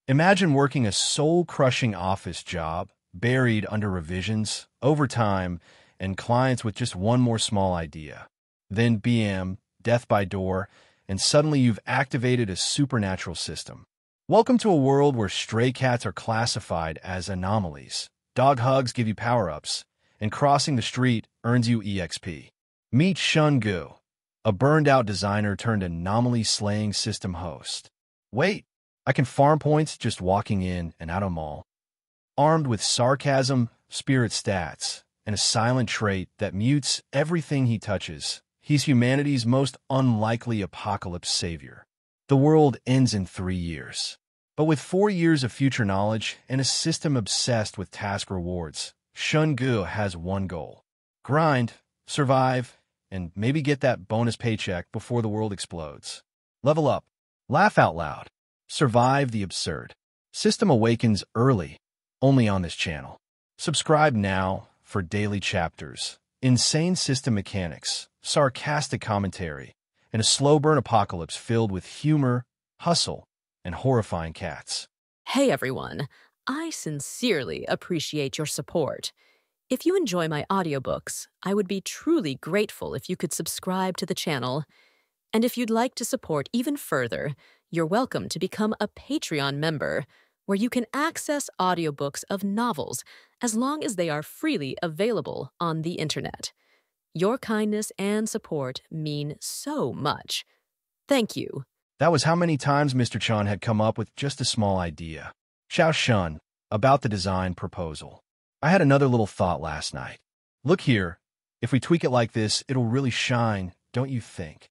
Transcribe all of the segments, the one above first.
Imagine working a soul-crushing office job, buried under revisions, overtime, and clients with just one more small idea. Then BM, death by door, and suddenly you've activated a supernatural system. Welcome to a world where stray cats are classified as anomalies. Dog hugs give you power-ups, and crossing the street earns you EXP. Meet Shun Gu, a burned-out designer turned anomaly-slaying system host. Wait, I can farm points just walking in and out of mall. Armed with sarcasm, spirit stats, and a silent trait that mutes everything he touches, he's humanity's most unlikely apocalypse savior. The world ends in 3 years. But with 4 years of future knowledge and a system obsessed with task rewards, Shun Gu has one goal. Grind, survive, and maybe get that bonus paycheck before the world explodes. Level up. Laugh out loud. Survive the absurd. System awakens early, only on this channel. Subscribe now for daily chapters, insane system mechanics, sarcastic commentary, and a slow-burn apocalypse filled with humor, hustle, and horrifying cats. Hey everyone, I sincerely appreciate your support. If you enjoy my audiobooks, I would be truly grateful if you could subscribe to the channel. And if you'd like to support even further, you're welcome to become a Patreon member, where you can access audiobooks of novels as long as they are freely available on the internet. Your kindness and support mean so much. Thank you. That was how many times Mr. Chan had come up with just a small idea. Xiao Shun, about the design proposal. I had another little thought last night. Look here, if we tweak it like this, it'll really shine, don't you think?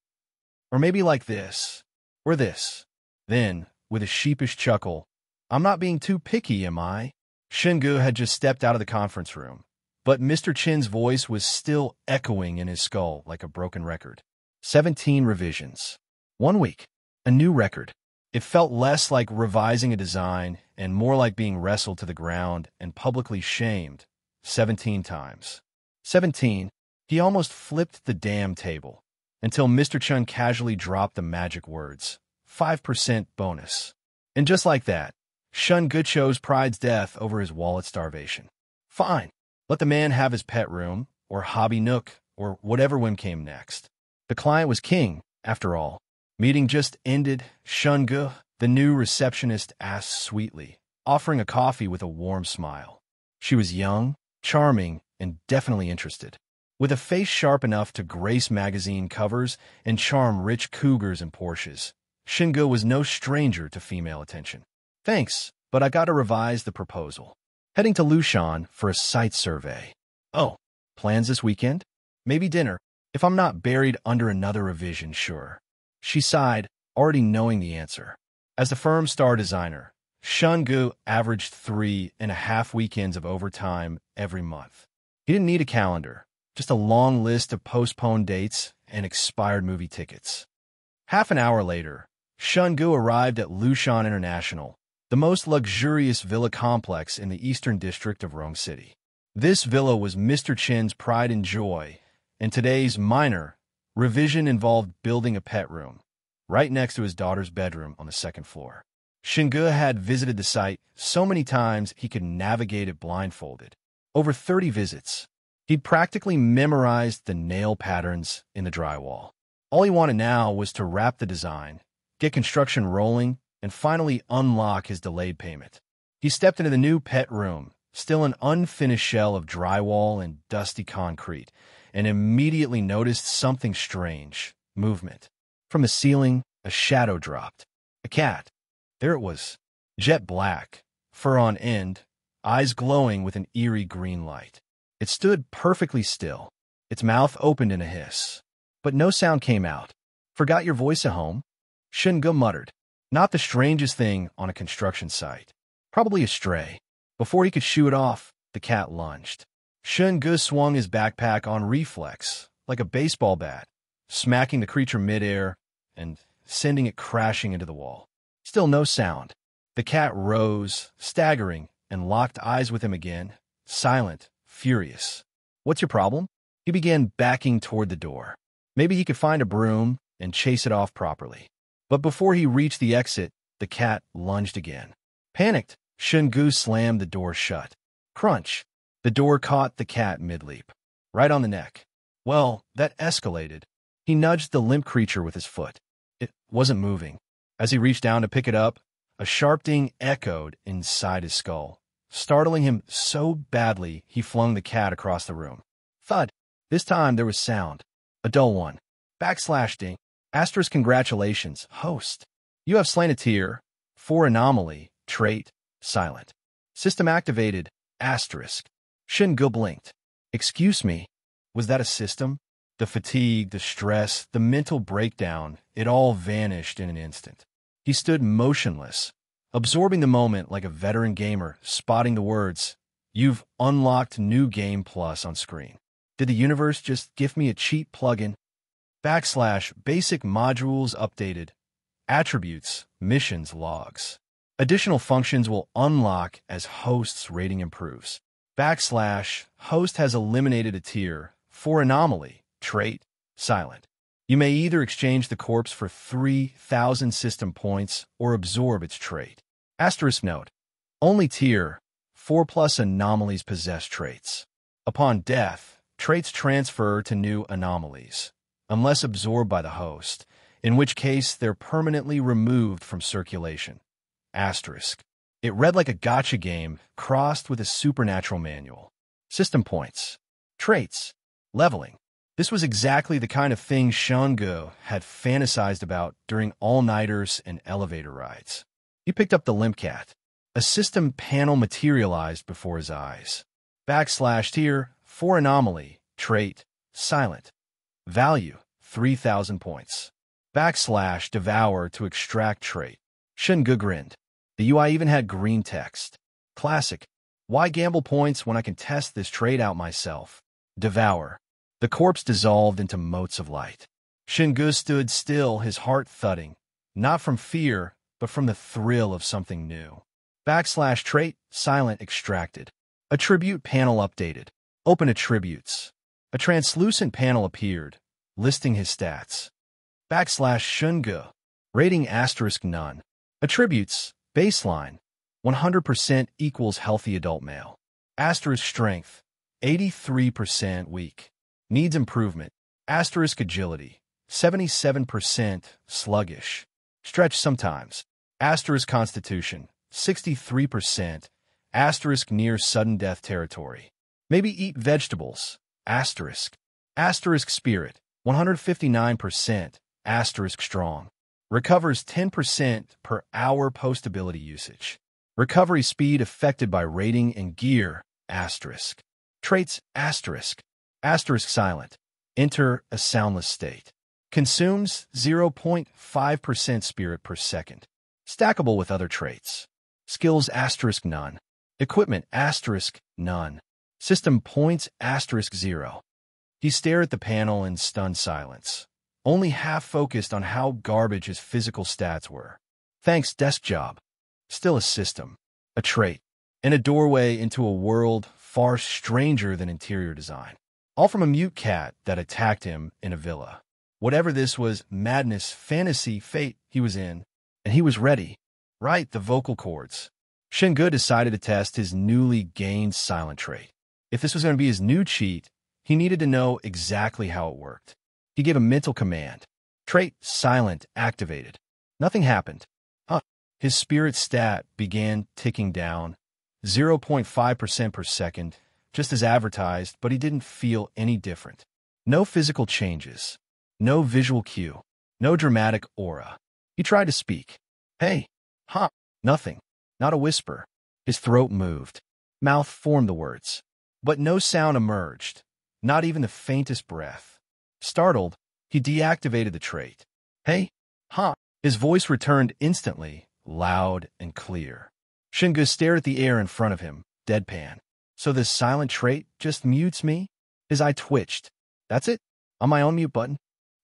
Or maybe like this, or this. Then, with a sheepish chuckle, I'm not being too picky, am I? Shingu had just stepped out of the conference room, but Mr. Chin's voice was still echoing in his skull like a broken record. 17 revisions. 1 week. A new record. It felt less like revising a design and more like being wrestled to the ground and publicly shamed 17 times. 17. He almost flipped the damn table until Mr. Chun casually dropped the magic words, 5% bonus. And just like that, Shun Gu chose pride's death over his wallet starvation. Fine. Let the man have his pet room, or hobby nook, or whatever whim came next. The client was king, after all. Meeting just ended. Shun Gu, the new receptionist, asked sweetly, offering a coffee with a warm smile. She was young, charming, and definitely interested. With a face sharp enough to grace magazine covers and charm rich cougars and Porsches, Shingu was no stranger to female attention. Thanks, but I gotta revise the proposal. Heading to Lushan for a site survey. Oh, plans this weekend? Maybe dinner, if I'm not buried under another revision, sure. She sighed, already knowing the answer. As the firm's star designer, Shun Gu averaged 3.5 weekends of overtime every month. He didn't need a calendar, just a long list of postponed dates and expired movie tickets. Half an hour later, Shun Gu arrived at Lushan International, the most luxurious villa complex in the eastern district of Rome City. This villa was Mr. Chin's pride and joy, and today's minor revision involved building a pet room, right next to his daughter's bedroom on the second floor. Shingu had visited the site so many times he could navigate it blindfolded. Over 30 visits. He'd practically memorized the nail patterns in the drywall. All he wanted now was to wrap the design, get construction rolling, and finally unlock his delayed payment. He stepped into the new pet room, still an unfinished shell of drywall and dusty concrete, and immediately noticed something strange. Movement. From the ceiling, a shadow dropped. A cat. There it was. Jet black, fur on end, eyes glowing with an eerie green light. It stood perfectly still, its mouth opened in a hiss. But no sound came out. Forgot your voice at home? Shingu muttered. Not the strangest thing on a construction site. Probably a stray. Before he could shoo it off, the cat lunged. Shingu swung his backpack on reflex, like a baseball bat, smacking the creature midair and sending it crashing into the wall. Still no sound. The cat rose, staggering, and locked eyes with him again, silent, furious. What's your problem? He began backing toward the door. Maybe he could find a broom and chase it off properly. But before he reached the exit, the cat lunged again. Panicked, Shungu slammed the door shut. Crunch. The door caught the cat mid-leap. Right on the neck. Well, that escalated. He nudged the limp creature with his foot. It wasn't moving. As he reached down to pick it up, a sharp ding echoed inside his skull, startling him so badly he flung the cat across the room. Thud. This time there was sound. A dull one. /ding. Asterisk congratulations, host. You have slain a tier 4 anomaly, trait, silent. System activated, asterisk. Shungu blinked. Excuse me, was that a system? The fatigue, the stress, the mental breakdown, it all vanished in an instant. He stood motionless, absorbing the moment like a veteran gamer, spotting the words, "You've unlocked New Game Plus" on screen. Did the universe just give me a cheap plugin? Basic modules updated. Attributes, missions, logs. Additional functions will unlock as host's rating improves. Host has eliminated a tier 4 anomaly, trait, silent. You may either exchange the corpse for 3,000 system points or absorb its trait. Asterisk note. Only tier 4 plus anomalies possess traits. Upon death, traits transfer to new anomalies, unless absorbed by the host, in which case they're permanently removed from circulation. Asterisk. It read like a gacha game crossed with a supernatural manual. System points. Traits. Leveling. This was exactly the kind of thing Shungu had fantasized about during all-nighters and elevator rides. He picked up the limp cat. A system panel materialized before his eyes. Tier 4 anomaly, trait, silent. Value, 3,000 points. Devour to extract trait. Shungu grinned. The UI even had green text. Classic. Why gamble points when I can test this trait out myself? Devour. The corpse dissolved into motes of light. Shungu stood still, his heart thudding, not from fear, but from the thrill of something new. Trait, silent extracted. Attribute panel updated. Open attributes. A translucent panel appeared, listing his stats. Shungu. Rating asterisk none. Attributes, baseline, 100% equals healthy adult male. Asterisk strength, 83% weak. Needs improvement. Asterisk agility, 77% sluggish. Stretch sometimes. Asterisk constitution, 63%. Asterisk near sudden death territory. Maybe eat vegetables. Asterisk. Asterisk spirit, 159%. Asterisk strong. Recovers 10% per hour post-ability usage. Recovery speed affected by rating and gear. Asterisk. Traits. Asterisk. Asterisk silent. Enter a soundless state. Consumes 0.5% spirit per second. Stackable with other traits. Skills asterisk none. Equipment asterisk none. System points asterisk 0. He stared at the panel in stunned silence, only half focused on how garbage his physical stats were. Thanks, desk job. Still a system, a trait, and a doorway into a world far stranger than interior design. All from a mute cat that attacked him in a villa. Whatever this was, madness, fantasy, fate he was in, and he was ready. Right, the vocal cords. Shungu decided to test his newly gained silent trait. If this was going to be his new cheat, he needed to know exactly how it worked. He gave a mental command. Trait silent activated. Nothing happened. His spirit stat began ticking down, 0.5% per second, just as advertised, but he didn't feel any different. No physical changes. No visual cue. No dramatic aura. He tried to speak. Hey. Nothing. Not a whisper. His throat moved. Mouth formed the words. But no sound emerged. Not even the faintest breath. Startled, he deactivated the trait. Hey. His voice returned instantly, loud and clear. Shungu stared at the air in front of him, deadpan. So this silent trait just mutes me? His eye twitched. That's it? On my own mute button?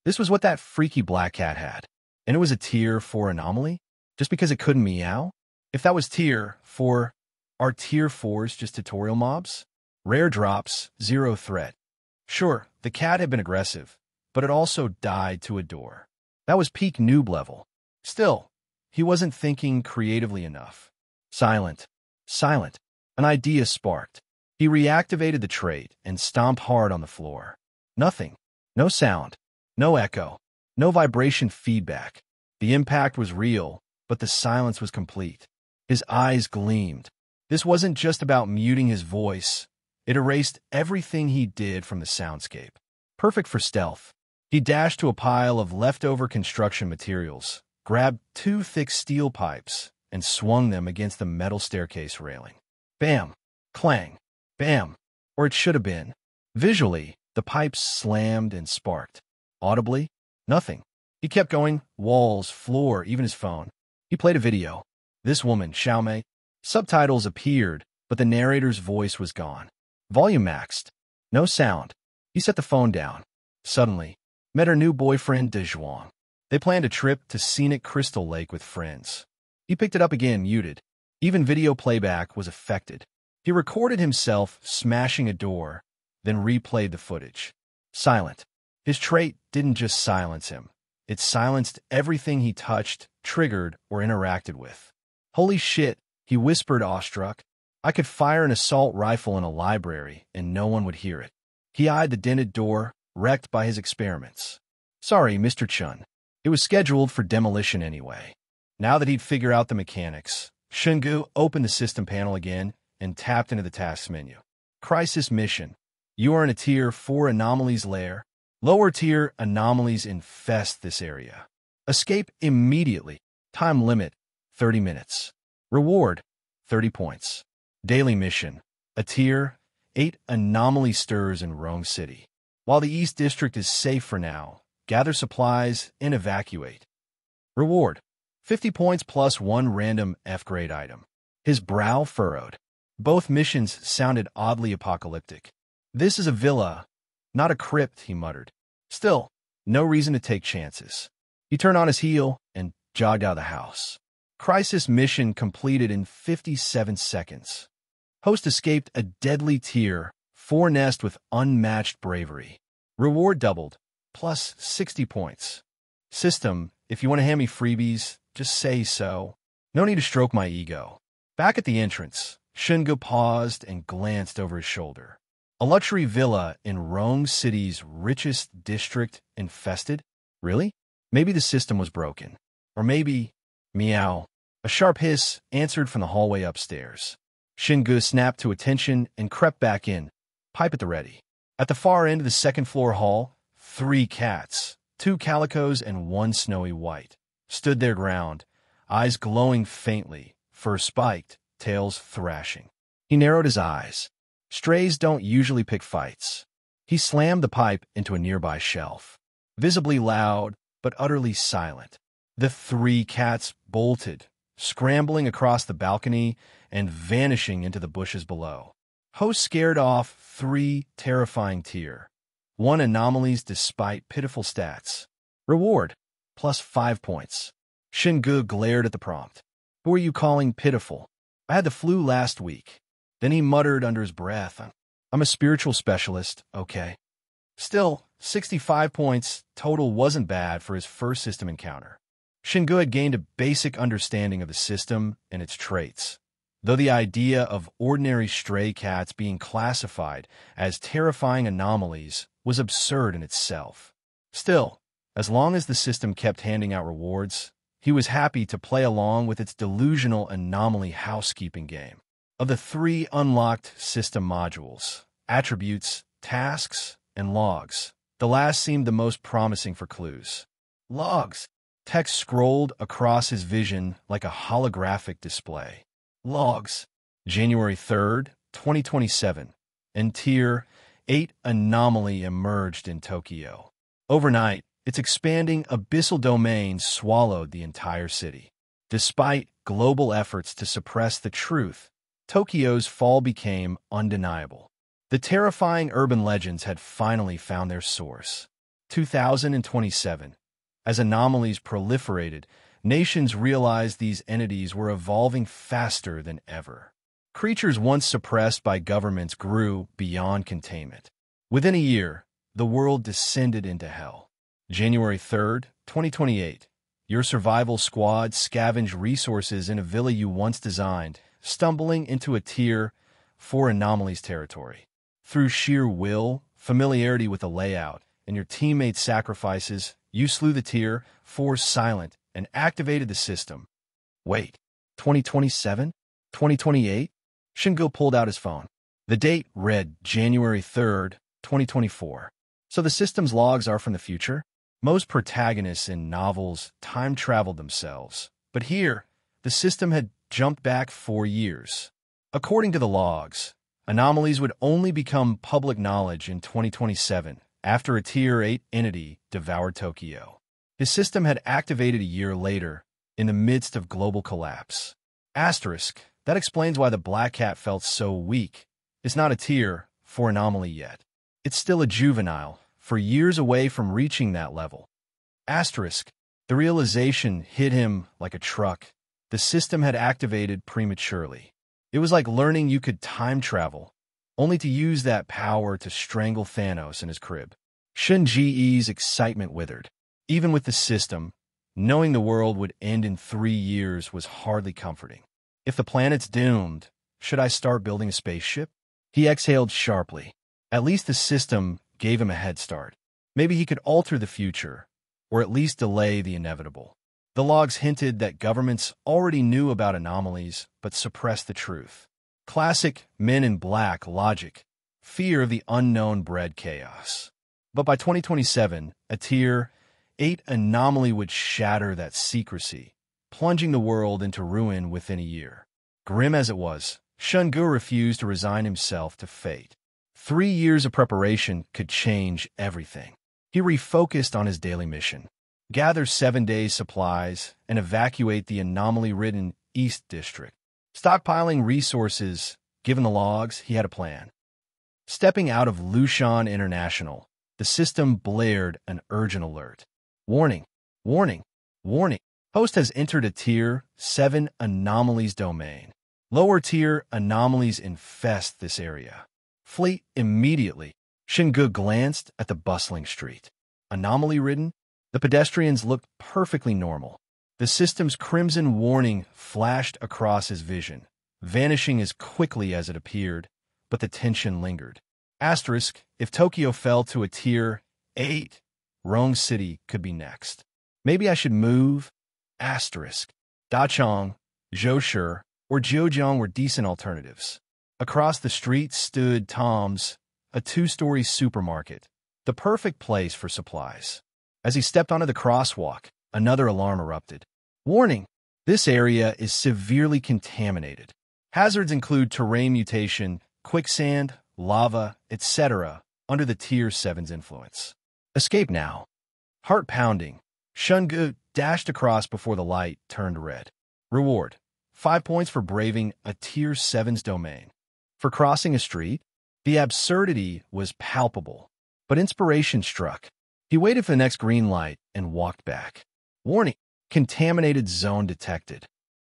This was what that freaky black cat had. And it was a tier 4 anomaly? Just because it couldn't meow? If that was tier 4, are tier 4s just tutorial mobs? Rare drops, 0 threat. Sure, the cat had been aggressive, but it also died to a door. That was peak noob level. Still, he wasn't thinking creatively enough. Silent. Silent. An idea sparked. He reactivated the trait and stomped hard on the floor. Nothing. No sound. No echo. No vibration feedback. The impact was real, but the silence was complete. His eyes gleamed. This wasn't just about muting his voice. It erased everything he did from the soundscape. Perfect for stealth. He dashed to a pile of leftover construction materials, grabbed 2 thick steel pipes, and swung them against the metal staircase railing. Bam! Clang! Bam! Or it should have been. Visually, the pipes slammed and sparked. Audibly, nothing. He kept going, walls, floor, even his phone. He played a video. This woman, Xiaomei. Subtitles appeared, but the narrator's voice was gone. Volume maxed. No sound. He set the phone down. Suddenly, met her new boyfriend, De Zhuang. They planned a trip to scenic Crystal Lake with friends. He picked it up again, muted. Even video playback was affected. He recorded himself smashing a door, then replayed the footage. Silent. His trait didn't just silence him. It silenced everything he touched, triggered, or interacted with. Holy shit, he whispered awestruck. I could fire an assault rifle in a library, and no one would hear it. He eyed the dented door, wrecked by his experiments. Sorry, Mr. Chun. It was scheduled for demolition anyway. Now that he'd figured out the mechanics, Shungu opened the system panel again and tapped into the tasks menu. Crisis mission. You are in a Tier 4 anomalies lair. Lower tier anomalies infest this area. Escape immediately. Time limit, 30 minutes. Reward, 30 points. Daily mission. A Tier 8 anomaly stirs in Rome City. While the East District is safe for now, gather supplies and evacuate. Reward, 50 points plus 1 random F-grade item. His brow furrowed. Both missions sounded oddly apocalyptic. This is a villa, not a crypt, he muttered. Still, no reason to take chances. He turned on his heel and jogged out of the house. Crisis mission completed in 57 seconds. Host escaped a deadly Tier 4 nest with unmatched bravery. Reward doubled, plus 60 points. System, if you want to hand me freebies, just say so. No need to stroke my ego. Back at the entrance, Shungu paused and glanced over his shoulder. A luxury villa in Rome City's richest district infested? Really? Maybe the system was broken. Or maybe... Meow. A sharp hiss answered from the hallway upstairs. Shungu snapped to attention and crept back in, pipe at the ready. At the far end of the second-floor hall, 3 cats, 2 calicos and 1 snowy white, stood their ground, eyes glowing faintly, fur spiked, tails thrashing. He narrowed his eyes. Strays don't usually pick fights. He slammed the pipe into a nearby shelf. Visibly loud, but utterly silent. The 3 cats bolted, scrambling across the balcony and vanishing into the bushes below. Host scared off 3 terrifying Tier 1 anomalies despite pitiful stats. Reward, plus 5 points. Shungu glared at the prompt. Who are you calling pitiful? I had the flu last week. Then he muttered under his breath, I'm a spiritual specialist, okay. Still, 65 points total wasn't bad for his first system encounter. Shungu had gained a basic understanding of the system and its traits, though the idea of ordinary stray cats being classified as terrifying anomalies was absurd in itself. Still, as long as the system kept handing out rewards, he was happy to play along with its delusional anomaly housekeeping game. Of the 3 unlocked system modules, attributes, tasks, and logs, the last seemed the most promising for clues. Logs. Text scrolled across his vision like a holographic display. Logs. January 3rd, 2027. And Tier 8 anomaly emerged in Tokyo. Overnight, its expanding abyssal domain swallowed the entire city. Despite global efforts to suppress the truth, Tokyo's fall became undeniable. The terrifying urban legends had finally found their source. 2027. As anomalies proliferated, nations realized these entities were evolving faster than ever. Creatures once suppressed by governments grew beyond containment. Within a year, the world descended into hell. January 3rd, 2028. Your survival squad scavenged resources in a villa you once designed, stumbling into a Tier 4 anomalies territory. Through sheer will, familiarity with the layout, and your teammates' sacrifices, you slew the Tier 4 silent and activated the system. Wait, 2027? 2028? Shingo pulled out his phone. The date read January 3rd, 2024. So the system's logs are from the future? Most protagonists in novels time-traveled themselves, but here, the system had jumped back 4 years. According to the logs, anomalies would only become public knowledge in 2027, after a Tier 8 entity devoured Tokyo. His system had activated a year later, in the midst of global collapse. Asterisk, that explains why the Black Cat felt so weak. It's not a Tier 4 anomaly yet. It's still a juvenile, for years away from reaching that level. Asterisk, the realization hit him like a truck. The system had activated prematurely. It was like learning you could time travel, only to use that power to strangle Thanos in his crib. Shun Ji's excitement withered. Even with the system, knowing the world would end in 3 years was hardly comforting. If the planet's doomed, should I start building a spaceship? He exhaled sharply. At least the system gave him a head start. Maybe he could alter the future, or at least delay the inevitable. The logs hinted that governments already knew about anomalies, but suppressed the truth. Classic Men in Black logic, fear of the unknown bred chaos. But by 2027, a Tier 8 anomaly would shatter that secrecy, plunging the world into ruin within a year. Grim as it was, Shungu refused to resign himself to fate. 3 years of preparation could change everything. He refocused on his daily mission. Gather 7 days' supplies and evacuate the anomaly-ridden East District. Stockpiling resources, given the logs, he had a plan. Stepping out of Lushan International, the system blared an urgent alert. Warning, warning, warning. Host has entered a Tier 7 anomalies domain. Lower-tier anomalies infest this area. Flee immediately. Shingu glanced at the bustling street. Anomaly-ridden? The pedestrians looked perfectly normal. The system's crimson warning flashed across his vision, vanishing as quickly as it appeared, but the tension lingered. Asterisk, if Tokyo fell to a Tier 8, Rome City could be next. Maybe I should move? Asterisk. Dachong, Zhoushu, or Jiujiang were decent alternatives. Across the street stood Tom's, a 2-story supermarket, the perfect place for supplies. As he stepped onto the crosswalk, another alarm erupted. Warning! This area is severely contaminated. Hazards include terrain mutation, quicksand, lava, etc., under the Tier 7's influence. Escape now. Heart pounding, Shungu dashed across before the light turned red. Reward: 5 points for braving a Tier 7's domain. For crossing a street, the absurdity was palpable, but inspiration struck. He waited for the next green light and walked back. Warning: contaminated zone detected.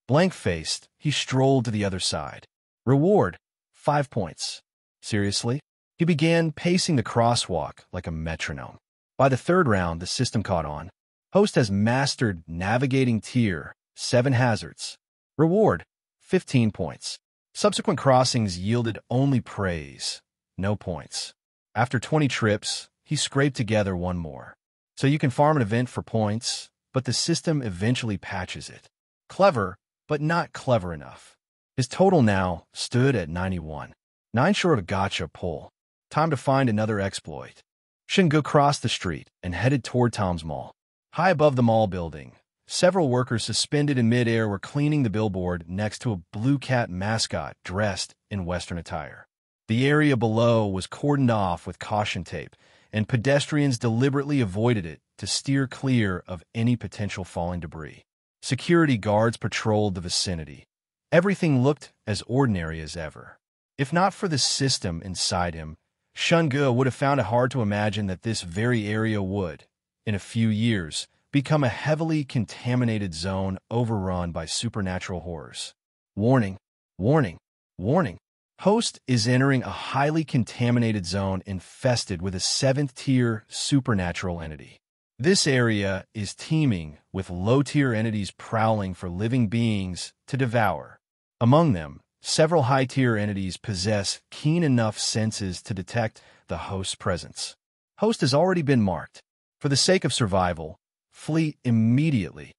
Blank-faced, he strolled to the other side. Reward: 5 points. Seriously? He began pacing the crosswalk like a metronome. By the 3rd round, the system caught on. Host has mastered navigating Tier 7 hazards. Reward: 15 points. Subsequent crossings yielded only praise, no points. After 20 trips, he scraped together one more. So you can farm an event for points, but the system eventually patches it. Clever, but not clever enough. His total now stood at 91. 9 short of gotcha pull. Time to find another exploit. Shingu crossed the street and headed toward Tom's Mall. High above the mall building, several workers suspended in midair were cleaning the billboard next to a Blue Cat mascot dressed in Western attire. The area below was cordoned off with caution tape, and pedestrians deliberately avoided it to steer clear of any potential falling debris. Security guards patrolled the vicinity. Everything looked as ordinary as ever. If not for the system inside him, Shungu would have found it hard to imagine that this very area would, in a few years, become a heavily contaminated zone overrun by supernatural horrors. Warning, warning, warning. Host is entering a highly contaminated zone infested with a 7th-tier supernatural entity. This area is teeming with low-tier entities prowling for living beings to devour. Among them, several high-tier entities possess keen enough senses to detect the host's presence. Host has already been marked. For the sake of survival, flee immediately.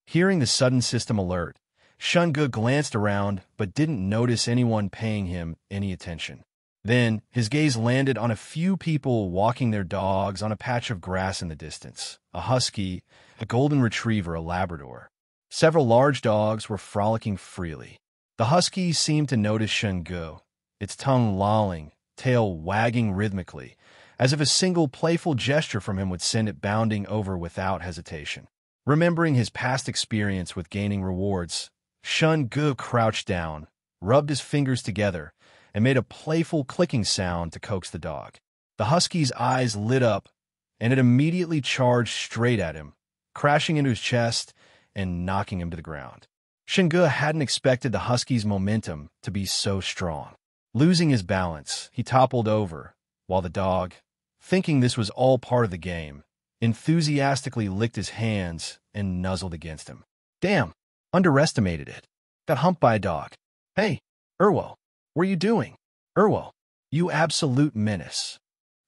Hearing the sudden system alert, Shunga glanced around but didn't notice anyone paying him any attention. Then, his gaze landed on a few people walking their dogs on a patch of grass in the distance. A husky, a golden retriever, a Labrador. Several large dogs were frolicking freely. The husky seemed to notice Shunga, its tongue lolling, tail wagging rhythmically, as if a single playful gesture from him would send it bounding over without hesitation. Remembering his past experience with gaining rewards, Shunga crouched down, rubbed his fingers together, and made a playful clicking sound to coax the dog. The husky's eyes lit up, and it immediately charged straight at him, crashing into his chest and knocking him to the ground. Shunga hadn't expected the husky's momentum to be so strong. Losing his balance, he toppled over, while the dog, thinking this was all part of the game, enthusiastically licked his hands and nuzzled against him. Damn, underestimated it. Got humped by a dog. Hey, Urwo, what are you doing? Urwo, you absolute menace.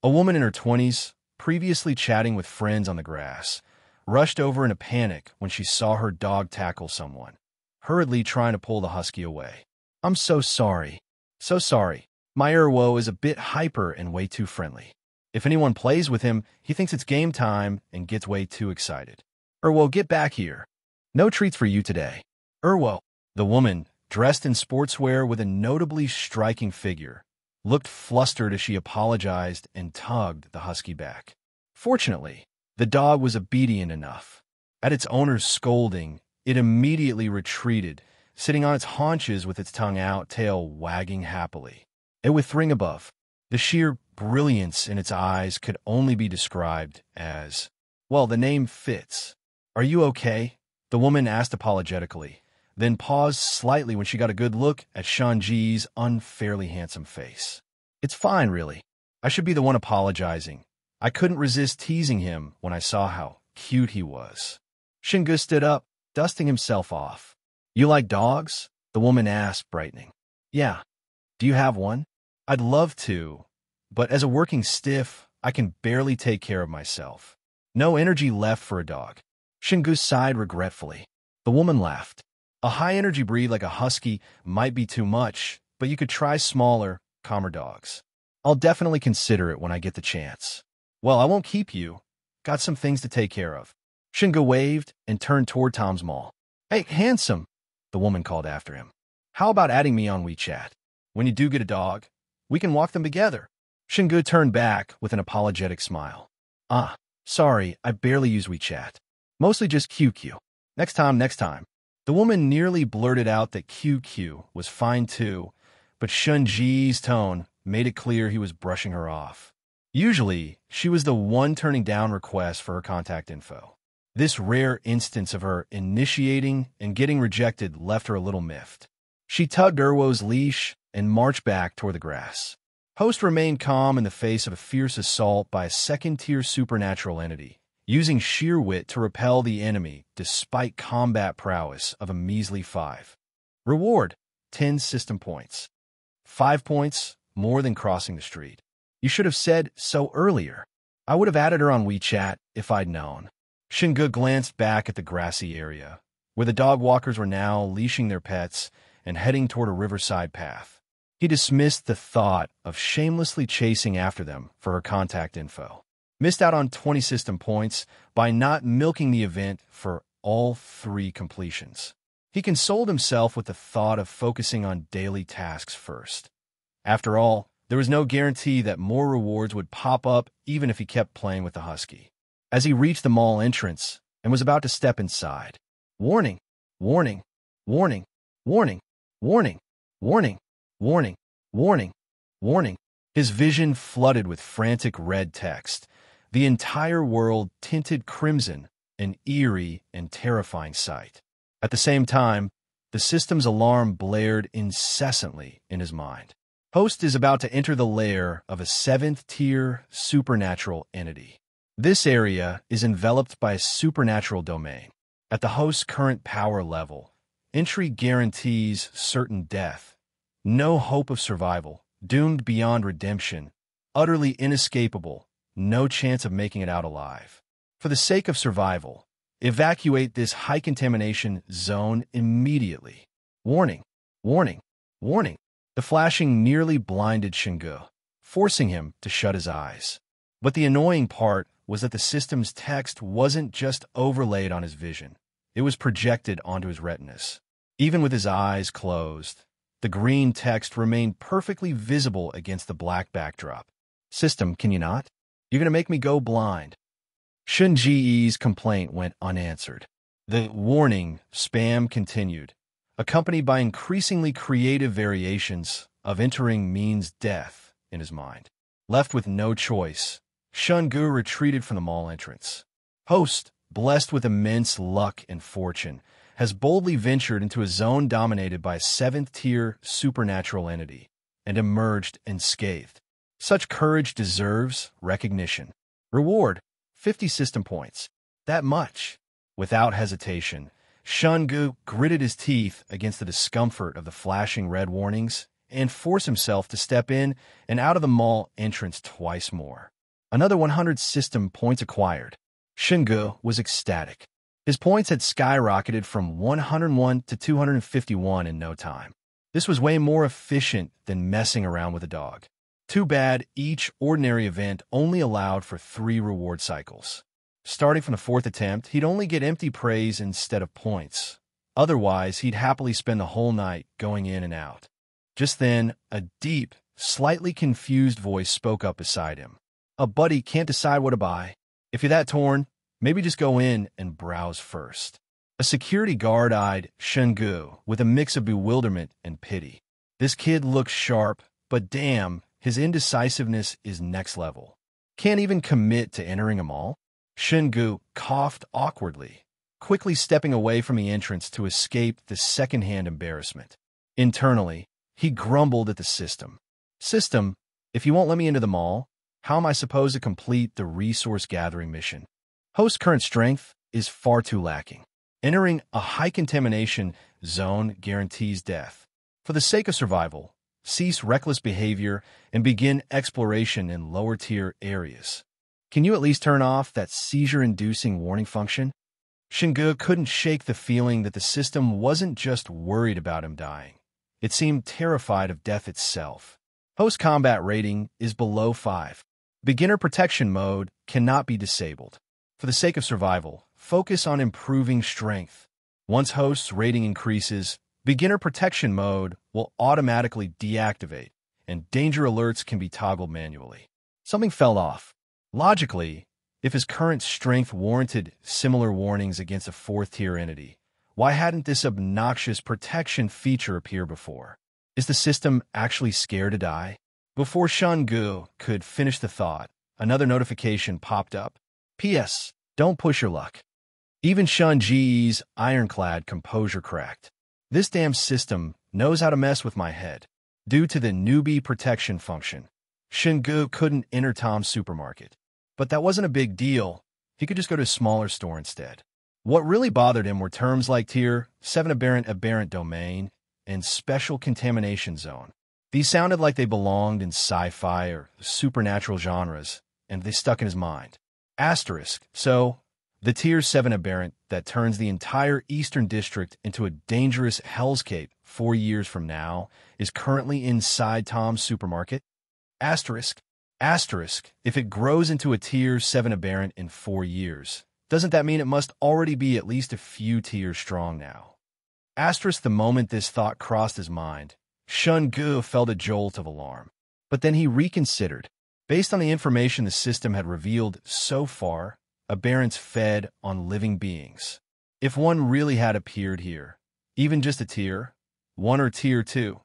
A woman in her 20s, previously chatting with friends on the grass, rushed over in a panic when she saw her dog tackle someone, hurriedly trying to pull the husky away. I'm so sorry. So sorry. My Urwo is a bit hyper and way too friendly. If anyone plays with him, he thinks it's game time and gets way too excited. Urwo, get back here. No treats for you today. Urwo, the woman, dressed in sportswear with a notably striking figure, looked flustered as she apologized and tugged the husky back. Fortunately, the dog was obedient enough. At its owner's scolding, it immediately retreated, sitting on its haunches with its tongue out, tail wagging happily. And with ring above, the sheer brilliance in its eyes could only be described as, well, the name fits. Are you okay? The woman asked apologetically, then paused slightly when she got a good look at Shanji's unfairly handsome face. It's fine, really. I should be the one apologizing. I couldn't resist teasing him when I saw how cute he was. Shunga stood up, dusting himself off. You like dogs? The woman asked, brightening. Yeah. Do you have one? I'd love to, but as a working stiff, I can barely take care of myself. No energy left for a dog. Shunga sighed regretfully. The woman laughed. A high-energy breed like a husky might be too much, but you could try smaller, calmer dogs. I'll definitely consider it when I get the chance. Well, I won't keep you. Got some things to take care of. Shunga waved and turned toward Tom's Mall. Hey, handsome, the woman called after him. How about adding me on WeChat? When you do get a dog, we can walk them together. Shunga turned back with an apologetic smile. Sorry, I barely use WeChat. Mostly just QQ. Next time. The woman nearly blurted out that QQ was fine too, but Shunji's tone made it clear he was brushing her off. Usually, she was the one turning down requests for her contact info. This rare instance of her initiating and getting rejected left her a little miffed. She tugged Urwo's leash and marched back toward the grass. Host remained calm in the face of a fierce assault by a second-tier supernatural entity, using sheer wit to repel the enemy despite combat prowess of a measly 5. Reward, 10 system points. 5 points, more than crossing the street. You should have said so earlier. I would have added her on WeChat if I'd known. Shunga glanced back at the grassy area, where the dog walkers were now leashing their pets and heading toward a riverside path. He dismissed the thought of shamelessly chasing after them for her contact info. Missed out on 20 system points by not milking the event for all 3 completions. He consoled himself with the thought of focusing on daily tasks first. After all, there was no guarantee that more rewards would pop up even if he kept playing with the husky. As he reached the mall entrance and was about to step inside, warning, warning, warning, warning, warning, warning, warning, warning, warning. His vision flooded with frantic red text, the entire world tinted crimson, an eerie and terrifying sight. At the same time, the system's alarm blared incessantly in his mind. Host is about to enter the lair of a 7th-tier supernatural entity. This area is enveloped by a supernatural domain. At the host's current power level, entry guarantees certain death, no hope of survival, doomed beyond redemption, utterly inescapable, no chance of making it out alive. For the sake of survival, evacuate this high-contamination zone immediately. Warning, warning, warning. The flashing nearly blinded Shingu, forcing him to shut his eyes. But the annoying part was that the system's text wasn't just overlaid on his vision. It was projected onto his retinas. Even with his eyes closed, the green text remained perfectly visible against the black backdrop. System, can you not? You're going to make me go blind. Shun Ji's complaint went unanswered. The warning spam continued, accompanied by increasingly creative variations of entering means death in his mind. Left with no choice, Shungu retreated from the mall entrance. Host, blessed with immense luck and fortune, has boldly ventured into a zone dominated by a 7th-tier supernatural entity and emerged unscathed. Such courage deserves recognition. Reward, 50 system points. That much. Without hesitation, Shungu gritted his teeth against the discomfort of the flashing red warnings and forced himself to step in and out of the mall entrance twice more. Another 100 system points acquired. Shungu was ecstatic. His points had skyrocketed from 101 to 251 in no time. This was way more efficient than messing around with a dog. Too bad each ordinary event only allowed for 3 reward cycles. Starting from the 4th attempt, he'd only get empty praise instead of points. Otherwise, he'd happily spend the whole night going in and out. Just then, a deep, slightly confused voice spoke up beside him. A buddy can't decide what to buy. If you're that torn, maybe just go in and browse first. A security guard eyed Shungu with a mix of bewilderment and pity. This kid looks sharp, but damn, his indecisiveness is next level. Can't even commit to entering a mall? Shungu coughed awkwardly, quickly stepping away from the entrance to escape the second-hand embarrassment. Internally, he grumbled at the system. System, if you won't let me into the mall, how am I supposed to complete the resource-gathering mission? Host's current strength is far too lacking. Entering a high-contamination zone guarantees death. For the sake of survival, cease reckless behavior and begin exploration in lower-tier areas. Can you at least turn off that seizure-inducing warning function? Shungu couldn't shake the feeling that the system wasn't just worried about him dying. It seemed terrified of death itself. Host combat rating is below 5. Beginner protection mode cannot be disabled. For the sake of survival, focus on improving strength. Once host's rating increases, beginner protection mode will automatically deactivate, and danger alerts can be toggled manually. Something fell off. Logically, if his current strength warranted similar warnings against a 4th-tier entity, why hadn't this obnoxious protection feature appeared before? Is the system actually scared to die? Before Shungu could finish the thought, another notification popped up. P.S. Don't push your luck. Even Shun Ji's ironclad composure cracked. This damn system knows how to mess with my head. Due to the newbie protection function, Shungu couldn't enter Tom's supermarket. But that wasn't a big deal. He could just go to a smaller store instead. What really bothered him were terms like Tier 7 aberrant domain and special contamination zone. These sounded like they belonged in sci-fi or supernatural genres, and they stuck in his mind. Asterisk. So, the Tier 7 aberrant that turns the entire Eastern District into a dangerous hellscape 4 years from now is currently inside Tom's supermarket? Asterisk. Asterisk. If it grows into a Tier 7 aberrant in 4 years, doesn't that mean it must already be at least a few tiers strong now? Asterisk. The moment this thought crossed his mind, Shungu felt a jolt of alarm. But then he reconsidered. Based on the information the system had revealed so far, aberrants fed on living beings. If one really had appeared here, even just a Tier 1 or Tier 2,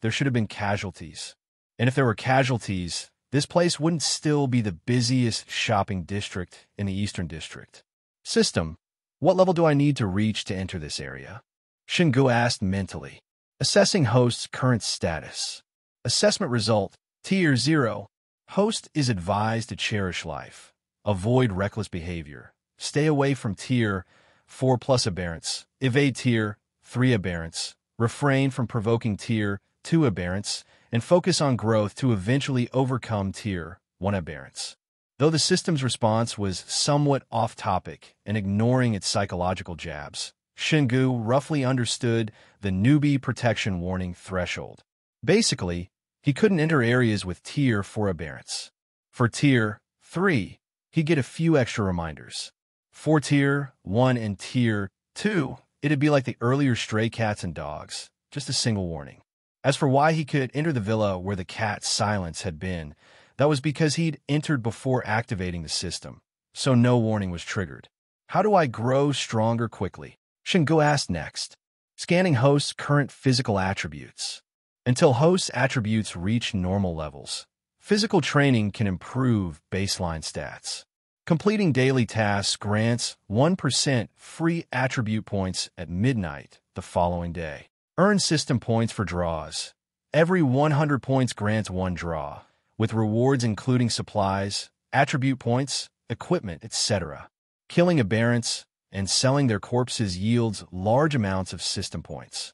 there should have been casualties. And if there were casualties, this place wouldn't still be the busiest shopping district in the Eastern District. System, what level do I need to reach to enter this area? Shungu asked mentally, assessing host's current status. Assessment result, Tier 0. Host is advised to cherish life. Avoid reckless behavior. Stay away from Tier 4 plus aberrants. Evade Tier 3 aberrants. Refrain from provoking Tier 2 aberrants, and focus on growth to eventually overcome Tier 1 aberrants. Though the system's response was somewhat off-topic and ignoring its psychological jabs, Shingu roughly understood the newbie protection warning threshold. Basically, he couldn't enter areas with Tier 4 aberrants. For Tier 3, he'd get a few extra reminders. For Tier 1 and Tier 2, it'd be like the earlier stray cats and dogs, just a single warning. As for why he could enter the villa where the cat's silence had been, that was because he'd entered before activating the system, so no warning was triggered. How do I grow stronger quickly? Shingu asked next. Scanning host's current physical attributes. Until host's attributes reach normal levels, physical training can improve baseline stats. Completing daily tasks grants 1% free attribute points at midnight the following day. Earn system points for draws. Every 100 points grants 1 draw, with rewards including supplies, attribute points, equipment, etc. Killing aberrants and selling their corpses yields large amounts of system points.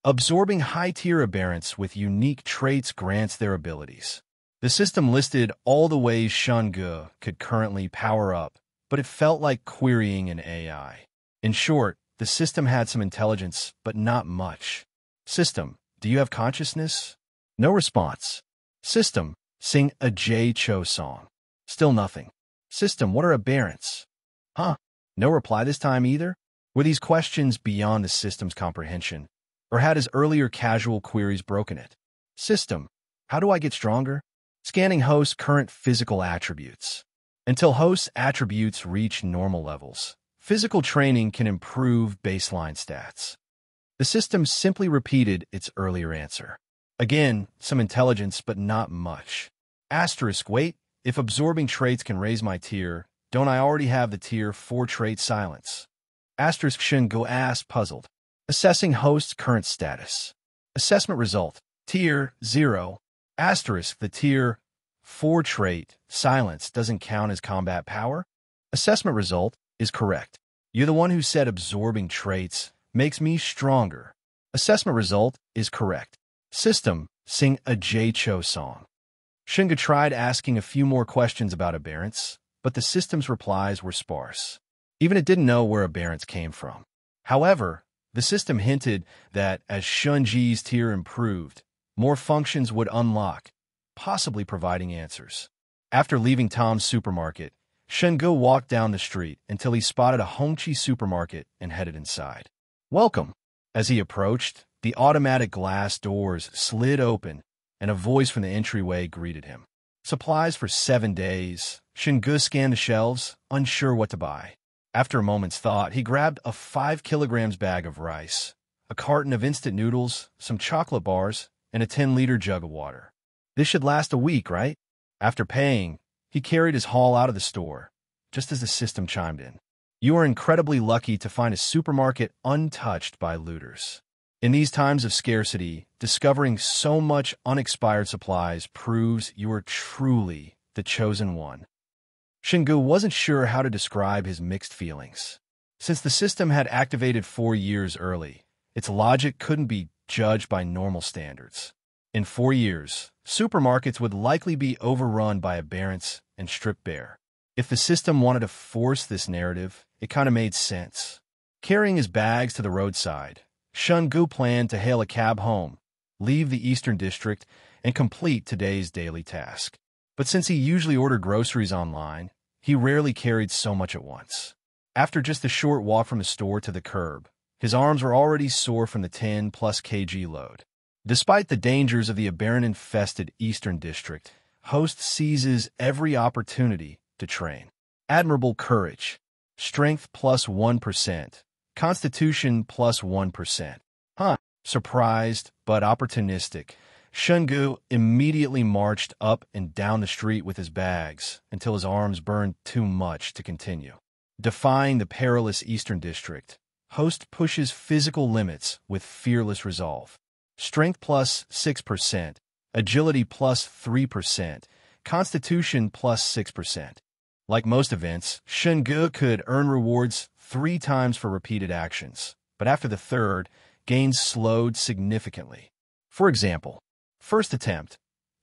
Absorbing high-tier aberrants with unique traits grants their abilities. The system listed all the ways Shingu could currently power up, but it felt like querying an AI. In short, the system had some intelligence, but not much. System, do you have consciousness? No response. System, sing a J Cho song. Still nothing. System, what are aberrants? Huh? No reply this time either? Were these questions beyond the system's comprehension? Or had his earlier casual queries broken it? System, how do I get stronger? Scanning host's current physical attributes. Until host's attributes reach normal levels, physical training can improve baseline stats. The system simply repeated its earlier answer. Again, some intelligence, but not much. Asterisk, wait, if absorbing traits can raise my tier, don't I already have the Tier 4 trait silence? Asterisk, Shingu asked, puzzled. Assessing host's current status. Assessment result, Tier 0. Asterisk, the Tier 4 trait, silence, doesn't count as combat power? Assessment result is correct. You're the one who said absorbing traits makes me stronger. Assessment result is correct. System, sing a J Cho song. Shingu tried asking a few more questions about aberrants, but the system's replies were sparse. Even it didn't know where aberrants came from. However, the system hinted that as Shunji's tier improved, more functions would unlock, possibly providing answers. After leaving Tom's supermarket, Shingu walked down the street until he spotted a Hongqi supermarket and headed inside. Welcome. As he approached, the automatic glass doors slid open and a voice from the entryway greeted him. Supplies for 7 days. Shingu scanned the shelves, unsure what to buy. After a moment's thought, he grabbed a 5 kilograms bag of rice, a carton of instant noodles, some chocolate bars, and a 10-liter jug of water. This should last a week, right? After paying, he carried his haul out of the store, just as the system chimed in. You are incredibly lucky to find a supermarket untouched by looters. In these times of scarcity, discovering so much unexpired supplies proves you are truly the chosen one. Shingu wasn't sure how to describe his mixed feelings. Since the system had activated 4 years early, its logic couldn't be judged by normal standards. In 4 years, supermarkets would likely be overrun by aberrants and stripped bare. If the system wanted to force this narrative, it kind of made sense. Carrying his bags to the roadside, Shingu planned to hail a cab home, leave the Eastern District, and complete today's daily task. But since he usually ordered groceries online, he rarely carried so much at once. After just a short walk from the store to the curb, his arms were already sore from the 10-plus kg load. Despite the dangers of the aberrant-infested Eastern District, Host seizes every opportunity to train. Admirable courage. Strength plus 1%. Constitution plus 1%. Surprised, but opportunistic, Shingu immediately marched up and down the street with his bags until his arms burned too much to continue. Defying the perilous Eastern District, Host pushes physical limits with fearless resolve. Strength plus 6%, agility plus 3%, constitution plus 6%. Like most events, Shungu could earn rewards 3 times for repeated actions, but after the third, gains slowed significantly. For example, first attempt,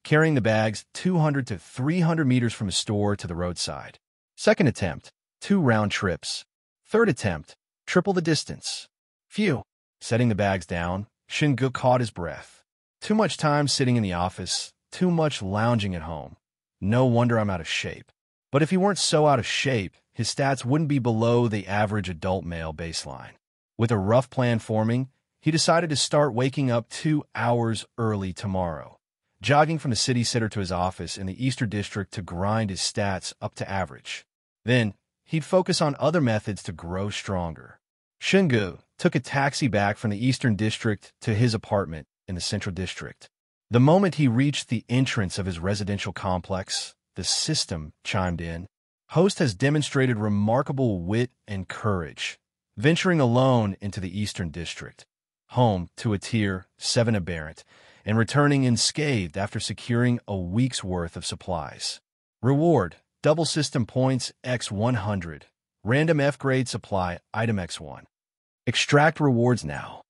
carrying the bags 200 to 300 meters from a store to the roadside. Second attempt, 2 round trips. Third attempt, triple the distance. Phew. Setting the bags down, Shungu caught his breath. Too much time sitting in the office, too much lounging at home. No wonder I'm out of shape. But if he weren't so out of shape, his stats wouldn't be below the average adult male baseline. With a rough plan forming, he decided to start waking up 2 hours early tomorrow, jogging from the city center to his office in the Eastern District to grind his stats up to average. Then, he'd focus on other methods to grow stronger. Shungu took a taxi back from the Eastern District to his apartment in the Central District. The moment he reached the entrance of his residential complex, the system chimed in. Host has demonstrated remarkable wit and courage, venturing alone into the Eastern District, home to a Tier 7 aberrant, and returning unscathed after securing a week's worth of supplies. Reward, double system points x100, random F-grade supply item x1. Extract rewards now.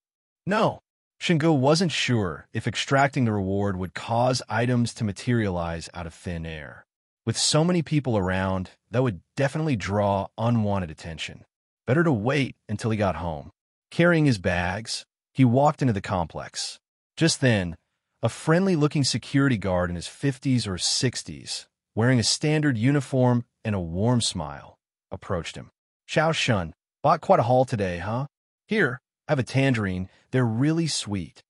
No, Shungu wasn't sure if extracting the reward would cause items to materialize out of thin air. With so many people around, that would definitely draw unwanted attention. Better to wait until he got home. Carrying his bags, he walked into the complex. Just then, a friendly-looking security guard in his 50s or 60s, wearing a standard uniform and a warm smile, approached him. Xiao Shun, bought quite a haul today, huh? Here, I have a tangerine. They're really sweet.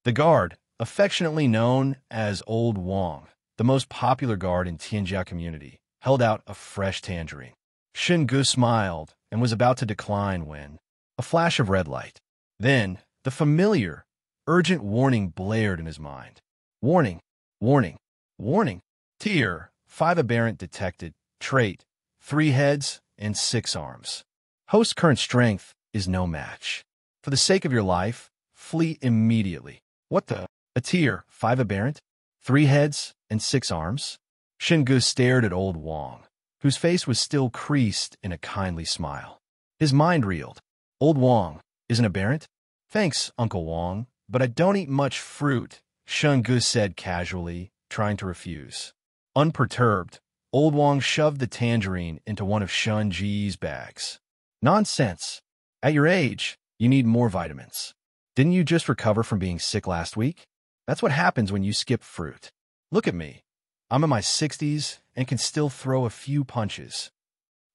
The guard, affectionately known as Old Wong, the most popular guard in Tianjia community, held out a fresh tangerine. Shungu smiled and was about to decline when a flash of red light. Then, the familiar, urgent warning blared in his mind. Warning, warning, warning. Tier 5 aberrant detected. Trait, 3 heads and 6 arms. Host's current strength is no match. For the sake of your life, flee immediately. What the? A Tier 5 aberrant? 3 heads and 6 arms? Shungu stared at Old Wong, whose face was still creased in a kindly smile. His mind reeled. Old Wong is an aberrant? Thanks, Uncle Wong, but I don't eat much fruit, Shungu said casually, trying to refuse. Unperturbed, Old Wong shoved the tangerine into one of Shun-Ji's bags. Nonsense. At your age, you need more vitamins. Didn't you just recover from being sick last week? That's what happens when you skip fruit. Look at me. I'm in my 60s and can still throw a few punches.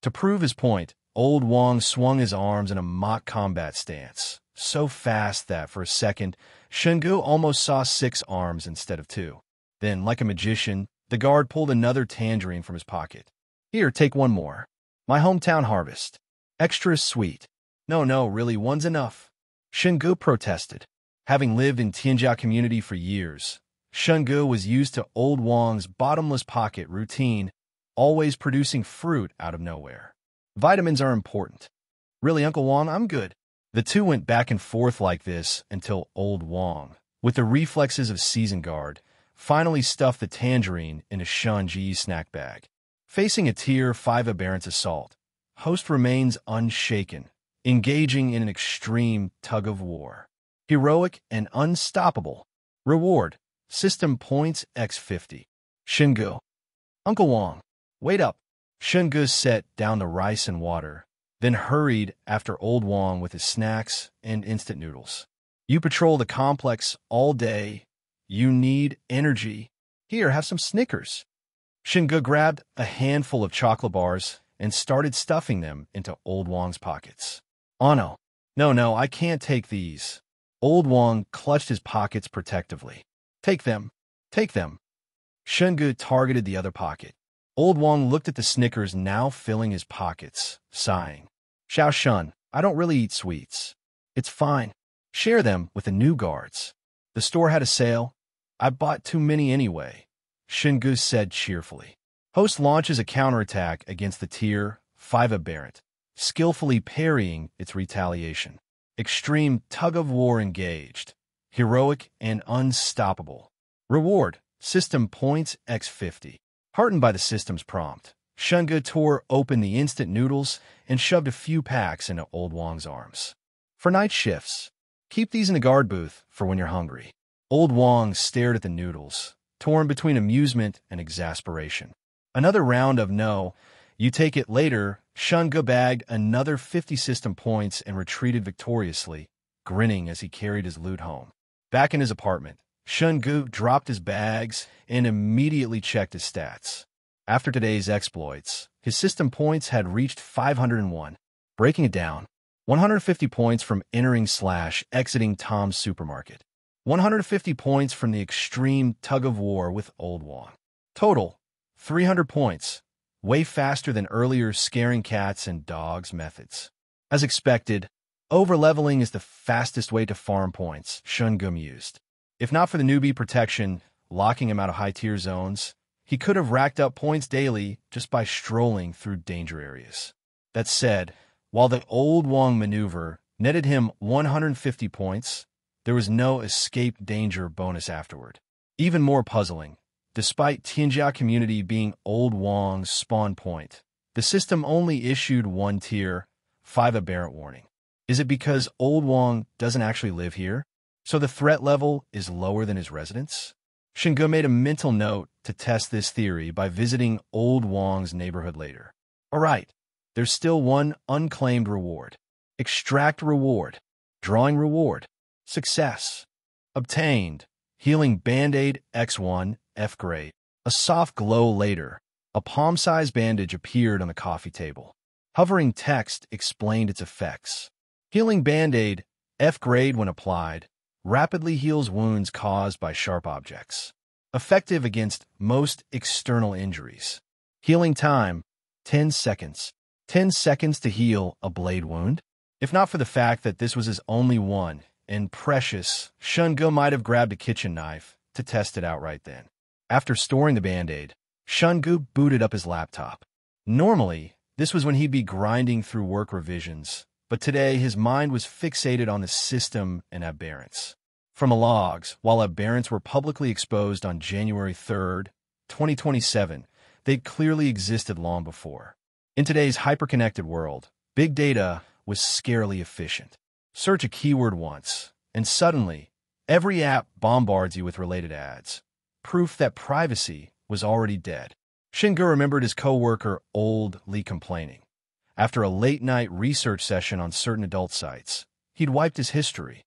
To prove his point, Old Wong swung his arms in a mock combat stance, so fast that, for a second, Shungu almost saw 6 arms instead of 2. Then, like a magician, the guard pulled another tangerine from his pocket. Here, take one more. My hometown harvest. Extra sweet. No, really, one's enough. Shungu protested. Having lived in Tianjia community for years, Shungu was used to Old Wong's bottomless pocket routine, always producing fruit out of nowhere. Vitamins are important. Really, Uncle Wong, I'm good. The two went back and forth like this until Old Wong, with the reflexes of seasoned guard, finally stuffed the tangerine in a Shun-Ji snack bag. Facing a Tier 5 aberrant's assault, Host remains unshaken, engaging in an extreme tug-of-war. Heroic and unstoppable. Reward, system points x50. Shungu. Uncle Wong, wait up. Shungu set down the rice and water, then hurried after Old Wong with his snacks and instant noodles. You patrol the complex all day. You need energy. Here, have some Snickers. Shungu grabbed a handful of chocolate bars and started stuffing them into Old Wong's pockets. Oh no, I can't take these. Old Wong clutched his pockets protectively. Take them. Shungu targeted the other pocket. Old Wong looked at the Snickers now filling his pockets, sighing. Xiao Shun, I don't really eat sweets. It's fine. Share them with the new guards. The store had a sale. I bought too many anyway, Shungu said cheerfully. Host launches a counterattack against the Tier 5 aberrant, skillfully parrying its retaliation. Extreme tug-of-war engaged. Heroic and unstoppable. Reward, system points x50. Heartened by the system's prompt, Shunga tore open the instant noodles and shoved a few packs into Old Wong's arms. For night shifts, keep these in the guard booth for when you're hungry. Old Wong stared at the noodles, torn between amusement and exasperation. Another round of no, you take it later. Shunga bagged another 50 system points and retreated victoriously, grinning as he carried his loot home. Back in his apartment, Shunga dropped his bags and immediately checked his stats. After today's exploits, his system points had reached 501. Breaking it down, 150 points from entering/exiting Tom's supermarket, 150 points from the extreme tug-of-war with Old Wong. Total, 300 points, way faster than earlier scaring cats and dogs methods. As expected, overleveling is the fastest way to farm points, Shunga mused. If not for the newbie protection, locking him out of high-tier zones, he could have racked up points daily just by strolling through danger areas. That said, while the Old Wong maneuver netted him 150 points, there was no escape danger bonus afterward. Even more puzzling, despite Tianjia community being Old Wong's spawn point, the system only issued one tier 5 aberrant warning. Is it because Old Wong doesn't actually live here, so the threat level is lower than his residence? Shunga made a mental note to test this theory by visiting Old Wong's neighborhood later. All right, there's still one unclaimed reward. Extract reward. Drawing reward. Success. Obtained. Healing Band-Aid X1, F grade. A soft glow later, a palm-sized bandage appeared on the coffee table. Hovering text explained its effects. Healing Band-Aid, F grade when applied, rapidly heals wounds caused by sharp objects. Effective against most external injuries. Healing time, 10 seconds. 10 seconds to heal a blade wound? If not for the fact that this was his only one, and precious, Shunga might have grabbed a kitchen knife to test it out right then. After storing the Band-Aid, Shunga booted up his laptop. Normally, this was when he'd be grinding through work revisions, but today his mind was fixated on the system and aberrants. From the logs, while aberrants were publicly exposed on January 3rd, 2027, they'd clearly existed long before. In today's hyper-connected world, big data was scarily efficient. Search a keyword once, and suddenly, every app bombards you with related ads. Proof that privacy was already dead. Shunga remembered his coworker Old Lee complaining. After a late-night research session on certain adult sites, he'd wiped his history,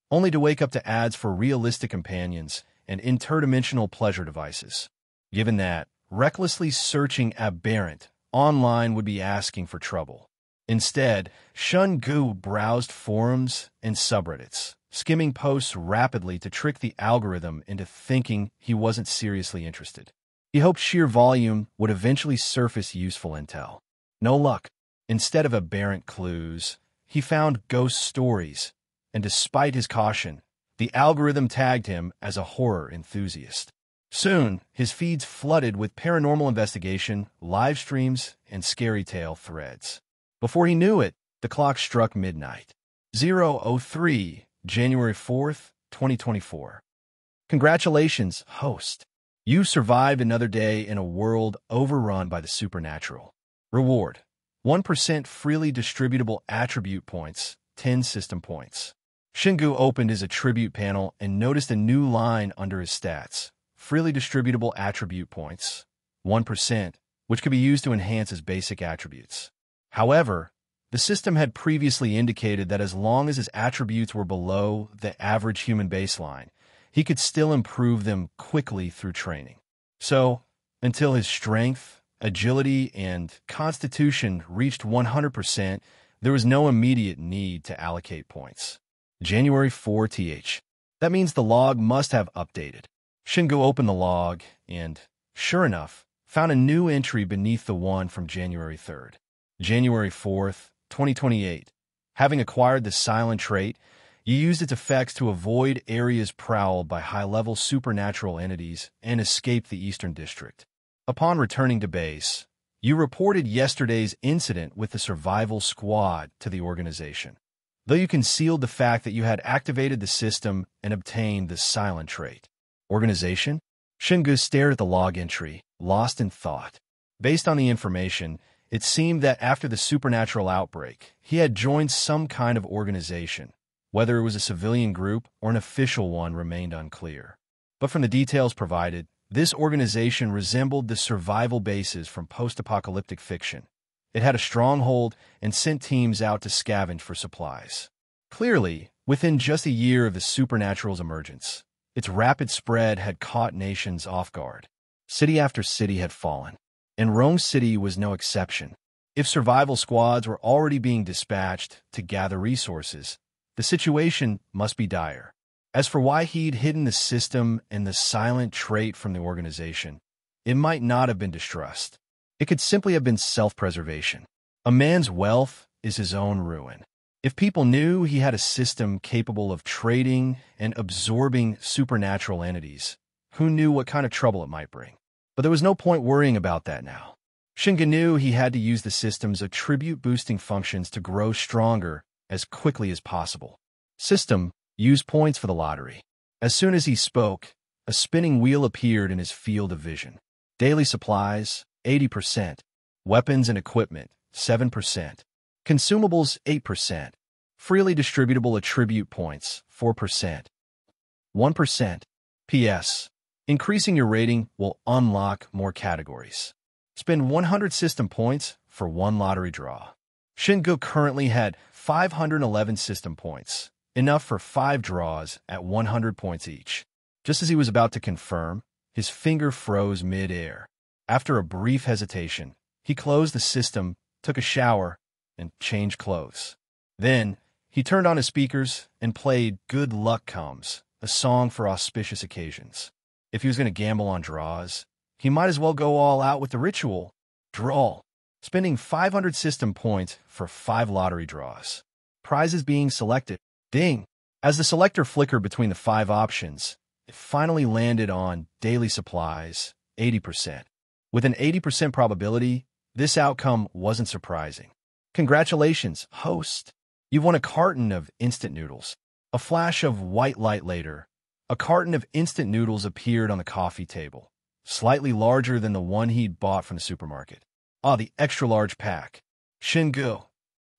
only to wake up to ads for realistic companions and interdimensional pleasure devices. Given that, recklessly searching aberrant online would be asking for trouble. Instead, Shunga browsed forums and subreddits, skimming posts rapidly to trick the algorithm into thinking he wasn't seriously interested. He hoped sheer volume would eventually surface useful intel. No luck. Instead of aberrant clues, he found ghost stories, and despite his caution, the algorithm tagged him as a horror enthusiast. Soon, his feeds flooded with paranormal investigation, live streams, and scary tale threads. Before he knew it, the clock struck midnight. 0:03, January 4th, 2024. Congratulations, host. You survived another day in a world overrun by the supernatural. Reward: 1% freely distributable attribute points, 10 system points. Shunga opened his attribute panel and noticed a new line under his stats. Freely distributable attribute points, 1%, which could be used to enhance his basic attributes. However, the system had previously indicated that as long as his attributes were below the average human baseline, he could still improve them quickly through training. So, until his strength, agility, and constitution reached 100%, there was no immediate need to allocate points. January 4th. That means the log must have updated. Shunga opened the log and, sure enough, found a new entry beneath the one from January 3rd. January 4th, 2028. Having acquired the silent trait, you used its effects to avoid areas prowled by high-level supernatural entities and escape the Eastern District. Upon returning to base, you reported yesterday's incident with the survival squad to the organization, though you concealed the fact that you had activated the system and obtained the silent trait. Organization? Shunga stared at the log entry, lost in thought. Based on the information, it seemed that after the supernatural outbreak, he had joined some kind of organization. Whether it was a civilian group or an official one remained unclear. But from the details provided, this organization resembled the survival bases from post-apocalyptic fiction. It had a stronghold and sent teams out to scavenge for supplies. Clearly, within just a year of the supernatural's emergence, its rapid spread had caught nations off guard. City after city had fallen, and Rome City was no exception. If survival squads were already being dispatched to gather resources, the situation must be dire. As for why he'd hidden the system and the silent trait from the organization, it might not have been distrust. It could simply have been self-preservation. A man's wealth is his own ruin. If people knew he had a system capable of trading and absorbing supernatural entities, who knew what kind of trouble it might bring? But there was no point worrying about that now. Shinga knew he had to use the system's attribute-boosting functions to grow stronger as quickly as possible. System, use points for the lottery. As soon as he spoke, a spinning wheel appeared in his field of vision. Daily supplies, 80%. Weapons and equipment, 7%. Consumables, 8%. Freely distributable attribute points, 4%. 1%. PS. Increasing your rating will unlock more categories. Spend 100 system points for one lottery draw. Shingo currently had 511 system points, enough for 5 draws at 100 points each. Just as he was about to confirm, his finger froze mid-air. After a brief hesitation, he closed the system, took a shower, and changed clothes. Then, he turned on his speakers and played Good Luck Comes, a song for auspicious occasions. If he was going to gamble on draws, he might as well go all out with the ritual. Draw. Spending 500 system points for 5 lottery draws. Prizes being selected. Ding! As the selector flickered between the 5 options, it finally landed on daily supplies, 80%. With an 80% probability, this outcome wasn't surprising. Congratulations, host! You've won a carton of instant noodles. A flash of white light later, a carton of instant noodles appeared on the coffee table, slightly larger than the one he'd bought from the supermarket. Ah, the extra-large pack. Shingu.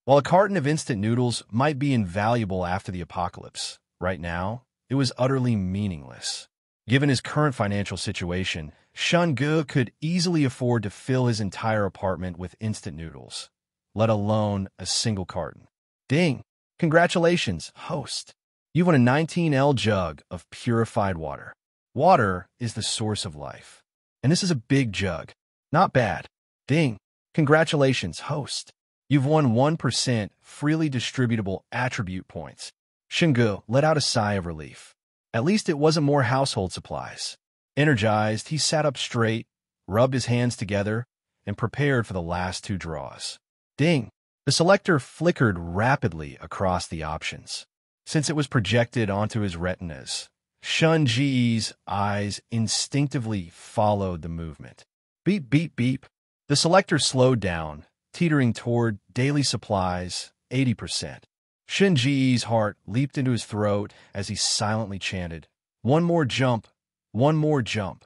While a carton of instant noodles might be invaluable after the apocalypse, right now, it was utterly meaningless. Given his current financial situation, Shingu could easily afford to fill his entire apartment with instant noodles, let alone a single carton. Ding! Congratulations, host. You've won a 19L jug of purified water. Water is the source of life. And this is a big jug. Not bad. Ding! Congratulations, host. You've won 1% freely distributable attribute points. Shingu let out a sigh of relief. At least it wasn't more household supplies. Energized, he sat up straight, rubbed his hands together, and prepared for the last 2 draws. Ding! The selector flickered rapidly across the options. Since it was projected onto his retinas, Shun Ji's eyes instinctively followed the movement. Beep, beep, beep. The selector slowed down, teetering toward daily supplies, 80%. Shun Ji's heart leaped into his throat as he silently chanted, "One more jump, one more jump."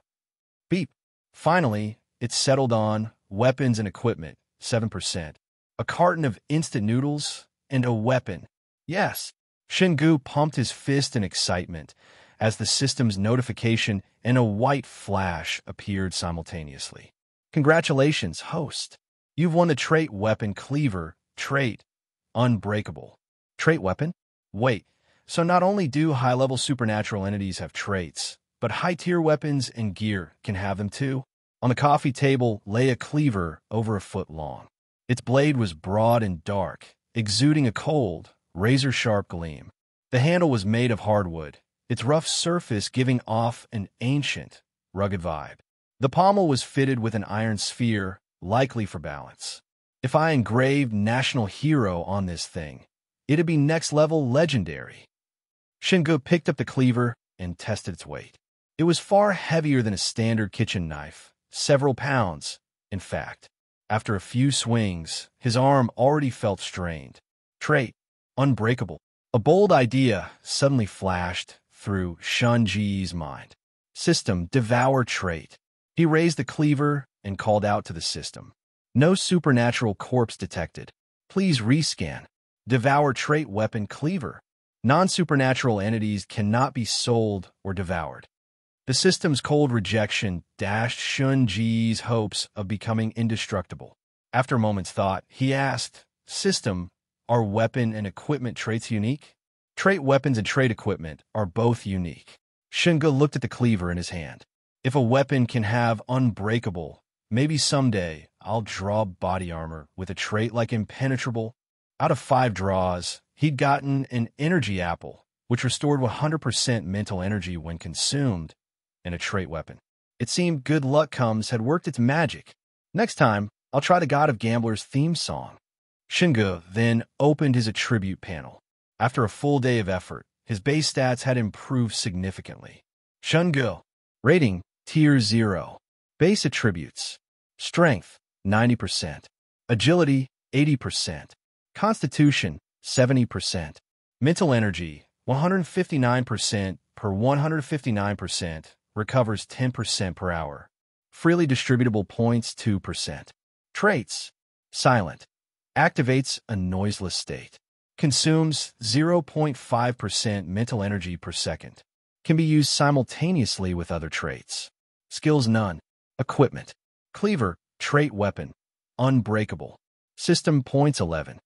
Beep. Finally, it settled on weapons and equipment, 7%. A carton of instant noodles and a weapon. Yes. Shingu pumped his fist in excitement as the system's notification and a white flash appeared simultaneously. Congratulations, host. You've won the trait weapon cleaver, trait, unbreakable. Trait weapon? Wait, so not only do high-level supernatural entities have traits, but high-tier weapons and gear can have them too? On the coffee table lay a cleaver over a foot long. Its blade was broad and dark, exuding a cold, razor-sharp gleam. The handle was made of hardwood, its rough surface giving off an ancient, rugged vibe. The pommel was fitted with an iron sphere, likely for balance. If I engraved National Hero on this thing, it'd be next-level legendary. Shingu picked up the cleaver and tested its weight. It was far heavier than a standard kitchen knife, several pounds, in fact. After a few swings, his arm already felt strained. Trait, unbreakable. A bold idea suddenly flashed through Shun Ji's mind. System, devour trait. He raised the cleaver and called out to the system. No supernatural corpse detected. Please rescan. Devour trait weapon cleaver. Non-supernatural entities cannot be sold or devoured. The system's cold rejection dashed Shun-Ji's hopes of becoming indestructible. After a moment's thought, he asked, "System, are weapon and equipment traits unique?" Trait weapons and trait equipment are both unique. Shunge looked at the cleaver in his hand. If a weapon can have unbreakable, maybe someday I'll draw body armor with a trait like impenetrable. Out of 5 draws, he'd gotten an energy apple, which restored 100% mental energy when consumed, and a trait weapon. It seemed Good Luck Comes had worked its magic. Next time, I'll try the God of Gamblers theme song. Shunge then opened his attribute panel. After a full day of effort, his base stats had improved significantly. Shunge. Rating, Tier 0. Base attributes. Strength, 90%. Agility, 80%. Constitution, 70%. Mental energy, 159% per 159%, recovers 10% per hour. Freely distributable points, 2%. Traits. Silent. Activates a noiseless state. Consumes 0.5% mental energy per second. Can be used simultaneously with other traits. Skills none. Equipment. Cleaver, trait weapon. Unbreakable. System points 11.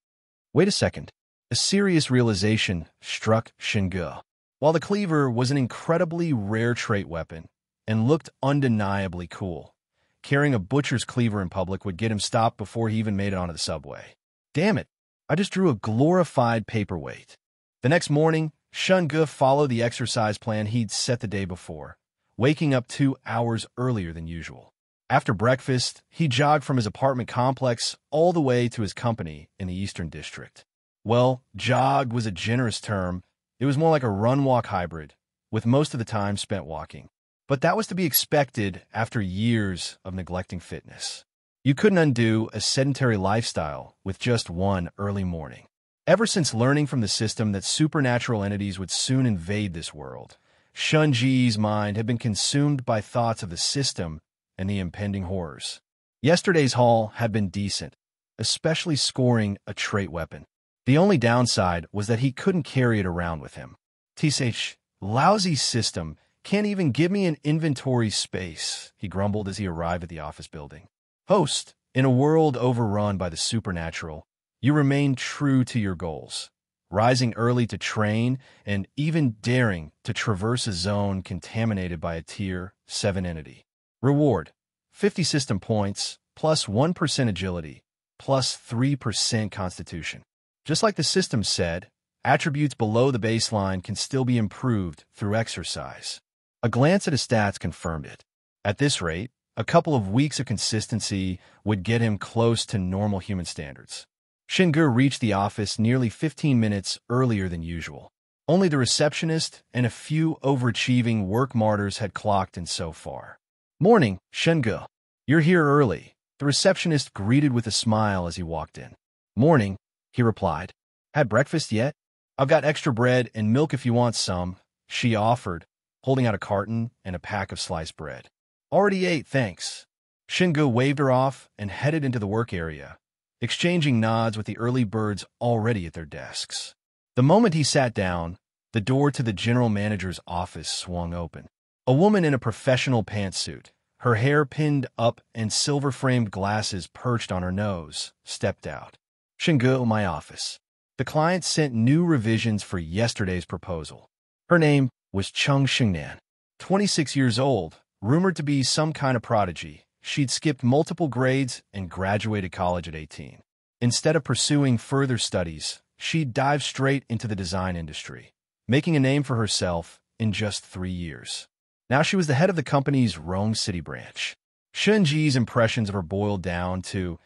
Wait a second. A serious realization struck Shunge. While the cleaver was an incredibly rare trait weapon and looked undeniably cool, carrying a butcher's cleaver in public would get him stopped before he even made it onto the subway. Damn it, I just drew a glorified paperweight. The next morning, Shunge followed the exercise plan he'd set the day before, waking up 2 hours earlier than usual. After breakfast, he jogged from his apartment complex all the way to his company in the Eastern District. Well, jog was a generous term. It was more like a run-walk hybrid, with most of the time spent walking. But that was to be expected after years of neglecting fitness. You couldn't undo a sedentary lifestyle with just one early morning. Ever since learning from the system that supernatural entities would soon invade this world, Shun-Ji's mind had been consumed by thoughts of the system and the impending horrors. Yesterday's haul had been decent, especially scoring a trait weapon. The only downside was that he couldn't carry it around with him. "Tsh, lousy system, can't even give me an inventory space," he grumbled as he arrived at the office building. Host, in a world overrun by the supernatural, you remain true to your goals, rising early to train and even daring to traverse a zone contaminated by a Tier 7 entity. Reward, 50 system points, plus 1% agility, plus 3% constitution. Just like the system said, attributes below the baseline can still be improved through exercise. A glance at his stats confirmed it. At this rate, a couple of weeks of consistency would get him close to normal human standards. Shunge reached the office nearly 15 minutes earlier than usual. Only the receptionist and a few overachieving work martyrs had clocked in so far. "Morning, Shunge. You're here early," the receptionist greeted with a smile as he walked in. "Morning," he replied. "Had breakfast yet? I've got extra bread and milk if you want some," she offered, holding out a carton and a pack of sliced bread. "Already ate, thanks." Shunge waved her off and headed into the work area, exchanging nods with the early birds already at their desks. The moment he sat down, the door to the general manager's office swung open. A woman in a professional pantsuit, her hair pinned up and silver-framed glasses perched on her nose, stepped out. "Shunge, my office." The client sent new revisions for yesterday's proposal. Her name was Chung Shengnan, 26 years old, rumored to be some kind of prodigy. She'd skipped multiple grades and graduated college at 18. Instead of pursuing further studies, she'd dived straight into the design industry, making a name for herself in just 3 years. Now she was the head of the company's Rome City branch. Shun-Ji's impressions of her boiled down to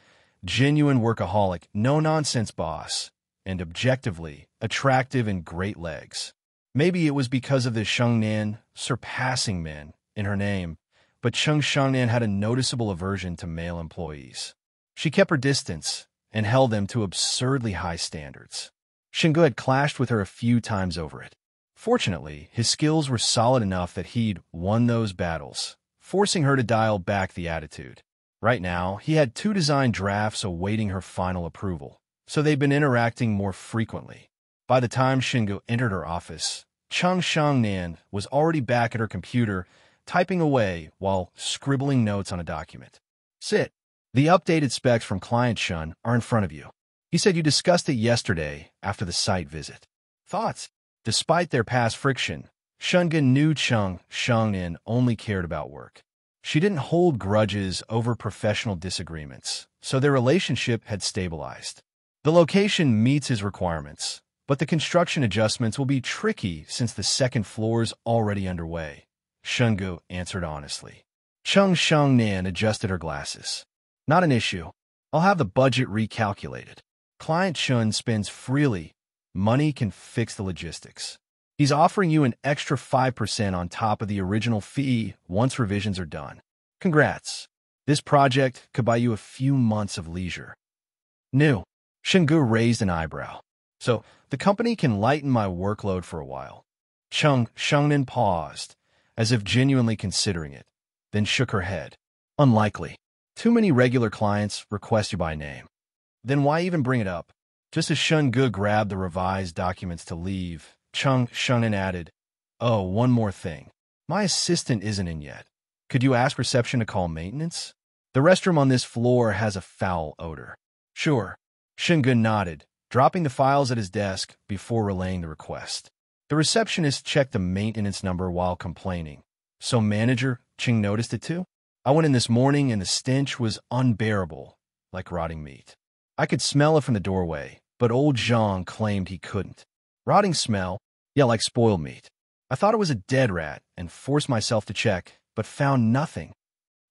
genuine workaholic, no-nonsense boss, and objectively attractive and great legs. Maybe it was because of the Shengnan, surpassing men, in her name, but Chung Shengnan had a noticeable aversion to male employees. She kept her distance and held them to absurdly high standards. Shunge had clashed with her a few times over it. Fortunately, his skills were solid enough that he'd won those battles, forcing her to dial back the attitude. Right now, he had 2 design drafts awaiting her final approval, so they've been interacting more frequently. By the time Shingo entered her office, Chung Shangnan was already back at her computer, typing away while scribbling notes on a document. Sit. The updated specs from Client Shun are in front of you. He said you discussed it yesterday after the site visit. Thoughts? Despite their past friction, Shunga knew Chung Shangnan only cared about work. She didn't hold grudges over professional disagreements, so their relationship had stabilized. The location meets his requirements, but the construction adjustments will be tricky since the second floor's already underway, Shungu answered honestly. Chung Shangnan adjusted her glasses. Not an issue. I'll have the budget recalculated. Client Shun spends freely. Money can fix the logistics. He's offering you an extra 5% on top of the original fee once revisions are done. Congrats. This project could buy you a few months of leisure. New. Shingu raised an eyebrow. So, the company can lighten my workload for a while. Chung Shangnan paused, as if genuinely considering it, then shook her head. Unlikely. Too many regular clients request you by name. Then why even bring it up? Just as Shungu grabbed the revised documents to leave, Chung Shangnan added, Oh, one more thing. My assistant isn't in yet. Could you ask reception to call maintenance? The restroom on this floor has a foul odor. Sure. Shingun nodded, dropping the files at his desk before relaying the request. The receptionist checked the maintenance number while complaining. So manager Ching noticed it too? I went in this morning and the stench was unbearable, like rotting meat. I could smell it from the doorway, but old Zhang claimed he couldn't. Rotting smell? Yeah, like spoiled meat. I thought it was a dead rat and forced myself to check, but found nothing.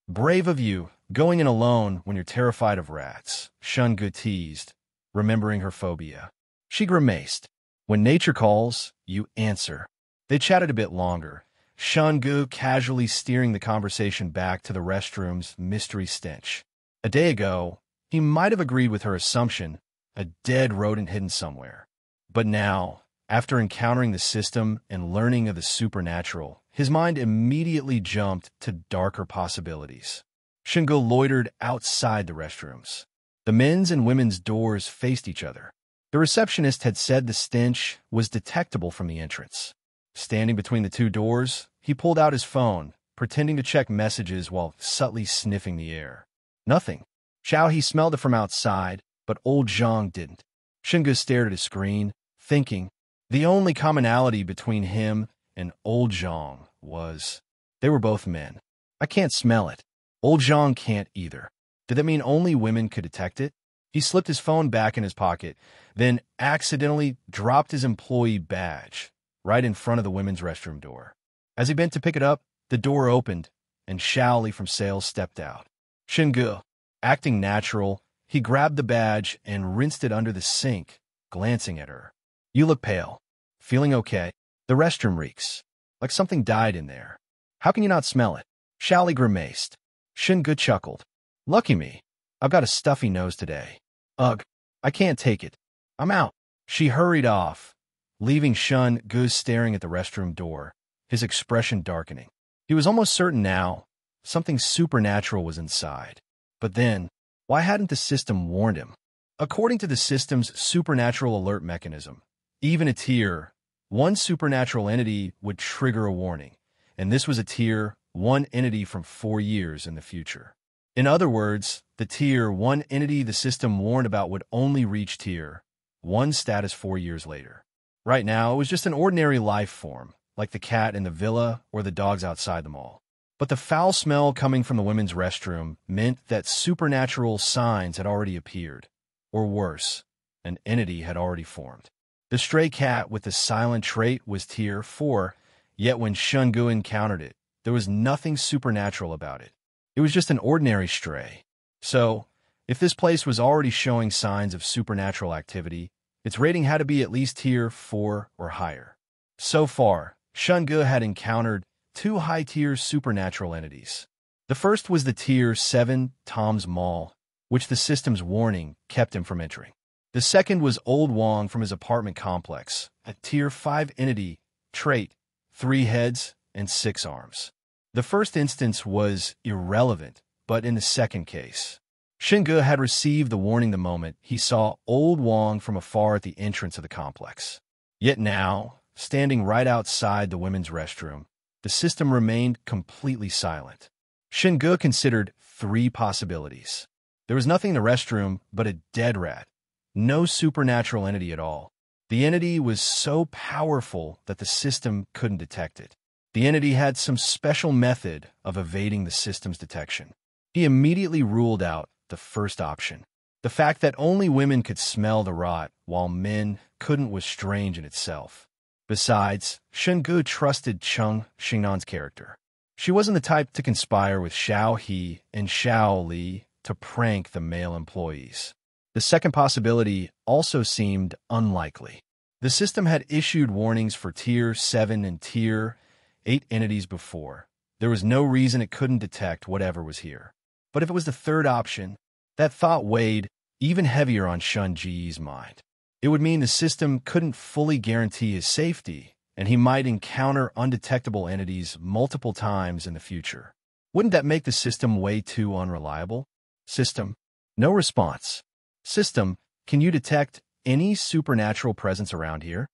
Brave of you, going in alone when you're terrified of rats, Shungu teased, remembering her phobia. She grimaced. When nature calls, you answer. They chatted a bit longer, Shungu casually steering the conversation back to the restroom's mystery stench. A day ago, he might have agreed with her assumption, a dead rodent hidden somewhere. But now, after encountering the system and learning of the supernatural, his mind immediately jumped to darker possibilities. Shingo loitered outside the restrooms. The men's and women's doors faced each other. The receptionist had said the stench was detectable from the entrance. Standing between the 2 doors, he pulled out his phone, pretending to check messages while subtly sniffing the air. Nothing. He smelled it from outside, but old Zhang didn't. Shingo stared at his screen, thinking. The only commonality between him and old Zhang was they were both men. I can't smell it. Old Zhang can't either. Did that mean only women could detect it? He slipped his phone back in his pocket, then accidentally dropped his employee badge right in front of the women's restroom door. As he bent to pick it up, the door opened, and Xiaoli from sales stepped out. Shingu, acting natural, he grabbed the badge and rinsed it under the sink, glancing at her. You look pale. Feeling okay? The restroom reeks. Like something died in there. How can you not smell it? Xiaoli grimaced. Shingu chuckled. Lucky me. I've got a stuffy nose today. Ugh, I can't take it. I'm out. She hurried off, leaving Shungu staring at the restroom door, his expression darkening. He was almost certain now something supernatural was inside. But then, why hadn't the system warned him? According to the system's supernatural alert mechanism, even a tier 1 supernatural entity would trigger a warning, and this was a tier 1 entity from 4 years in the future. In other words, the tier 1 entity the system warned about would only reach tier 1 status 4 years later. Right now, it was just an ordinary life form, like the cat in the villa or the dogs outside the mall. But the foul smell coming from the women's restroom meant that supernatural signs had already appeared. Or worse, an entity had already formed. The stray cat with the silent trait was tier 4, yet when Shungu encountered it, there was nothing supernatural about it. It was just an ordinary stray. So, if this place was already showing signs of supernatural activity, its rating had to be at least tier 4 or higher. So far, Shungu had encountered 2 high-tier supernatural entities. The first was the tier 7 Tom's Mall, which the system's warning kept him from entering. The second was Old Wong from his apartment complex, a tier 5 entity, trait, 3 heads and 6 arms. The first instance was irrelevant, but in the second case. Shinge had received the warning the moment he saw old Wang from afar at the entrance of the complex. Yet now, standing right outside the women's restroom, the system remained completely silent. Shinge considered 3 possibilities. There was nothing in the restroom but a dead rat. No supernatural entity at all. The entity was so powerful that the system couldn't detect it. The entity had some special method of evading the system's detection. He immediately ruled out the first option. The fact that only women could smell the rot while men couldn't was strange in itself. Besides, Shinge trusted Cheng Xingnan's character. She wasn't the type to conspire with Xiao He and Xiao Li to prank the male employees. The second possibility also seemed unlikely. The system had issued warnings for Tier 7 and Tier 8 entities before. There was no reason it couldn't detect whatever was here. But if it was the third option, that thought weighed even heavier on Shun Ji's mind. It would mean the system couldn't fully guarantee his safety, and he might encounter undetectable entities multiple times in the future. Wouldn't that make the system way too unreliable? System. No response. System, can you detect any supernatural presence around here?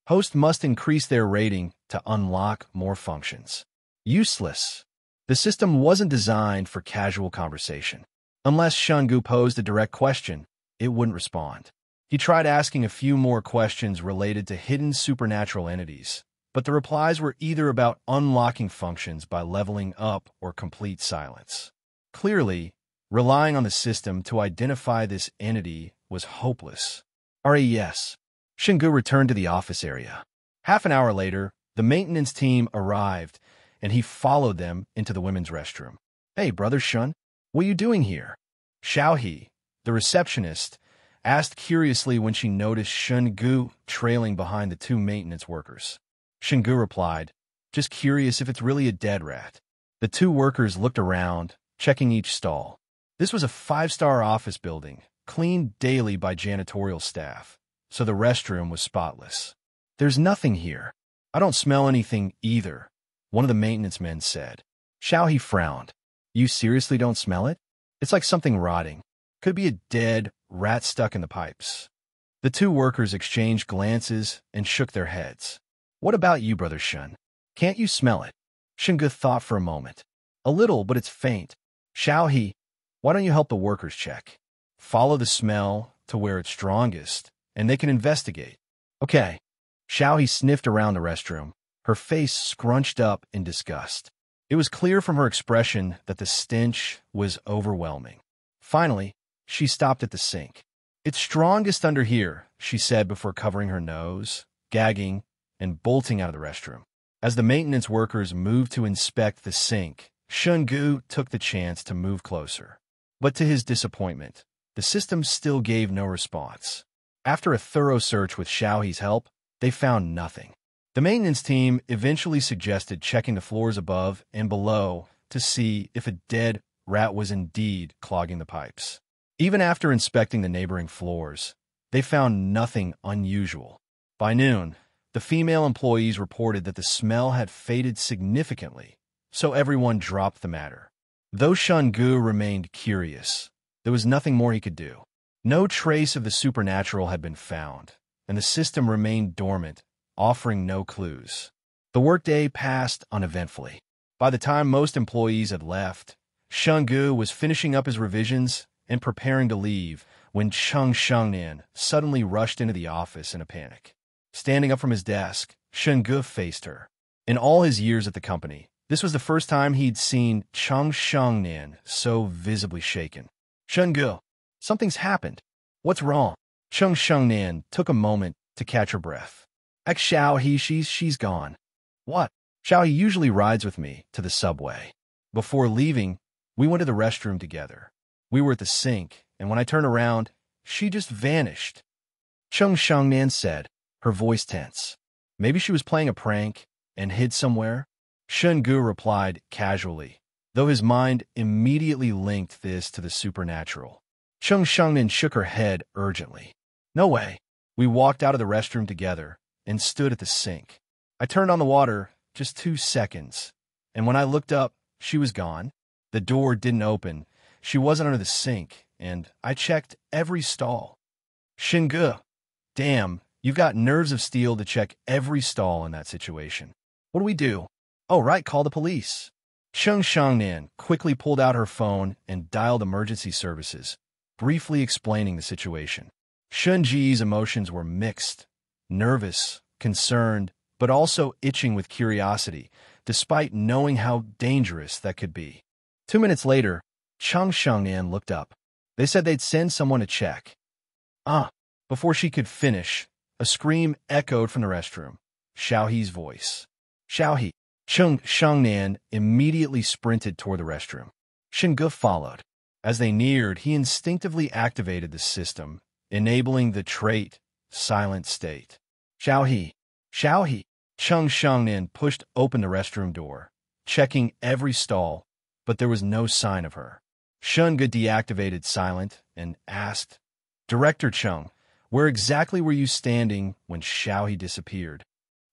Host must increase their rating to unlock more functions. Useless. The system wasn't designed for casual conversation. Unless Shungu posed a direct question, it wouldn't respond. He tried asking a few more questions related to hidden supernatural entities, but the replies were either about unlocking functions by leveling up or complete silence. Clearly, relying on the system to identify this entity was hopeless. RAS. Shingu returned to the office area. Half an hour later, the maintenance team arrived, and he followed them into the women's restroom. "Hey, Brother Shun, what are you doing here?" Xiao He, the receptionist, asked curiously when she noticed Shingu trailing behind the 2 maintenance workers. Shingu replied, "Just curious if it's really a dead rat." The 2 workers looked around, checking each stall. This was a 5-star office building, cleaned daily by janitorial staff, so the restroom was spotless. "There's nothing here. I don't smell anything either," one of the maintenance men said. Xiao He frowned. "You seriously don't smell it? It's like something rotting. Could be a dead rat stuck in the pipes." The 2 workers exchanged glances and shook their heads. "What about you, Brother Shun? Can't you smell it?" Shingu thought for a moment. "A little, but it's faint." Xiao He, why don't you help the workers check? Follow the smell to where it's strongest, and they can investigate. Okay. Xiao He sniffed around the restroom, her face scrunched up in disgust. It was clear from her expression that the stench was overwhelming. Finally, she stopped at the sink. "It's strongest under here," she said before covering her nose, gagging, and bolting out of the restroom. As the maintenance workers moved to inspect the sink, Shungu took the chance to move closer. But to his disappointment, the system still gave no response. After a thorough search with Xiao He's help, they found nothing. The maintenance team eventually suggested checking the floors above and below to see if a dead rat was indeed clogging the pipes. Even after inspecting the neighboring floors, they found nothing unusual. By noon, the female employees reported that the smell had faded significantly, so everyone dropped the matter. Though Shungu remained curious, there was nothing more he could do. No trace of the supernatural had been found, and the system remained dormant, offering no clues. The workday passed uneventfully. By the time most employees had left, Shungu was finishing up his revisions and preparing to leave when Cheng Shengnan suddenly rushed into the office in a panic. Standing up from his desk, Shungu faced her. In all his years at the company, this was the first time he'd seen Cheng Shengnan so visibly shaken. "Shungu, something's happened. What's wrong?" Cheng Shengnan took a moment to catch her breath. "Xiao He, she's gone." "What?" "Xiao He usually rides with me to the subway. Before leaving, we went to the restroom together. We were at the sink, and when I turned around, she just vanished." Cheng Shengnan said, her voice tense. "Maybe she was playing a prank and hid somewhere?" Shungu replied casually, though his mind immediately linked this to the supernatural. Cheng Shengnan shook her head urgently. "No way." We walked out of the restroom together and stood at the sink. I turned on the water just 2 seconds, and when I looked up, she was gone. The door didn't open. She wasn't under the sink, and I checked every stall. Xinge, damn, you've got nerves of steel to check every stall in that situation. What do we do? Oh, right, call the police. Cheng Shangnan quickly pulled out her phone and dialed emergency services, briefly explaining the situation. Shun Ji's emotions were mixed, nervous, concerned, but also itching with curiosity, despite knowing how dangerous that could be. 2 minutes later, Cheng Shangnan looked up. They said they'd send someone to check. Before she could finish, a scream echoed from the restroom. Xiaohe's voice. Xiaohe. Cheng Shangnan immediately sprinted toward the restroom. Xinge followed. As they neared, he instinctively activated the system, enabling the trait silent state. Xiaohe. Xiaohe. Cheng Shangnan pushed open the restroom door, checking every stall, but there was no sign of her. Xinge deactivated silent and asked, Director Cheng, where exactly were you standing when Xiaohe disappeared?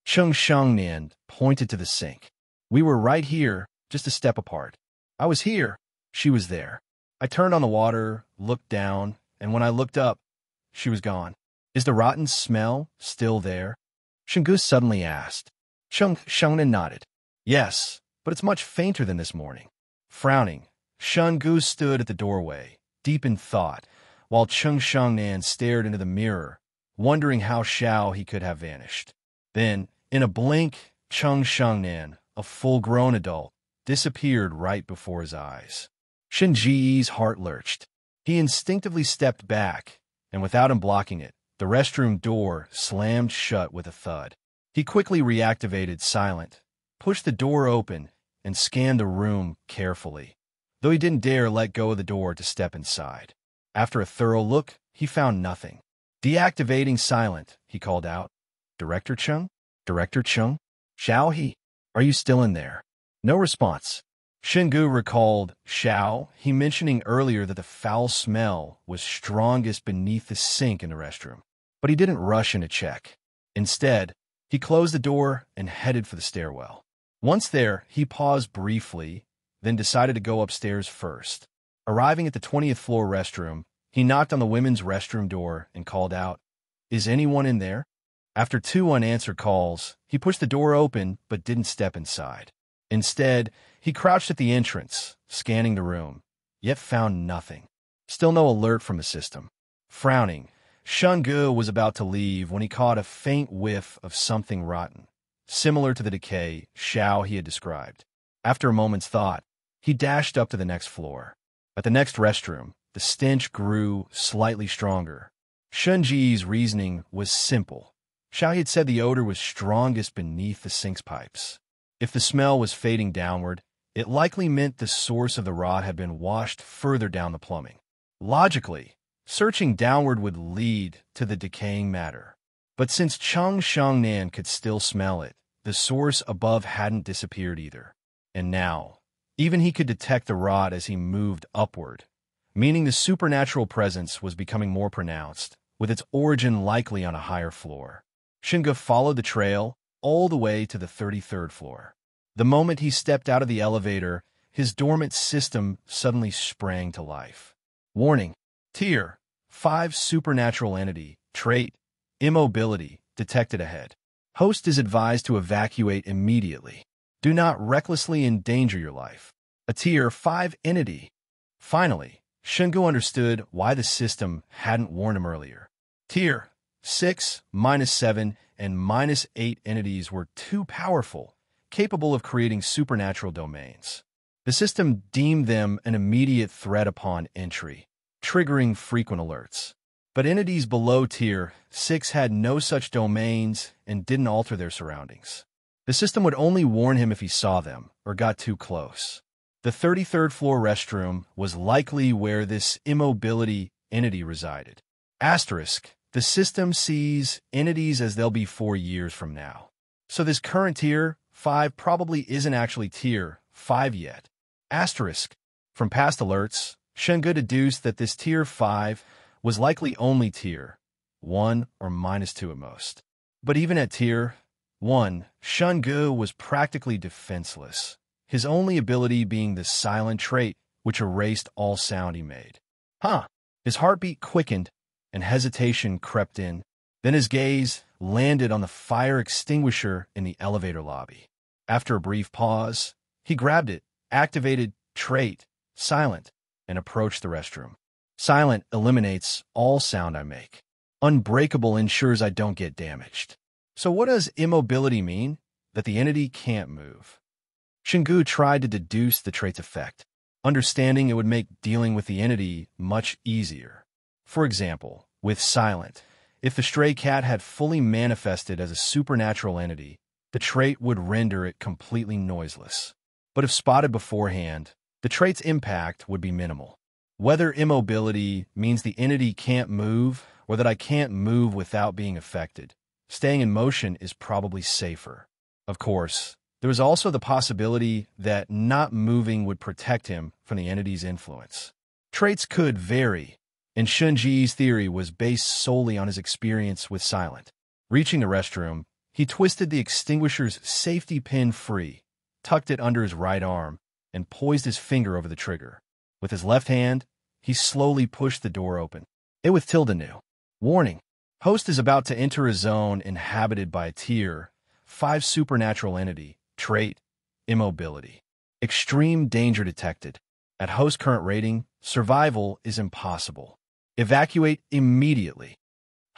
Cheng Shangnan pointed to the sink. We were right here, just a step apart. I was here. She was there. I turned on the water, looked down, and when I looked up, she was gone. Is the rotten smell still there? Xinge suddenly asked. Cheng Shangnan nodded. Yes, but it's much fainter than this morning. Frowning, Xinge stood at the doorway, deep in thought, while Cheng Shangnan stared into the mirror, wondering how Xiaohe could have vanished. Then, in a blink, Cheng Shangnan, a full-grown adult, disappeared right before his eyes. Shen Ji's heart lurched. He instinctively stepped back, and without him blocking it, the restroom door slammed shut with a thud. He quickly reactivated silent, pushed the door open, and scanned the room carefully, though he didn't dare let go of the door to step inside. After a thorough look, he found nothing. Deactivating silent, he called out. Director Cheng? Director Cheng? Xiaohe, are you still in there? No response. Xinge recalled Xiaohe mentioning earlier that the foul smell was strongest beneath the sink in the restroom, but he didn't rush in to check. Instead, he closed the door and headed for the stairwell. Once there, he paused briefly, then decided to go upstairs first. Arriving at the 20th floor restroom, he knocked on the women's restroom door and called out, Is anyone in there? After 2 unanswered calls, he pushed the door open but didn't step inside. Instead, he crouched at the entrance, scanning the room, yet found nothing. Still no alert from the system. Frowning, Xinge was about to leave when he caught a faint whiff of something rotten, similar to the decay Xiaohe had described. After a moment's thought, he dashed up to the next floor. At the next restroom, the stench grew slightly stronger. Shun Ji's reasoning was simple. Xiaohe had said the odor was strongest beneath the sink's pipes. If the smell was fading downward, it likely meant the source of the rot had been washed further down the plumbing. Logically, searching downward would lead to the decaying matter. But since Cheng Shangnan could still smell it, the source above hadn't disappeared either. And now, even he could detect the rot as he moved upward, meaning the supernatural presence was becoming more pronounced, with its origin likely on a higher floor. Xinge followed the trail all the way to the 33rd floor. The moment he stepped out of the elevator, his dormant system suddenly sprang to life. Warning: Tier 5 supernatural entity, trait, immobility, detected ahead. Host is advised to evacuate immediately. Do not recklessly endanger your life. A Tier 5 entity. Finally, Xinge understood why the system hadn't warned him earlier. Tier 6, -7, and -8 entities were too powerful, capable of creating supernatural domains. The system deemed them an immediate threat upon entry, triggering frequent alerts. But entities below Tier 6 had no such domains and didn't alter their surroundings. The system would only warn him if he saw them or got too close. The 33rd floor restroom was likely where this immobility entity resided. Asterisk: the system sees entities as they'll be 4 years from now. So this current Tier 5 probably isn't actually Tier 5 yet. Asterisk: from past alerts, Xinge deduced that this Tier 5 was likely only Tier 1 or -2 at most. But even at Tier 1, Xinge was practically defenseless, his only ability being the silent trait which erased all sound he made. Huh. His heartbeat quickened, and hesitation crept in. Then his gaze landed on the fire extinguisher in the elevator lobby. After a brief pause, he grabbed it, activated trait, silent, and approached the restroom. Silent eliminates all sound I make. Unbreakable ensures I don't get damaged. So what does immobility mean? That the entity can't move. Shingu tried to deduce the trait's effect, understanding it would make dealing with the entity much easier. For example, with Silent, if the stray cat had fully manifested as a supernatural entity, the trait would render it completely noiseless. But if spotted beforehand, the trait's impact would be minimal. Whether immobility means the entity can't move or that I can't move without being affected, staying in motion is probably safer. Of course, there was also the possibility that not moving would protect him from the entity's influence. Traits could vary, and Shunji's theory was based solely on his experience with Silent. Reaching the restroom, he twisted the extinguisher's safety pin free, tucked it under his right arm, and poised his finger over the trigger. With his left hand, he slowly pushed the door open. It was Tilda knew. Warning. Host is about to enter a zone inhabited by a Tier 5 supernatural entity, trait, immobility. Extreme danger detected. At host current rating, survival is impossible. Evacuate immediately.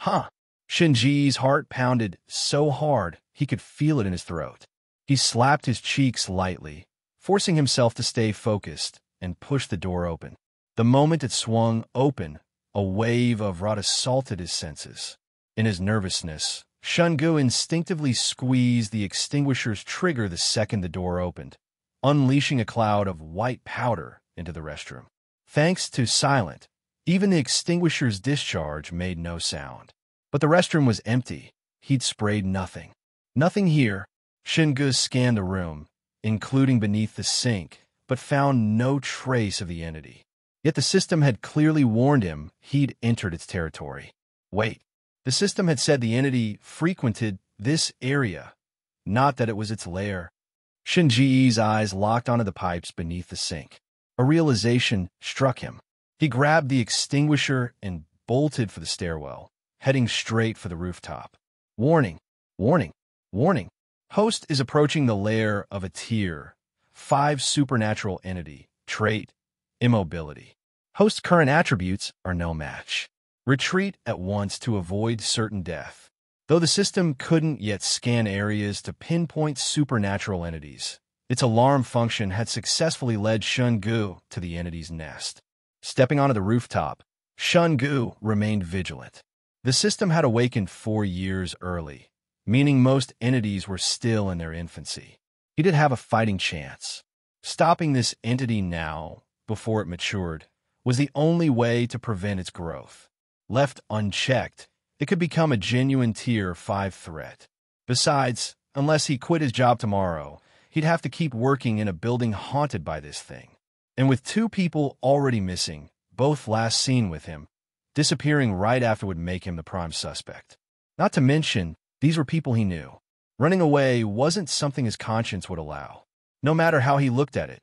Huh. Shinji's heart pounded so hard he could feel it in his throat. He slapped his cheeks lightly, forcing himself to stay focused, and pushed the door open. The moment it swung open, a wave of rot assaulted his senses. In his nervousness, Shungu instinctively squeezed the extinguisher's trigger the second the door opened, unleashing a cloud of white powder into the restroom. Thanks to Silent, even the extinguisher's discharge made no sound. But the restroom was empty. He'd sprayed nothing. Nothing here. Shungu scanned the room, including beneath the sink, but found no trace of the entity. Yet the system had clearly warned him he'd entered its territory. Wait. The system had said the entity frequented this area, not that it was its lair. Shinji's eyes locked onto the pipes beneath the sink. A realization struck him. He grabbed the extinguisher and bolted for the stairwell, heading straight for the rooftop. Warning, warning, warning. Host is approaching the lair of a Tier 5 supernatural entity, trait, immobility. Host's current attributes are no match. Retreat at once to avoid certain death. Though the system couldn't yet scan areas to pinpoint supernatural entities, its alarm function had successfully led Shungu to the entity's nest. Stepping onto the rooftop, Shungu remained vigilant. The system had awakened 4 years early, meaning most entities were still in their infancy. He did have a fighting chance. Stopping this entity now, before it matured, was the only way to prevent its growth. Left unchecked, it could become a genuine Tier 5 threat. Besides, unless he quit his job tomorrow, he'd have to keep working in a building haunted by this thing. And with 2 people already missing, both last seen with him, disappearing right after would make him the prime suspect. Not to mention, these were people he knew. Running away wasn't something his conscience would allow. No matter how he looked at it,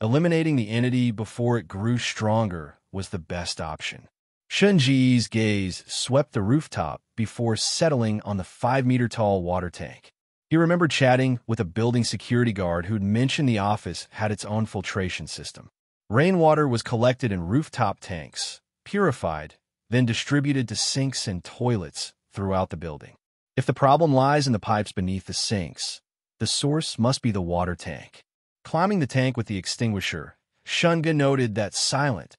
eliminating the entity before it grew stronger was the best option. Shunji's gaze swept the rooftop before settling on the 5-meter-tall water tank. He remembered chatting with a building security guard who'd mentioned the office had its own filtration system. Rainwater was collected in rooftop tanks, purified, then distributed to sinks and toilets throughout the building. If the problem lies in the pipes beneath the sinks, the source must be the water tank. Climbing the tank with the extinguisher, Shungu noted that Silent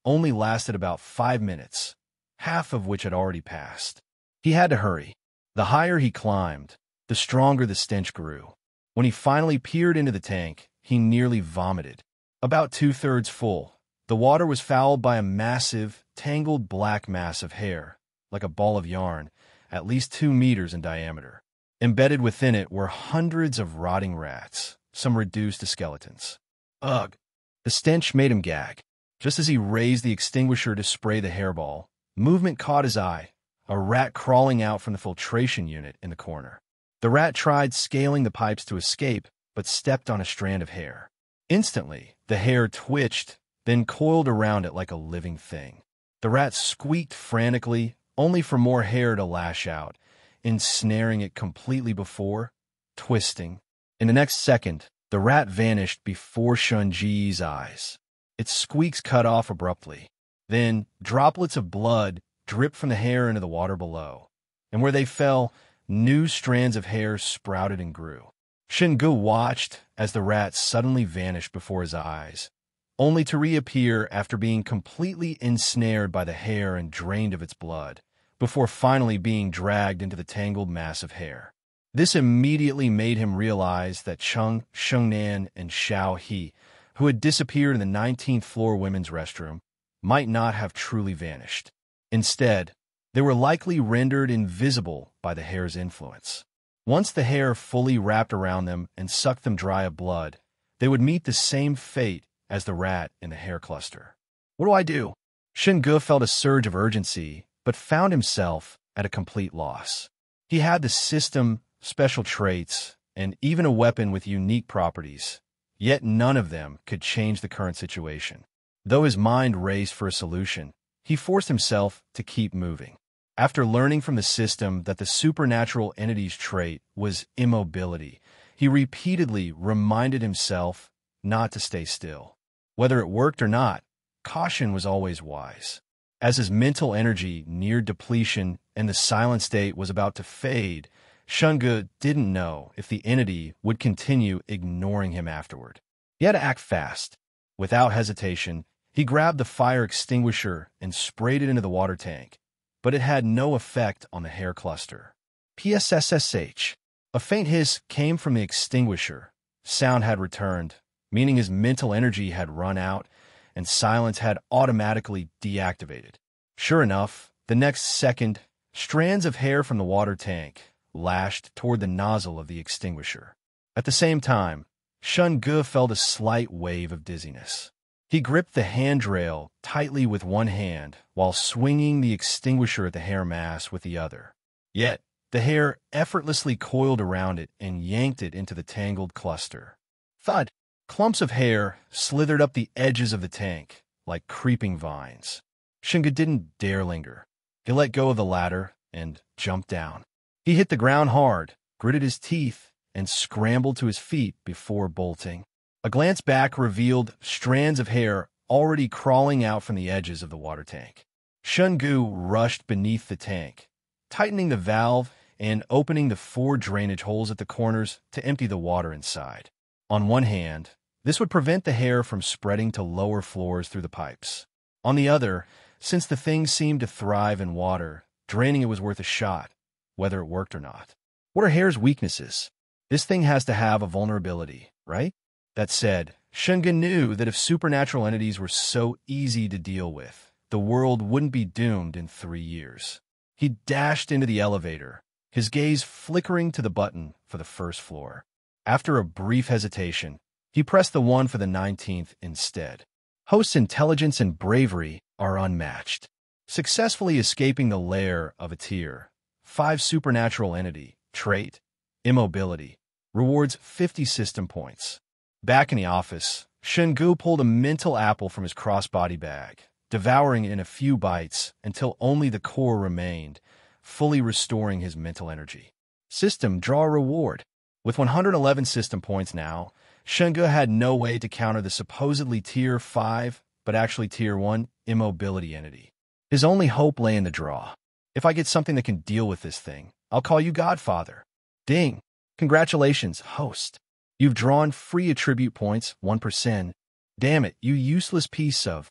only lasted about 5 minutes, half of which had already passed. He had to hurry. The higher he climbed, the stronger the stench grew. When he finally peered into the tank, he nearly vomited. About 2/3 full, the water was fouled by a massive, tangled black mass of hair, like a ball of yarn, at least 2 meters in diameter. Embedded within it were hundreds of rotting rats, some reduced to skeletons. Ugh! The stench made him gag. Just as he raised the extinguisher to spray the hairball, movement caught his eye, a rat crawling out from the filtration unit in the corner. The rat tried scaling the pipes to escape, but stepped on a strand of hair. Instantly, the hair twitched, then coiled around it like a living thing. The rat squeaked frantically, only for more hair to lash out, ensnaring it completely before twisting. In the next second, the rat vanished before Shun-Ji's eyes. Its squeaks cut off abruptly. Then, droplets of blood dripped from the hair into the water below, and where they fell, new strands of hair sprouted and grew. Shin-Gu watched as the rat suddenly vanished before his eyes, only to reappear after being completely ensnared by the hair and drained of its blood, before finally being dragged into the tangled mass of hair. This immediately made him realize that Chung, Shengnan, and Xiao He, who had disappeared in the 19th floor women's restroom, might not have truly vanished. Instead, they were likely rendered invisible by the hair's influence. Once the hair fully wrapped around them and sucked them dry of blood, they would meet the same fate as the rat in the hair cluster. What do I do? Shin-Gu felt a surge of urgency, but found himself at a complete loss. He had the system, special traits, and even a weapon with unique properties, yet none of them could change the current situation. Though his mind raced for a solution, he forced himself to keep moving. After learning from the system that the supernatural entity's trait was immobility, he repeatedly reminded himself not to stay still. Whether it worked or not, caution was always wise. As his mental energy neared depletion and the silent state was about to fade, Shun-Gu didn't know if the entity would continue ignoring him afterward. He had to act fast. Without hesitation, he grabbed the fire extinguisher and sprayed it into the water tank, but it had no effect on the hair cluster. PSSSH. A faint hiss came from the extinguisher. Sound had returned, meaning his mental energy had run out, and silence had automatically deactivated. Sure enough, the next second, strands of hair from the water tank lashed toward the nozzle of the extinguisher. At the same time, Shun-Gu felt a slight wave of dizziness. He gripped the handrail tightly with one hand while swinging the extinguisher at the hair mass with the other. Yet, the hair effortlessly coiled around it and yanked it into the tangled cluster. Thud! Clumps of hair slithered up the edges of the tank like creeping vines. Shun-Gu didn't dare linger. He let go of the ladder and jumped down. He hit the ground hard, gritted his teeth, and scrambled to his feet before bolting. A glance back revealed strands of hair already crawling out from the edges of the water tank. Shun-Gu rushed beneath the tank, tightening the valve and opening the 4 drainage holes at the corners to empty the water inside. On one hand, this would prevent the hair from spreading to lower floors through the pipes. On the other, since the thing seemed to thrive in water, draining it was worth a shot, whether it worked or not. What are hair's weaknesses? This thing has to have a vulnerability, right? That said, Shun-Gu knew that if supernatural entities were so easy to deal with, the world wouldn't be doomed in 3 years. He dashed into the elevator, his gaze flickering to the button for the first floor. After a brief hesitation, he pressed the one for the 19th instead. Host's intelligence and bravery are unmatched. Successfully escaping the lair of a tier 5 supernatural entity, trait, immobility, rewards 50 system points. Back in the office, Shun-Gu pulled a mental apple from his crossbody bag, devouring it in a few bites until only the core remained, fully restoring his mental energy. System draw reward. With 111 system points now, Shun-Gu had no way to counter the supposedly Tier 5, but actually Tier 1, immobility entity. His only hope lay in the draw. If I get something that can deal with this thing, I'll call you Godfather. Ding! Congratulations, host. You've drawn free attribute points, 1%. Damn it, you useless piece of...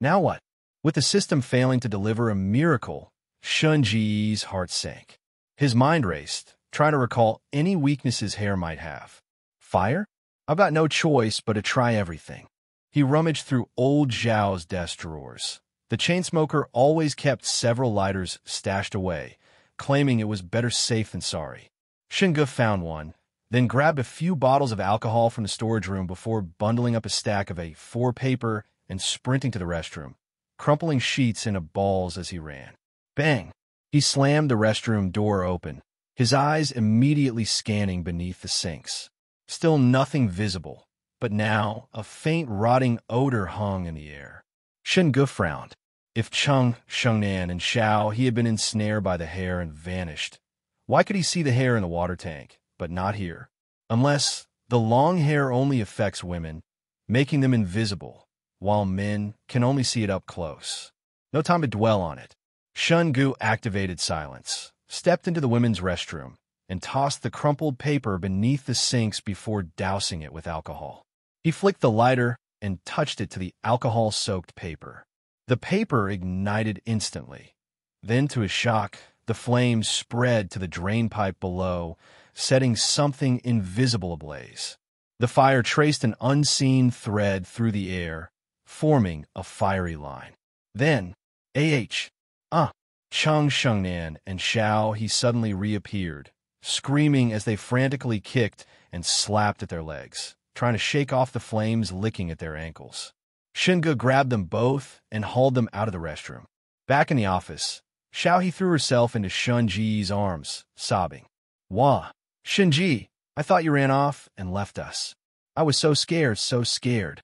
Now what? With the system failing to deliver a miracle, Shun-Ji's heart sank. His mind raced, trying to recall any weaknesses hair might have. Fire? I've got no choice but to try everything. He rummaged through old Zhao's desk drawers. The chainsmoker always kept several lighters stashed away, claiming it was better safe than sorry. Shun-Gu found one, then grabbed a few bottles of alcohol from the storage room before bundling up a stack of A4 paper and sprinting to the restroom, crumpling sheets into balls as he ran. Bang! He slammed the restroom door open, his eyes immediately scanning beneath the sinks. Still nothing visible, but now a faint rotting odor hung in the air. Shen Ge frowned. If Cheng, Shengnan, and Xiao he had been ensnared by the hair and vanished, why could he see the hair in the water tank, but not here? Unless the long hair only affects women, making them invisible, while men can only see it up close. No time to dwell on it. Shen Ge activated silence, stepped into the women's restroom, and tossed the crumpled paper beneath the sinks before dousing it with alcohol. He flicked the lighter and touched it to the alcohol-soaked paper. The paper ignited instantly. Then, to his shock, the flames spread to the drain pipe below, setting something invisible ablaze. The fire traced an unseen thread through the air, forming a fiery line. Then, Cheng, Shengnan, and Xiao he suddenly reappeared, screaming as they frantically kicked and slapped at their legs, trying to shake off the flames licking at their ankles. Shen Ge grabbed them both and hauled them out of the restroom. Back in the office, Xiao he threw herself into Shen Ji's arms, sobbing. Wah, Shen Ji, I thought you ran off and left us. I was so scared, so scared.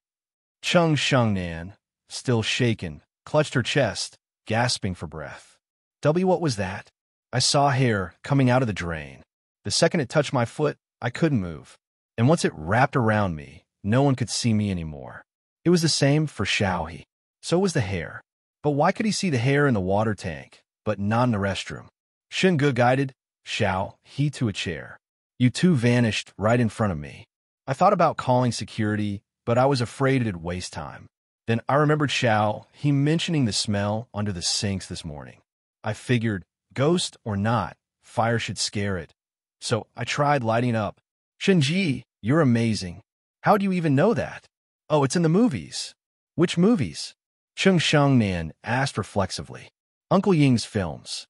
Cheng Shengnan, still shaken, clutched her chest, gasping for breath. What was that? I saw hair coming out of the drain. The second it touched my foot, I couldn't move. And once it wrapped around me, no one could see me anymore. It was the same for Xiao He. So was the hair. But why could he see the hair in the water tank, but not in the restroom? Shen Ge guided Xiao He to a chair. You two vanished right in front of me. I thought about calling security, but I was afraid it'd waste time. Then I remembered Xiao He mentioning the smell under the sinks this morning. I figured, ghost or not, fire should scare it. So I tried lighting up. Shen Ji, you're amazing. How do you even know that? Oh, it's in the movies. Which movies? Cheng Shengnan asked reflexively. Uncle Ying's films.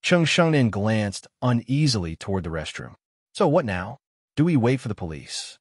Cheng Shengnan glanced uneasily toward the restroom. So what now? Do we wait for the police?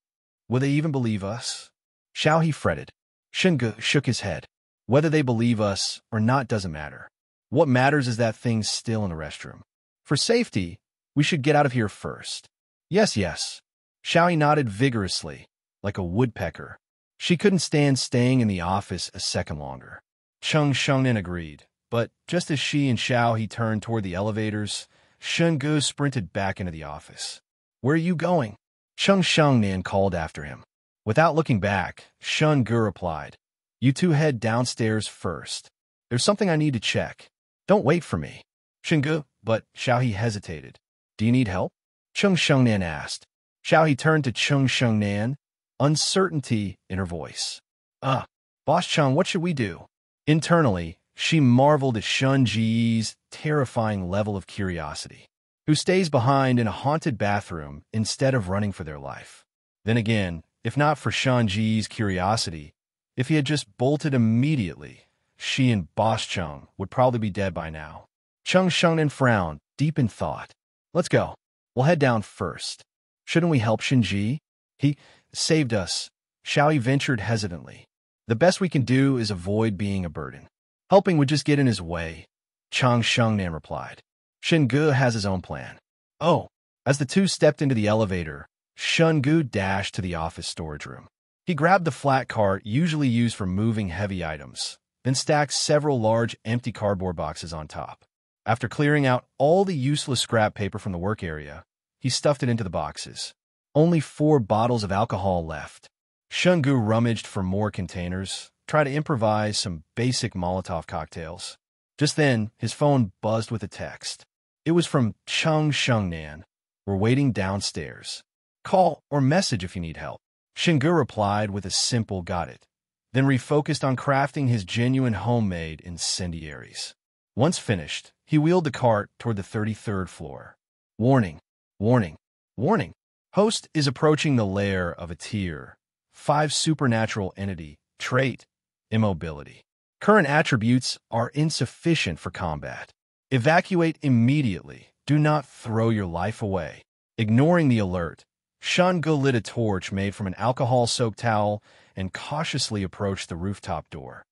Will they even believe us? Xiao He fretted. Shen Ge shook his head. Whether they believe us or not doesn't matter. What matters is that thing's still in the restroom. For safety, we should get out of here first. Yes, yes. Xiao He nodded vigorously, like a woodpecker. She couldn't stand staying in the office a second longer. Cheng Shengnan agreed, but just as she and Xiao He turned toward the elevators, Shen Ge sprinted back into the office. Where are you going? Cheng Shengnan called after him. Without looking back, Shen Ge replied, You two head downstairs first. There's something I need to check. Don't wait for me. Shen Ge, but Xiao He hesitated. Do you need help? Cheng Shengnan asked. Xiao He turned to Cheng Shengnan, uncertainty in her voice. Boss Cheng, what should we do? Internally, she marveled at Shen Ji's terrifying level of curiosity. Who stays behind in a haunted bathroom instead of running for their life? Then again, if not for Shen Ji's curiosity, if he had just bolted immediately, she and Boss Cheng would probably be dead by now. Cheng Shengnan frowned, deep in thought. Let's go. We'll head down first. Shouldn't we help Shen Ji? He saved us. Xiao He ventured hesitantly. The best we can do is avoid being a burden. Helping would just get in his way. Cheng Shengnan replied. Shen Ge has his own plan. Oh. As the two stepped into the elevator, Shen Ge dashed to the office storage room. He grabbed the flat cart usually used for moving heavy items, then stacked several large empty cardboard boxes on top. After clearing out all the useless scrap paper from the work area, he stuffed it into the boxes. Only 4 bottles of alcohol left. Shen Ge rummaged for more containers, tried to improvise some basic Molotov cocktails. Just then, his phone buzzed with a text. It was from Cheng Shengnan. We're waiting downstairs. Call or message if you need help. Shen Ge replied with a simple got it, then refocused on crafting his genuine homemade incendiaries. Once finished, he wheeled the cart toward the 33rd floor. Warning, warning, warning. Host is approaching the lair of a Tier 5 supernatural entity, trait, immobility. Current attributes are insufficient for combat. Evacuate immediately. Do not throw your life away. Ignoring the alert, Shen Ge lit a torch made from an alcohol-soaked towel and cautiously approached the rooftop door.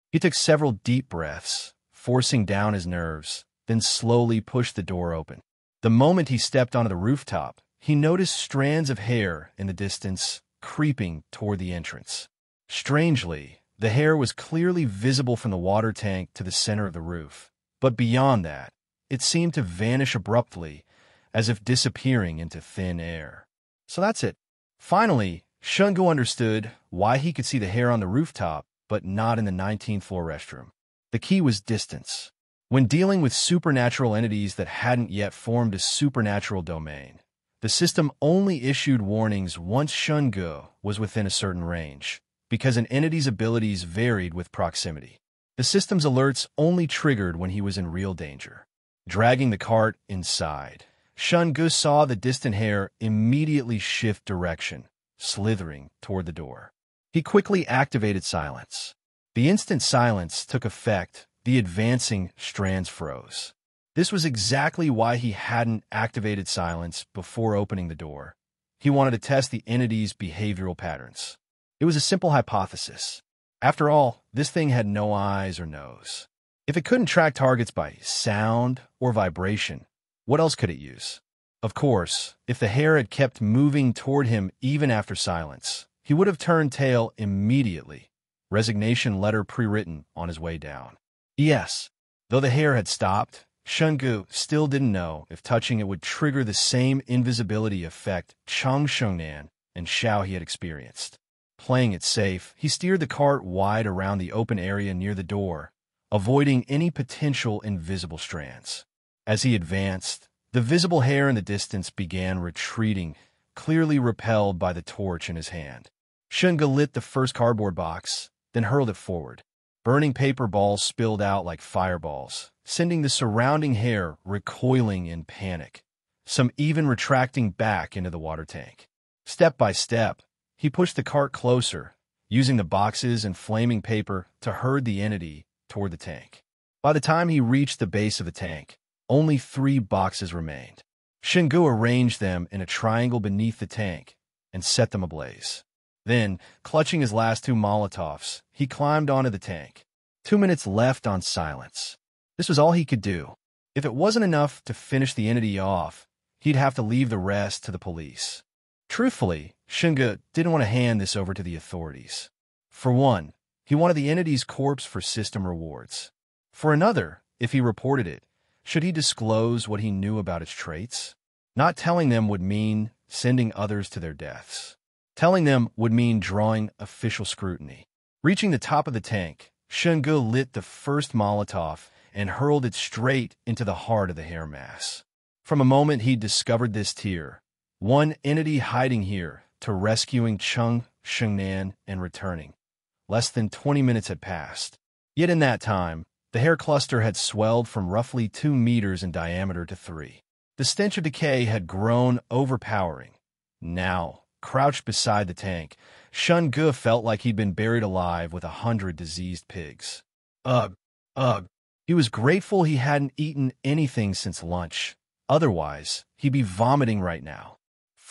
He took several deep breaths, forcing down his nerves, then slowly pushed the door open. The moment he stepped onto the rooftop, he noticed strands of hair in the distance, creeping toward the entrance. Strangely, the hair was clearly visible from the water tank to the center of the roof, but beyond that, it seemed to vanish abruptly, as if disappearing into thin air. So that's it. Finally, Shungu understood why he could see the hair on the rooftop, but not in the 19th floor restroom. The key was distance. When dealing with supernatural entities that hadn't yet formed a supernatural domain, the system only issued warnings once Shungu was within a certain range, because an entity's abilities varied with proximity. The system's alerts only triggered when he was in real danger. Dragging the cart inside, Shungu saw the distant hair immediately shift direction, slithering toward the door. He quickly activated silence. The instant silence took effect, the advancing strands froze. This was exactly why he hadn't activated silence before opening the door. He wanted to test the entity's behavioral patterns. It was a simple hypothesis. After all, this thing had no eyes or nose. If it couldn't track targets by sound or vibration, what else could it use? Of course, if the hair had kept moving toward him even after silence, he would have turned tail immediately, resignation letter pre-written on his way down. Yes, though the hair had stopped, Shungu still didn't know if touching it would trigger the same invisibility effect Chang Shengnan and Xiao he had experienced. Playing it safe, he steered the cart wide around the open area near the door, avoiding any potential invisible strands. As he advanced, the visible hair in the distance began retreating, clearly repelled by the torch in his hand. Shungu lit the first cardboard box, then hurled it forward. Burning paper balls spilled out like fireballs, sending the surrounding hair recoiling in panic, some even retracting back into the water tank. Step by step, he pushed the cart closer, using the boxes and flaming paper to herd the entity toward the tank. By the time he reached the base of the tank, only 3 boxes remained. Shungu arranged them in a triangle beneath the tank and set them ablaze. Then, clutching his last 2 Molotovs, he climbed onto the tank. 2 minutes left on silence. This was all he could do. If it wasn't enough to finish the entity off, he'd have to leave the rest to the police. Truthfully, Shungu didn't want to hand this over to the authorities. For one, he wanted the entity's corpse for system rewards. For another, if he reported it, should he disclose what he knew about its traits? Not telling them would mean sending others to their deaths. Telling them would mean drawing official scrutiny. Reaching the top of the tank, Shungu lit the first Molotov and hurled it straight into the heart of the hair mass. From a moment he'd discovered this tier, one entity hiding here, to rescuing Chang Shengnan and returning, less than 20 minutes had passed. Yet in that time, the hair cluster had swelled from roughly 2 meters in diameter to 3. The stench of decay had grown overpowering. Now, crouched beside the tank, Shungu felt like he'd been buried alive with 100 diseased pigs. Ugh. He was grateful he hadn't eaten anything since lunch. Otherwise, he'd be vomiting right now.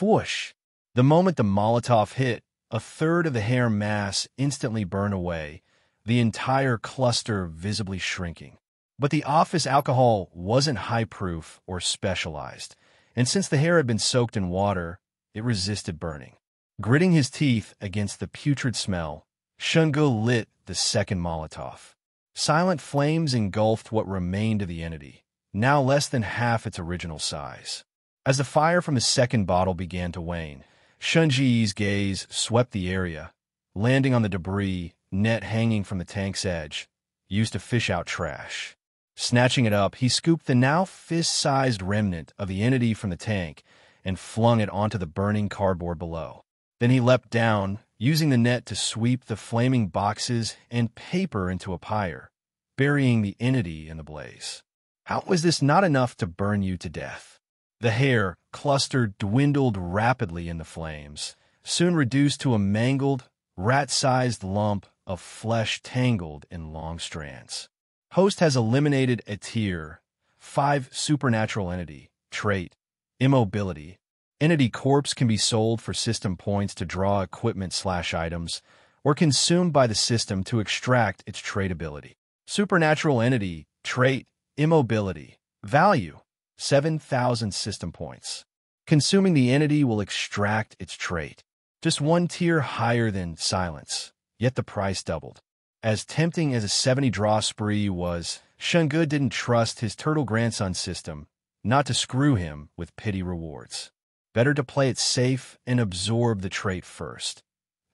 Whoosh! The moment the Molotov hit, a third of the hair mass instantly burned away, the entire cluster visibly shrinking. But the office alcohol wasn't high-proof or specialized, and since the hair had been soaked in water, it resisted burning. Gritting his teeth against the putrid smell, Shungu lit the second Molotov. Silent flames engulfed what remained of the entity, now less than half its original size. As the fire from the second bottle began to wane, Shunji's gaze swept the area, landing on the debris net hanging from the tank's edge, used to fish out trash. Snatching it up, he scooped the now fist-sized remnant of the entity from the tank and flung it onto the burning cardboard below. Then he leapt down, using the net to sweep the flaming boxes and paper into a pyre, burying the entity in the blaze. How was this not enough to burn you to death? The hair cluster dwindled rapidly in the flames, soon reduced to a mangled, rat-sized lump of flesh tangled in long strands. Host has eliminated a tier 5 supernatural entity, trait, immobility. Entity corpse can be sold for system points to draw equipment/items, or consumed by the system to extract its trait ability. Supernatural entity, trait, immobility. Value, 7,000 system points. Consuming the entity will extract its trait. just one tier higher than silence, yet the price doubled. As tempting as a 70-draw spree was, Shungu didn't trust his turtle grandson system not to screw him with pity rewards. Better to play it safe and absorb the trait first,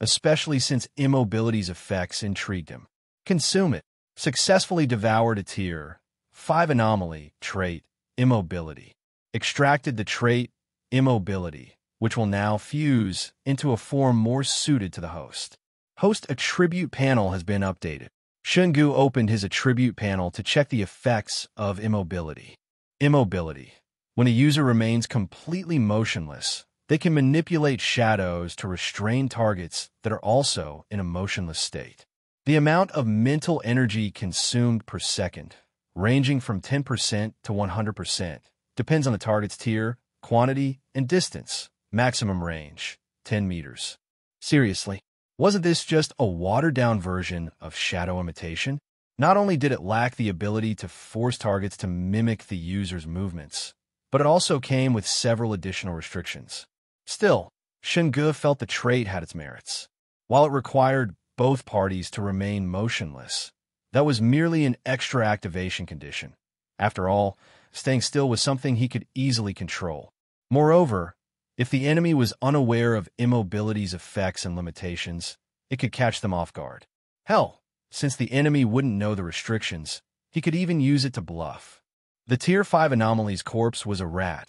especially since immobility's effects intrigued him. Consume it. Successfully devoured a tier 5 anomaly trait, immobility. Extracted the trait, immobility, which will now fuse into a form more suited to the host. Host attribute panel has been updated. Shungu opened his attribute panel to check the effects of immobility. Immobility. When a user remains completely motionless, they can manipulate shadows to restrain targets that are also in a motionless state. The amount of mental energy consumed per second, ranging from 10% to 100%, depends on the target's tier, quantity, and distance. Maximum range, 10 meters. Seriously, wasn't this just a watered-down version of shadow imitation? Not only did it lack the ability to force targets to mimic the user's movements, but it also came with several additional restrictions. Still, Shungu felt the trait had its merits. While it required both parties to remain motionless, that was merely an extra activation condition. After all, staying still was something he could easily control. Moreover, if the enemy was unaware of immobility's effects and limitations, it could catch them off guard. Hell, since the enemy wouldn't know the restrictions, he could even use it to bluff. The Tier 5 Anomaly's corpse was a rat,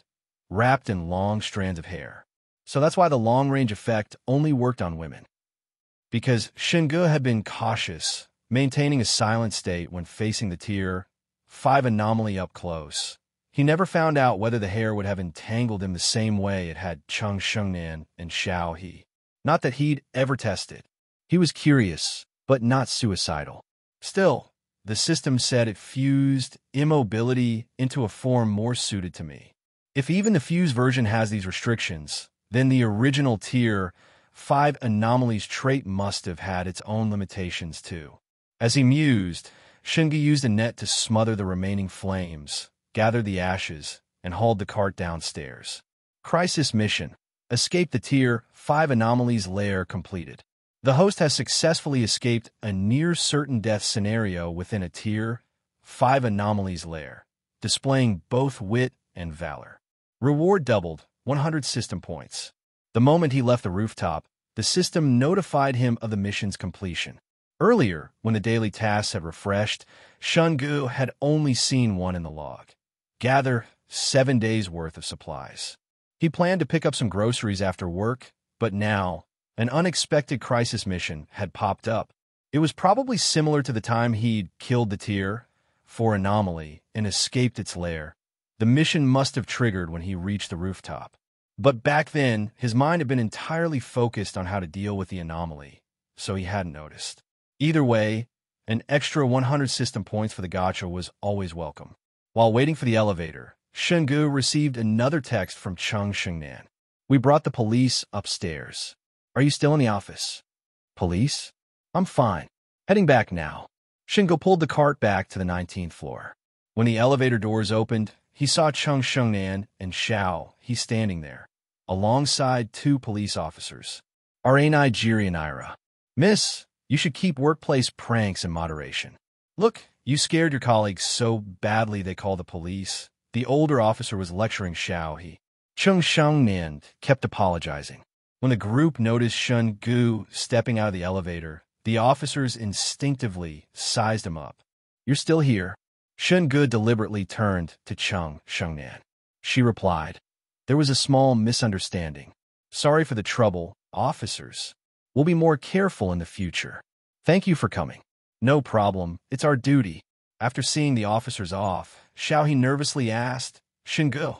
wrapped in long strands of hair. So that's why the long-range effect only worked on women. Because Shungu had been cautious, maintaining a silent state when facing the Tier 5 Anomaly up close. He never found out whether the hair would have entangled him the same way it had Chung Shengnan and Xiao He. Not that he'd ever tested. He was curious, but not suicidal. Still, the system said it fused immobility into a form more suited to me. If even the fused version has these restrictions, then the original Tier 5 Anomaly's trait must have had its own limitations too. As he mused, Shungu used a net to smother the remaining flames, gathered the ashes, and hauled the cart downstairs. Crisis mission. Escape the Tier 5 Anomaly's lair completed. The host has successfully escaped a near-certain death scenario within a Tier 5 Anomaly's lair, displaying both wit and valor. Reward doubled, 100 system points. The moment he left the rooftop, the system notified him of the mission's completion. Earlier, when the daily tasks had refreshed, Shungu had only seen one in the log. Gather 7 days' worth of supplies. He planned to pick up some groceries after work, but now, an unexpected crisis mission had popped up. It was probably similar to the time he'd killed the Tier 4 Anomaly and escaped its lair. The mission must have triggered when he reached the rooftop. But back then, his mind had been entirely focused on how to deal with the anomaly, so he hadn't noticed. Either way, an extra 100 system points for the gacha was always welcome. While waiting for the elevator, Shungu received another text from Chung Shengnan. We brought the police upstairs. Are you still in the office? Police? I'm fine. Heading back now. Shungu pulled the cart back to the 19th floor. When the elevator doors opened, he saw Chung Shengnan and Xiao He standing there, alongside 2 police officers. R.A. Nigerian Ira. Miss, you should keep workplace pranks in moderation. Look, you scared your colleagues so badly they called the police. The older officer was lecturing Xiao He. Chung Shengnan kept apologizing. When the group noticed Shungu stepping out of the elevator, the officers instinctively sized him up. You're still here. Shungu deliberately turned to Chung Shengnan. She replied, there was a small misunderstanding. Sorry for the trouble, officers. We'll be more careful in the future. Thank you for coming. No problem, it's our duty. After seeing the officers off, Xiao He nervously asked, Shungu,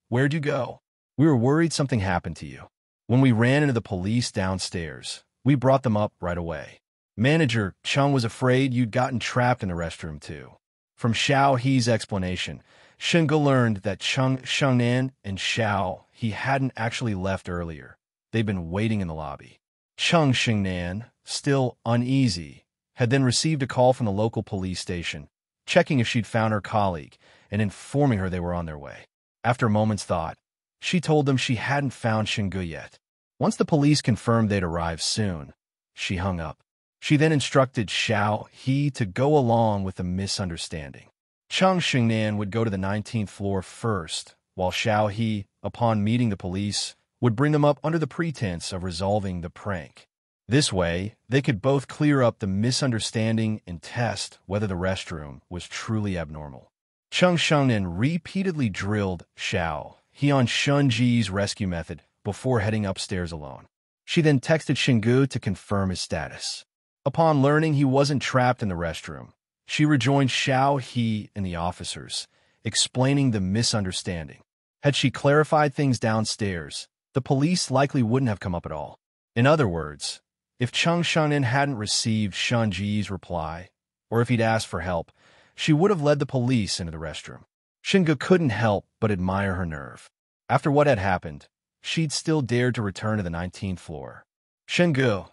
where'd you go? We were worried something happened to you. When we ran into the police downstairs, we brought them up right away. Manager Chung was afraid you'd gotten trapped in the restroom too. From Xiao He's explanation, Shungu learned that Chung Shengnan and Xiao He hadn't actually left earlier. They'd been waiting in the lobby. Chung Shengnan, still uneasy, had then received a call from the local police station, checking if she'd found her colleague and informing her they were on their way. After a moment's thought, she told them she hadn't found Shungu yet. Once the police confirmed they'd arrive soon, she hung up. She then instructed Xiao He to go along with the misunderstanding. Cheng Xingnan would go to the 19th floor first, while Xiao He, upon meeting the police, would bring them up under the pretense of resolving the prank. This way, they could both clear up the misunderstanding and test whether the restroom was truly abnormal. Cheng Xingnan repeatedly drilled Xiao He on Shun Ji's rescue method before heading upstairs alone. She then texted Xingu to confirm his status. Upon learning he wasn't trapped in the restroom, she rejoined Xiao He and the officers, explaining the misunderstanding. Had she clarified things downstairs, the police likely wouldn't have come up at all. In other words, if Cheng Shengnan hadn't received Shun Ji's reply, or if he'd asked for help, she would have led the police into the restroom. Xingu couldn't help but admire her nerve. After what had happened, she'd still dared to return to the 19th floor. Xingu,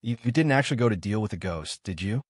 you didn't actually go to deal with the ghost, did you?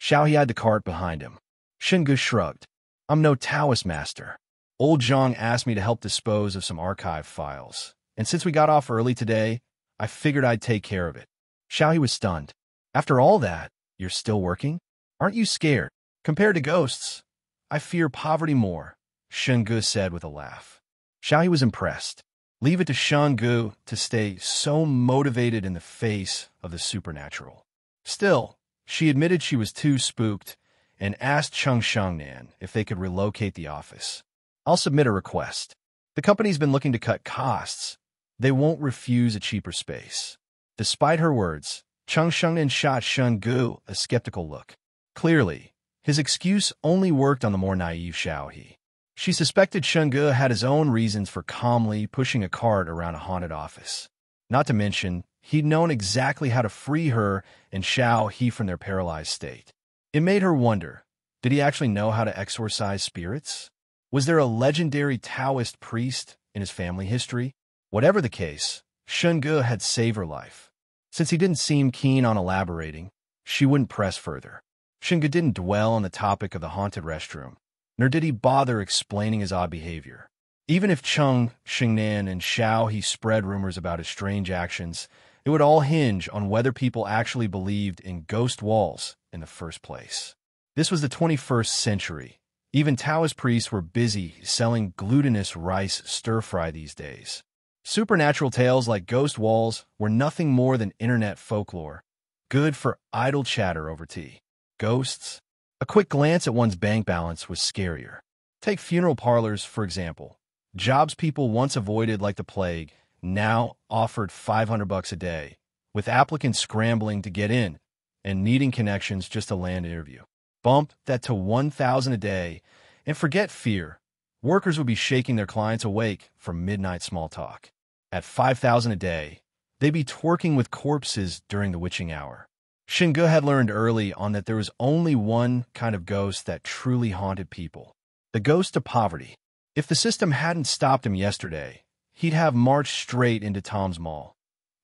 Xiao He eyed the cart behind him. Xingu shrugged. I'm no Taoist master. Old Zhang asked me to help dispose of some archive files, and since we got off early today, I figured I'd take care of it. Xiao He was stunned. After all that, you're still working? Aren't you scared? Compared to ghosts, I fear poverty more, Xingu said with a laugh. Xiao He was impressed. Leave it to Xingu to stay so motivated in the face of the supernatural. Still, she admitted she was too spooked and asked Cheng Shengnan if they could relocate the office. I'll submit a request. The company's been looking to cut costs. They won't refuse a cheaper space. Despite her words, Cheng Shengnan shot Xingu a skeptical look. Clearly, his excuse only worked on the more naive Xiao He. She suspected Xingu had his own reasons for calmly pushing a cart around a haunted office. Not to mention, he'd known exactly how to free her and Xiao He from their paralyzed state. It made her wonder, did he actually know how to exorcise spirits? Was there a legendary Taoist priest in his family history? Whatever the case, Xingu had saved her life. Since he didn't seem keen on elaborating, she wouldn't press further. Xingu didn't dwell on the topic of the haunted restroom, nor did he bother explaining his odd behavior. Even if Cheng Xingnan and Xiao He spread rumors about his strange actions, it would all hinge on whether people actually believed in ghost walls in the first place. This was the 21st century. Even Taoist priests were busy selling glutinous rice stir-fry these days. Supernatural tales like ghost walls were nothing more than internet folklore, good for idle chatter over tea. Ghosts? A quick glance at one's bank balance was scarier. Take funeral parlors, for example. Jobs people once avoided like the plague now offered $500 a day, with applicants scrambling to get in and needing connections just to land an interview. Bump that to $1,000 a day, and forget fear. Workers would be shaking their clients awake from midnight small talk. At $5,000 a day, they'd be twerking with corpses during the witching hour. Xingu had learned early on that there was only one kind of ghost that truly haunted people. The ghost of poverty. If the system hadn't stopped him yesterday, he'd have marched straight into Tom's Mall.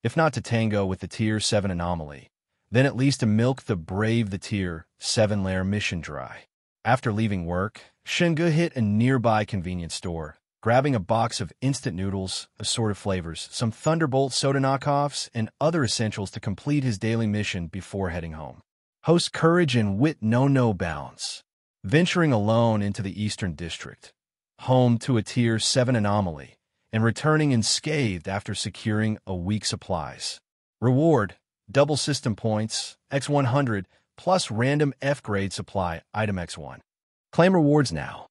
If not to tango with the Tier 7 anomaly, then at least to milk the brave the Tier 7 lair mission dry. After leaving work, Xingu hit a nearby convenience store, grabbing a box of instant noodles, assorted flavors, some Thunderbolt soda knockoffs, and other essentials to complete his daily mission before heading home. Host courage and wit no bounds. Venturing alone into the Eastern District, home to a Tier 7 anomaly, and returning unscathed after securing a week's supplies. Reward, double system points, X100, plus random F-grade supply, item X1. Claim rewards now.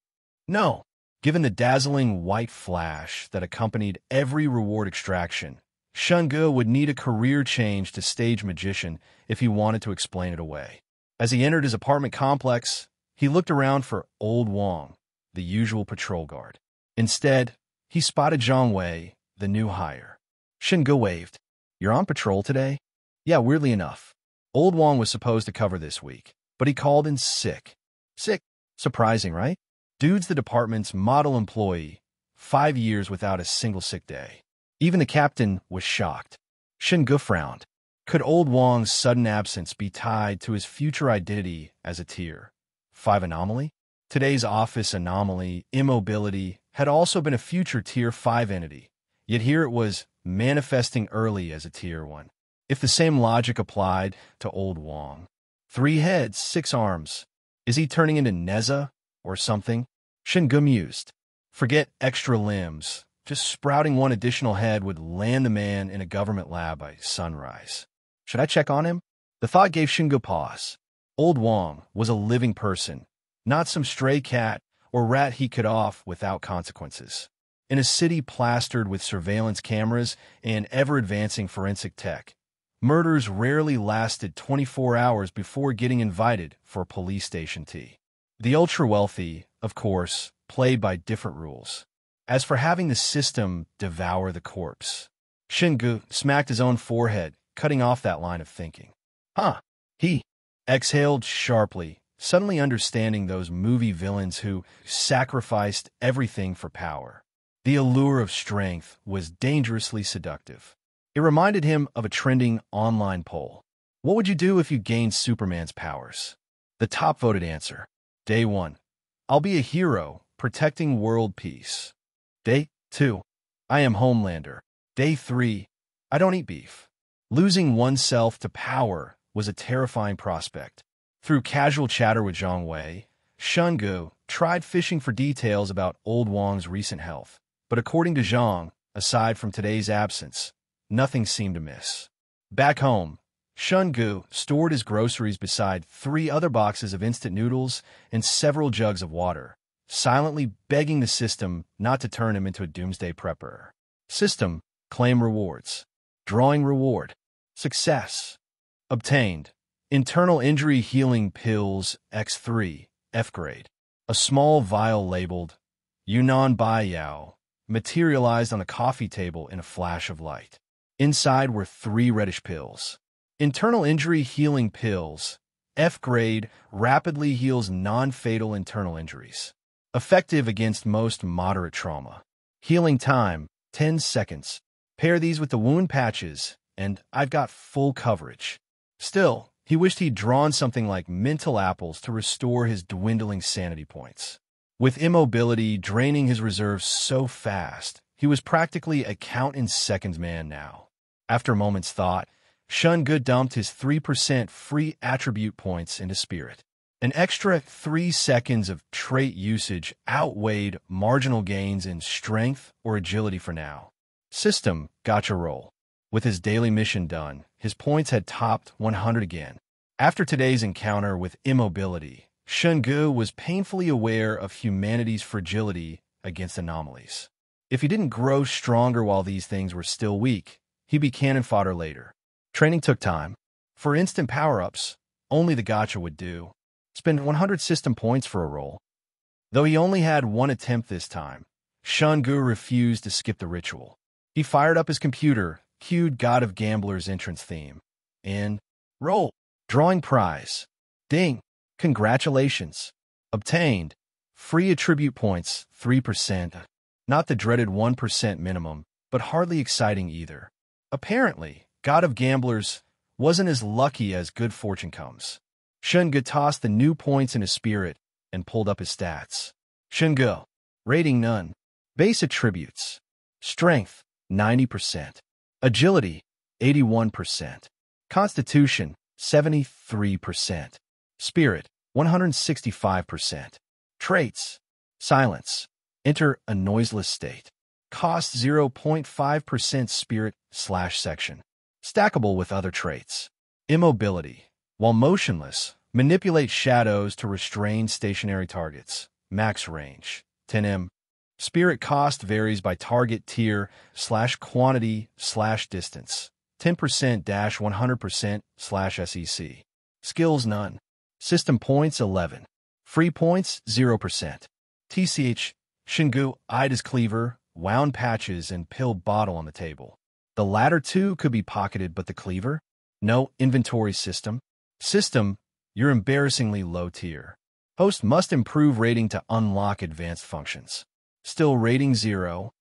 No. Given the dazzling white flash that accompanied every reward extraction, Xingu would need a career change to stage magician if he wanted to explain it away. As he entered his apartment complex, he looked around for Old Wang, the usual patrol guard. Instead, he spotted Zhang Wei, the new hire. Xingu waved. You're on patrol today? Yeah, weirdly enough. Old Wang was supposed to cover this week, but he called in sick. Sick? Surprising, right? Dude's the department's model employee, 5 years without a single sick day. Even the captain was shocked. Xingu frowned. Could Old Wang's sudden absence be tied to his future identity as a Tier 5 anomaly? Today's office anomaly, immobility, had also been a future Tier 5 entity, yet here it was manifesting early as a tier 1. If the same logic applied to old Wong. 3 heads, 6 arms. Is he turning into Neza or something? Shin Gu mused. Forget extra limbs. Just sprouting 1 additional head would land the man in a government lab by sunrise. Should I check on him? The thought gave Shin Gu pause. Old Wong was a living person, not some stray cat or rat he cut off without consequences. In a city plastered with surveillance cameras and ever-advancing forensic tech, murders rarely lasted 24 hours before getting invited for police station tea. The ultra-wealthy, of course, played by different rules. As for having the system devour the corpse, Shin Gu smacked his own forehead, cutting off that line of thinking. He exhaled sharply, suddenly understanding those movie villains who sacrificed everything for power. The allure of strength was dangerously seductive. It reminded him of a trending online poll. What would you do if you gained Superman's powers? The top-voted answer. Day 1. I'll be a hero, protecting world peace. Day 2. I am Homelander. Day 3. I don't eat beef. Losing oneself to power was a terrifying prospect. Through casual chatter with Zhang Wei, Shin Gu tried fishing for details about old Wong's recent health. But according to Zhang, aside from today's absence, nothing seemed amiss. Back home, Shin Gu stored his groceries beside 3 other boxes of instant noodles and several jugs of water, silently begging the system not to turn him into a doomsday prepper. System, claim rewards. Drawing reward. Success. Obtained. Internal injury healing pills X3, F grade. A small vial labeled Yunnan Bai Yao materialized on the coffee table in a flash of light. Inside were 3 reddish pills. Internal injury healing pills, F grade, rapidly heals non-fatal internal injuries. Effective against most moderate trauma. Healing time, 10 seconds. Pair these with the wound patches, and I've got full coverage. Still, he wished he'd drawn something like mental apples to restore his dwindling sanity points. With immobility draining his reserves so fast, he was practically a count-in-seconds man now. After a moment's thought, Shin Gu dumped his 3% free attribute points into spirit. An extra 3 seconds of trait usage outweighed marginal gains in strength or agility for now. System, gotcha roll. With his daily mission done, his points had topped 100 again. After today's encounter with immobility, Shin Gu was painfully aware of humanity's fragility against anomalies. If he didn't grow stronger while these things were still weak, he'd be cannon fodder later. Training took time. For instant power-ups, only the gotcha would do. Spend 100 system points for a roll. Though he only had 1 attempt this time, Shin Gu refused to skip the ritual. He fired up his computer, cued God of Gamblers' entrance theme, and roll. Drawing prize. Ding. Congratulations. Obtained. Free attribute points, 3%. Not the dreaded 1% minimum, but hardly exciting either. Apparently, God of Gamblers wasn't as lucky as good fortune comes. Shin Gu tossed the new points in his spirit and pulled up his stats. Shin Gu. Rating none. Base attributes. Strength, 90%. Agility, 81%. Constitution, 73%. Spirit, 165%. Traits. Silence. Enter a noiseless state. Cost 0.5% spirit/section. Stackable with other traits. Immobility. While motionless, manipulate shadows to restrain stationary targets. Max range, 10 m. Spirit cost varies by target tier/quantity/distance. 10%-100%/SEC. Skills none. System points 11. Free points 0%. TCH. Shin Gu eyed his cleaver, wound patches, and pill bottle on the table. The latter two could be pocketed, but the cleaver? No inventory system. System, you're embarrassingly low tier. Host must improve rating to unlock advanced functions. Still rating 0.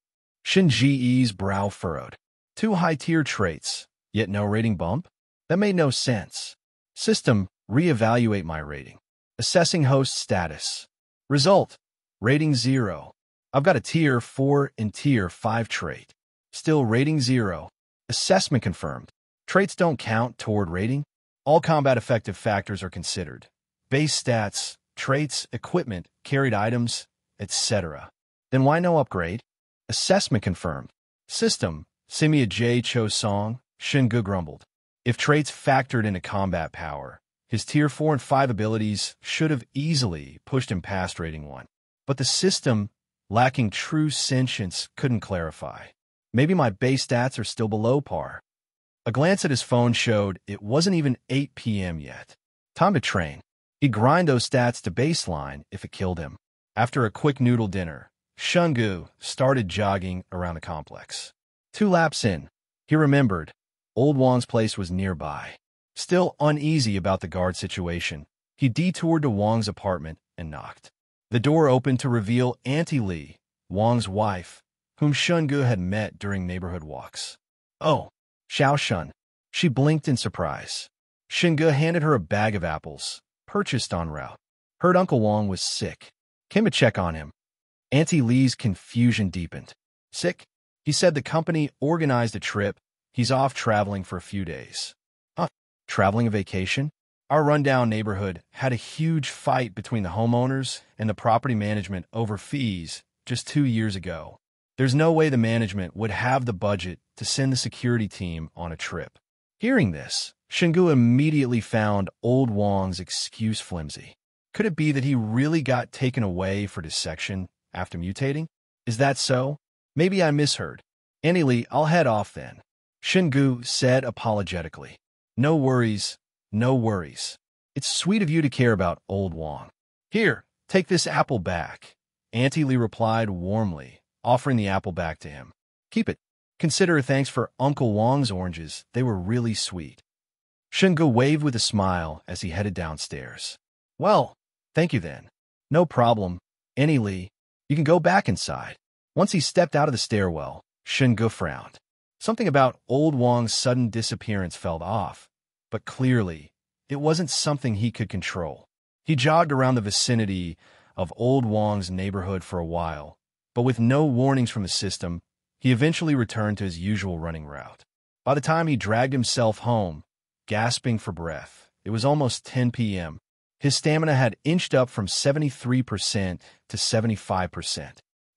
Shin Ji's brow furrowed. 2 high-tier traits, yet no rating bump? That made no sense. System, reevaluate my rating. Assessing host status. Result, rating 0. I've got a tier 4 and tier 5 trait. Still rating 0. Assessment confirmed. Traits don't count toward rating. All combat effective factors are considered. Base stats, traits, equipment, carried items, etc. Then why no upgrade? Assessment confirmed. System, Simia J. Cho Song, Shingu grumbled. If traits factored into combat power, his Tier 4 and 5 abilities should have easily pushed him past rating 1. But the system, lacking true sentience, couldn't clarify. Maybe my base stats are still below par. A glance at his phone showed it wasn't even 8 p.m. yet. Time to train. He'd grind those stats to baseline if it killed him. After a quick noodle dinner, Shungu started jogging around the complex. 2 laps in, he remembered Old Wong's place was nearby. Still uneasy about the guard situation, he detoured to Wong's apartment and knocked. The door opened to reveal Auntie Lee, Wong's wife, whom Shungu had met during neighborhood walks. Oh, Xiao Shun. She blinked in surprise. Shungu handed her a bag of apples, purchased en route. Heard Uncle Wong was sick. Came to check on him. Auntie Lee's confusion deepened. Sick? He said the company organized a trip. He's off traveling for a few days. Huh? Traveling a vacation? Our rundown neighborhood had a huge fight between the homeowners and the property management over fees just 2 years ago. There's no way the management would have the budget to send the security team on a trip. Hearing this, Shungu immediately found Old Wong's excuse flimsy. Could it be that he really got taken away for dissection after mutating? Is that so? Maybe I misheard. Anyway, I'll head off then. Shungu said apologetically. No worries, no worries. It's sweet of you to care about Old Wong. Here, take this apple back. Auntie Lee replied warmly, offering the apple back to him. Keep it. Consider a thanks for Uncle Wong's oranges. They were really sweet. Shungu waved with a smile as he headed downstairs. Well, thank you then. No problem. Auntie Lee, you can go back inside. Once he stepped out of the stairwell, Shungu frowned. Something about Old Wong's sudden disappearance felt off, but clearly, it wasn't something he could control. He jogged around the vicinity of Old Wong's neighborhood for a while, but with no warnings from the system, he eventually returned to his usual running route. By the time he dragged himself home, gasping for breath, it was almost 10 p.m. His stamina had inched up from 73% to 75%.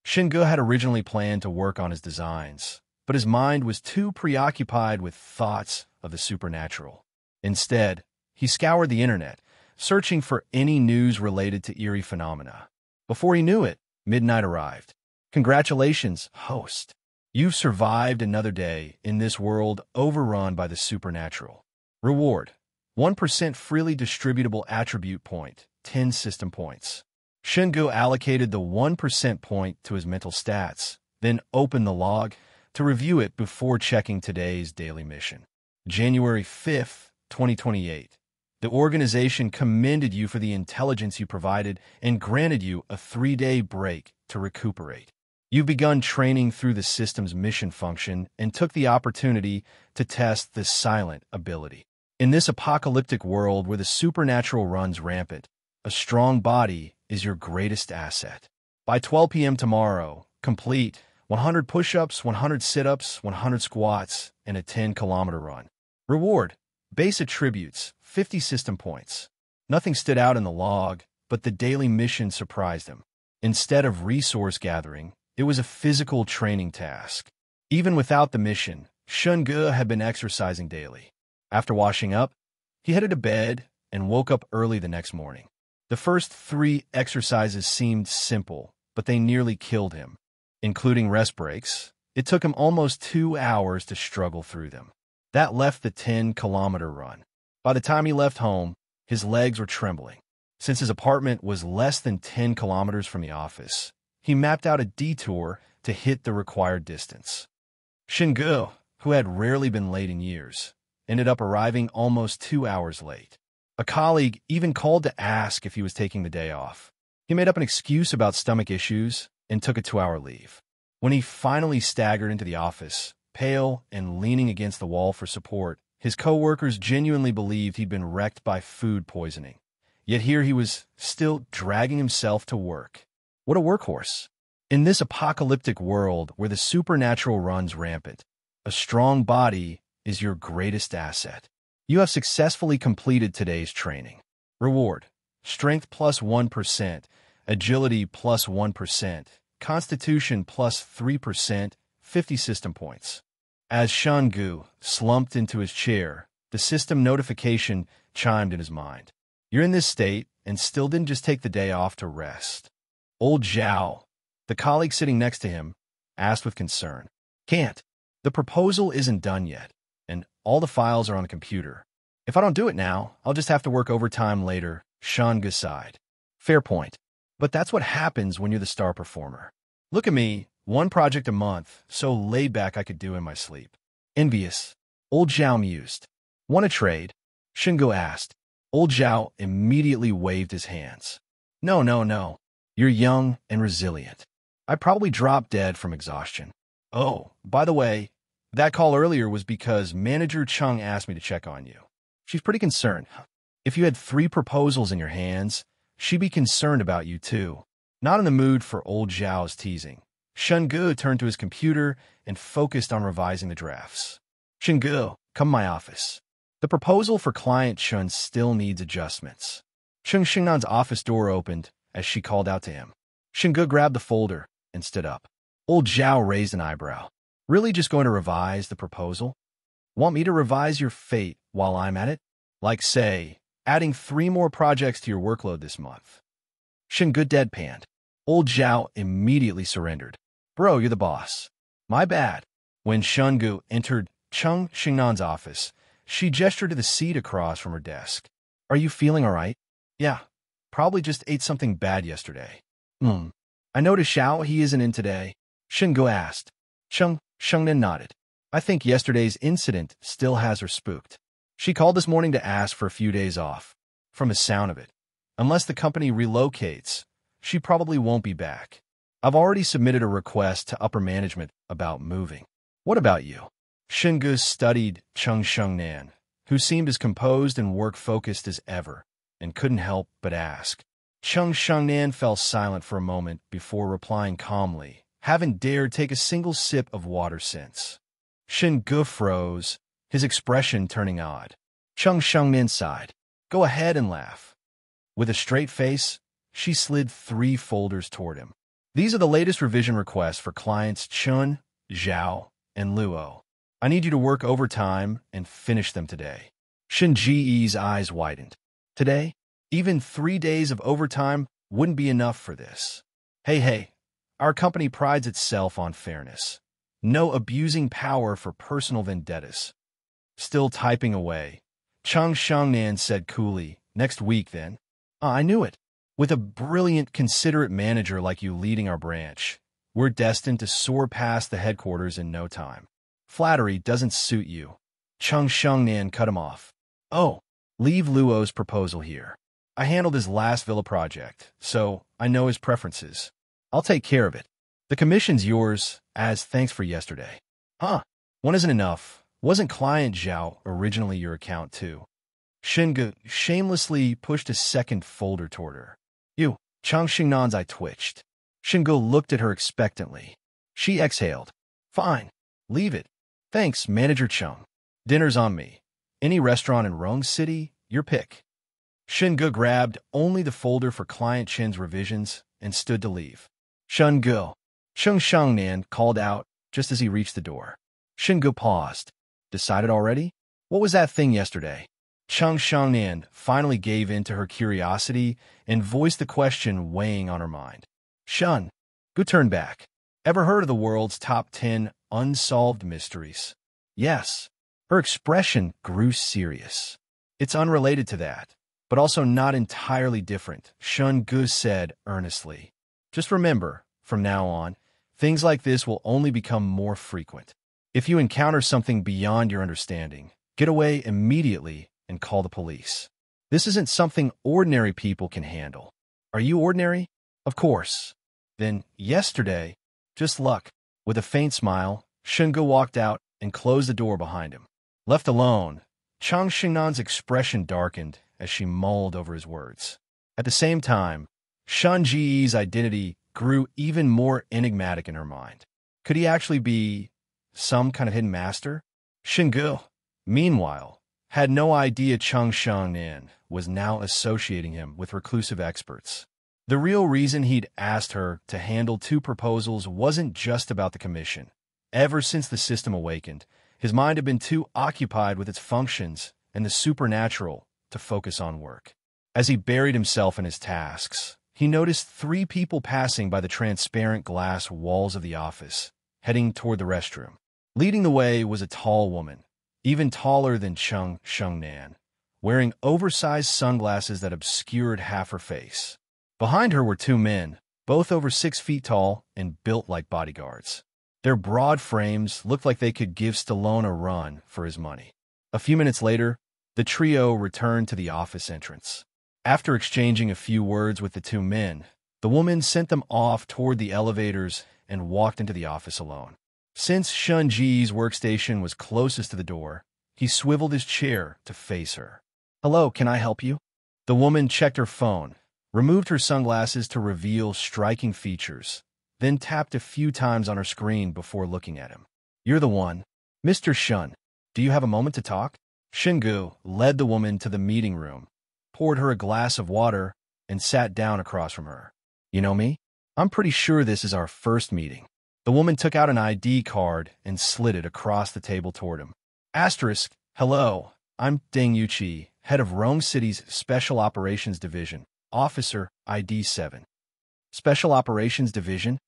Shungu had originally planned to work on his designs, but his mind was too preoccupied with thoughts of the supernatural. Instead, he scoured the internet, searching for any news related to eerie phenomena. Before he knew it, midnight arrived. Congratulations, host. You've survived another day in this world overrun by the supernatural. Reward: 1% freely distributable attribute point, 10 system points. Shungu allocated the 1% point to his mental stats, then opened the log to review it before checking today's daily mission. January 5th, 2028. The organization commended you for the intelligence you provided and granted you a 3-day break to recuperate. You've begun training through the system's mission function and took the opportunity to test this silent ability. In this apocalyptic world where the supernatural runs rampant, a strong body is your greatest asset. By 12 p.m. tomorrow, complete 100 push-ups, 100 sit-ups, 100 squats, and a 10-kilometer run. Reward: base attributes, 50 system points. Nothing stood out in the log, but the daily mission surprised him. Instead of resource gathering, it was a physical training task. Even without the mission, Shungu had been exercising daily. After washing up, he headed to bed and woke up early the next morning. The first 3 exercises seemed simple, but they nearly killed him. Including rest breaks, it took him almost 2 hours to struggle through them. That left the 10-kilometer run. By the time he left home, his legs were trembling. Since his apartment was less than 10 kilometers from the office, he mapped out a detour to hit the required distance. Shungu, who had rarely been late in years, ended up arriving almost 2 hours late. A colleague even called to ask if he was taking the day off. He made up an excuse about stomach issues and took a 2-hour leave. When he finally staggered into the office, pale and leaning against the wall for support, his coworkers genuinely believed he'd been wrecked by food poisoning. Yet here he was, still dragging himself to work. What a workhorse. In this apocalyptic world where the supernatural runs rampant, a strong body is your greatest asset. You have successfully completed today's training. Reward: Strength plus 1%, Agility plus 1%, Constitution plus 3%, 50 system points. As Shungu slumped into his chair, the system notification chimed in his mind. You're in this state and still didn't just take the day off to rest. Old Zhao, the colleague sitting next to him, asked with concern. Can't. The proposal isn't done yet, and all the files are on the computer. If I don't do it now, I'll just have to work overtime later, Shungu sighed. Fair point. But that's what happens when you're the star performer. Look at me, one project a month, so laid back I could do in my sleep. Envious. Old Zhao mused. Want to trade? Shungu asked. Old Zhao immediately waved his hands. No. You're young and resilient. I'd probably drop dead from exhaustion. Oh, by the way, that call earlier was because Manager Chung asked me to check on you. She's pretty concerned. If you had 3 proposals in your hands, she'd be concerned about you too. Not in the mood for old Zhao's teasing. Shungu turned to his computer and focused on revising the drafts. Shungu, come to my office. The proposal for client Chun still needs adjustments. Chung Xingnan's office door opened as she called out to him. Shungu grabbed the folder and stood up. Old Zhao raised an eyebrow. Really just going to revise the proposal? Want me to revise your fate while I'm at it? Like, say, adding 3 more projects to your workload this month. Shungu deadpanned. Old Zhao immediately surrendered. Bro, you're the boss. My bad. When Shungu entered Chung Xingnan's office, she gestured to the seat across from her desk. Are you feeling all right? Yeah. Probably just ate something bad yesterday. I noticed Xiao he isn't in today. Shungu asked. Chung Xingnan nodded. I think yesterday's incident still has her spooked. She called this morning to ask for a few days off. From the sound of it, unless the company relocates, she probably won't be back. I've already submitted a request to upper management about moving. What about you? Shungu studied Chung Xingnan, who seemed as composed and work-focused as ever, and couldn't help but ask. Chung Xingnan fell silent for a moment before replying calmly, haven't dared take a single sip of water since. Shungu froze, his expression turning odd. Chung Xingnan sighed. Go ahead and laugh. With a straight face, she slid 3 folders toward him. These are the latest revision requests for clients Chun, Zhao, and Luo. I need you to work overtime and finish them today. Shin Ji's eyes widened. Today? Even 3 days of overtime wouldn't be enough for this. Hey, our company prides itself on fairness. No abusing power for personal vendettas. Still typing away, Chung Xingnan said coolly, next week then. I knew it. With a brilliant, considerate manager like you leading our branch, we're destined to soar past the headquarters in no time. Flattery doesn't suit you. Chung Xingnan cut him off. Oh, leave Luo's proposal here. I handled his last villa project, so I know his preferences. I'll take care of it. The commission's yours, as thanks for yesterday. One isn't enough. Wasn't client Zhao originally your account too? Shungu shamelessly pushed a second folder toward her. You, Chung Xingnan's eye twitched. Shungu looked at her expectantly. She exhaled. Fine, leave it. Thanks, Manager Chung. Dinner's on me. Any restaurant in Rong City, your pick. Shungu grabbed only the folder for client Chin's revisions and stood to leave. Shungu, Chung Xingnan called out just as he reached the door. Shungu paused. Decided already? What was that thing yesterday? Chung Xingnan finally gave in to her curiosity and voiced the question weighing on her mind. Shun, go turn back. Ever heard of the world's top 10 unsolved mysteries? Yes. Her expression grew serious. It's unrelated to that, but also not entirely different, Shungu said earnestly. Just remember, from now on, things like this will only become more frequent. If you encounter something beyond your understanding, get away immediately and call the police. This isn't something ordinary people can handle. Are you ordinary? Of course. Then, yesterday, just luck. With a faint smile, Shungu walked out and closed the door behind him. Left alone, Chung Xingnan's expression darkened as she mulled over his words. At the same time, Shun Ji's identity grew even more enigmatic in her mind. Could he actually be some kind of hidden master? Shingu, meanwhile, had no idea Chung Sheng-nan was now associating him with reclusive experts. The real reason he'd asked her to handle 2 proposals wasn't just about the commission. Ever since the system awakened, his mind had been too occupied with its functions and the supernatural to focus on work. As he buried himself in his tasks, he noticed 3 people passing by the transparent glass walls of the office, heading toward the restroom. Leading the way was a tall woman, even taller than Chung Sheng-nan, wearing oversized sunglasses that obscured half her face. Behind her were 2 men, both over 6 feet tall and built like bodyguards. Their broad frames looked like they could give Stallone a run for his money. A few minutes later, the trio returned to the office entrance. After exchanging a few words with the 2 men, the woman sent them off toward the elevators and walked into the office alone. Since Shun Ji's workstation was closest to the door, he swiveled his chair to face her. "Hello, can I help you?" The woman checked her phone, removed her sunglasses to reveal striking features, then tapped a few times on her screen before looking at him. "You're the one. Mr. Shun, do you have a moment to talk?" Shingu led the woman to the meeting room, poured her a glass of water, and sat down across from her. "You know me? I'm pretty sure this is our first meeting." The woman took out an ID card and slid it across the table toward him. Asterisk, "Hello, I'm Deng Yuqi, head of Rome City's Special Operations Division, Officer ID 7. Special Operations Division?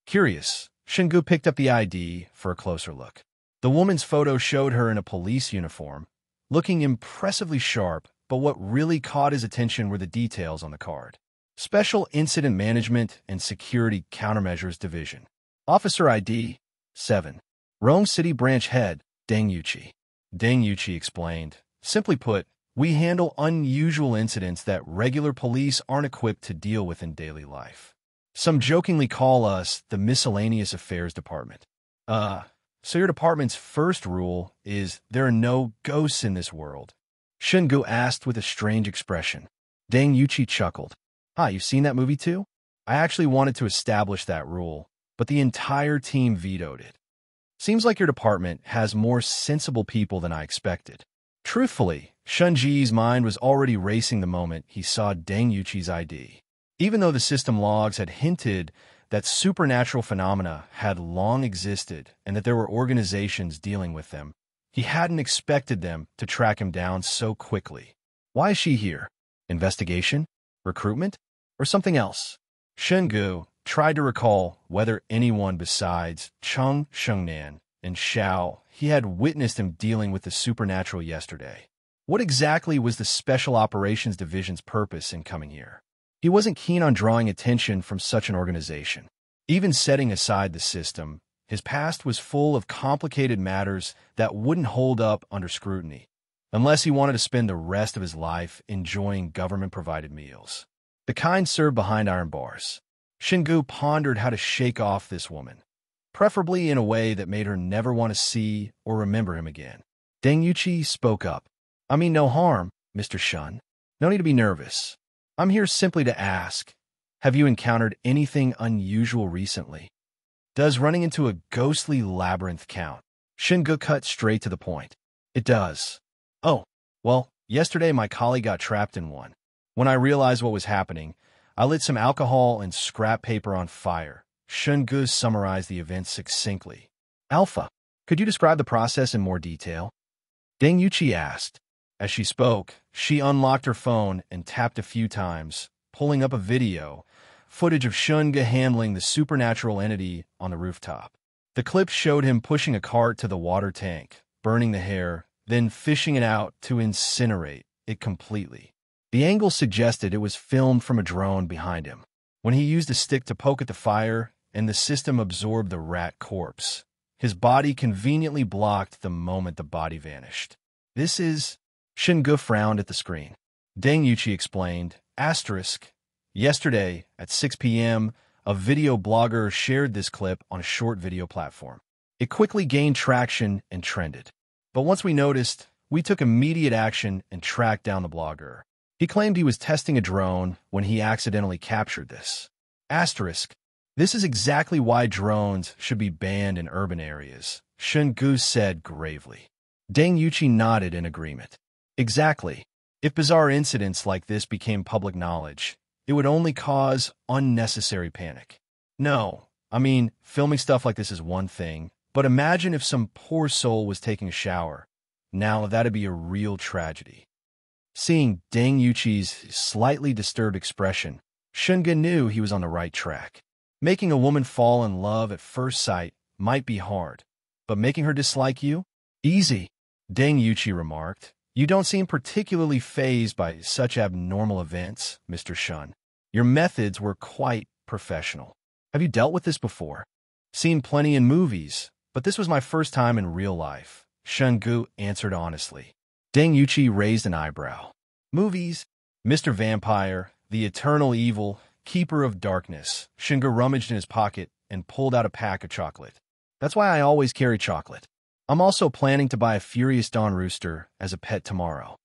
Curious, Shingu picked up the ID for a closer look. The woman's photo showed her in a police uniform, looking impressively sharp, but what really caught his attention were the details on the card. Special Incident Management and Security Countermeasures Division. Officer ID 7. Rome City Branch Head, Deng Yuqi. Deng Yuqi explained. Simply put, we handle unusual incidents that regular police aren't equipped to deal with in daily life. Some jokingly call us the Miscellaneous Affairs Department. So your department's first rule is there are no ghosts in this world? Shingu asked with a strange expression. Deng Yuqi chuckled. You've seen that movie too? I actually wanted to establish that rule, but the entire team vetoed it. Seems like your department has more sensible people than I expected. Truthfully, Shunji's mind was already racing the moment he saw Deng Yuqi's ID. Even though the system logs had hinted that supernatural phenomena had long existed and that there were organizations dealing with them, he hadn't expected them to track him down so quickly. Why is she here? Investigation? Recruitment? Or something else? Shingu tried to recall whether anyone besides Chung Sheng-nan and Xiao he had witnessed him dealing with the supernatural yesterday. What exactly was the Special Operations Division's purpose in coming here? He wasn't keen on drawing attention from such an organization. Even setting aside the system, his past was full of complicated matters that wouldn't hold up under scrutiny, unless he wanted to spend the rest of his life enjoying government-provided meals. The kind served behind iron bars. Shingu pondered how to shake off this woman, preferably in a way that made her never want to see or remember him again. Deng Yuqi spoke up. I mean no harm, Mr. Shun. No need to be nervous. I'm here simply to ask, have you encountered anything unusual recently? Does running into a ghostly labyrinth count? Shingu cut straight to the point. It does. Oh, well, yesterday my colleague got trapped in one. When I realized what was happening, I lit some alcohol and scrap paper on fire. Shingu summarized the events succinctly. Alpha, could you describe the process in more detail? Deng Yuqi asked. As she spoke, she unlocked her phone and tapped a few times, pulling up a video, footage of Shunga handling the supernatural entity on the rooftop. The clip showed him pushing a cart to the water tank, burning the hair, then fishing it out to incinerate it completely. The angle suggested it was filmed from a drone behind him. When he used a stick to poke at the fire and the system absorbed the rat corpse, his body conveniently blocked the moment the body vanished. This is... Shingu frowned at the screen. Deng Yuqi explained, asterisk, yesterday at 6 p.m., a video blogger shared this clip on a short video platform. It quickly gained traction and trended. But once we noticed, we took immediate action and tracked down the blogger. He claimed he was testing a drone when he accidentally captured this. Asterisk, This is exactly why drones should be banned in urban areas, Shungu said gravely. Deng Yuqi nodded in agreement. Exactly. If bizarre incidents like this became public knowledge, it would only cause unnecessary panic. No, I mean, filming stuff like this is one thing, but imagine if some poor soul was taking a shower. Now that'd be a real tragedy. Seeing Deng Yuqi's slightly disturbed expression, Shunga knew he was on the right track. Making a woman fall in love at first sight might be hard, but making her dislike you? Easy, Deng Yuqi remarked. You don't seem particularly fazed by such abnormal events, Mr. Shun. Your methods were quite professional. Have you dealt with this before? Seen plenty in movies, but this was my first time in real life, Shungu answered honestly. Deng Yuqi raised an eyebrow. Movies? Mr. Vampire, the eternal evil, keeper of darkness. Shungu rummaged in his pocket and pulled out a pack of chocolate. That's why I always carry chocolate. I'm also planning to buy a Furious Dawn rooster as a pet tomorrow.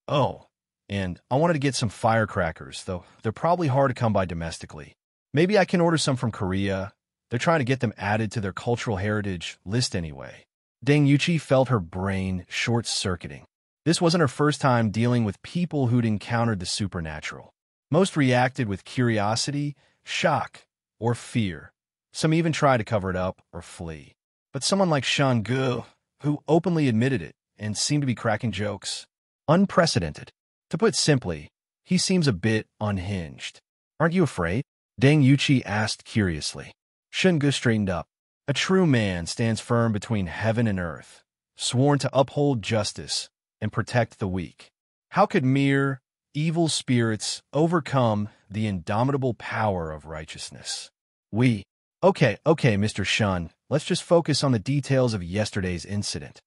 Oh, and I wanted to get some firecrackers, though they're probably hard to come by domestically. Maybe I can order some from Korea. They're trying to get them added to their cultural heritage list anyway. Deng Yuqi felt her brain short-circuiting. This wasn't her first time dealing with people who'd encountered the supernatural. Most reacted with curiosity, shock, or fear. Some even tried to cover it up or flee. But someone like Shungu, who openly admitted it and seemed to be cracking jokes, unprecedented. To put simply, he seems a bit unhinged. Aren't you afraid? Deng Yuqi asked curiously. Shungu straightened up. A true man stands firm between heaven and earth, sworn to uphold justice and protect the weak. How could mere evil spirits overcome the indomitable power of righteousness? Okay, Mr. Shun, let's just focus on the details of yesterday's incident.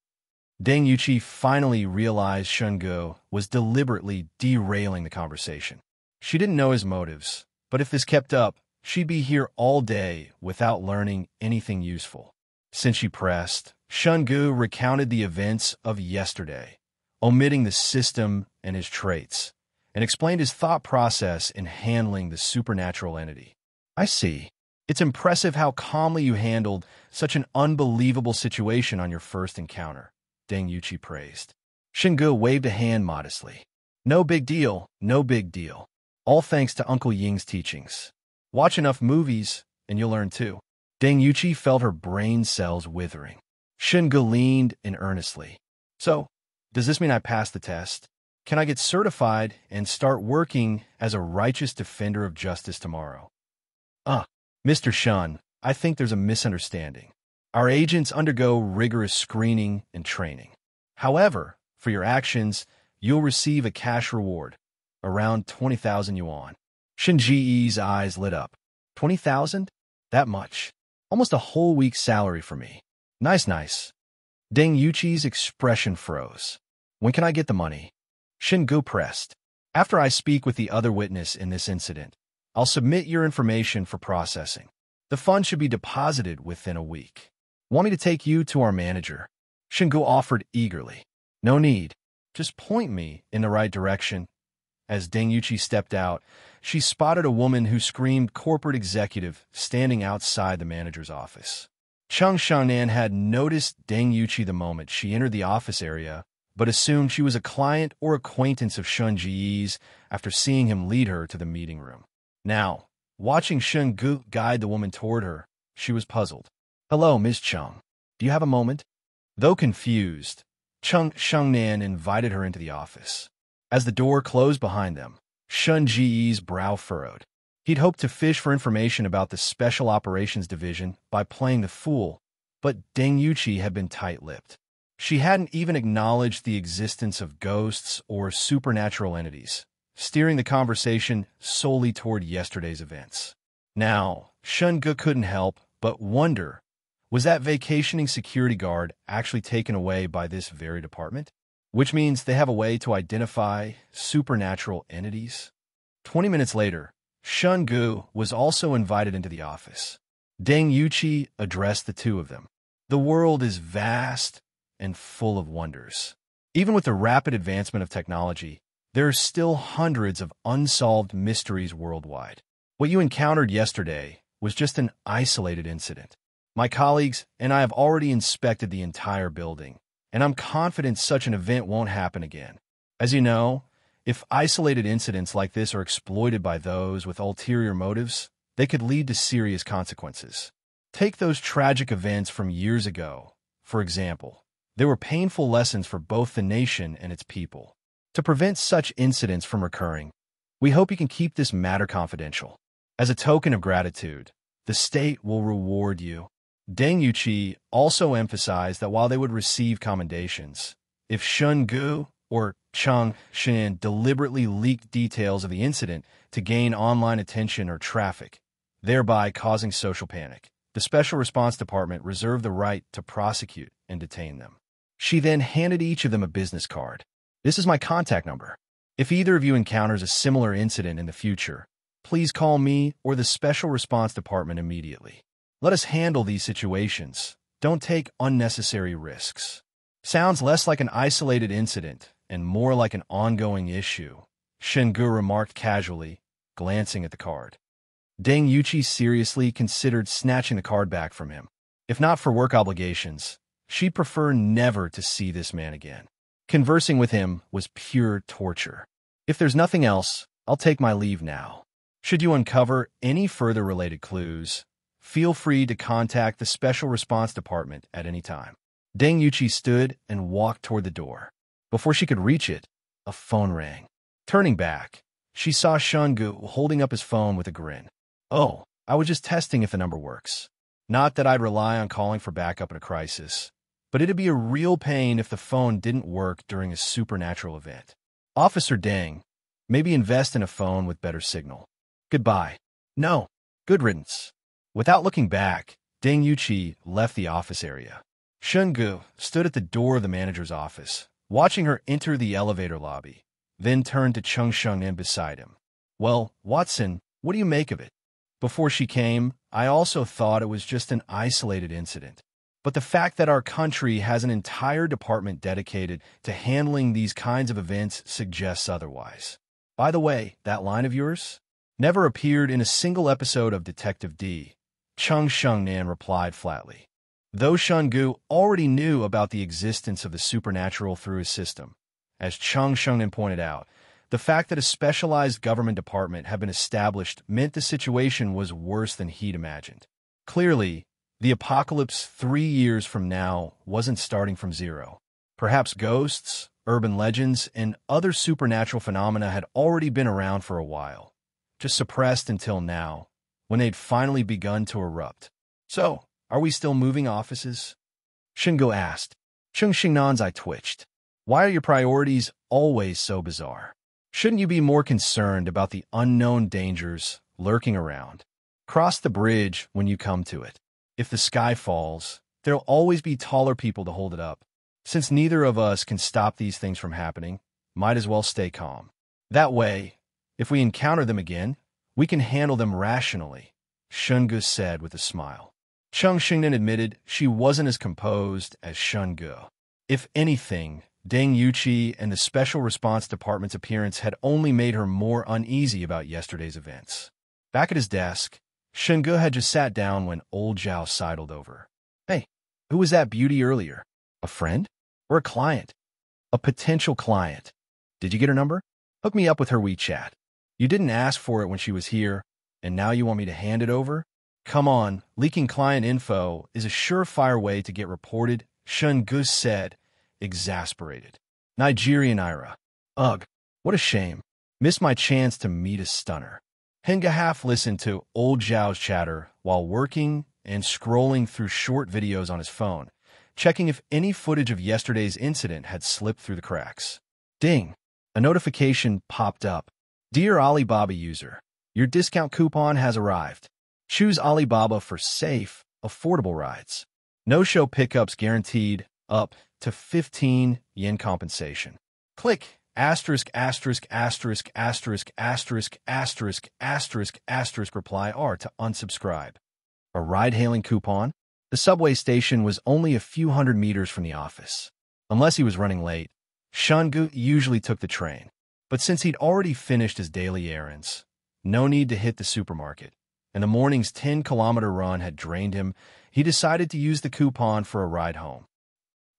Deng Yuqi finally realized Shungu was deliberately derailing the conversation. She didn't know his motives, but if this kept up, she'd be here all day without learning anything useful. Since she pressed, Shungu recounted the events of yesterday, omitting the system and his traits, and explained his thought process in handling the supernatural entity. I see. It's impressive how calmly you handled such an unbelievable situation on your first encounter, Deng Yuqi praised. Shungu waved a hand modestly. No big deal, no big deal. All thanks to Uncle Ying's teachings. Watch enough movies, and you'll learn too. Deng Yuqi felt her brain cells withering. Shungu leaned in earnestly. So, does this mean I passed the test? Can I get certified and start working as a righteous defender of justice tomorrow? Mr. Shun, I think there's a misunderstanding. Our agents undergo rigorous screening and training. However, for your actions, you'll receive a cash reward, around 20,000 yuan. Shinji's eyes lit up. 20,000? That much. Almost a whole week's salary for me. Nice. Deng Yuqi's expression froze. When can I get the money? Shungu pressed. After I speak with the other witness in this incident, I'll submit your information for processing. The funds should be deposited within a week. Want me to take you to our manager? Shungu offered eagerly. No need. Just point me in the right direction. As Deng Yuqi stepped out, she spotted a woman who screamed corporate executive standing outside the manager's office. Chung Shangnan had noticed Deng Yuqi the moment she entered the office area, but assumed she was a client or acquaintance of Shun Ji's after seeing him lead her to the meeting room. Now, watching Shungu guide the woman toward her, she was puzzled. Hello, Ms. Chung. Do you have a moment? Though confused, Chung Shangnan invited her into the office. As the door closed behind them, Shun Ji's brow furrowed. He'd hoped to fish for information about the Special Operations Division by playing the fool, but Deng Yuqi had been tight-lipped. She hadn't even acknowledged the existence of ghosts or supernatural entities, steering the conversation solely toward yesterday's events. Now, Shungu couldn't help but wonder, was that vacationing security guard actually taken away by this very department? Which means they have a way to identify supernatural entities? 20 minutes later, Shungu was also invited into the office. Deng Yuqi addressed the two of them. The world is vast and full of wonders. Even with the rapid advancement of technology, there are still hundreds of unsolved mysteries worldwide. What you encountered yesterday was just an isolated incident. My colleagues and I have already inspected the entire building, and I'm confident such an event won't happen again. As you know, if isolated incidents like this are exploited by those with ulterior motives, they could lead to serious consequences. Take those tragic events from years ago, for example. They were painful lessons for both the nation and its people. To prevent such incidents from recurring, we hope you can keep this matter confidential. As a token of gratitude, the state will reward you. Deng Yuqi also emphasized that while they would receive commendations, if Shun Gu or Chang Xin deliberately leaked details of the incident to gain online attention or traffic, thereby causing social panic, the Special Response Department reserved the right to prosecute and detain them. She then handed each of them a business card. This is my contact number. If either of you encounters a similar incident in the future, please call me or the Special Response Department immediately. Let us handle these situations. Don't take unnecessary risks. Sounds less like an isolated incident and more like an ongoing issue, Shengu remarked casually, glancing at the card. Deng Yuqi seriously considered snatching the card back from him. If not for work obligations, she'd prefer never to see this man again. Conversing with him was pure torture. If there's nothing else, I'll take my leave now. Should you uncover any further related clues, feel free to contact the Special Response Department at any time. Deng Yuqi stood and walked toward the door. Before she could reach it, a phone rang. Turning back, she saw Shungu holding up his phone with a grin. Oh, I was just testing if the number works. Not that I'd rely on calling for backup in a crisis, but it'd be a real pain if the phone didn't work during a supernatural event. Officer Deng, maybe invest in a phone with better signal. Goodbye. No, good riddance. Without looking back, Deng Yuqi left the office area. Shungu stood at the door of the manager's office, watching her enter the elevator lobby, then turned to Chung Sheng-in beside him. Well, Watson, what do you make of it? Before she came, I also thought it was just an isolated incident. But the fact that our country has an entire department dedicated to handling these kinds of events suggests otherwise. By the way, that line of yours never appeared in a single episode of Detective D, Chung Sheng-nan replied flatly. Though Shungu already knew about the existence of the supernatural through his system, as Chung Sheng-nan pointed out, the fact that a specialized government department had been established meant the situation was worse than he'd imagined. Clearly, the apocalypse 3 years from now wasn't starting from zero. Perhaps ghosts, urban legends, and other supernatural phenomena had already been around for a while, just suppressed until now, when they'd finally begun to erupt. So, are we still moving offices? Shingo asked. Chung Xingnan's eye twitched. Why are your priorities always so bizarre? Shouldn't you be more concerned about the unknown dangers lurking around? Cross the bridge when you come to it. If the sky falls, there'll always be taller people to hold it up. Since neither of us can stop these things from happening, might as well stay calm. That way, if we encounter them again, we can handle them rationally, Shungu said with a smile. Chung Xingnan admitted she wasn't as composed as Shungu. If anything, Deng Yuqi and the Special Response Department's appearance had only made her more uneasy about yesterday's events. Back at his desk, Shungu had just sat down when old Zhao sidled over. Hey, who was that beauty earlier? A friend? Or a client? A potential client. Did you get her number? Hook me up with her WeChat. You didn't ask for it when she was here, and now you want me to hand it over? Come on, leaking client info is a surefire way to get reported, Shungu said, exasperated. Nigerian Ira. Ugh, what a shame. Missed my chance to meet a stunner. Henga half listened to old Zhao's chatter while working and scrolling through short videos on his phone, checking if any footage of yesterday's incident had slipped through the cracks. Ding! A notification popped up. Dear Alibaba user, your discount coupon has arrived. Choose Alibaba for safe, affordable rides. No-show pickups guaranteed up to 15 yen compensation. Click asterisk asterisk asterisk asterisk asterisk asterisk asterisk asterisk reply R to unsubscribe. A ride-hailing coupon? The subway station was only a few hundred meters from the office. Unless he was running late, Shungu usually took the train. But since he'd already finished his daily errands, no need to hit the supermarket, and the morning's 10-kilometer run had drained him, he decided to use the coupon for a ride home.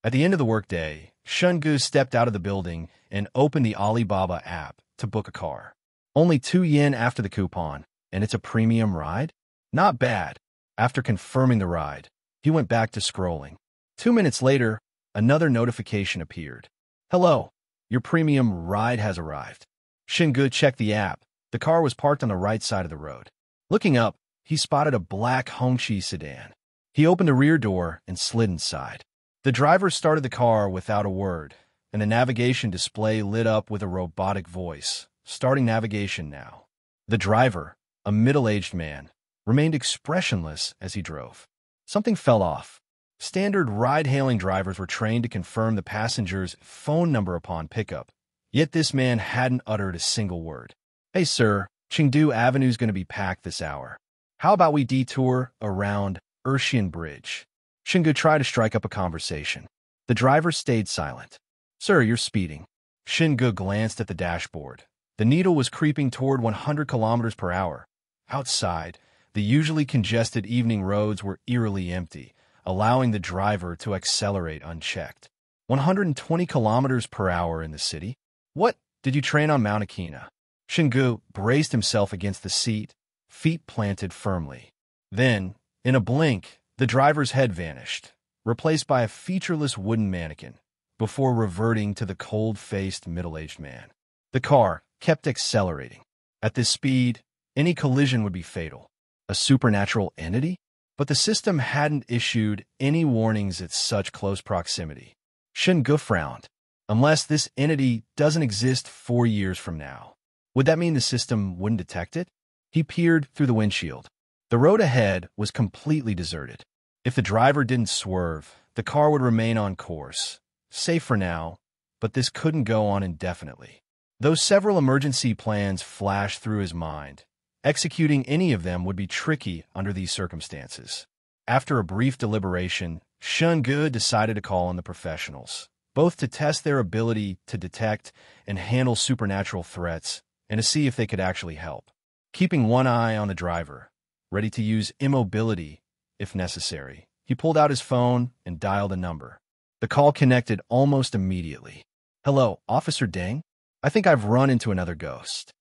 At the end of the workday, Shungu stepped out of the building and opened the Alibaba app to book a car. Only 2 yen after the coupon, and it's a premium ride? Not bad. After confirming the ride, he went back to scrolling. 2 minutes later, another notification appeared. Hello, your premium ride has arrived. Shungu checked the app. The car was parked on the right side of the road. Looking up, he spotted a black Hongqi sedan. He opened the rear door and slid inside. The driver started the car without a word, and the navigation display lit up with a robotic voice. Starting navigation now. The driver, a middle-aged man, remained expressionless as he drove. Something fell off. Standard ride-hailing drivers were trained to confirm the passenger's phone number upon pickup, yet this man hadn't uttered a single word. Hey sir, Chengdu Avenue's going to be packed this hour. How about we detour around Urshian Bridge? Shungu tried to strike up a conversation. The driver stayed silent. Sir, you're speeding. Shungu glanced at the dashboard. The needle was creeping toward 100 kilometers per hour. Outside, the usually congested evening roads were eerily empty, allowing the driver to accelerate unchecked. 120 kilometers per hour in the city? What? Did you train on Mount Akina? Shungu braced himself against the seat, feet planted firmly. Then, in a blink, the driver's head vanished, replaced by a featureless wooden mannequin, before reverting to the cold-faced middle-aged man. The car kept accelerating. At this speed, any collision would be fatal. A supernatural entity? But the system hadn't issued any warnings at such close proximity. Shungu frowned. Unless this entity doesn't exist 4 years from now, would that mean the system wouldn't detect it? He peered through the windshield. The road ahead was completely deserted. If the driver didn't swerve, the car would remain on course. Safe for now, but this couldn't go on indefinitely. Though several emergency plans flashed through his mind, executing any of them would be tricky under these circumstances. After a brief deliberation, Shungu decided to call on the professionals, both to test their ability to detect and handle supernatural threats and to see if they could actually help. Keeping one eye on the driver, ready to use immobility if necessary, he pulled out his phone and dialed a number. The call connected almost immediately. Hello, Officer Deng? I think I've run into another ghost.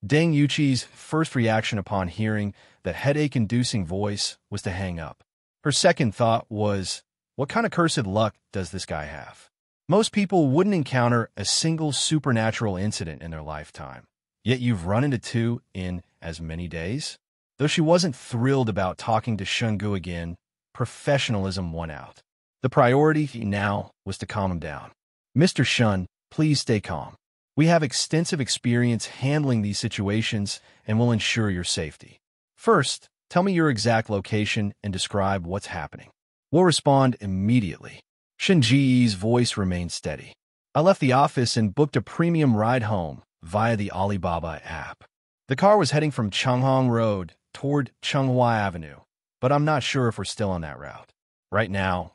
Deng Yuqi's first reaction upon hearing that headache-inducing voice was to hang up. Her second thought was, what kind of cursed luck does this guy have? Most people wouldn't encounter a single supernatural incident in their lifetime, yet you've run into 2 in as many days? Though she wasn't thrilled about talking to Shungu again, professionalism won out. The priority now was to calm him down. Mr. Shun, please stay calm. We have extensive experience handling these situations and will ensure your safety. First, tell me your exact location and describe what's happening. We'll respond immediately. Shinji's voice remained steady. I left the office and booked a premium ride home via the Alibaba app. The car was heading from Changhong Road toward Chenghua Avenue, but I'm not sure if we're still on that route. Right now,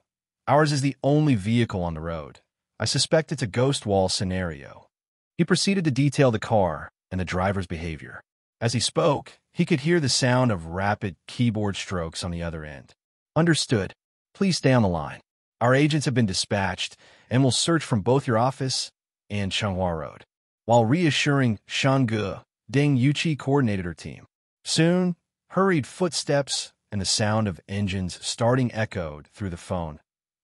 ours is the only vehicle on the road. I suspect it's a ghost wall scenario. He proceeded to detail the car and the driver's behavior. As he spoke, he could hear the sound of rapid keyboard strokes on the other end. Understood. Please stay on the line. Our agents have been dispatched and will search from both your office and Chenghua Road. While reassuring Shungu, Deng Yuqi coordinated her team. Soon, hurried footsteps and the sound of engines starting echoed through the phone.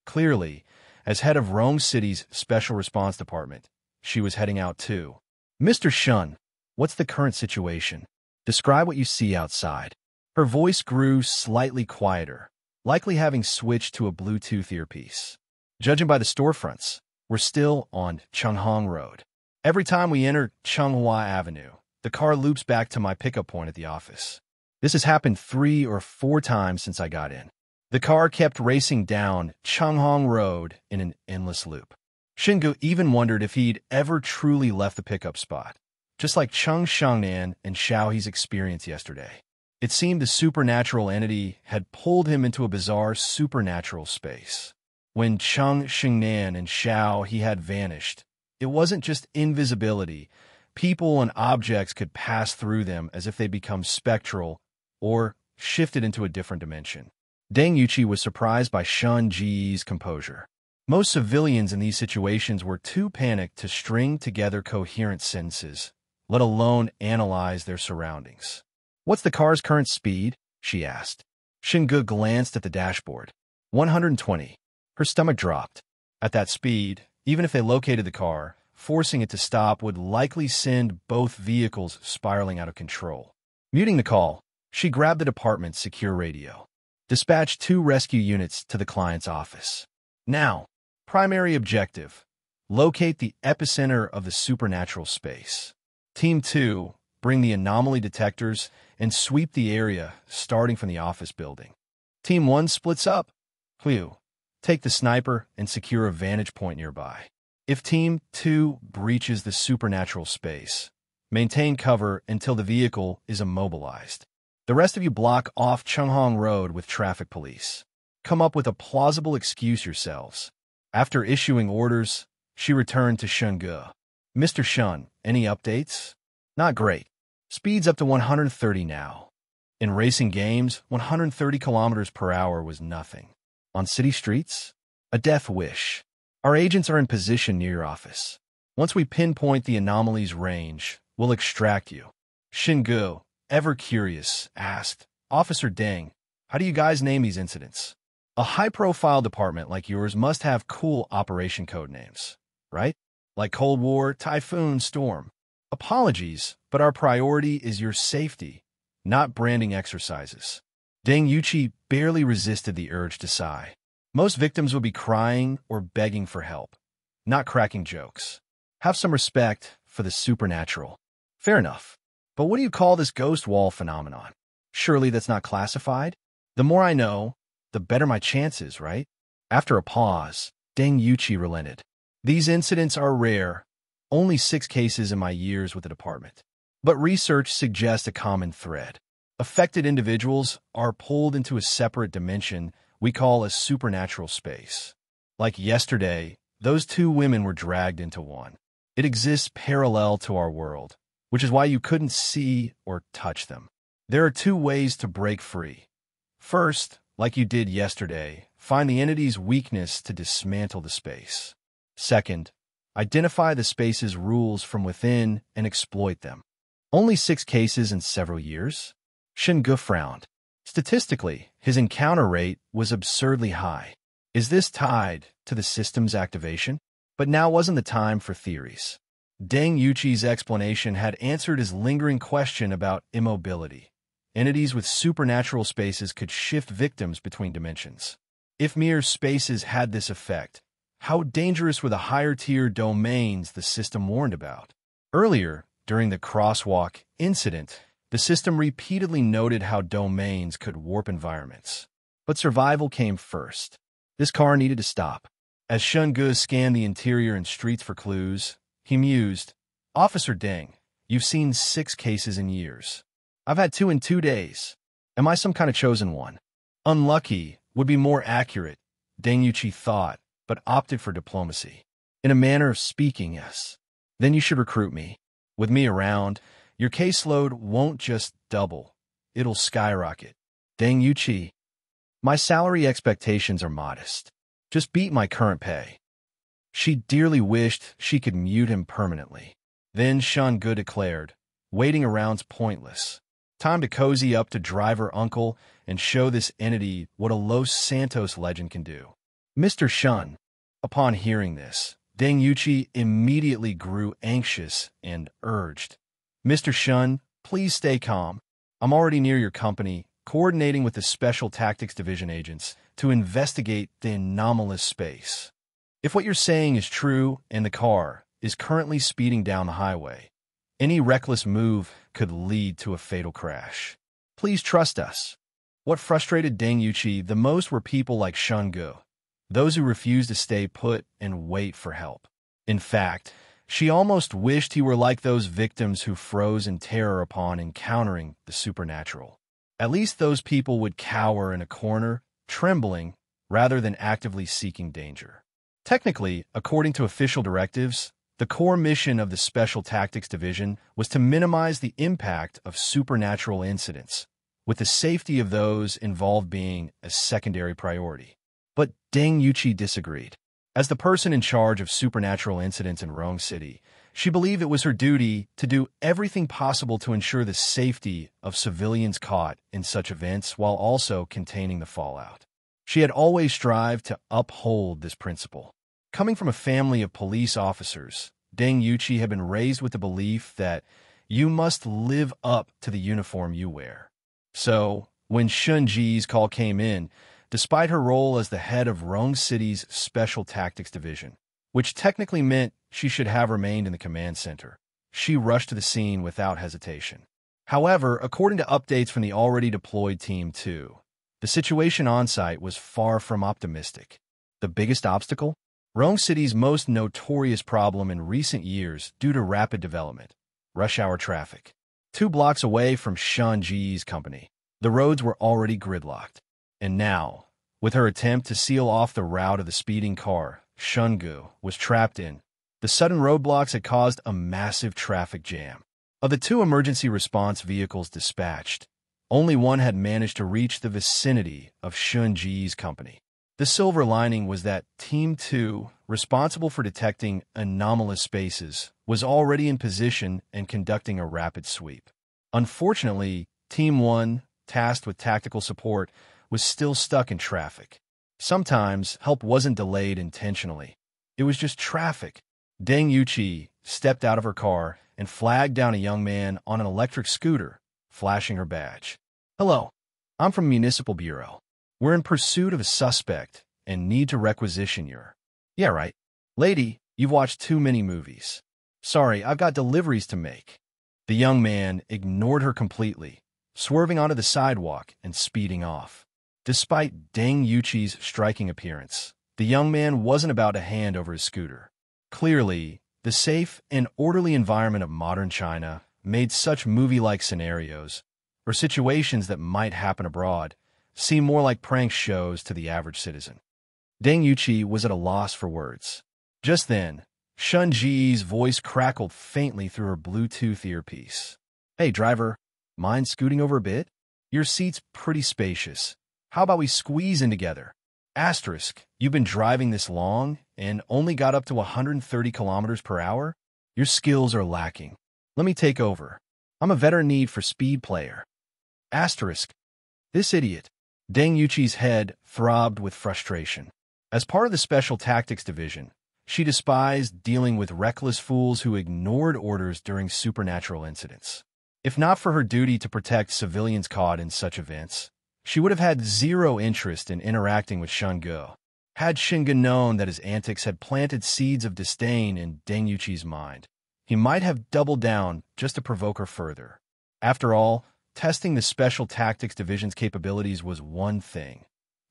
Clearly, as head of Rome City's Special Response Department, she was heading out too. Mr. Shun, what's the current situation? Describe what you see outside. Her voice grew slightly quieter, likely having switched to a Bluetooth earpiece. Judging by the storefronts, we're still on Changhong Road. Every time we enter Chenghua Avenue, the car loops back to my pickup point at the office. This has happened 3 or 4 times since I got in. The car kept racing down Changhong Road in an endless loop. Shungu even wondered if he'd ever truly left the pickup spot, just like Cheng Shangnan and Xiaohe's experience yesterday. It seemed the supernatural entity had pulled him into a bizarre supernatural space. When Cheng Shangnan and Xiaohe had vanished, it wasn't just invisibility. People and objects could pass through them as if they'd become spectral or shifted into a different dimension. Deng Yuqi was surprised by Shun Ji's composure. Most civilians in these situations were too panicked to string together coherent sentences, let alone analyze their surroundings. "What's the car's current speed?" she asked. Shingu glanced at the dashboard. 120. Her stomach dropped. At that speed, even if they located the car, forcing it to stop would likely send both vehicles spiraling out of control. Muting the call, she grabbed the department's secure radio. Dispatched 2 rescue units to the client's office. Now, primary objective: locate the epicenter of the supernatural space. Team 2, bring the anomaly detectors and sweep the area starting from the office building. Team 1 splits up. Hu, take the sniper and secure a vantage point nearby. If Team 2 breaches the supernatural space, maintain cover until the vehicle is immobilized. The rest of you block off Chunghong Road with traffic police. Come up with a plausible excuse yourselves. After issuing orders, she returned to Shungu. "Mr. Shun, any updates?" "Not great. Speed's up to 130 now. In racing games, 130 kilometers per hour was nothing. On city streets? A death wish. Our agents are in position near your office. Once we pinpoint the anomaly's range, we'll extract you." Shingu, ever curious, asked, "Officer Deng, how do you guys name these incidents? A high-profile department like yours must have cool operation code names, right? Like Cold War, Typhoon, Storm. Apologies, but our priority is your safety, not branding exercises." Deng Yuqi barely resisted the urge to sigh. Most victims would be crying or begging for help, not cracking jokes. Have some respect for the supernatural. Fair enough. But what do you call this ghost wall phenomenon? Surely that's not classified? The more I know, the better my chances, right? After a pause, Deng Yuqi relented. These incidents are rare, only 6 cases in my years with the department. But research suggests a common thread. Affected individuals are pulled into a separate dimension we call a supernatural space. Like yesterday, those 2 women were dragged into one. It exists parallel to our world, which is why you couldn't see or touch them. There are 2 ways to break free. First, like you did yesterday, find the entity's weakness to dismantle the space. Second, identify the space's rules from within and exploit them. Only 6 cases in several years? Shingu frowned. Statistically, his encounter rate was absurdly high. Is this tied to the system's activation? But now wasn't the time for theories. Deng Yuqi's explanation had answered his lingering question about immobility. Entities with supernatural spaces could shift victims between dimensions. If mere spaces had this effect, how dangerous were the higher-tier domains the system warned about? Earlier, during the crosswalk incident, the system repeatedly noted how domains could warp environments. But survival came first. This car needed to stop. As Shungu scanned the interior and streets for clues, he mused, "Officer Deng, you've seen 6 cases in years. I've had 2 in 2 days. Am I some kind of chosen one?" Unlucky would be more accurate, Deng Yuqi thought, but opted for diplomacy. "In a manner of speaking, yes. Then you should recruit me. With me around, your caseload won't just double, it'll skyrocket." Deng Yuqi, "My salary expectations are modest. Just beat my current pay." She dearly wished she could mute him permanently. Then Shungu declared, "Waiting around's pointless. Time to cozy up to driver uncle and show this entity what a Los Santos legend can do." Mr. Shun. Upon hearing this, Deng Yuqi immediately grew anxious and urged, "Mr. Shun, please stay calm. I'm already near your company, coordinating with the Special Tactics Division agents to investigate the anomalous space. If what you're saying is true and the car is currently speeding down the highway, any reckless move could lead to a fatal crash. Please trust us." What frustrated Deng Yuqi the most were people like Shungu, those who refused to stay put and wait for help. In fact, she almost wished he were like those victims who froze in terror upon encountering the supernatural. At least those people would cower in a corner, trembling, rather than actively seeking danger. Technically, according to official directives, the core mission of the Special Tactics Division was to minimize the impact of supernatural incidents, with the safety of those involved being a secondary priority. But Deng Yuqi disagreed. As the person in charge of supernatural incidents in Rong City, she believed it was her duty to do everything possible to ensure the safety of civilians caught in such events while also containing the fallout. She had always strived to uphold this principle. Coming from a family of police officers, Deng Yuqi had been raised with the belief that you must live up to the uniform you wear. So, when Shun Ji's call came in, despite her role as the head of Rong City's Special Tactics Division, which technically meant she should have remained in the command center, she rushed to the scene without hesitation. However, according to updates from the already deployed Team 2, the situation on-site was far from optimistic. The biggest obstacle? Rong City's most notorious problem in recent years due to rapid development: rush hour traffic. 2 blocks away from Shun Ji's company, the roads were already gridlocked. And now, with her attempt to seal off the route of the speeding car Shun Gu was trapped in, the sudden roadblocks had caused a massive traffic jam. Of the 2 emergency response vehicles dispatched, only one had managed to reach the vicinity of Shun Ji's company. The silver lining was that Team 2, responsible for detecting anomalous spaces, was already in position and conducting a rapid sweep. Unfortunately, Team 1, tasked with tactical support, was still stuck in traffic. Sometimes, help wasn't delayed intentionally. It was just traffic. Deng Yuqi stepped out of her car and flagged down a young man on an electric scooter, flashing her badge. "Hello, I'm from Municipal Bureau. We're in pursuit of a suspect and need to requisition your—" "Yeah, right. Lady, you've watched too many movies. Sorry, I've got deliveries to make." The young man ignored her completely, swerving onto the sidewalk and speeding off. Despite Deng Yuqi's striking appearance, the young man wasn't about to hand over his scooter. Clearly, the safe and orderly environment of modern China made such movie-like scenarios, or situations that might happen abroad, seem more like prank shows to the average citizen. Deng Yuqi was at a loss for words. Just then, Shun Ji's voice crackled faintly through her Bluetooth earpiece. "Hey, driver, mind scooting over a bit? Your seat's pretty spacious. How about we squeeze in together? Asterisk, you've been driving this long and only got up to 130 kilometers per hour? Your skills are lacking. Let me take over. I'm a veteran need for speed player." Asterisk. This idiot. Deng Yuqi's head throbbed with frustration. As part of the Special Tactics Division, she despised dealing with reckless fools who ignored orders during supernatural incidents. If not for her duty to protect civilians caught in such events, she would have had zero interest in interacting with Shun Gu. Had Shun Gu known that his antics had planted seeds of disdain in Deng Yuqi's mind, he might have doubled down just to provoke her further. After all, testing the Special Tactics Division's capabilities was one thing,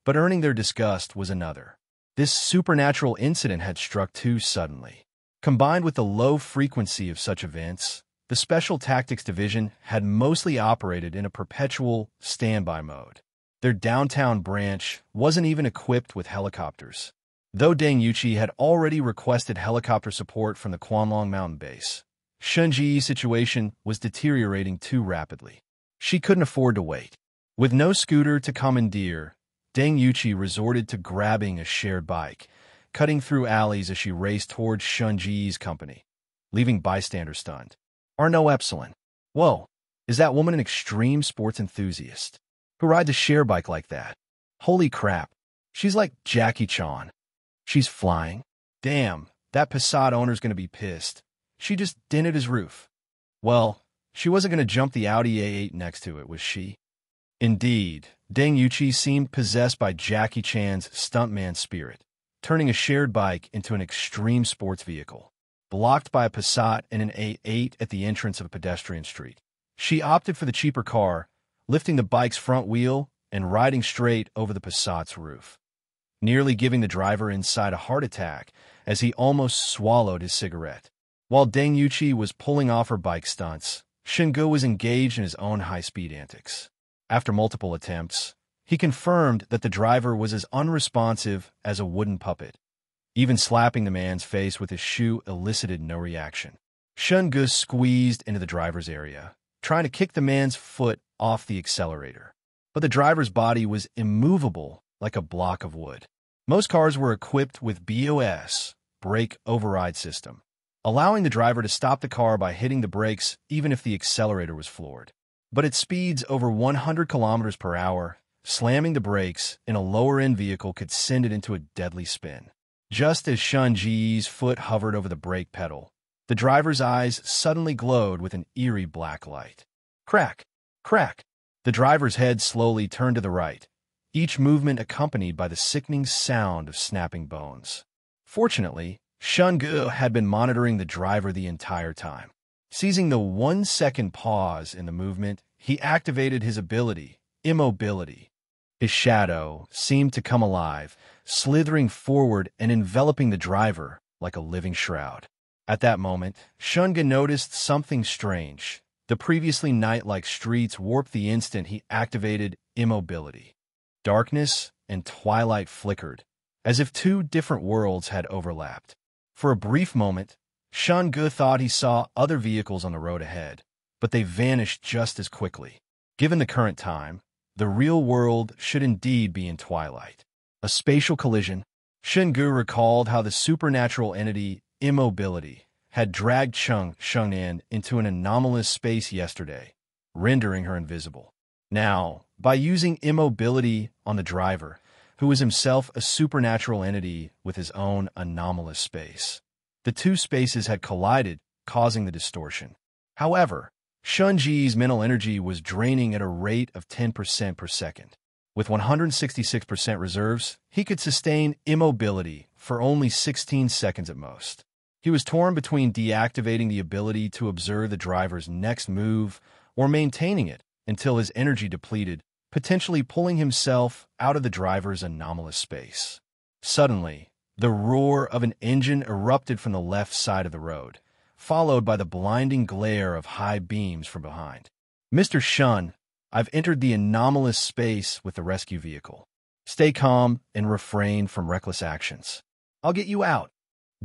but earning their disgust was another. This supernatural incident had struck too suddenly. Combined with the low frequency of such events, the Special Tactics Division had mostly operated in a perpetual standby mode. Their downtown branch wasn't even equipped with helicopters. Though Deng Yuqi had already requested helicopter support from the Quanlong Mountain Base, Shun Ji's situation was deteriorating too rapidly. She couldn't afford to wait. With no scooter to commandeer, Deng Yuqi resorted to grabbing a shared bike, cutting through alleys as she raced towards Shun Ji's company, leaving bystanders stunned. Arno Epsilon. Whoa, is that woman an extreme sports enthusiast? Who rides a share bike like that? Holy crap, she's like Jackie Chan. She's flying. Damn, that Passat owner's gonna be pissed. She just dented his roof. Well, she wasn't gonna jump the Audi A8 next to it, was she? Indeed, Deng Yuqi seemed possessed by Jackie Chan's stuntman spirit, turning a shared bike into an extreme sports vehicle. Blocked by a Passat and an A8 at the entrance of a pedestrian street, she opted for the cheaper car, lifting the bike's front wheel and riding straight over the Passat's roof, nearly giving the driver inside a heart attack as he almost swallowed his cigarette. While Deng Yuqi was pulling off her bike stunts, Shun Gu was engaged in his own high-speed antics. After multiple attempts, he confirmed that the driver was as unresponsive as a wooden puppet. Even slapping the man's face with his shoe elicited no reaction. Shun Gu squeezed into the driver's area, trying to kick the man's foot off the accelerator. But the driver's body was immovable like a block of wood. Most cars were equipped with BOS, brake override system, allowing the driver to stop the car by hitting the brakes even if the accelerator was floored. But at speeds over 100 kilometers per hour, slamming the brakes in a lower-end vehicle could send it into a deadly spin. Just as Shun Ji's foot hovered over the brake pedal, the driver's eyes suddenly glowed with an eerie black light. Crack! Crack! The driver's head slowly turned to the right, each movement accompanied by the sickening sound of snapping bones. Fortunately, Shun Gu had been monitoring the driver the entire time. Seizing the 1-second pause in the movement, he activated his ability, Immobility. His shadow seemed to come alive, slithering forward and enveloping the driver like a living shroud. At that moment, Shun Gu noticed something strange. The previously night-like streets warped the instant he activated Immobility. Darkness and twilight flickered, as if two different worlds had overlapped. For a brief moment, Shun Gu thought he saw other vehicles on the road ahead, but they vanished just as quickly. Given the current time, the real world should indeed be in twilight. A spatial collision. Shun Gu recalled how the supernatural entity Immobility had dragged Cheng Shengnan into an anomalous space yesterday, rendering her invisible. Now, by using Immobility on the driver, who was himself a supernatural entity with his own anomalous space, the two spaces had collided, causing the distortion. However, Shun Ji's mental energy was draining at a rate of 10% per second. With 166% reserves, he could sustain Immobility for only 16 seconds at most. He was torn between deactivating the ability to observe the driver's next move or maintaining it until his energy depleted, potentially pulling himself out of the driver's anomalous space. Suddenly, the roar of an engine erupted from the left side of the road, followed by the blinding glare of high beams from behind. "Mr. Shun, I've entered the anomalous space with the rescue vehicle. Stay calm and refrain from reckless actions. I'll get you out."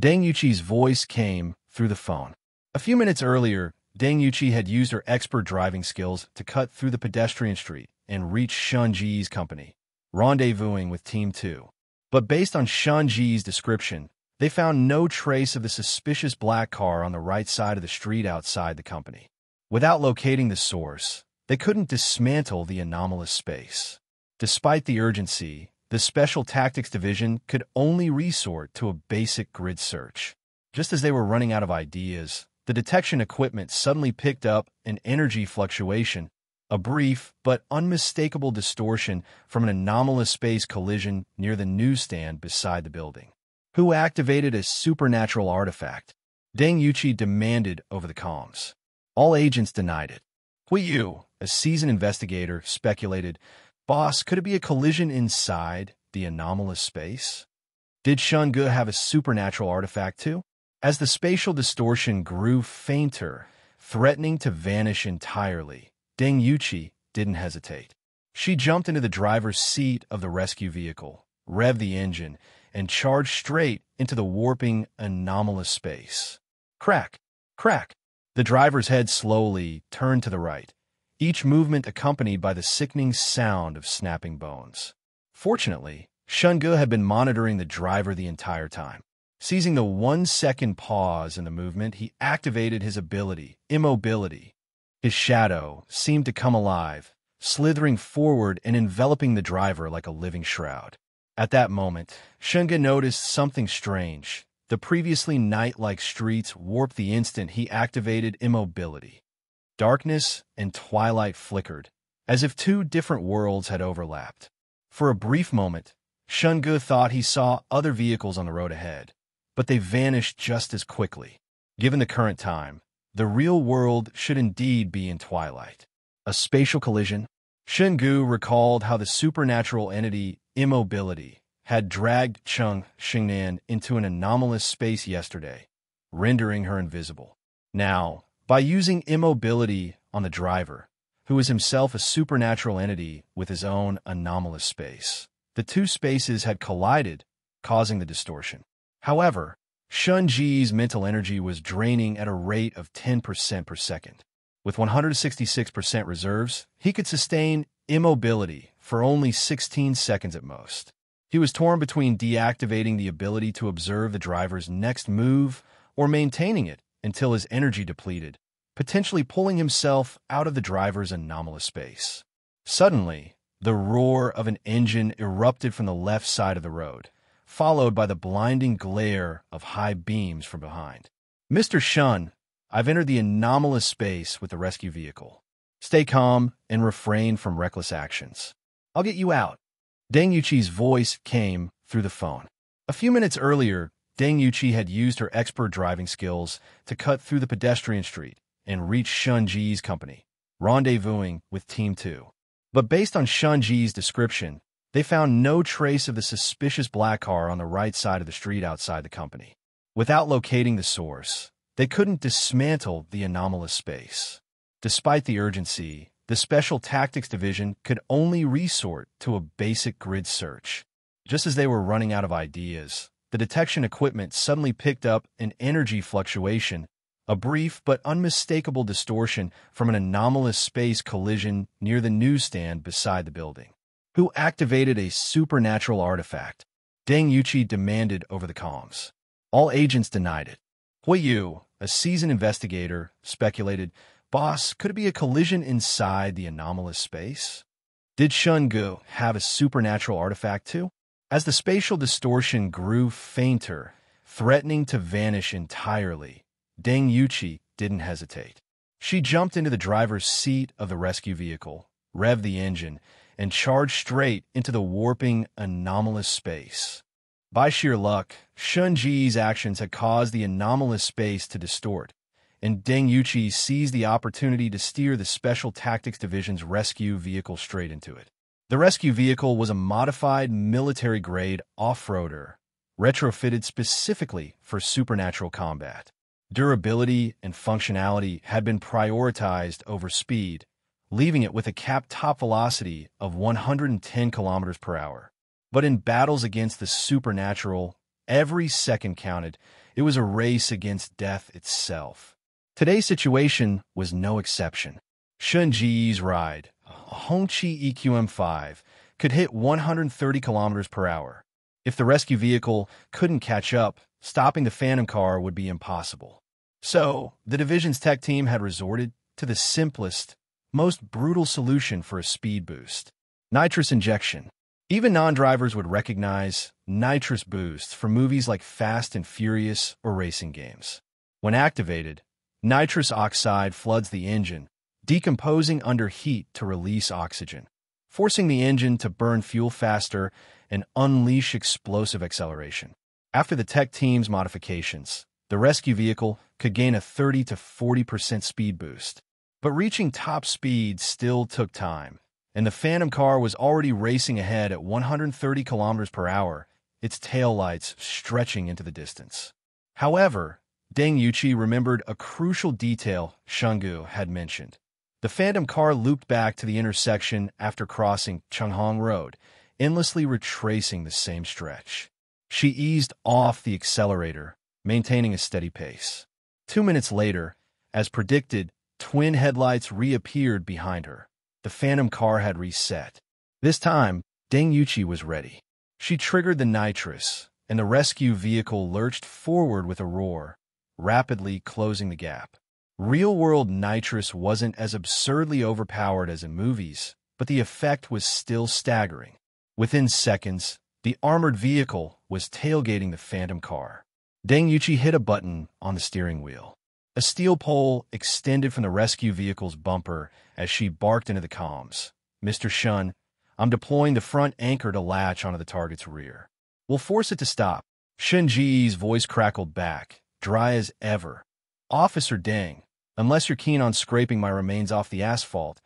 Deng Yuqi's voice came through the phone. A few minutes earlier, Deng Yuqi had used her expert driving skills to cut through the pedestrian street and reach Shun Ji's company, rendezvousing with Team 2. But based on Shun Ji's description, they found no trace of the suspicious black car on the right side of the street outside the company. Without locating the source, they couldn't dismantle the anomalous space. Despite the urgency, the Special Tactics Division could only resort to a basic grid search. Just as they were running out of ideas, the detection equipment suddenly picked up an energy fluctuation, a brief but unmistakable distortion from an anomalous space collision near the newsstand beside the building. Who activated a supernatural artifact? Deng Yuqi demanded over the comms. All agents denied it. Hui Yu, a seasoned investigator, speculated, "Boss, could it be a collision inside the anomalous space? Did Shun Gu have a supernatural artifact too?" As the spatial distortion grew fainter, threatening to vanish entirely, Deng Yuqi didn't hesitate. She jumped into the driver's seat of the rescue vehicle, revved the engine, and charged straight into the warping anomalous space. Crack! Crack! The driver's head slowly turned to the right, each movement accompanied by the sickening sound of snapping bones. Fortunately, Shun Gu had been monitoring the driver the entire time. Seizing the 1-second pause in the movement, he activated his ability, Immobility. His shadow seemed to come alive, slithering forward and enveloping the driver like a living shroud. At that moment, Shun Gu noticed something strange. The previously night-like streets warped the instant he activated Immobility. Darkness and twilight flickered, as if two different worlds had overlapped. For a brief moment, Shun Gu thought he saw other vehicles on the road ahead, but they vanished just as quickly. Given the current time, the real world should indeed be in twilight. A spatial collision. Shun Gu recalled how the supernatural entity Immobility had dragged Cheng Shengnan into an anomalous space yesterday, rendering her invisible. Now, by using Immobility on the driver, who was himself a supernatural entity with his own anomalous space, the two spaces had collided, causing the distortion. However, Shun Ji's mental energy was draining at a rate of 10% per second. With 166% reserves, he could sustain immobility for only 16 seconds at most. He was torn between deactivating the ability to observe the driver's next move or maintaining it until his energy depleted, potentially pulling himself out of the driver's anomalous space. Suddenly, the roar of an engine erupted from the left side of the road, followed by the blinding glare of high beams from behind. "Mr. Shun, I've entered the anomalous space with the rescue vehicle. Stay calm and refrain from reckless actions. I'll get you out." Deng Yuqi's voice came through the phone. A few minutes earlier, Deng Yuqi had used her expert driving skills to cut through the pedestrian street and reach Shun Ji's company, rendezvousing with Team 2. But based on Shun Ji's description, they found no trace of the suspicious black car on the right side of the street outside the company. Without locating the source, they couldn't dismantle the anomalous space. Despite the urgency, the Special Tactics Division could only resort to a basic grid search. Just as they were running out of ideas, the detection equipment suddenly picked up an energy fluctuation, a brief but unmistakable distortion from an anomalous space collision near the newsstand beside the building. Who activated a supernatural artifact? Deng Yuqi demanded over the comms. All agents denied it. Hui Yu, a seasoned investigator, speculated, "Boss, could it be a collision inside the anomalous space? Did Shun Gu have a supernatural artifact too?" As the spatial distortion grew fainter, threatening to vanish entirely, Deng Yuqi didn't hesitate. She jumped into the driver's seat of the rescue vehicle, revved the engine, and charged straight into the warping, anomalous space. By sheer luck, Shun Ji's actions had caused the anomalous space to distort, and Deng Yuqi seized the opportunity to steer the Special Tactics Division's rescue vehicle straight into it. The rescue vehicle was a modified military-grade off-roader, retrofitted specifically for supernatural combat. Durability and functionality had been prioritized over speed, leaving it with a capped top velocity of 110 kilometers per hour. But in battles against the supernatural, every second counted. It was a race against death itself. Today's situation was no exception. Shun Ji's ride, a Hongqi EQM-5, could hit 130 kilometers per hour. If the rescue vehicle couldn't catch up, stopping the Phantom car would be impossible. So, the division's tech team had resorted to the simplest, most brutal solution for a speed boost: nitrous injection. Even non-drivers would recognize nitrous boosts from movies like Fast and Furious or racing games. When activated, nitrous oxide floods the engine, decomposing under heat to release oxygen, forcing the engine to burn fuel faster and unleash explosive acceleration. After the tech team's modifications, the rescue vehicle could gain a 30 to 40% speed boost. But reaching top speed still took time, and the Phantom car was already racing ahead at 130 kilometers per hour, its taillights stretching into the distance. However, Deng Yuqi remembered a crucial detail Shun Gu had mentioned. The Phantom car looped back to the intersection after crossing Chunghong Road, endlessly retracing the same stretch. She eased off the accelerator, maintaining a steady pace. 2 minutes later, as predicted, twin headlights reappeared behind her. The Phantom car had reset. This time, Deng Yuqi was ready. She triggered the nitrous, and the rescue vehicle lurched forward with a roar, rapidly closing the gap. Real-world nitrous wasn't as absurdly overpowered as in movies, but the effect was still staggering. Within seconds, the armored vehicle was tailgating the Phantom car. Deng Yuqi hit a button on the steering wheel. A steel pole extended from the rescue vehicle's bumper as she barked into the comms. "Mr. Shun, I'm deploying the front anchor to latch onto the target's rear. We'll force it to stop." Shun Ji's voice crackled back, dry as ever. "Officer Deng, unless you're keen on scraping my remains off the asphalt,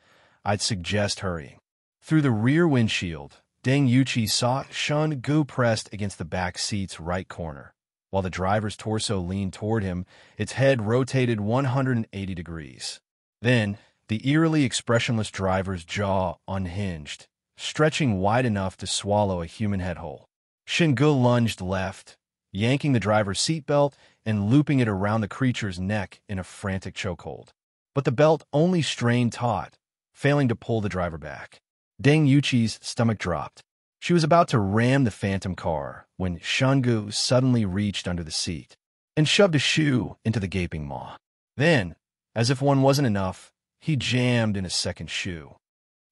I'd suggest hurrying." Through the rear windshield, Deng Yuqi saw Shun Gu pressed against the back seat's right corner. While the driver's torso leaned toward him, its head rotated 180 degrees. Then, the eerily expressionless driver's jaw unhinged, stretching wide enough to swallow a human head whole. Shun Gu lunged left, yanking the driver's seatbelt and looping it around the creature's neck in a frantic chokehold. but the belt only strained taut, failing to pull the driver back. Deng Yuqi's stomach dropped. She was about to ram the phantom car when Shungu suddenly reached under the seat and shoved a shoe into the gaping maw. Then, as if one wasn't enough, he jammed in a second shoe.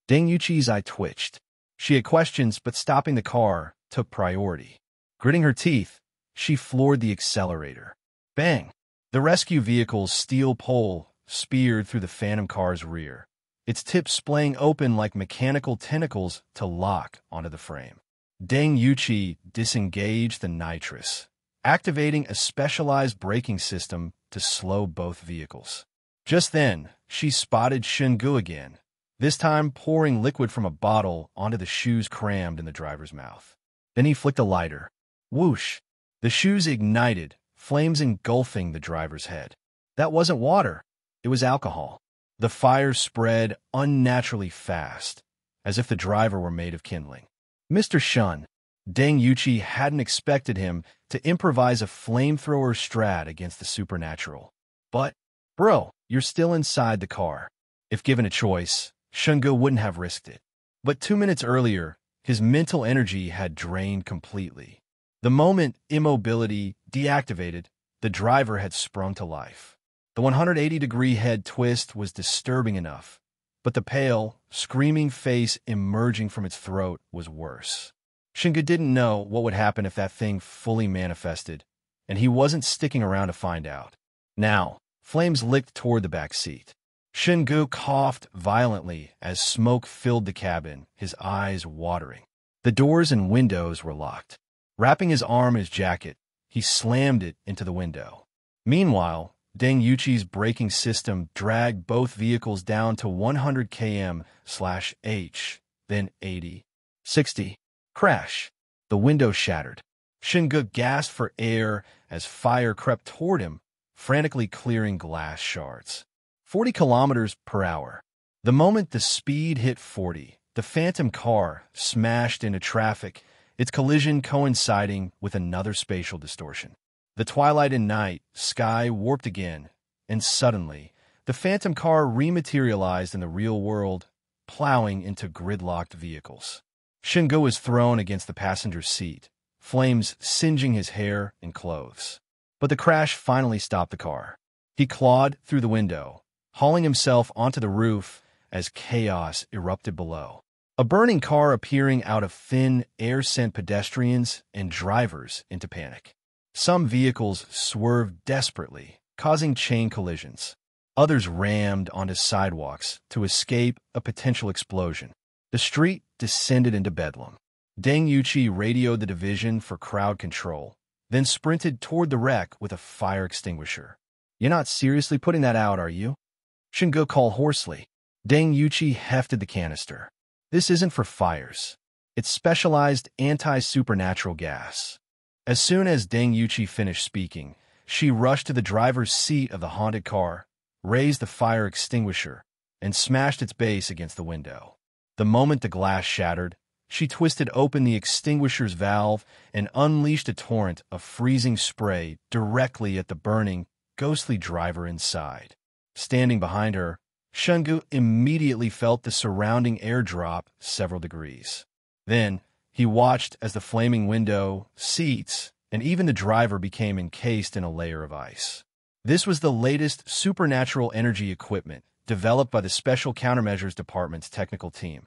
Deng Yuqi's eye twitched. She had questions, but stopping the car took priority. Gritting her teeth, she floored the accelerator. Bang! The rescue vehicle's steel pole speared through the phantom car's rear, its tip splaying open like mechanical tentacles to lock onto the frame. Deng Yuqi disengaged the nitrous, activating a specialized braking system to slow both vehicles. Just then, she spotted Shungu again, this time pouring liquid from a bottle onto the shoes crammed in the driver's mouth. Then he flicked a lighter. Whoosh! The shoes ignited, flames engulfing the driver's head. That wasn't water. It was alcohol. The fire spread unnaturally fast, as if the driver were made of kindling. Mr. Shun, Deng Yuqi hadn't expected him to improvise a flamethrower strat against the supernatural. But, bro, you're still inside the car. If given a choice, Shungu wouldn't have risked it. But 2 minutes earlier, his mental energy had drained completely. The moment immobility deactivated, the driver had sprung to life. The 180-degree head twist was disturbing enough, but the pale, screaming face emerging from its throat was worse. Shungu didn't know what would happen if that thing fully manifested, and he wasn't sticking around to find out. Now, flames licked toward the back seat. Shungu coughed violently as smoke filled the cabin, his eyes watering. The doors and windows were locked. Wrapping his arm in his jacket, he slammed it into the window. Meanwhile, Deng Yuqi's braking system dragged both vehicles down to 100 km/h, then 80, 60. Crash! The window shattered. Shungu gasped for air as fire crept toward him, frantically clearing glass shards. 40 kilometers per hour. The moment the speed hit 40, the phantom car smashed into traffic, its collision coinciding with another spatial distortion. The twilight and night sky warped again, and suddenly, the phantom car rematerialized in the real world, plowing into gridlocked vehicles. Shungu was thrown against the passenger seat, flames singeing his hair and clothes. But the crash finally stopped the car. He clawed through the window, hauling himself onto the roof as chaos erupted below. A burning car appearing out of thin air sent pedestrians and drivers into panic. Some vehicles swerved desperately, causing chain collisions. Others rammed onto sidewalks to escape a potential explosion. The street descended into bedlam. Deng Yuqi radioed the division for crowd control, then sprinted toward the wreck with a fire extinguisher. "You're not seriously putting that out, are you?" Shungu called hoarsely. Deng Yuqi hefted the canister. "This isn't for fires. It's specialized anti-supernatural gas." As soon as Deng Yuqi finished speaking, she rushed to the driver's seat of the haunted car, raised the fire extinguisher, and smashed its base against the window. The moment the glass shattered, she twisted open the extinguisher's valve and unleashed a torrent of freezing spray directly at the burning, ghostly driver inside. Standing behind her, Shungu immediately felt the surrounding air drop several degrees. Then, he watched as the flaming window, seats, and even the driver became encased in a layer of ice. This was the latest supernatural energy equipment developed by the Special Countermeasures Department's technical team,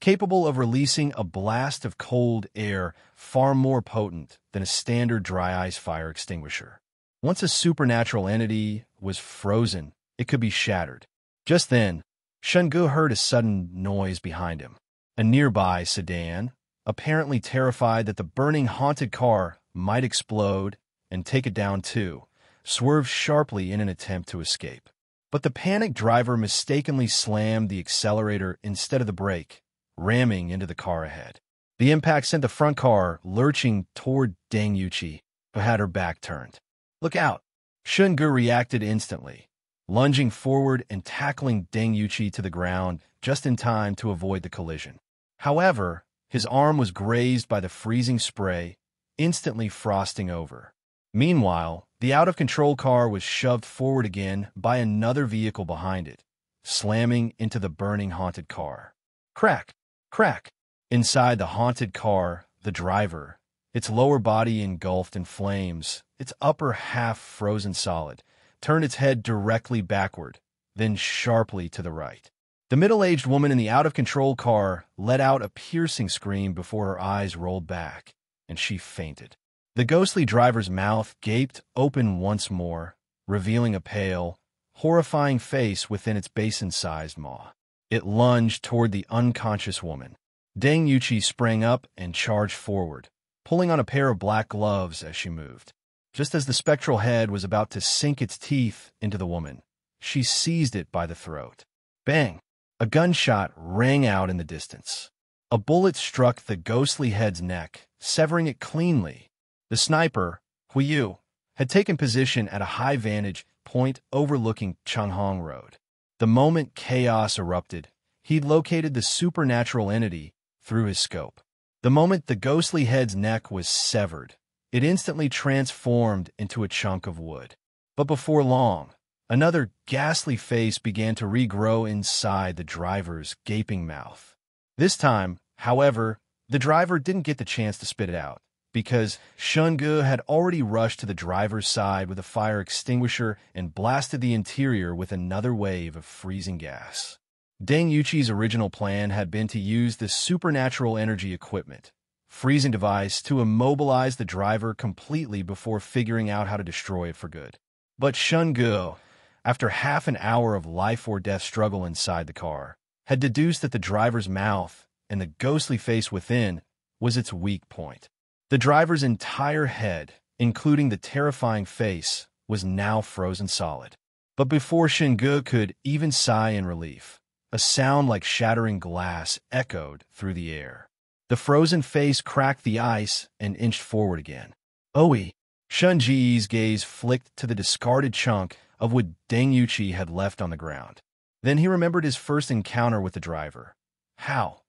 capable of releasing a blast of cold air far more potent than a standard dry ice fire extinguisher. Once a supernatural entity was frozen, it could be shattered. Just then, Shungu heard a sudden noise behind him. A nearby sedan, apparently terrified that the burning haunted car might explode and take it down too, swerved sharply in an attempt to escape. But the panicked driver mistakenly slammed the accelerator instead of the brake, ramming into the car ahead. The impact sent the front car lurching toward Deng Yuqi, who had her back turned. "Look out!" Shungu reacted instantly, lunging forward and tackling Deng Yuqi to the ground just in time to avoid the collision. However, his arm was grazed by the freezing spray, instantly frosting over. Meanwhile, The out-of-control car was shoved forward again by another vehicle behind it, slamming into the burning haunted car. Crack! Crack! Inside the haunted car, the driver, its lower body engulfed in flames, its upper half frozen solid, turned its head directly backward, then sharply to the right. The middle-aged woman in the out-of-control car let out a piercing scream before her eyes rolled back, and she fainted. The ghostly driver's mouth gaped open once more, revealing a pale, horrifying face within its basin-sized maw. It lunged toward the unconscious woman. Deng Yuqi sprang up and charged forward, pulling on a pair of black gloves as she moved. Just as the spectral head was about to sink its teeth into the woman, she seized it by the throat. Bang! A gunshot rang out in the distance. A bullet struck the ghostly head's neck, severing it cleanly. The sniper, Huiyu, had taken position at a high vantage point overlooking Changhong Road. The moment chaos erupted, he'd located the supernatural entity through his scope. The moment the ghostly head's neck was severed, it instantly transformed into a chunk of wood. But before long, another ghastly face began to regrow inside the driver's gaping mouth. This time, however, the driver didn't get the chance to spit it out, because Shun Ge had already rushed to the driver's side with a fire extinguisher and blasted the interior with another wave of freezing gas. Deng Yuqi's original plan had been to use the supernatural energy equipment, freezing device, to immobilize the driver completely before figuring out how to destroy it for good. But Shun Ge, after half an hour of life-or-death struggle inside the car, had deduced that the driver's mouth and the ghostly face within was its weak point. The driver's entire head, including the terrifying face, was now frozen solid. But before Shun Ge could even sigh in relief, a sound like shattering glass echoed through the air. The frozen face cracked the ice and inched forward again. "Oi!" Shun Ge's gaze flicked to the discarded chunk of wood Deng Yuqi had left on the ground. Then he remembered his first encounter with the driver. How?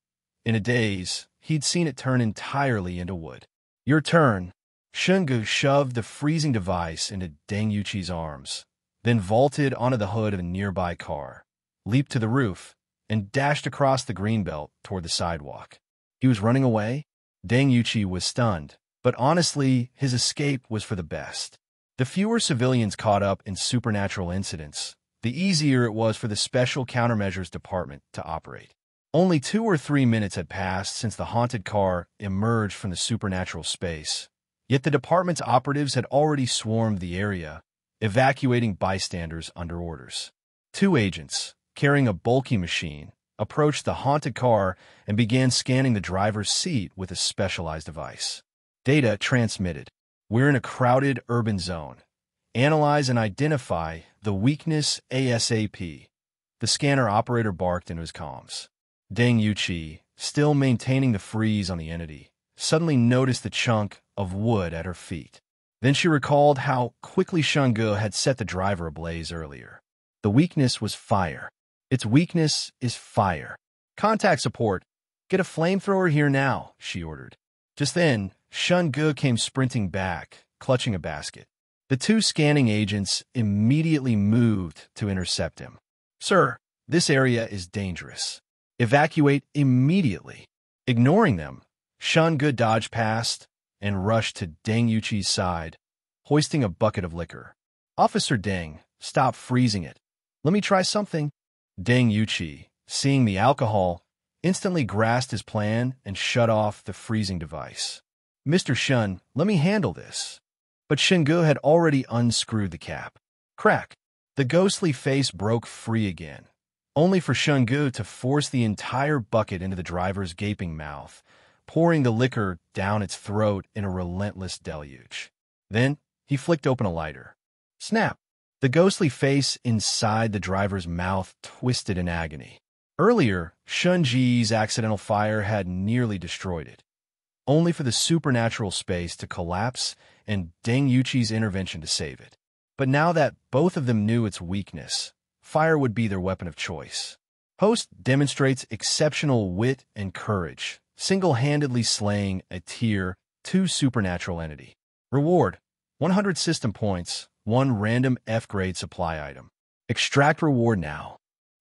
In a daze, he'd seen it turn entirely into wood. "Your turn." Shun Ge shoved the freezing device into Deng Yuqi's arms, then vaulted onto the hood of a nearby car, leaped to the roof, and dashed across the greenbelt toward the sidewalk. He was running away? Deng Yuqi was stunned, but honestly, his escape was for the best. The fewer civilians caught up in supernatural incidents, the easier it was for the Special Countermeasures Department to operate. Only 2 or 3 minutes had passed since the haunted car emerged from the supernatural space, yet the department's operatives had already swarmed the area, evacuating bystanders under orders. 2 agents, carrying a bulky machine, approached the haunted car and began scanning the driver's seat with a specialized device. Data transmitted. "We're in a crowded urban zone. Analyze and identify the weakness ASAP." The scanner operator barked into his comms. Deng Yuqi, still maintaining the freeze on the entity, suddenly noticed the chunk of wood at her feet. Then she recalled how quickly Shun Ge had set the driver ablaze earlier. The weakness was fire. Its weakness is fire. "Contact support. Get a flamethrower here now," she ordered. Just then, Shun Ge came sprinting back, clutching a basket. The 2 scanning agents immediately moved to intercept him. "Sir, this area is dangerous. Evacuate immediately." Ignoring them, Shun Ge dodged past and rushed to Deng Yuqi's side, hoisting a bucket of liquor. "Officer Deng, stop freezing it. Let me try something." Deng Yuqi, seeing the alcohol, instantly grasped his plan and shut off the freezing device. "Mr. Shun, let me handle this." But Shun Ge had already unscrewed the cap. Crack! The ghostly face broke free again, only for Shun Ge to force the entire bucket into the driver's gaping mouth, pouring the liquor down its throat in a relentless deluge. Then he flicked open a lighter. Snap! The ghostly face inside the driver's mouth twisted in agony. Earlier, Shun Ge's accidental fire had nearly destroyed it, only for the supernatural space to collapse and Deng Yuqi's intervention to save it. But now that both of them knew its weakness, fire would be their weapon of choice. Host demonstrates exceptional wit and courage, single-handedly slaying a Tier 2 supernatural entity. Reward: 100 system points, 1 random F-grade supply item. Extract reward now.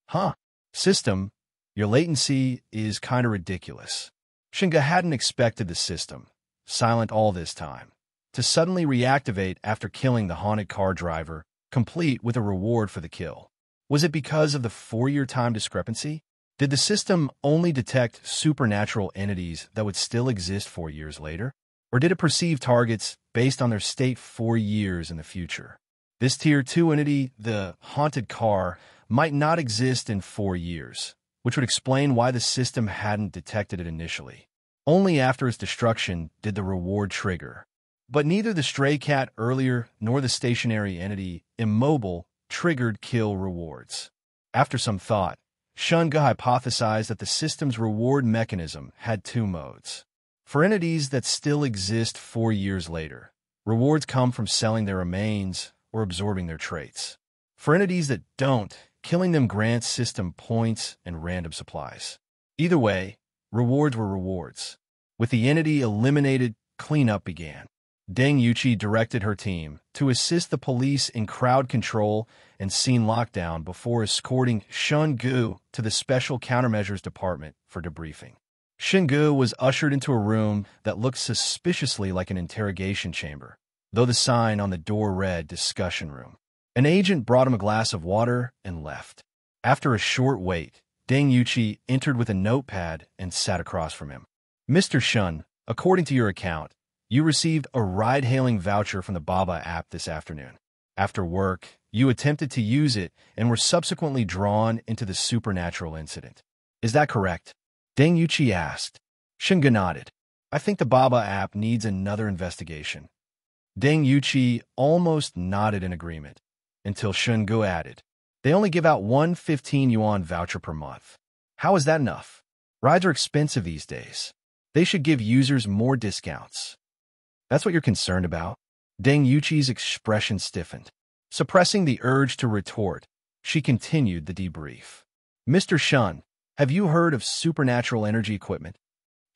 Huh. System, your latency is kinda ridiculous. Shinga hadn't expected the system, silent all this time, to suddenly reactivate after killing the haunted car driver, complete with a reward for the kill. Was it because of the 4-year time discrepancy? Did the system only detect supernatural entities that would still exist 4 years later? Or did it perceive targets based on their state 4 years in the future? This Tier 2 entity, the haunted car, might not exist in 4 years, which would explain why the system hadn't detected it initially. Only after its destruction did the reward trigger. But neither the stray cat earlier nor the stationary entity, immobile, triggered kill rewards. After some thought, Shunga hypothesized that the system's reward mechanism had 2 modes. For entities that still exist 4 years later, rewards come from selling their remains or absorbing their traits. For entities that don't, killing them grants system points and random supplies. Either way, rewards were rewards. With the entity eliminated, cleanup began. Deng Yuqi directed her team to assist the police in crowd control and scene lockdown before escorting Shungu to the Special Countermeasures Department for debriefing. Shungu was ushered into a room that looked suspiciously like an interrogation chamber, though the sign on the door read Discussion Room. An agent brought him a glass of water and left. After a short wait, Deng Yuqi entered with a notepad and sat across from him. Mr. Shun, according to your account, you received a ride-hailing voucher from the Baba app this afternoon. After work, you attempted to use it and were subsequently drawn into the supernatural incident. Is that correct? Deng Yuqi asked. Shunga nodded. I think the Baba app needs another investigation. Deng Yuqi almost nodded in agreement, until Shungu added. They only give out 1 15 yuan voucher per month. How is that enough? Rides are expensive these days. They should give users more discounts. That's what you're concerned about? Deng Yuqi's expression stiffened. Suppressing the urge to retort, she continued the debrief. Mr. Shun, have you heard of supernatural energy equipment?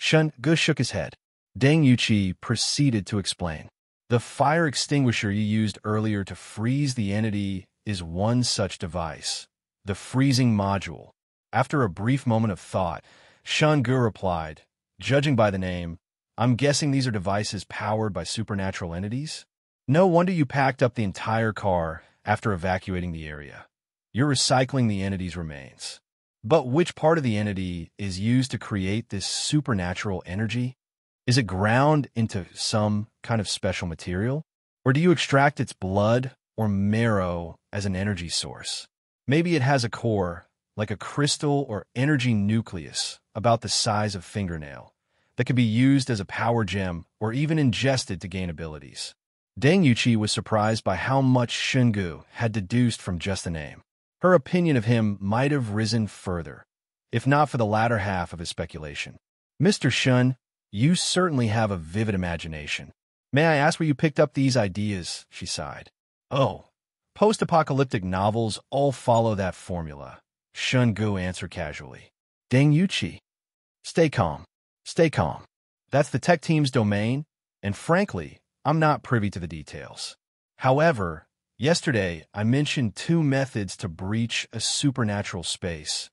Shungu shook his head. Deng Yuqi proceeded to explain. The fire extinguisher you used earlier to freeze the entity is one such device, the freezing module. After a brief moment of thought, Shungu replied, judging by the name, I'm guessing these are devices powered by supernatural entities? No wonder you packed up the entire car after evacuating the area. You're recycling the entity's remains. But which part of the entity is used to create this supernatural energy? Is it ground into some kind of special material? Or do you extract its blood or marrow as an energy source? Maybe it has a core, like a crystal or energy nucleus, about the size of fingernail, that could be used as a power gem or even ingested to gain abilities. Deng Yuqi was surprised by how much Shungu had deduced from just the name. Her opinion of him might have risen further, if not for the latter half of his speculation. Mr. Shun, you certainly have a vivid imagination. May I ask where you picked up these ideas? She sighed. Oh, post-apocalyptic novels all follow that formula, Shungu answered casually. Deng Yuqi. Stay calm. Stay calm. That's the tech team's domain, and frankly, I'm not privy to the details. However, yesterday I mentioned 2 methods to breach a supernatural space,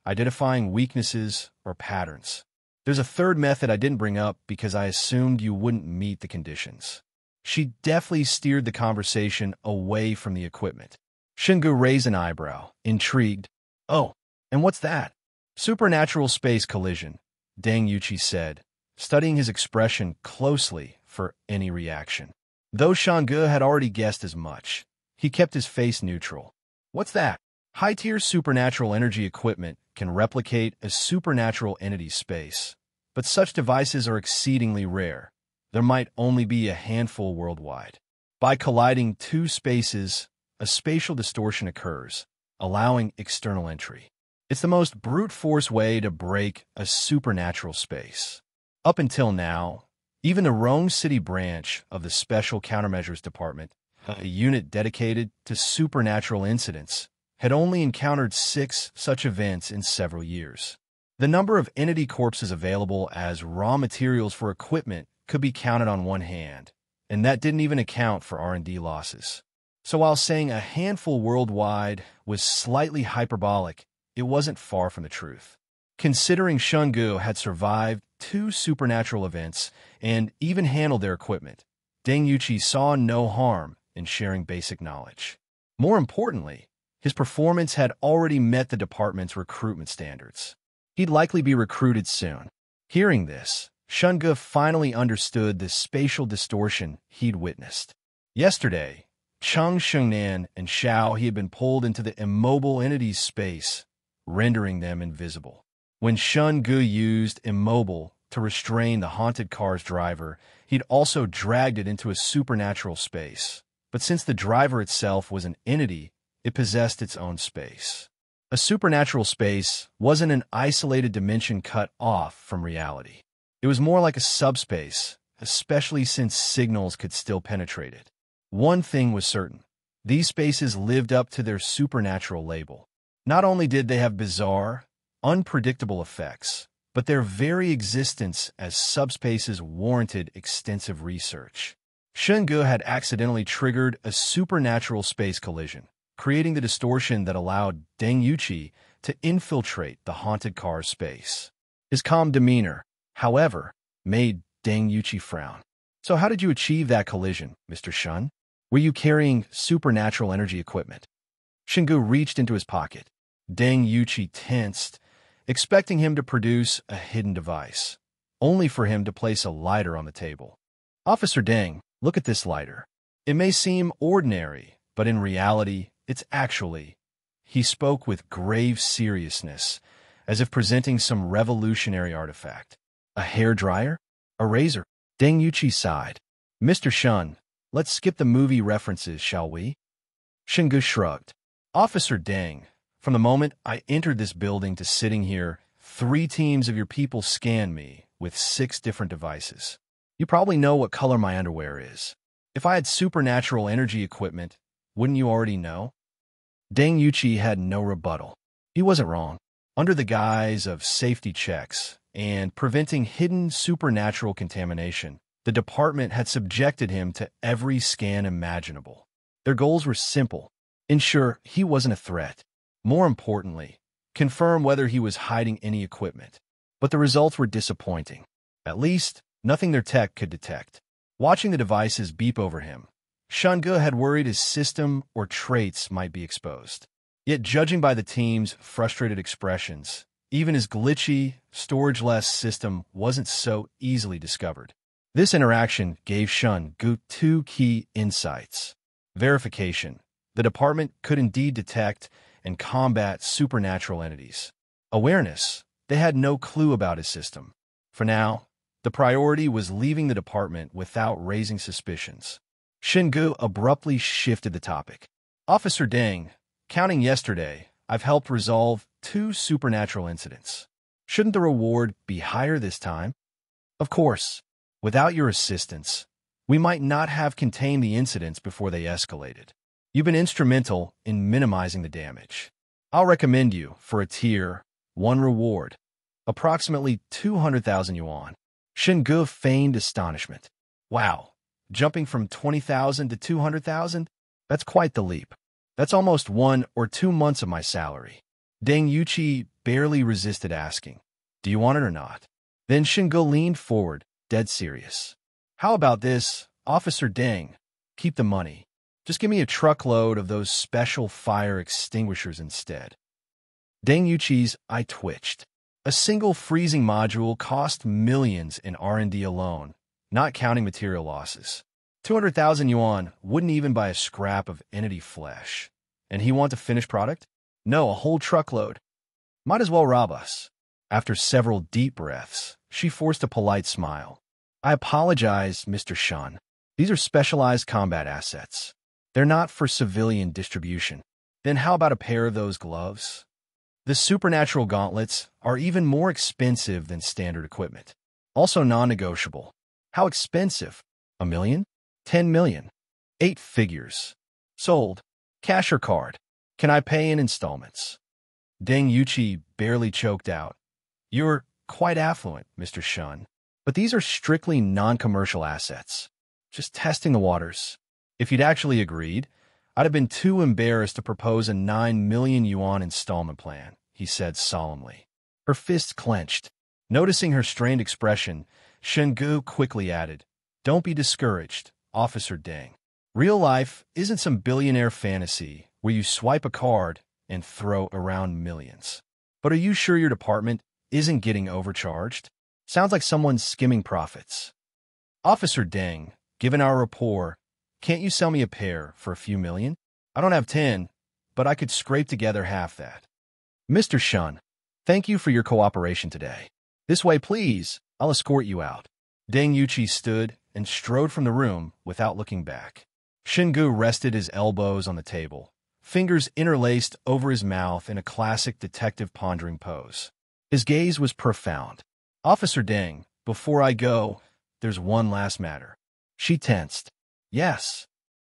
identifying weaknesses or patterns. There's a 3rd method I didn't bring up because I assumed you wouldn't meet the conditions. She deftly steered the conversation away from the equipment. Shungu raised an eyebrow, intrigued. Oh, and what's that? Supernatural space collision, Deng Yuqi said, studying his expression closely for any reaction. Though Shungu had already guessed as much, he kept his face neutral. What's that? High-tier supernatural energy equipment can replicate a supernatural entity's space, but such devices are exceedingly rare. There might only be a handful worldwide. By colliding 2 spaces, a spatial distortion occurs, allowing external entry. It's the most brute force way to break a supernatural space. Up until now, even the Rome City branch of the Special Countermeasures Department, a unit dedicated to supernatural incidents, had only encountered 6 such events in several years. The number of entity corpses available as raw materials for equipment could be counted on one hand, and that didn't even account for R&D losses. So while saying a handful worldwide was slightly hyperbolic, it wasn't far from the truth. Considering Shungu had survived 2 supernatural events and even handled their equipment, Deng Yuqi saw no harm in sharing basic knowledge. More importantly, his performance had already met the department's recruitment standards. He'd likely be recruited soon. Hearing this, Shungu finally understood the spatial distortion he'd witnessed. Yesterday, Cheng Shengnan and Xiao he had been pulled into the immobile entity's space, rendering them invisible. When Shungu used immobile to restrain the haunted car's driver, he'd also dragged it into a supernatural space. But since the driver itself was an entity, it possessed its own space. A supernatural space wasn't an isolated dimension cut off from reality. It was more like a subspace, especially since signals could still penetrate it. One thing was certain. These spaces lived up to their supernatural label. Not only did they have bizarre, unpredictable effects, but their very existence as subspaces warranted extensive research. Shungu had accidentally triggered a supernatural space collision, creating the distortion that allowed Deng Yuqi to infiltrate the haunted car's space. His calm demeanor, however, made Deng Yuqi frown. "So how did you achieve that collision, Mr. Shun? Were you carrying supernatural energy equipment?" Shungu reached into his pocket. Deng Yuqi tensed, expecting him to produce a hidden device, only for him to place a lighter on the table. "Officer Deng, look at this lighter. It may seem ordinary, but in reality, it's actually—" He spoke with grave seriousness, as if presenting some revolutionary artifact. "A hair dryer? A razor?" Deng Yuqi sighed. "Mr. Shun, let's skip the movie references, shall we?" Shungu shrugged. "Officer Deng, from the moment I entered this building to sitting here, 3 teams of your people scanned me with 6 different devices. You probably know what color my underwear is. If I had supernatural energy equipment, wouldn't you already know?" Deng Yuqi had no rebuttal. He wasn't wrong. Under the guise of safety checks and preventing hidden supernatural contamination, the department had subjected him to every scan imaginable. Their goals were simple: ensure he wasn't a threat. More importantly, confirm whether he was hiding any equipment. But the results were disappointing. At least, nothing their tech could detect. Watching the devices beep over him, Shungu had worried his system or traits might be exposed. Yet judging by the team's frustrated expressions, even his glitchy, storage-less system wasn't so easily discovered. This interaction gave Shungu 2 key insights. Verification. The department could indeed detect and combat supernatural entities. Awareness. They had no clue about his system. For now, the priority was leaving the department without raising suspicions. Shungu abruptly shifted the topic. "Officer Deng, counting yesterday, I've helped resolve 2 supernatural incidents. Shouldn't the reward be higher this time?" "Of course. Without your assistance, we might not have contained the incidents before they escalated. You've been instrumental in minimizing the damage. I'll recommend you for a Tier 1 reward, approximately 200,000 yuan. Shungu feigned astonishment. "Wow, jumping from 20,000 to 200,000? That's quite the leap. That's almost 1 or 2 months of my salary." Deng Yuqi barely resisted asking, "Do you want it or not?" Then Shungu leaned forward, dead serious. "How about this, Officer Deng? Keep the money. Just give me a truckload of those special fire extinguishers instead." Deng Yuqi's eye twitched. A single freezing module cost millions in R&D alone, not counting material losses. 200,000 yuan wouldn't even buy a scrap of entity flesh. And he want a finished product? No, a whole truckload. Might as well rob us. After several deep breaths, she forced a polite smile. "I apologize, Mr. Shun. These are specialized combat assets. They're not for civilian distribution." "Then how about a pair of those gloves?" "The supernatural gauntlets are even more expensive than standard equipment. Also non-negotiable." "How expensive? 1 million? 10 million? 8 figures. Sold. Cash or card? Can I pay in installments?" Deng Yuqi barely choked out. "You're quite affluent, Mr. Shun, but these are strictly non-commercial assets. just testing the waters. If you'd actually agreed, I'd have been too embarrassed to propose a 9 million yuan installment plan, he said solemnly. Her fists clenched. Noticing her strained expression, Shen Gu quickly added, "Don't be discouraged, Officer Deng. Real life isn't some billionaire fantasy where you swipe a card and throw around millions. But are you sure your department isn't getting overcharged? Sounds like someone's skimming profits. Officer Deng, given our rapport, can't you sell me a pair for a few million? I don't have 10, but I could scrape together half that." "Mr. Shun, thank you for your cooperation today. This way, please. I'll escort you out." Deng Yuqi stood and strode from the room without looking back. Shingu rested his elbows on the table, fingers interlaced over his mouth in a classic detective pondering pose. His gaze was profound. "Officer Deng, before I go, there's one last matter." She tensed. Yes.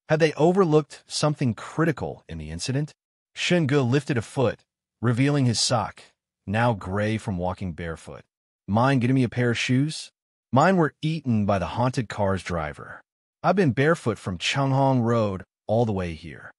Had they overlooked something critical in the incident? Shingu lifted a foot, revealing his sock, now gray from walking barefoot. "Mind getting me a pair of shoes? Mine were eaten by the haunted car's driver. I've been barefoot from Changhong Road all the way here."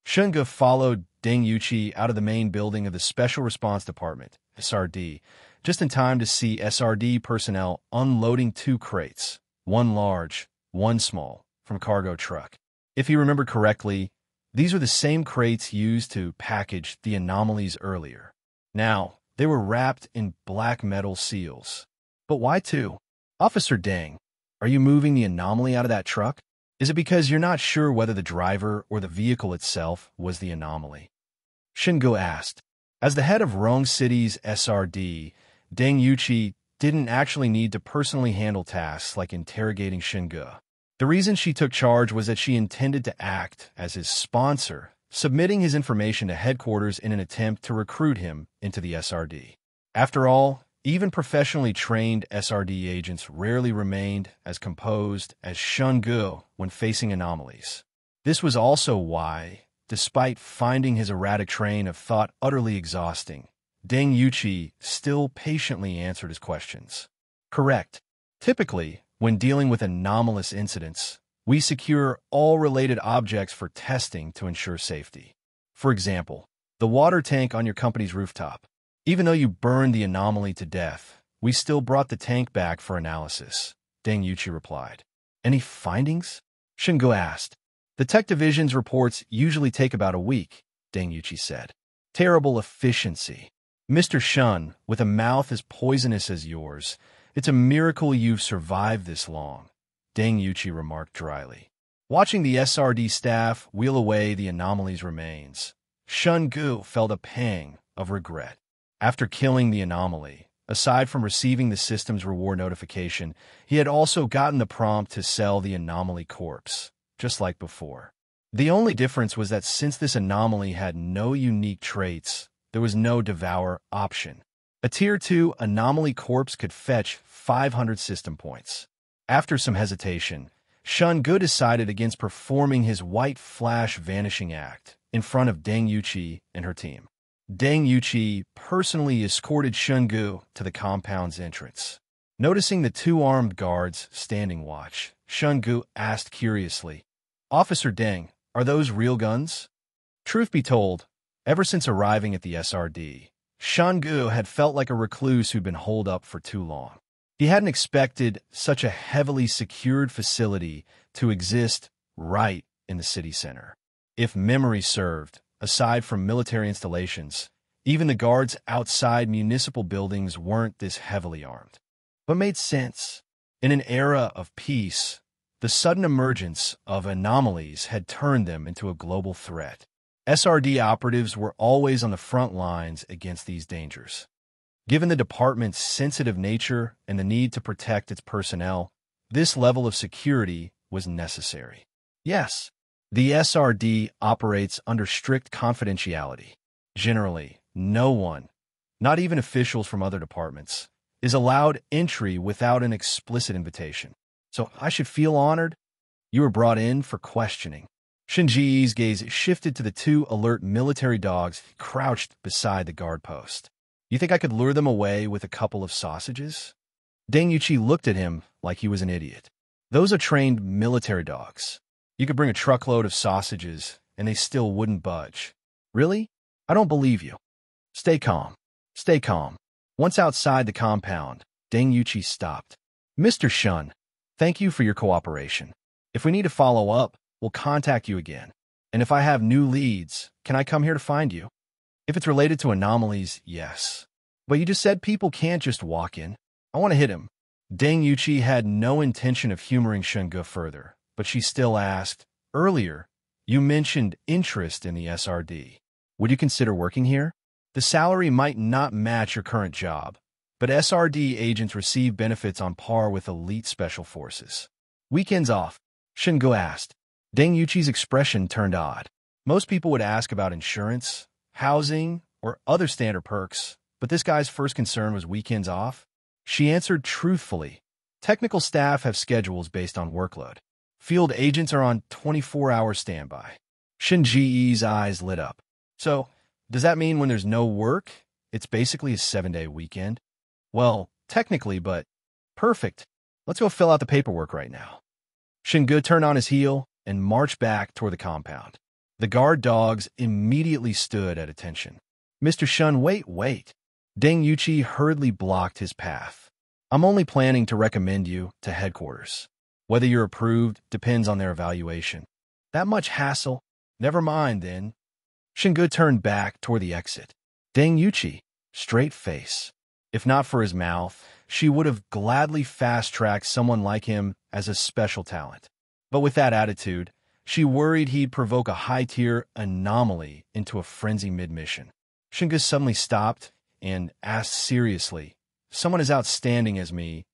Shingu followed Deng Yuqi out of the main building of the Special Response Department, SRD, just in time to see SRD personnel unloading 2 crates, one large, one small, from a cargo truck. If he remembered correctly, these were the same crates used to package the anomalies earlier. Now, they were wrapped in black metal seals. But why 2? "Officer Deng, are you moving the anomaly out of that truck? Is it because you're not sure whether the driver or the vehicle itself was the anomaly?" Shingu asked. As the head of Rong City's SRD, Deng Yuqi didn't actually need to personally handle tasks like interrogating Shingu. The reason she took charge was that she intended to act as his sponsor, submitting his information to headquarters in an attempt to recruit him into the SRD. After all, even professionally trained SRD agents rarely remained as composed as Shingu when facing anomalies. This was also why, despite finding his erratic train of thought utterly exhausting, Deng Yuqi still patiently answered his questions. "Correct. Typically, when dealing with anomalous incidents, we secure all related objects for testing to ensure safety. For example, the water tank on your company's rooftop. Even though you burned the anomaly to death, we still brought the tank back for analysis," Deng Yuqi replied. "Any findings?" Shingu asked. "The Tech Division's reports usually take about a week," Deng Yuqi said. "Terrible efficiency. Mr. Shun, with a mouth as poisonous as yours, it's a miracle you've survived this long," Deng Yuqi remarked dryly. Watching the SRD staff wheel away the anomaly's remains, Shingu felt a pang of regret. After killing the anomaly, aside from receiving the system's reward notification, he had also gotten the prompt to sell the anomaly corpse, just like before. The only difference was that since this anomaly had no unique traits, there was no devour option. A Tier 2 anomaly corpse could fetch 500 system points. After some hesitation, Shingu decided against performing his white flash vanishing act in front of Deng Yuqi and her team. Deng Yuqi personally escorted Shingu to the compound's entrance. Noticing the 2 armed guards standing watch, Shingu asked curiously, "Officer Deng, are those real guns?" Truth be told, ever since arriving at the SRD, Shingu had felt like a recluse who'd been holed up for too long. He hadn't expected such a heavily secured facility to exist right in the city center. If memory served, aside from military installations, even the guards outside municipal buildings weren't this heavily armed. But made sense. In an era of peace, the sudden emergence of anomalies had turned them into a global threat. SRD operatives were always on the front lines against these dangers. Given the department's sensitive nature and the need to protect its personnel, this level of security was necessary. Yes, the SRD operates under strict confidentiality. Generally, no one, not even officials from other departments, is allowed entry without an explicit invitation. So I should feel honored? You were brought in for questioning. Shinji's gaze shifted to the 2 alert military dogs crouched beside the guard post. "You think I could lure them away with a couple of sausages?" Deng Yuqi looked at him like he was an idiot. Those are trained military dogs. You could bring a truckload of sausages, and they still wouldn't budge. Really? I don't believe you. Stay calm. Stay calm. Once outside the compound, Deng Yuqi stopped. Mr. Shun, thank you for your cooperation. If we need to follow up, we'll contact you again. And if I have new leads, can I come here to find you? If it's related to anomalies, yes. But you just said people can't just walk in. I want to hit him. Deng Yuqi had no intention of humoring Shunge further, but she still asked, earlier, you mentioned interest in the SRD. Would you consider working here? The salary might not match your current job, but SRD agents receive benefits on par with elite special forces. Weekends off, Shunge asked. Deng Yuqi's expression turned odd. Most people would ask about insurance, housing, or other standard perks, but this guy's first concern was weekends off. She answered truthfully. Technical staff have schedules based on workload. Field agents are on 24-hour standby. Shin Ji's eyes lit up. So, does that mean when there's no work, it's basically a 7-day weekend? Well, technically, but perfect. Let's go fill out the paperwork right now. Shunge turned on his heel and marched back toward the compound. The guard dogs immediately stood at attention. Mr. Shun, wait. Deng Yuqi hurriedly blocked his path. I'm only planning to recommend you to headquarters. Whether you're approved depends on their evaluation. That much hassle? Never mind, then. Shunge turned back toward the exit. Deng Yuqi, straight face. If not for his mouth, she would have gladly fast-tracked someone like him as a special talent. But with that attitude, she worried he'd provoke a high-tier anomaly into a frenzy mid-mission. Shunge suddenly stopped and asked seriously, someone as outstanding as me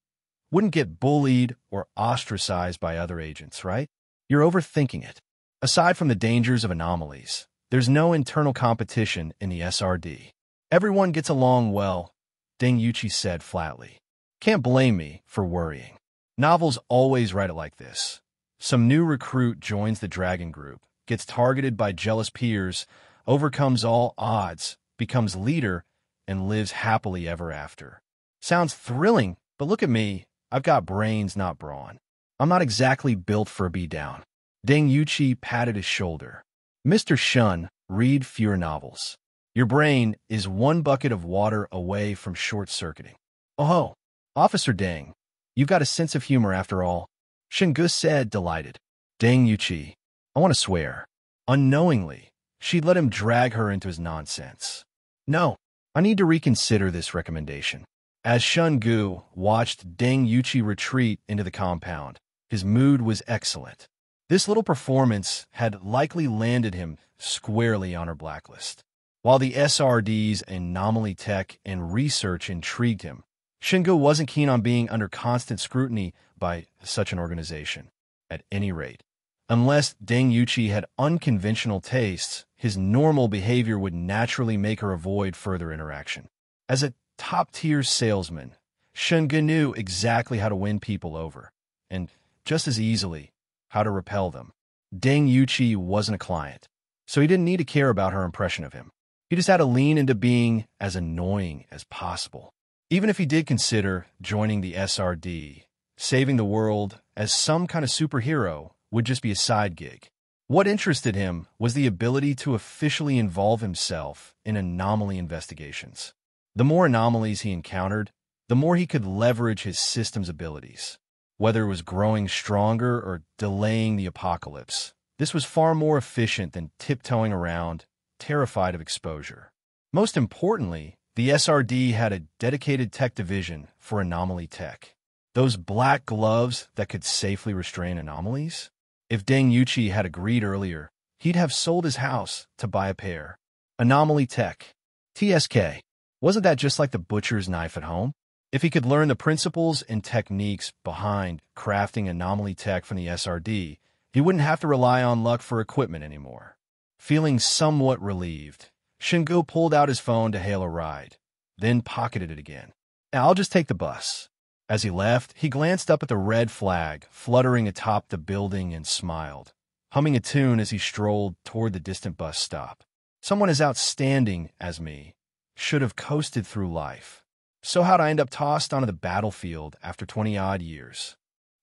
wouldn't get bullied or ostracized by other agents, right? You're overthinking it. Aside from the dangers of anomalies, there's no internal competition in the SRD. Everyone gets along well, Deng Yuqi said flatly. Can't blame me for worrying. Novels always write it like this. Some new recruit joins the Dragon Group, gets targeted by jealous peers, overcomes all odds, becomes leader, and lives happily ever after. Sounds thrilling, but look at me. I've got brains, not brawn. I'm not exactly built for a beatdown. Deng Yuqi patted his shoulder. Mr. Shun, read fewer novels. Your brain is one bucket of water away from short-circuiting. Oh, Officer Deng, you've got a sense of humor after all. Shunge said, delighted. Deng Yuqi, I want to swear. Unknowingly, she let him drag her into his nonsense. No, I need to reconsider this recommendation. As Shunge watched Deng Yuqi retreat into the compound, his mood was excellent. This little performance had likely landed him squarely on her blacklist. While the SRD's anomaly tech and research intrigued him, Shunge wasn't keen on being under constant scrutiny by such an organization. At any rate, unless Deng Yuqi had unconventional tastes, his normal behavior would naturally make her avoid further interaction. As a top-tier salesman, Shunge knew exactly how to win people over, and just as easily, how to repel them. Deng Yuqi wasn't a client, so he didn't need to care about her impression of him. He just had to lean into being as annoying as possible. Even if he did consider joining the SRD, saving the world as some kind of superhero would just be a side gig. What interested him was the ability to officially involve himself in anomaly investigations. The more anomalies he encountered, the more he could leverage his system's abilities. Whether it was growing stronger or delaying the apocalypse, this was far more efficient than tiptoeing around, terrified of exposure. Most importantly, the SRD had a dedicated tech division for anomaly tech. Those black gloves that could safely restrain anomalies? If Deng Yuqi had agreed earlier, he'd have sold his house to buy a pair. Anomaly tech. TSK. Wasn't that just like the butcher's knife at home? If he could learn the principles and techniques behind crafting anomaly tech from the SRD, he wouldn't have to rely on luck for equipment anymore. Feeling somewhat relieved, Shunge pulled out his phone to hail a ride, then pocketed it again. I'll just take the bus. As he left, he glanced up at the red flag fluttering atop the building and smiled, humming a tune as he strolled toward the distant bus stop. Someone as outstanding as me should have coasted through life. So how'd I end up tossed onto the battlefield after 20-odd years?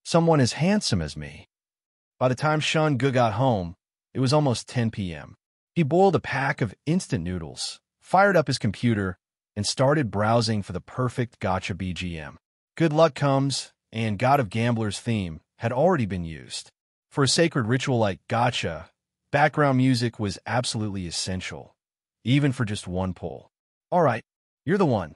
someone as handsome as me. By the time Shun Gu got home, it was almost 10 p.m. He boiled a pack of instant noodles, fired up his computer, and started browsing for the perfect gacha BGM. Good Luck Comes and God of Gamblers theme had already been used. For a sacred ritual like gacha, background music was absolutely essential, even for just one pull. All right, you're the one.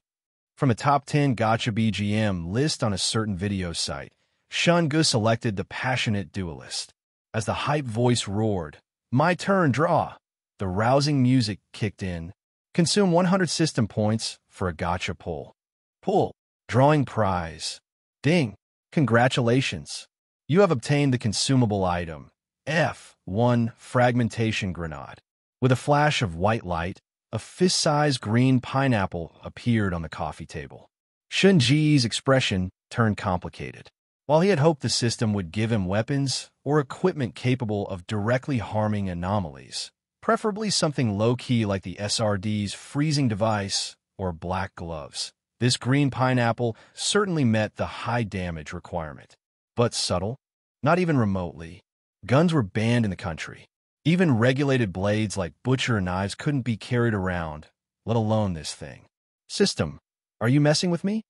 From a top 10 gacha BGM list on a certain video site, Shun Gu selected The Passionate Duelist. As the hype voice roared, "My turn, draw!" the rousing music kicked in. Consume 100 system points for a gacha pull. Pull. Drawing prize. Ding. Congratulations. You have obtained the consumable item, F1 Fragmentation Grenade. With a flash of white light, a fist-sized green pineapple appeared on the coffee table. Shun Ji's expression turned complicated. While he had hoped the system would give him weapons or equipment capable of directly harming anomalies, preferably something low-key like the SRD's freezing device or black gloves, this green pineapple certainly met the high damage requirement. But subtle? Not even remotely. Guns were banned in the country. Even regulated blades like butcher knives couldn't be carried around, let alone this thing. System, are you messing with me?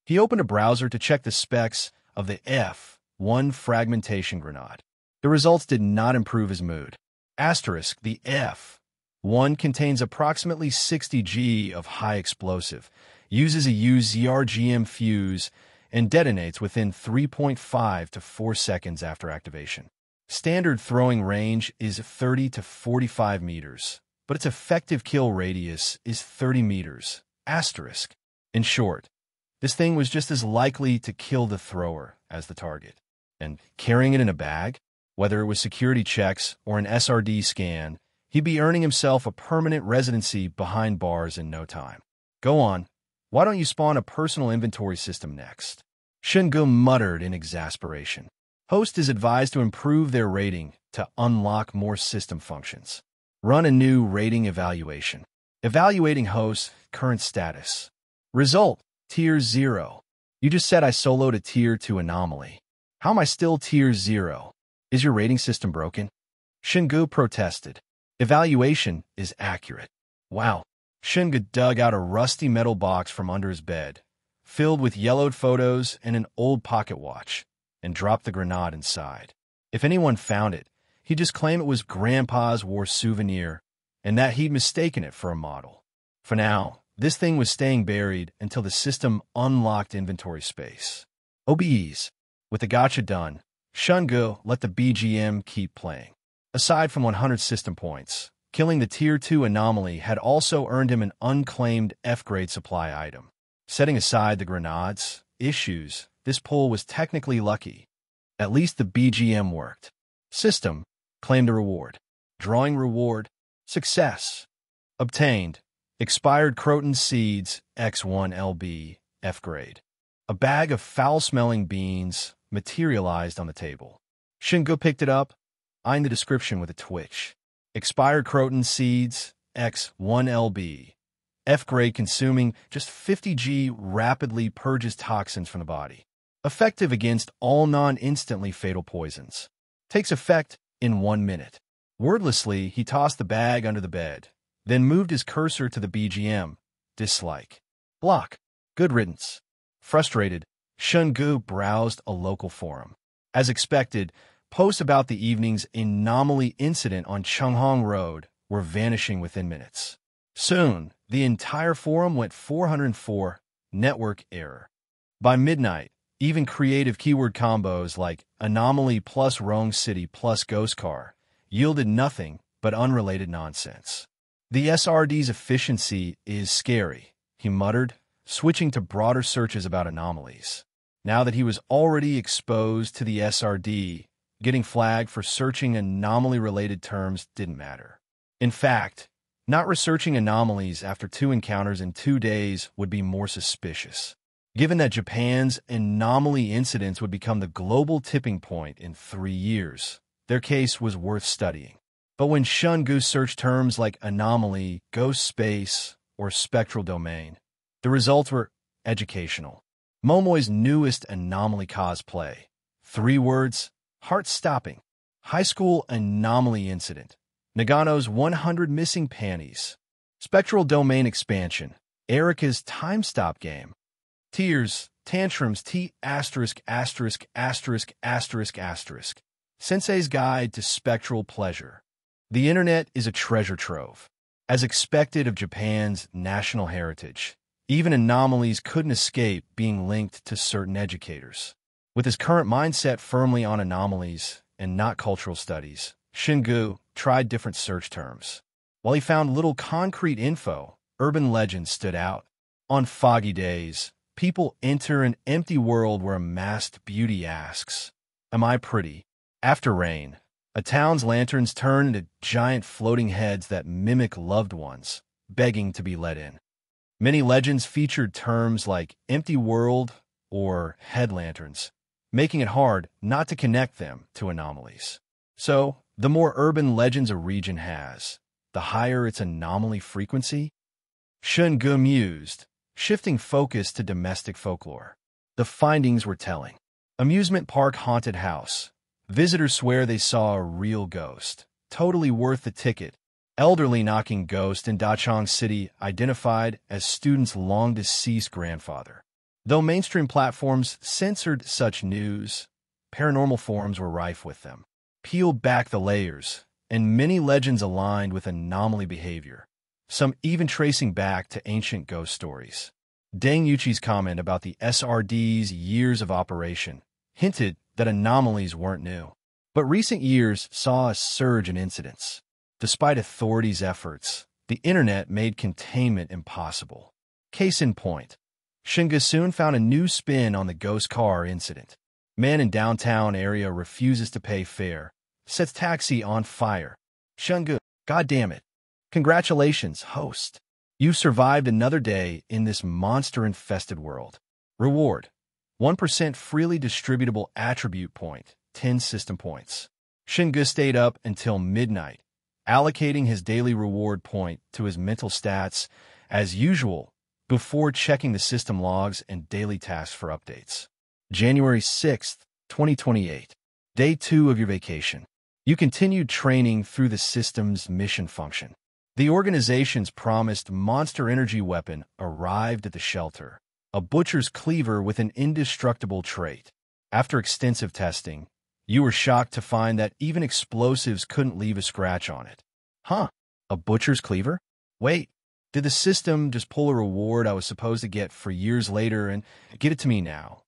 He opened a browser to check the specs of the F1 Fragmentation Grenade. The results did not improve his mood. Asterisk, the F1 contains approximately 60 G of high explosive, uses a UZRGM fuse, and detonates within 3.5 to 4 seconds after activation. Standard throwing range is 30 to 45 meters, but its effective kill radius is 30 meters. Asterisk. In short, this thing was just as likely to kill the thrower as the target. And carrying it in a bag, whether it was security checks or an SRD scan, he'd be earning himself a permanent residency behind bars in no time. Go on. Why don't you spawn a personal inventory system next? Shun Gu muttered in exasperation. Host is advised to improve their rating to unlock more system functions. Run a new rating evaluation. Evaluating host current status. Result, Tier 0. You just said I soloed a Tier 2 anomaly. How am I still Tier 0? Is your rating system broken? Shun Gu protested. Evaluation is accurate. Wow. Shun Gu dug out a rusty metal box from under his bed, filled with yellowed photos and an old pocket watch, and dropped the grenade inside. If anyone found it, he'd just claim it was Grandpa's war souvenir and that he'd mistaken it for a model. For now, this thing was staying buried until the system unlocked inventory space. OBEs. With the gacha done, Shun Gu let the BGM keep playing. Aside from 100 system points, killing the Tier 2 anomaly had also earned him an unclaimed F-grade supply item. Setting aside the grenades, issues, this pull was technically lucky. At least the BGM worked. System, claimed a reward. Drawing reward, success. Obtained, expired Croton Seeds, X1LB, F-grade. A bag of foul-smelling beans materialized on the table. Shun Gu picked it up, eyeing the description with a twitch. Expired Croton Seeds, X1LB. F-grade consuming just 50 G rapidly purges toxins from the body. Effective against all non-instantly fatal poisons. Takes effect in 1 minute. Wordlessly, he tossed the bag under the bed, then moved his cursor to the BGM. Dislike. Block. Good riddance. Frustrated, Shun Gu browsed a local forum. As expected, posts about the evening's anomaly incident on Chunghong Road were vanishing within minutes. Soon, the entire forum went 404, network error. By midnight, even creative keyword combos like anomaly plus Rong City plus ghost car yielded nothing but unrelated nonsense. The SRD's efficiency is scary, he muttered, switching to broader searches about anomalies. Now that he was already exposed to the SRD, getting flagged for searching anomaly-related terms didn't matter. In fact, not researching anomalies after 2 encounters in 2 days would be more suspicious, given that Japan's anomaly incidents would become the global tipping point in 3 years. Their case was worth studying. But when Shun Gu searched terms like anomaly, ghost space, or spectral domain, the results were educational. Momoi's newest anomaly cosplay, 3 words, heart-stopping. High school anomaly incident. Nagano's 100 missing panties. Spectral domain expansion. Erica's time stop game. Tears, tantrums, T asterisk asterisk asterisk asterisk asterisk. Sensei's Guide to Spectral Pleasure. The internet is a treasure trove. As expected of Japan's national heritage, even anomalies couldn't escape being linked to certain educators. With his current mindset firmly on anomalies and not cultural studies, Shingu tried different search terms. While he found little concrete info, urban legends stood out. On foggy days, people enter an empty world where a masked beauty asks, "Am I pretty?" After rain, a town's lanterns turn into giant floating heads that mimic loved ones, begging to be let in. Many legends featured terms like empty world or head lanterns, making it hard not to connect them to anomalies. So, the more urban legends a region has, the higher its anomaly frequency. Shingu mused, shifting focus to domestic folklore. The findings were telling. Amusement park haunted house. Visitors swear they saw a real ghost. Totally worth the ticket. Elderly knocking ghost in Dachang City identified as student's long-deceased grandfather. Though mainstream platforms censored such news, paranormal forums were rife with them. Peel back the layers, and many legends aligned with anomaly behavior, some even tracing back to ancient ghost stories. Deng Yuchi's comment about the SRD's years of operation hinted that anomalies weren't new. But recent years saw a surge in incidents. Despite authorities' efforts, the internet made containment impossible. Case in point, Shingu soon found a new spin on the ghost car incident. Man in downtown area refuses to pay fare, sets taxi on fire. Shingu, goddamn it. Congratulations, host. You survived another day in this monster-infested world. Reward: 1% freely distributable attribute point, 10 system points. Shingu stayed up until midnight, allocating his daily reward point to his mental stats as usual before checking the system logs and daily tasks for updates. January 6th, 2028. Day 2 of your vacation. You continued training through the system's mission function. The organization's promised monster energy weapon arrived at the shelter, a butcher's cleaver with an indestructible trait. After extensive testing, you were shocked to find that even explosives couldn't leave a scratch on it. Huh? A butcher's cleaver? Wait, did the system just pull a reward I was supposed to get for years later and get it to me now?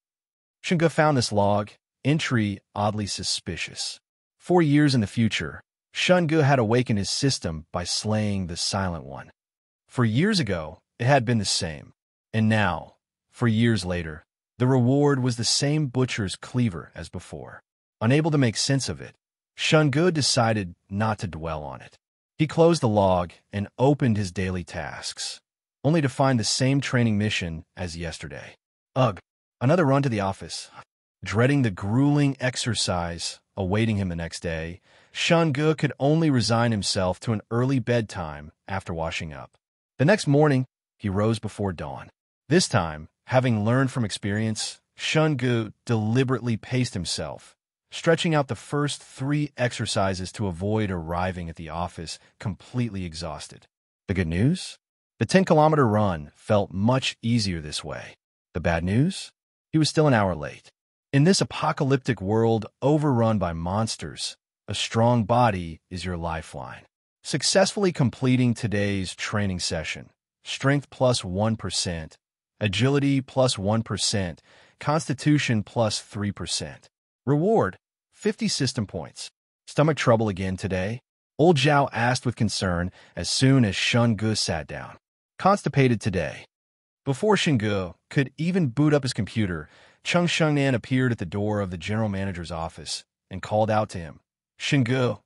Shingu found this log, entry oddly suspicious. 4 years in the future, Shingu had awakened his system by slaying the Silent One. For years ago, it had been the same. And now, for years later, the reward was the same butcher's cleaver as before. Unable to make sense of it, Shingu decided not to dwell on it. He closed the log and opened his daily tasks, only to find the same training mission as yesterday. Ugh, another run to the office. Dreading the grueling exercise awaiting him the next day, Shingu could only resign himself to an early bedtime after washing up. The next morning, he rose before dawn. This time, having learned from experience, Shingu deliberately paced himself, stretching out the first 3 exercises to avoid arriving at the office completely exhausted. The good news? The 10-kilometer run felt much easier this way. The bad news? He was still an hour late. In this apocalyptic world overrun by monsters, a strong body is your lifeline. Successfully completing today's training session, strength plus 1%, agility plus 1%, constitution plus 3%. Reward: 50 system points. Stomach trouble again today? Old Zhao asked with concern as soon as Shingu sat down. Constipated today. Before Shingu could even boot up his computer, Chung Shengnan appeared at the door of the general manager's office and called out to him, "Shingu,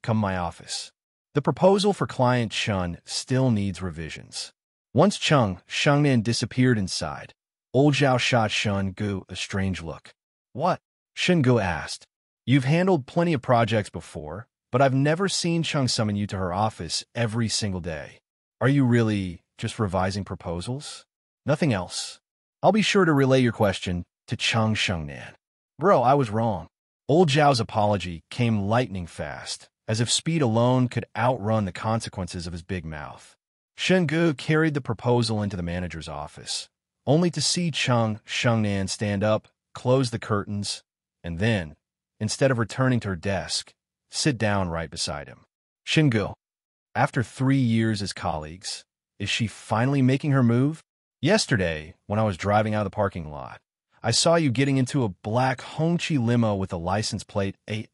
come my office." The proposal for client Chun still needs revisions. Once Chung Shengnan disappeared inside, old Zhao shot Shingu a strange look. "What?" Shingu asked. "You've handled plenty of projects before, but I've never seen Chung summon you to her office every single day. Are you really just revising proposals?" "Nothing else. I'll be sure to relay your question to Chung Shengnan." Bro, I was wrong. Old Zhao's apology came lightning fast, as if speed alone could outrun the consequences of his big mouth. Shen Gu carried the proposal into the manager's office, only to see Cheng Shengnan stand up, close the curtains, and then, instead of returning to her desk, sit down right beside him. Shen Gu, after 3 years as colleagues, is she finally making her move? Yesterday, when I was driving out of the parking lot, I saw you getting into a black Hongqi limo with a license plate A*******,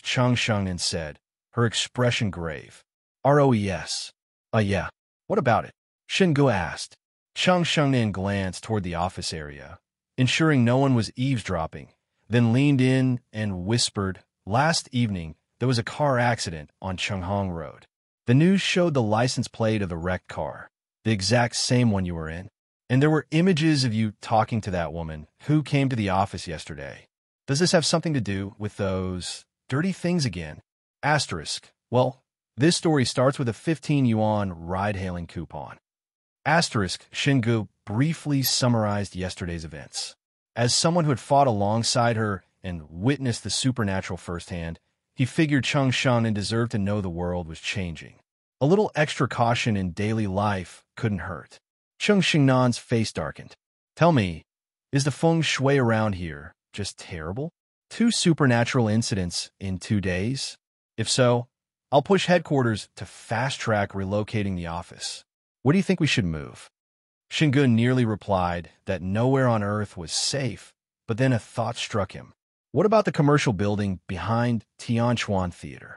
Cheng Shengnan said, her expression grave. ROES. Yeah. What about it? Shen Gu asked. Cheng Shengnan glanced toward the office area, ensuring no one was eavesdropping, then leaned in and whispered, last evening, there was a car accident on Chenghong Road. The news showed the license plate of the wrecked car, the exact same one you were in. And there were images of you talking to that woman who came to the office yesterday. Does this have something to do with those dirty things again? Well, this story starts with a 15 yuan ride-hailing coupon. Shen Gu briefly summarized yesterday's events. As someone who had fought alongside her and witnessed the supernatural firsthand, he figured Cheng Shengnan deserved to know the world was changing. A little extra caution in daily life couldn't hurt. Cheng Shengnan's face darkened. Tell me, is the feng shui around here just terrible? 2 supernatural incidents in 2 days? If so, I'll push headquarters to fast-track relocating the office. Where do you think we should move? Shen Gu nearly replied that nowhere on earth was safe, but then a thought struck him. What about the commercial building behind Tianquan Theater?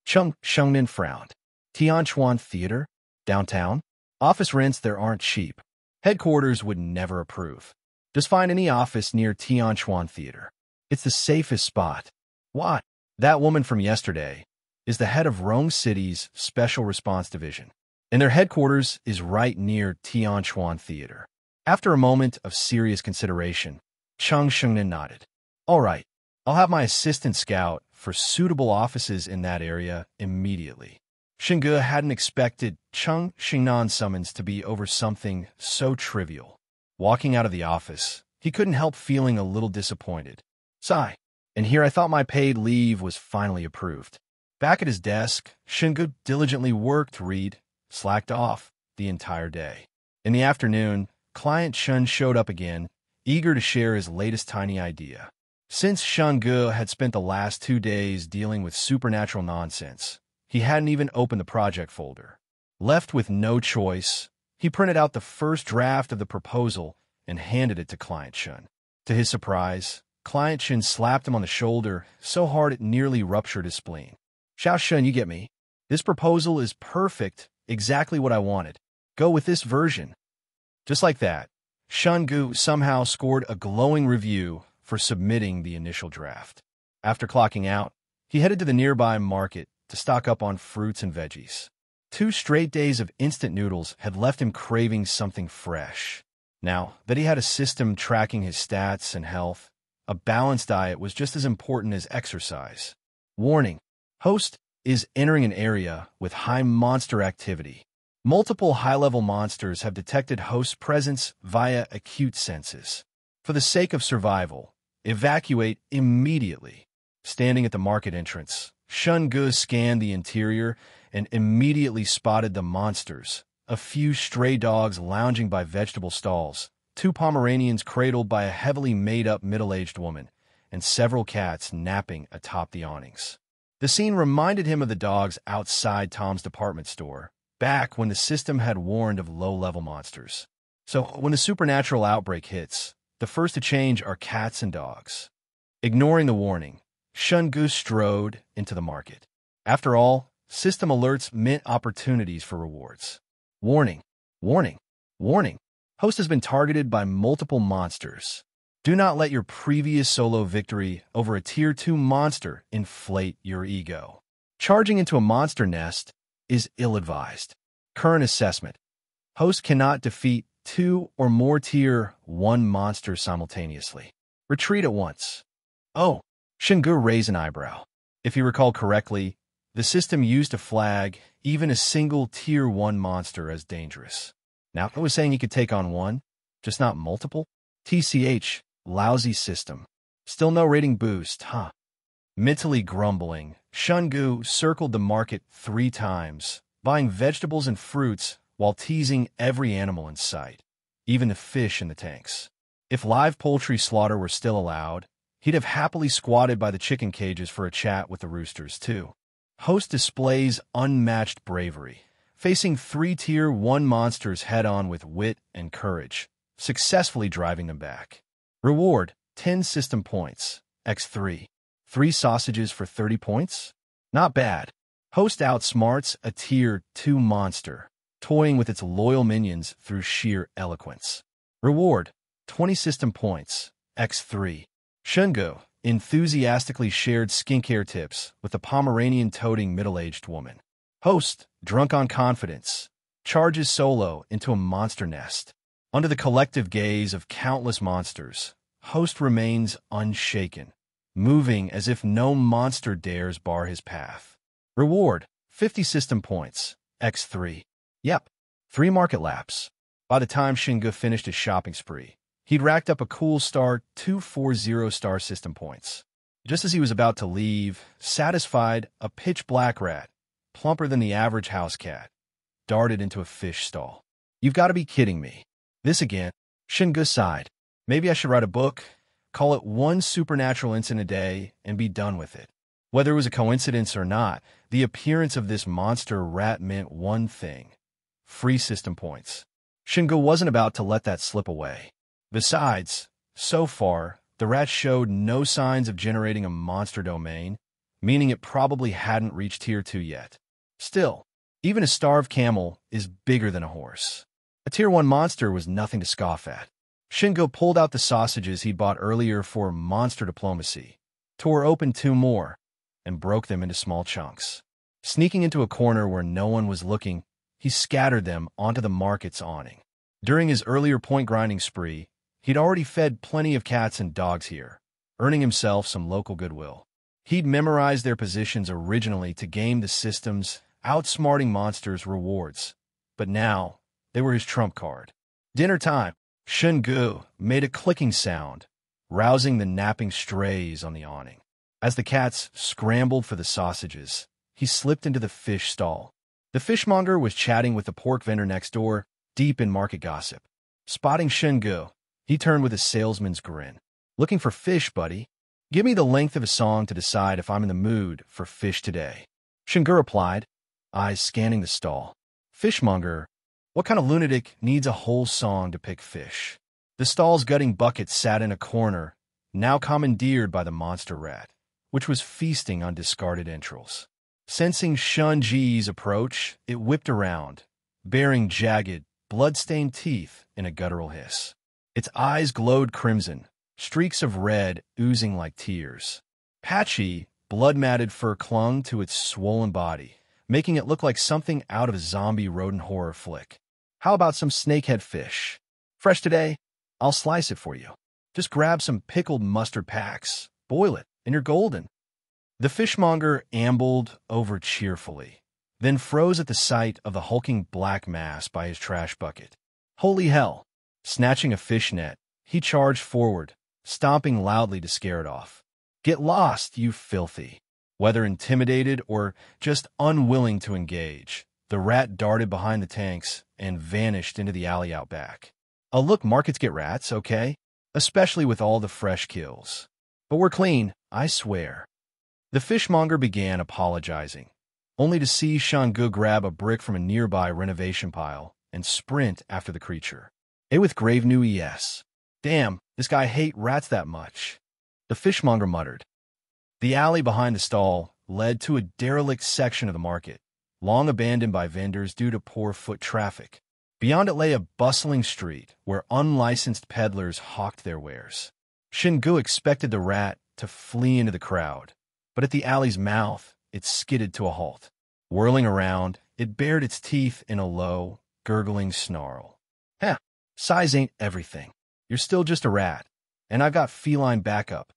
Cheng Shengnan frowned. Tianquan Theater? Downtown? Office rents there aren't cheap. Headquarters would never approve. Just find any office near Tianquan Theater. It's the safest spot. Why? That woman from yesterday is the head of Rome City's Special Response Division, and their headquarters is right near Tianquan Theater. After a moment of serious consideration, Cheng Shengnan nodded. All right, I'll have my assistant scout for suitable offices in that area immediately. Shen Gu hadn't expected Cheng Shengnan's summons to be over something so trivial. Walking out of the office, he couldn't help feeling a little disappointed. Sigh. And here I thought my paid leave was finally approved. Back at his desk, Shen Gu diligently worked, slacked off the entire day. In the afternoon, client Shen showed up again, eager to share his latest tiny idea. Since Shen Gu had spent the last 2 days dealing with supernatural nonsense, he hadn't even opened the project folder. Left with no choice, he printed out the first draft of the proposal and handed it to Client Shen. To his surprise, Client Shen slapped him on the shoulder so hard it nearly ruptured his spleen. Xiao Shen, you get me? This proposal is perfect, exactly what I wanted. Go with this version. Just like that, Shen Gu somehow scored a glowing review for submitting the initial draft. After clocking out, he headed to the nearby market to stock up on fruits and veggies. 2 straight days of instant noodles had left him craving something fresh. Now that he had a system tracking his stats and health, a balanced diet was just as important as exercise. Warning: Host is entering an area with high monster activity. Multiple high-level monsters have detected Host's presence via acute senses. For the sake of survival, evacuate immediately. Standing at the market entrance, Shen Gu scanned the interior and immediately spotted the monsters. A few stray dogs lounging by vegetable stalls, 2 Pomeranians cradled by a heavily made-up middle-aged woman, and several cats napping atop the awnings. The scene reminded him of the dogs outside Tom's department store, back when the system had warned of low-level monsters. So when the supernatural outbreak hits, the first to change are cats and dogs. Ignoring the warning, Shen Gu strode into the market. After all, system alerts meant opportunities for rewards. Warning, warning, warning. Host has been targeted by multiple monsters. Do not let your previous solo victory over a Tier 2 monster inflate your ego. Charging into a monster nest is ill-advised. Current assessment: Host cannot defeat 2 or more Tier 1 monsters simultaneously. Retreat at once. Oh, Shen Gu raised an eyebrow. If he recalled correctly, the system used to flag even a single Tier 1 monster as dangerous. Now, I was saying he could take on one, just not multiple? TCH, lousy system. Still no rating boost, huh? Mentally grumbling, Shungu circled the market 3 times, buying vegetables and fruits while teasing every animal in sight, even the fish in the tanks. If live poultry slaughter were still allowed, he'd have happily squatted by the chicken cages for a chat with the roosters, too. Host displays unmatched bravery, facing 3 Tier 1 monsters head-on with wit and courage, successfully driving them back. Reward, 10 system points, x3. 3 sausages for 30 points? Not bad. Host outsmarts a Tier 2 monster, toying with its loyal minions through sheer eloquence. Reward, 20 system points, x3. Shungu enthusiastically shared skincare tips with the Pomeranian-toting middle-aged woman. Host, drunk on confidence, charges solo into a monster nest. Under the collective gaze of countless monsters, Host remains unshaken, moving as if no monster dares bar his path. Reward, 50 system points, x3. Yep, 3 market laps. By the time Shungu finished his shopping spree, he'd racked up a cool star 240 star system points. Just as he was about to leave, satisfied, a pitch-black rat, plumper than the average house cat, darted into a fish stall. You've got to be kidding me. This again? Shungu sighed. Maybe I should write a book, call it One Supernatural Incident a Day, and be done with it. Whether it was a coincidence or not, the appearance of this monster rat meant one thing: free system points. Shungu wasn't about to let that slip away. Besides, so far, the rat showed no signs of generating a monster domain, meaning it probably hadn't reached Tier 2 yet. Still, even a starved camel is bigger than a horse. A Tier 1 monster was nothing to scoff at. Shungu pulled out the sausages he'd bought earlier for monster diplomacy, tore open 2 more, and broke them into small chunks. Sneaking into a corner where no one was looking, he scattered them onto the market's awning. During his earlier point-grinding spree, he'd already fed plenty of cats and dogs here, earning himself some local goodwill. He'd memorized their positions originally to game the system's outsmarting monsters' rewards, but now they were his trump card. Dinner time. Shungu made a clicking sound, rousing the napping strays on the awning. As the cats scrambled for the sausages, he slipped into the fish stall. The fishmonger was chatting with the pork vendor next door, deep in market gossip. Spotting Shungu, he turned with a salesman's grin. Looking for fish, buddy? Give me the length of a song to decide if I'm in the mood for fish today. Shungu replied, eyes scanning the stall. Fishmonger, what kind of lunatic needs a whole song to pick fish? The stall's gutting bucket sat in a corner, now commandeered by the monster rat, which was feasting on discarded entrails. Sensing Shunji's approach, it whipped around, baring jagged, blood-stained teeth in a guttural hiss. Its eyes glowed crimson, streaks of red oozing like tears. Patchy, blood-matted fur clung to its swollen body, making it look like something out of a zombie rodent horror flick. How about some snakehead fish? Fresh today? I'll slice it for you. Just grab some pickled mustard packs, boil it, and you're golden. The fishmonger ambled over cheerfully, then froze at the sight of the hulking black mass by his trash bucket. Holy hell! Snatching a fish net, he charged forward, stomping loudly to scare it off. Get lost, you filthy! Whether intimidated or just unwilling to engage, the rat darted behind the tanks and vanished into the alley out back. Look, markets get rats, okay? Especially with all the fresh kills. But we're clean, I swear. The fishmonger began apologizing, only to see Shungu grab a brick from a nearby renovation pile and sprint after the creature. With grave new ES. Damn, this guy hate rats that much. The fishmonger muttered. The alley behind the stall led to a derelict section of the market, long abandoned by vendors due to poor foot traffic. Beyond it lay a bustling street where unlicensed peddlers hawked their wares. Shungu expected the rat to flee into the crowd, but at the alley's mouth, it skidded to a halt. Whirling around, it bared its teeth in a low, gurgling snarl. Size ain't everything. You're still just a rat, and I've got feline backup.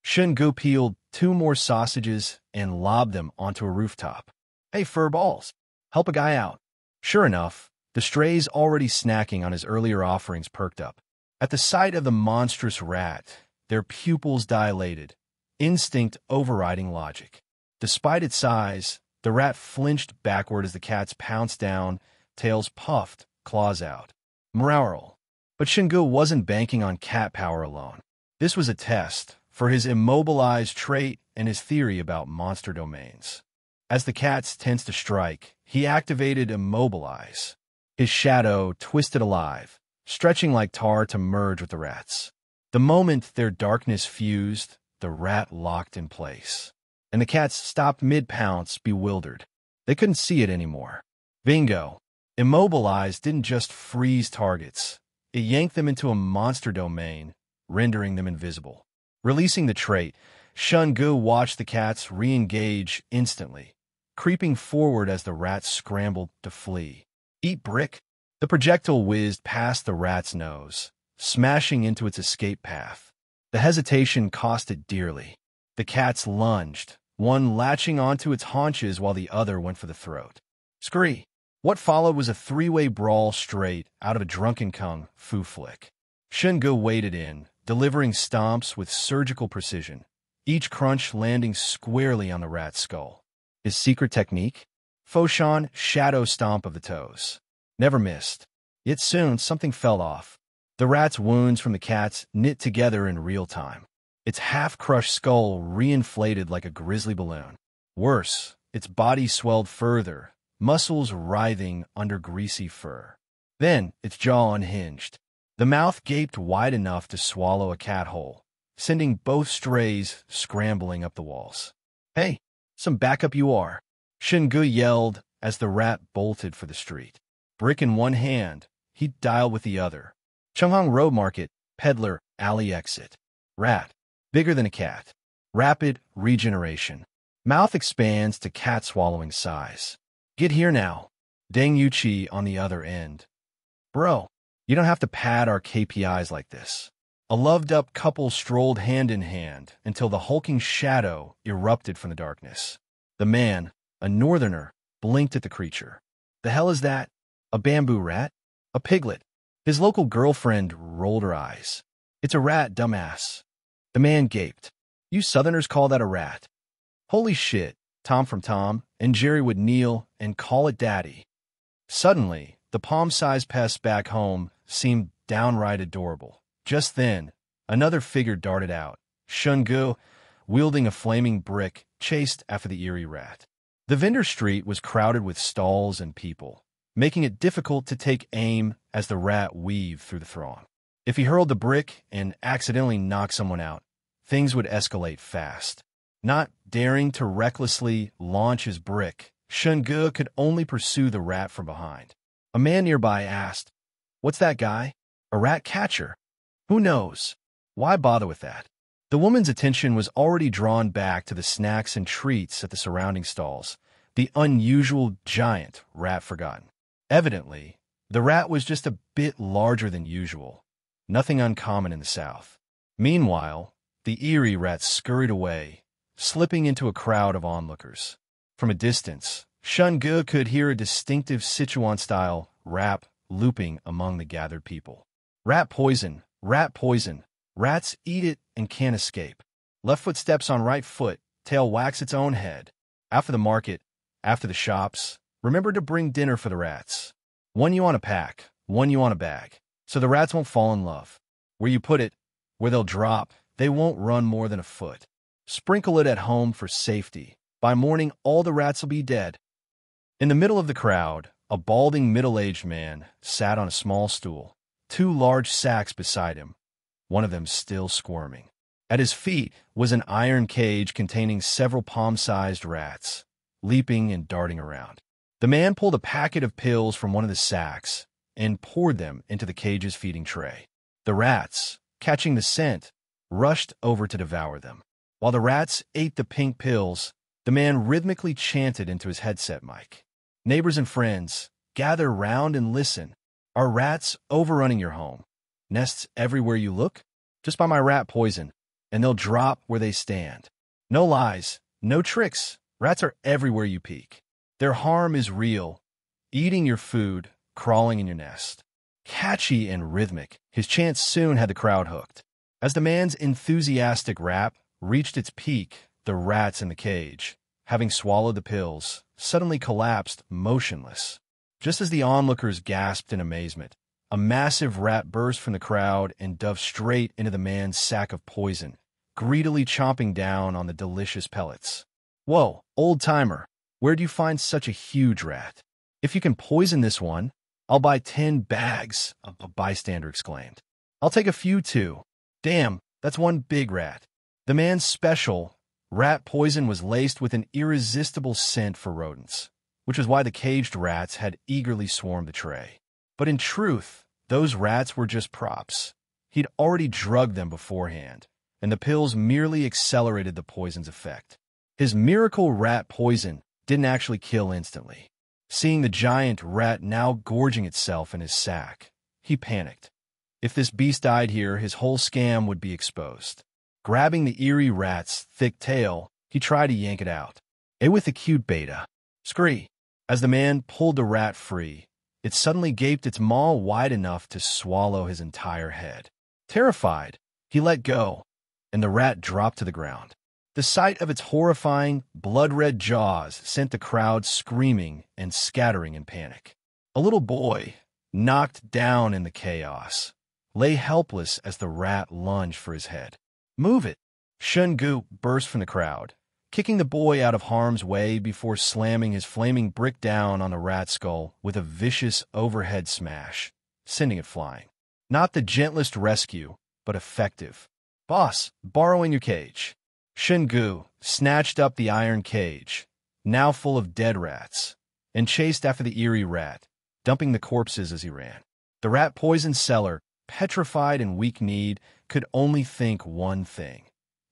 Shungu peeled 2 more sausages and lobbed them onto a rooftop. Hey, fur balls, help a guy out. Sure enough, the strays already snacking on his earlier offerings perked up. At the sight of the monstrous rat, their pupils dilated, instinct overriding logic. Despite its size, the rat flinched backward as the cats pounced down, tails puffed, claws out. Morale. But Shingu wasn't banking on cat power alone. This was a test for his immobilized trait and his theory about monster domains. As the cats tensed to strike, he activated Immobilize. His shadow twisted alive, stretching like tar to merge with the rats. The moment their darkness fused, the rat locked in place. And the cats stopped mid-pounce, bewildered. They couldn't see it anymore. Bingo! Immobilize didn't just freeze targets. It yanked them into a monster domain, rendering them invisible. Releasing the trait, Shun-Gu watched the cats re-engage instantly, creeping forward as the rats scrambled to flee. Eat brick? The projectile whizzed past the rat's nose, smashing into its escape path. The hesitation cost it dearly. The cats lunged, one latching onto its haunches while the other went for the throat. Scree! What followed was a three-way brawl straight out of a drunken kung fu flick. Shun-Gu waded in, delivering stomps with surgical precision, each crunch landing squarely on the rat's skull. His secret technique? Foshan shadow stomp of the toes. Never missed. Yet soon something fell off. The rat's wounds from the cats knit together in real time. Its half-crushed skull reinflated like a grizzly balloon. Worse, its body swelled further, muscles writhing under greasy fur. Then its jaw unhinged. The mouth gaped wide enough to swallow a cat whole, sending both strays scrambling up the walls. Hey, some backup you are, Shin-Gu yelled as the rat bolted for the street. Brick in one hand, he dialed with the other. Chunghang Road Market, peddler, alley exit. Rat, bigger than a cat. Rapid regeneration. Mouth expands to cat-swallowing size. Get here now. Deng Yuqi on the other end. Bro, you don't have to pad our KPIs like this. A loved-up couple strolled hand in hand until the hulking shadow erupted from the darkness. The man, a northerner, blinked at the creature. The hell is that? A bamboo rat? A piglet? His local girlfriend rolled her eyes. It's a rat, dumbass. The man gaped. You southerners call that a rat? Holy shit, Tom from Tom and Jerry would kneel and call it daddy. Suddenly, the palm-sized pest back home seemed downright adorable. Just then, another figure darted out. Shun-Gu, wielding a flaming brick, chased after the eerie rat. The vendor street was crowded with stalls and people, making it difficult to take aim as the rat weaved through the throng. If he hurled the brick and accidentally knocked someone out, things would escalate fast. Not daring to recklessly launch his brick, Shun-Gu could only pursue the rat from behind. A man nearby asked, "What's that guy? A rat catcher?" Who knows? Why bother with that? The woman's attention was already drawn back to the snacks and treats at the surrounding stalls, the unusual giant rat forgotten. Evidently, the rat was just a bit larger than usual, nothing uncommon in the South. Meanwhile, the eerie rat scurried away, slipping into a crowd of onlookers. From a distance, Shun-Gu could hear a distinctive Sichuan-style rap looping among the gathered people. Rat poison, rats eat it and can't escape. Left foot steps on right foot, tail whacks its own head. After the market, after the shops, remember to bring dinner for the rats. One you want to pack, one you want a bag, so the rats won't fall in love. Where you put it, where they'll drop, they won't run more than a foot. Sprinkle it at home for safety. By morning, all the rats will be dead. In the middle of the crowd, a balding middle-aged man sat on a small stool, two large sacks beside him, one of them still squirming. At his feet was an iron cage containing several palm-sized rats, leaping and darting around. The man pulled a packet of pills from one of the sacks and poured them into the cage's feeding tray. The rats, catching the scent, rushed over to devour them. While the rats ate the pink pills, the man rhythmically chanted into his headset mic. Neighbors and friends, gather round and listen. Are rats overrunning your home? Nests everywhere you look? Just buy my rat poison, and they'll drop where they stand. No lies, no tricks. Rats are everywhere you peek. Their harm is real, eating your food, crawling in your nest. Catchy and rhythmic, his chant soon had the crowd hooked. As the man's enthusiastic rap reached its peak, the rats in the cage, having swallowed the pills, suddenly collapsed motionless. Just as the onlookers gasped in amazement, a massive rat burst from the crowd and dove straight into the man's sack of poison, greedily chomping down on the delicious pellets. "Whoa, old-timer, where'd you find such a huge rat? If you can poison this one, I'll buy 10 bags," a bystander exclaimed. "I'll take a few, too. Damn, that's one big rat." The man's special rat poison was laced with an irresistible scent for rodents, which was why the caged rats had eagerly swarmed the tray. But in truth, those rats were just props. He'd already drugged them beforehand, and the pills merely accelerated the poison's effect. His miracle rat poison didn't actually kill instantly. Seeing the giant rat now gorging itself in his sack, he panicked. If this beast died here, his whole scam would be exposed. Grabbing the eerie rat's thick tail, he tried to yank it out. With a cute beta. Scree! As the man pulled the rat free, it suddenly gaped its maw wide enough to swallow his entire head. Terrified, he let go, and the rat dropped to the ground. The sight of its horrifying, blood-red jaws sent the crowd screaming and scattering in panic. A little boy, knocked down in the chaos, lay helpless as the rat lunged for his head. "Move it!" Shun-gu burst from the crowd, kicking the boy out of harm's way before slamming his flaming brick down on the rat's skull with a vicious overhead smash, sending it flying. Not the gentlest rescue, but effective. "Boss, borrowing your cage." Shun-gu snatched up the iron cage, now full of dead rats, and chased after the eerie rat, dumping the corpses as he ran. The rat-poisoned seller, petrified and weak-kneed, could only think one thing.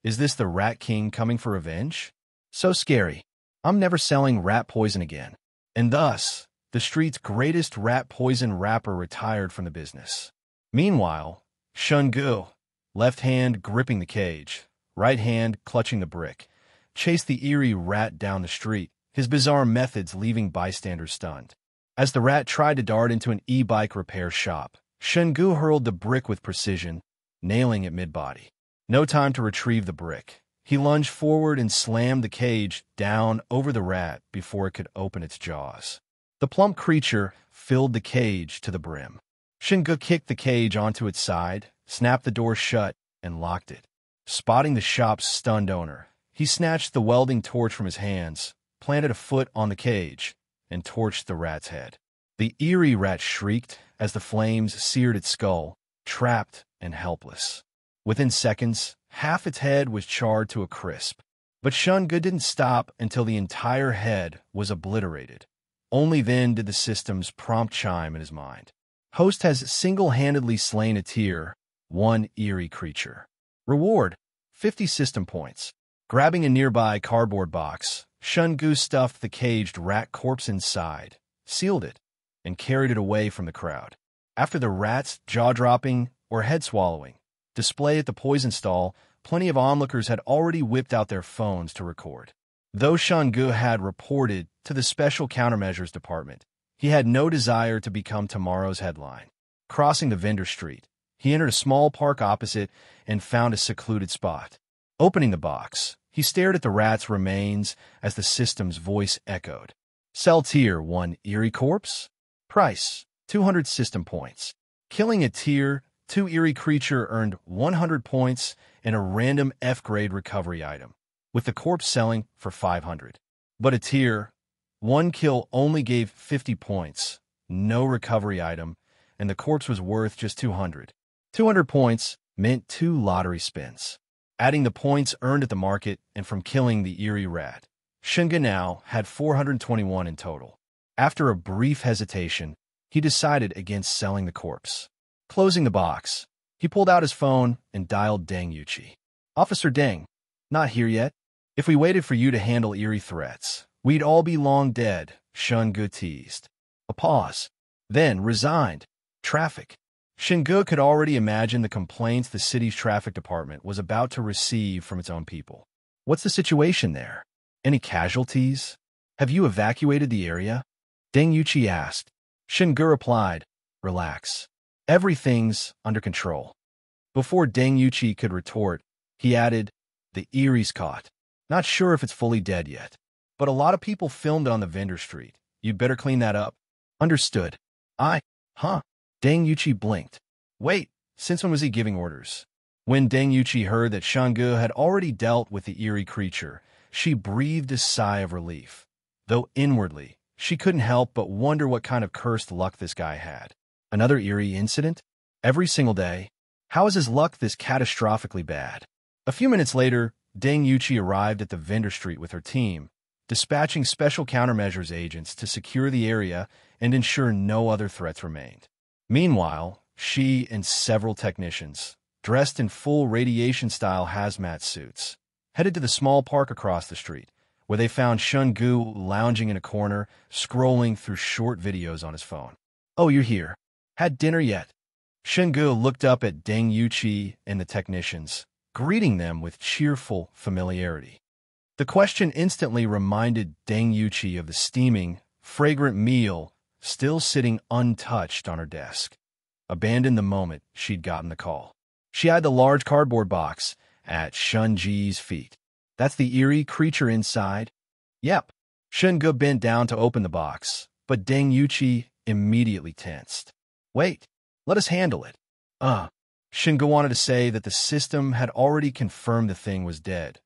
Is this the Rat King coming for revenge? So scary. I'm never selling rat poison again. And thus, the street's greatest rat poison rapper retired from the business. Meanwhile, Shun-gu, left hand gripping the cage, right hand clutching the brick, chased the eerie rat down the street, his bizarre methods leaving bystanders stunned. As the rat tried to dart into an e-bike repair shop, Shun-gu hurled the brick with precision, nailing it mid-body. No time to retrieve the brick. He lunged forward and slammed the cage down over the rat before it could open its jaws. The plump creature filled the cage to the brim. Shun-gu kicked the cage onto its side, snapped the door shut, and locked it. Spotting the shop's stunned owner, he snatched the welding torch from his hands, planted a foot on the cage, and torched the rat's head. The eerie rat shrieked as the flames seared its skull, trapped and helpless. Within seconds, half its head was charred to a crisp. But Shun-gu didn't stop until the entire head was obliterated. Only then did the system's prompt chime in his mind. Host has single-handedly slain a tier, one eerie creature. Reward, 50 system points. Grabbing a nearby cardboard box, Shun-gu stuffed the caged rat corpse inside, sealed it, and carried it away from the crowd. After the rat's jaw-dropping or head-swallowing display at the poison stall, plenty of onlookers had already whipped out their phones to record. Though Shun-gu had reported to the Special Countermeasures Department, he had no desire to become tomorrow's headline. Crossing the vendor street, he entered a small park opposite and found a secluded spot. Opening the box, he stared at the rat's remains as the system's voice echoed. Sell tier 1 eerie corpse. Price, 200 system points. Killing a tier 2 eerie creature earned 100 points and a random F-grade recovery item, with the corpse selling for 500. But a tier 1 kill only gave 50 points, no recovery item, and the corpse was worth just 200. 200 points meant 2 lottery spins. Adding the points earned at the market and from killing the eerie rat, Shun-gu now had 421 in total. After a brief hesitation, he decided against selling the corpse. Closing the box, he pulled out his phone and dialed Deng Yuchi. "Officer Deng, not here yet? If we waited for you to handle eerie threats, we'd all be long dead," Shun-gu teased. A pause. Then resigned. Traffic. Shun-gu could already imagine the complaints the city's traffic department was about to receive from its own people. "What's the situation there? Any casualties? Have you evacuated the area?" Deng Yuchi asked. Shun-gu replied, "Relax. Everything's under control. Before Deng Yuqi could retort, he added, the Erie's caught. Not sure if it's fully dead yet, but a lot of people filmed on the vendor street. You'd better clean that up. Understood. Huh? Deng Yuqi blinked. Wait, since when was he giving orders? When Deng Yuqi heard that Shanggu had already dealt with the eerie creature, she breathed a sigh of relief, though inwardly, she couldn't help but wonder what kind of cursed luck this guy had. Another eerie incident? Every single day? How is his luck this catastrophically bad? A few minutes later, Deng Yuqi arrived at the vendor street with her team, dispatching special countermeasures agents to secure the area and ensure no other threats remained. Meanwhile, she and several technicians, dressed in full radiation-style hazmat suits, headed to the small park across the street, where they found Shun-gu lounging in a corner, scrolling through short videos on his phone. Oh, you're here. Had dinner yet? Shun-gu looked up at Deng Yuqi and the technicians, greeting them with cheerful familiarity. The question instantly reminded Deng Yuqi of the steaming, fragrant meal still sitting untouched on her desk, abandoned the moment she'd gotten the call. She eyed the large cardboard box at Shun-ji's feet. That's the eerie creature inside? Yep. Shun-gu bent down to open the box, but Deng Yuqi immediately tensed. Wait, let us handle it. Shun-gu wanted to say that the system had already confirmed the thing was dead.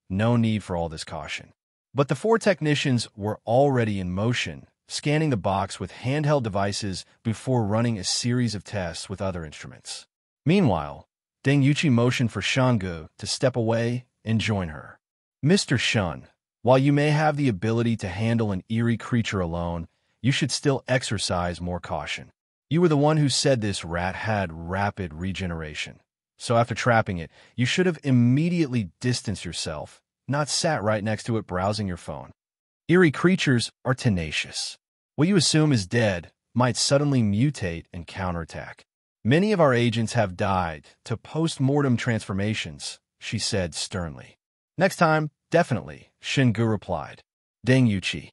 No need for all this caution. But the four technicians were already in motion, scanning the box with handheld devices before running a series of tests with other instruments. Meanwhile, Deng Yuqi motioned for Shun-gu to step away and join her. Mr. Shun, while you may have the ability to handle an eerie creature alone, you should still exercise more caution. You were the one who said this rat had rapid regeneration. So after trapping it, you should have immediately distanced yourself, not sat right next to it browsing your phone. Eerie creatures are tenacious. What you assume is dead might suddenly mutate and counterattack. Many of our agents have died to post-mortem transformations, she said sternly. Next time, definitely, Shun-gu replied. Deng Yuqi,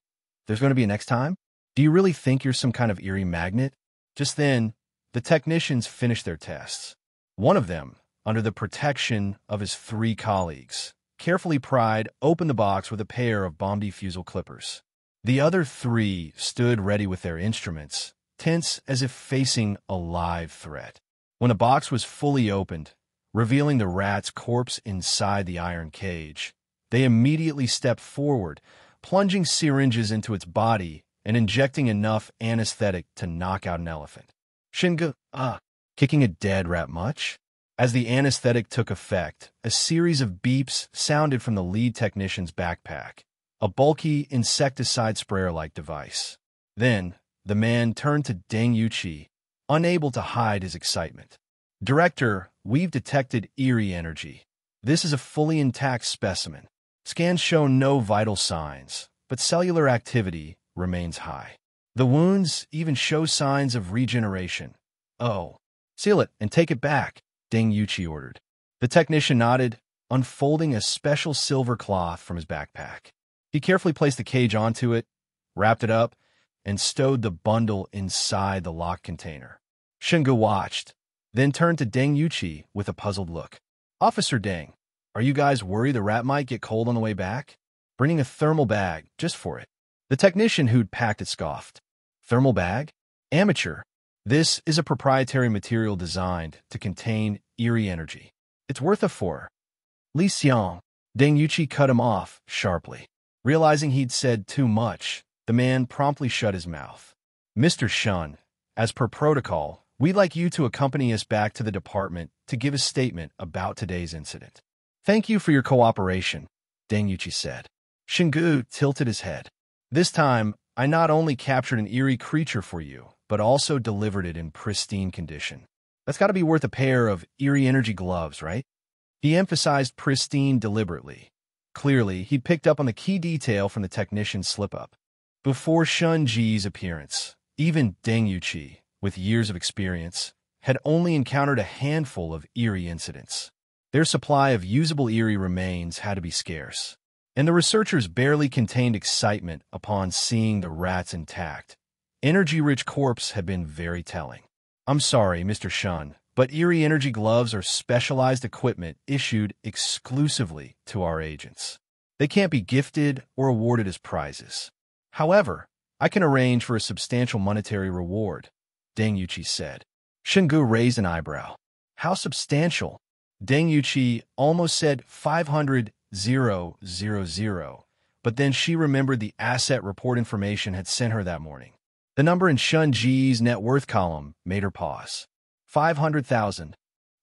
there's going to be a next time? Do you really think you're some kind of eerie magnet? Just then, the technicians finished their tests. One of them, under the protection of his 3 colleagues, carefully pried open the box with a pair of bomb defusal clippers. The other 3 stood ready with their instruments, tense as if facing a live threat. When the box was fully opened, revealing the rat's corpse inside the iron cage, they immediately stepped forward, plunging syringes into its body and injecting enough anesthetic to knock out an elephant. Shun-gu, kicking a dead rat much? As the anesthetic took effect, a series of beeps sounded from the lead technician's backpack, a bulky insecticide sprayer-like device. Then, the man turned to Deng Yuqi, unable to hide his excitement. Director, we've detected eerie energy. This is a fully intact specimen. Scans show no vital signs, but cellular activity remains high. The wounds even show signs of regeneration. Oh, seal it and take it back, Deng Yuqi ordered. The technician nodded, unfolding a special silver cloth from his backpack. He carefully placed the cage onto it, wrapped it up, and stowed the bundle inside the locked container. Shun-gu watched, then turned to Deng Yuqi with a puzzled look. Officer Deng, are you guys worried the rat might get cold on the way back? Bringing a thermal bag just for it. The technician who'd packed it scoffed. Thermal bag? Amateur. This is a proprietary material designed to contain eerie energy. It's worth a 4. Li Xiang. Deng Yuqi cut him off sharply. Realizing he'd said too much, the man promptly shut his mouth. Mr. Shun, as per protocol, we'd like you to accompany us back to the department to give a statement about today's incident. Thank you for your cooperation, Deng Yuqi said. Shun-gu tilted his head. This time, I not only captured an eerie creature for you, but also delivered it in pristine condition. That's got to be worth a pair of eerie energy gloves, right? He emphasized pristine deliberately. Clearly, he'd picked up on the key detail from the technician's slip-up. Before Shun-ji's appearance, even Deng Yuqi, with years of experience, had only encountered a handful of eerie incidents. Their supply of usable eerie remains had to be scarce, and the researchers barely contained excitement upon seeing the rat's intact, energy-rich corpse had been very telling. I'm sorry, Mr. Shun, but Erie Energy gloves are specialized equipment issued exclusively to our agents. They can't be gifted or awarded as prizes. However, I can arrange for a substantial monetary reward, Deng Yuqi said. Shingu raised an eyebrow. How substantial? Deng Yuqi almost said 500,000, but then she remembered the asset report information had sent her that morning. The number in Shun Ji's net worth column made her pause. 500,000.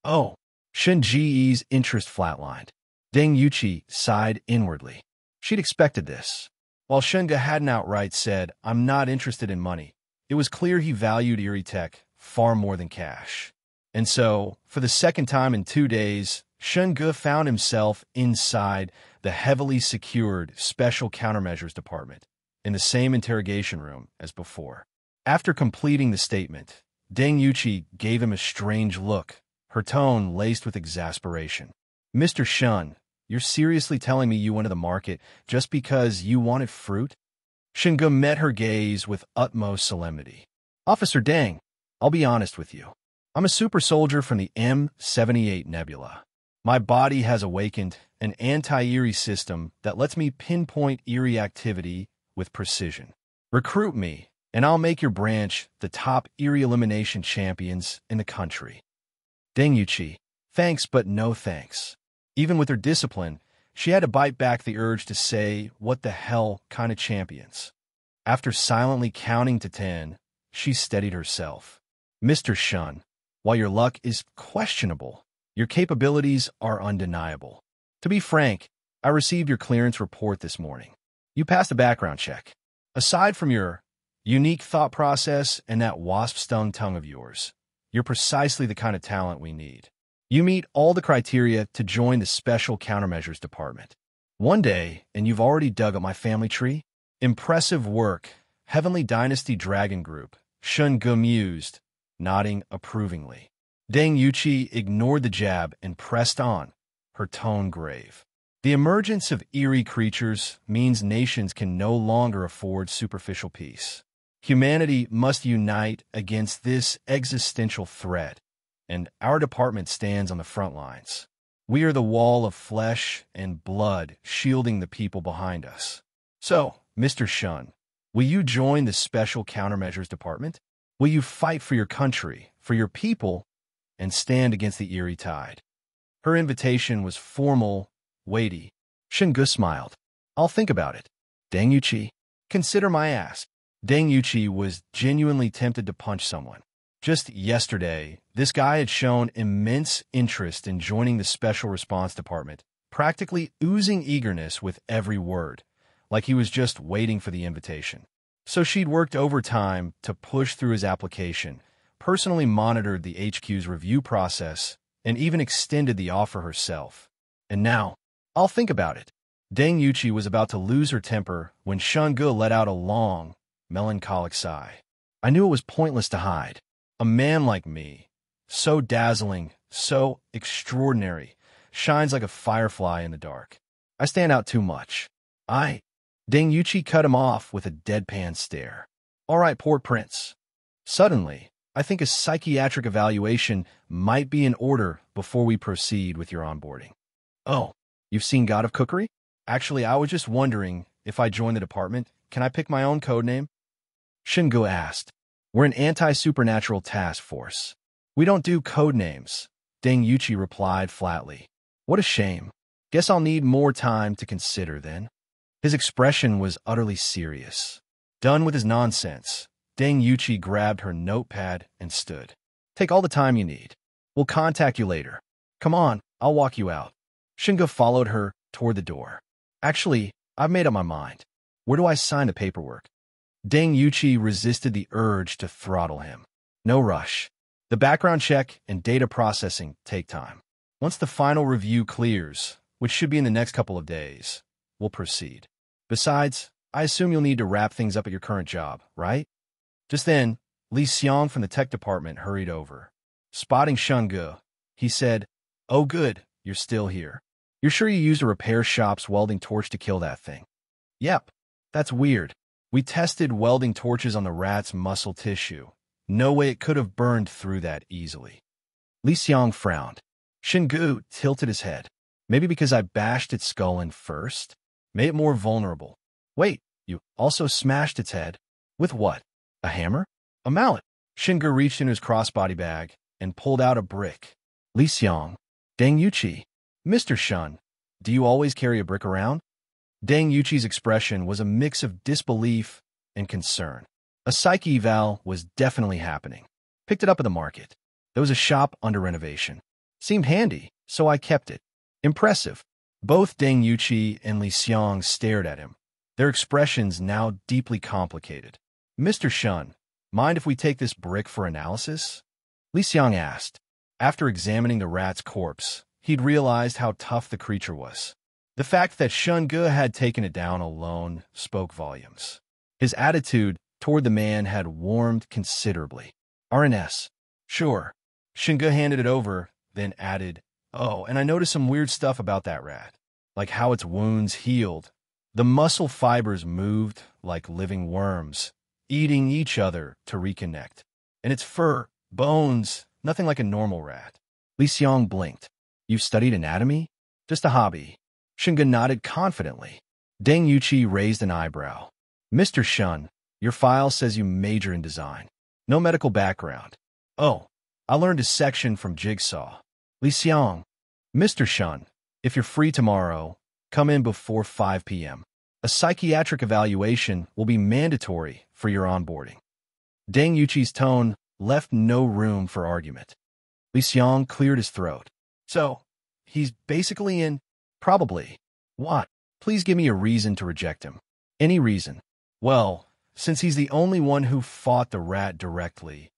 Oh, Shun Ji's interest flatlined. Deng Yuqi sighed inwardly. She'd expected this. While Shunga hadn't outright said, "I'm not interested in money," it was clear he valued Erie Tech far more than cash. And so, for the second time in 2 days, Shunga found himself inside the heavily secured Special Countermeasures Department, in the same interrogation room as before. After completing the statement, Deng Yuqi gave him a strange look, her tone laced with exasperation. "Mr. Shun, you're seriously telling me you went to the market just because you wanted fruit?" Shinga met her gaze with utmost solemnity. "Officer Deng, I'll be honest with you. I'm a super soldier from the M78 Nebula. My body has awakened an anti-Erie system that lets me pinpoint Erie activity with precision. Recruit me, and I'll make your branch the top Erie elimination champions in the country." Deng Yuqi, thanks but no thanks. Even with her discipline, she had to bite back the urge to say, "What the hell kind of champions?" After silently counting to 10, she steadied herself. "Mr. Shun, while your luck is questionable, your capabilities are undeniable. To be frank, I received your clearance report this morning. You passed a background check. Aside from your unique thought process and that wasp-stung tongue of yours, you're precisely the kind of talent we need. You meet all the criteria to join the Special Countermeasures Department. One day, and you've already dug up my family tree? Impressive work, Heavenly Dynasty Dragon Group," Shun Ge mused, nodding approvingly. Deng Yuqi ignored the jab and pressed on, her tone grave. "The emergence of Erie creatures means nations can no longer afford superficial peace. Humanity must unite against this existential threat, and our department stands on the front lines. We are the wall of flesh and blood shielding the people behind us. So, Mr. Shun, will you join the Special Countermeasures Department? Will you fight for your country, for your people, and stand against the Erie tide?" Her invitation was formal, weighty. Shingu smiled. "I'll think about it. Deng Yuqi, consider my ask." Deng Yuqi was genuinely tempted to punch someone. Just yesterday, this guy had shown immense interest in joining the Special Response Department, practically oozing eagerness with every word, like he was just waiting for the invitation. So she'd worked overtime to push through his application, personally monitored the HQ's review process, and even extended the offer herself. And now, "I'll think about it." Deng Yuqi was about to lose her temper when Shun Ge let out a long, melancholic sigh. "I knew it was pointless to hide. A man like me, so dazzling, so extraordinary, shines like a firefly in the dark. I stand out too much. Deng Yuqi cut him off with a deadpan stare. "All right, poor prince. Suddenly, I think a psychiatric evaluation might be in order before we proceed with your onboarding." "Oh, you've seen God of Cookery? Actually, I was just wondering, if I join the department, can I pick my own codename?" Shingu asked. "We're an anti-supernatural task force. We don't do codenames," Deng Yuqi replied flatly. "What a shame. Guess I'll need more time to consider then." His expression was utterly serious. Done with his nonsense, Deng Yuqi grabbed her notepad and stood. "Take all the time you need. We'll contact you later. Come on, I'll walk you out." Shingu followed her toward the door. "Actually, I've made up my mind. Where do I sign the paperwork?" Deng Yuqi resisted the urge to throttle him. "No rush. The background check and data processing take time. Once the final review clears, which should be in the next couple of days, we'll proceed. Besides, I assume you'll need to wrap things up at your current job, right?" Just then, Li Xiong from the tech department hurried over. Spotting Shun Ge, he said, "Oh good, you're still here. You're sure you used a repair shop's welding torch to kill that thing?" "Yep. That's weird. We tested welding torches on the rat's muscle tissue. No way it could have burned through that easily. Li Xiang frowned. Shingu tilted his head. Maybe because I bashed its skull in first? Made it more vulnerable. Wait, you also smashed its head? With what? A hammer? A mallet? Shingu reached into his crossbody bag and pulled out a brick. Li Xiang. Deng Yuqi. Mr. Shun, do you always carry a brick around? Deng Yuqi's expression was a mix of disbelief and concern. A psyche eval was definitely happening. Picked it up at the market. There was a shop under renovation. Seemed handy, so I kept it. Impressive. Both Deng Yuqi and Li Xiang stared at him, their expressions now deeply complicated. Mr. Shun, mind if we take this brick for analysis? Li Xiang asked. After examining the rat's corpse, he'd realized how tough the creature was. The fact that Shun Ge had taken it down alone spoke volumes. His attitude toward the man had warmed considerably. RNS. Sure. Shun Ge handed it over, then added, oh, and I noticed some weird stuff about that rat, like how its wounds healed. The muscle fibers moved like living worms, eating each other to reconnect. And its fur, bones, nothing like a normal rat. Li Xiang blinked. You've studied anatomy? Just a hobby. Shun Ge nodded confidently. Deng Yuqi raised an eyebrow. Mr. Shun, your file says you major in design. No medical background. Oh, I learned dissection from Jigsaw. Li Xiang. Mr. Shun, if you're free tomorrow, come in before 5 p.m. A psychiatric evaluation will be mandatory for your onboarding. Deng Yuqi's tone left no room for argument. Li Xiang cleared his throat. So, he's basically in? Probably. What? Please give me a reason to reject him. Any reason. Well, since he's the only one who fought the rat directly,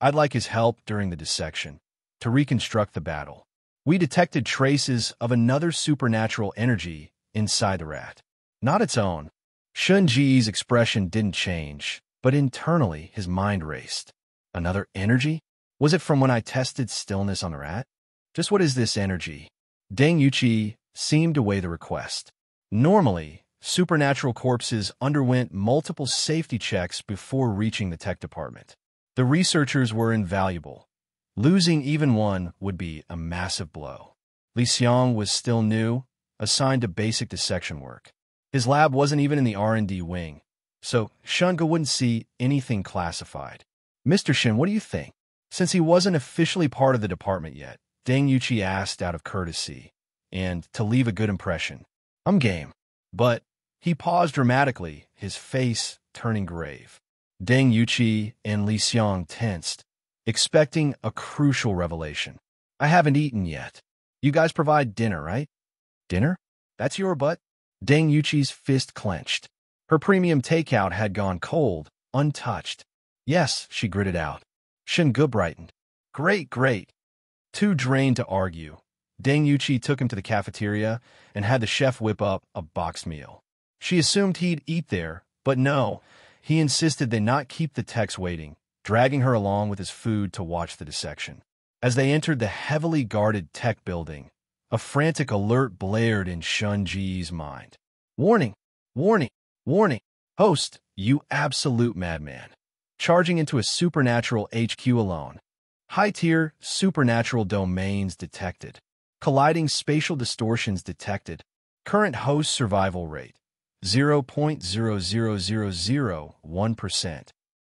I'd like his help during the dissection, to reconstruct the battle. We detected traces of another supernatural energy inside the rat. Not its own. Shun Ji's expression didn't change, but internally his mind raced. Another energy? Was it from when I tested stillness on the rat? Just what is this energy? Deng Yuqi seemed to weigh the request. Normally, supernatural corpses underwent multiple safety checks before reaching the tech department. The researchers were invaluable. Losing even one would be a massive blow. Li Xiang was still new, assigned to basic dissection work. His lab wasn't even in the R&D wing, so Shun Ge wouldn't see anything classified. Mr. Shin, what do you think? Since he wasn't officially part of the department yet, Deng Yuqi asked out of courtesy, and to leave a good impression. I'm game. But he paused dramatically, his face turning grave. Deng Yuqi and Li Xiang tensed, expecting a crucial revelation. I haven't eaten yet. You guys provide dinner, right? Dinner? That's your butt? Deng Yuqi's fist clenched. Her premium takeout had gone cold, untouched. Yes, she gritted out. Shun Ge brightened. Great, great. Too drained to argue, Deng Yuqi took him to the cafeteria and had the chef whip up a boxed meal. She assumed he'd eat there, but no, he insisted they not keep the techs waiting, dragging her along with his food to watch the dissection. As they entered the heavily guarded tech building, a frantic alert blared in Shun Ji's mind. Warning! Warning! Warning! Host, you absolute madman. Charging into a supernatural HQ alone. High-tier supernatural domains detected. Colliding spatial distortions detected. Current host survival rate, 0.00001%.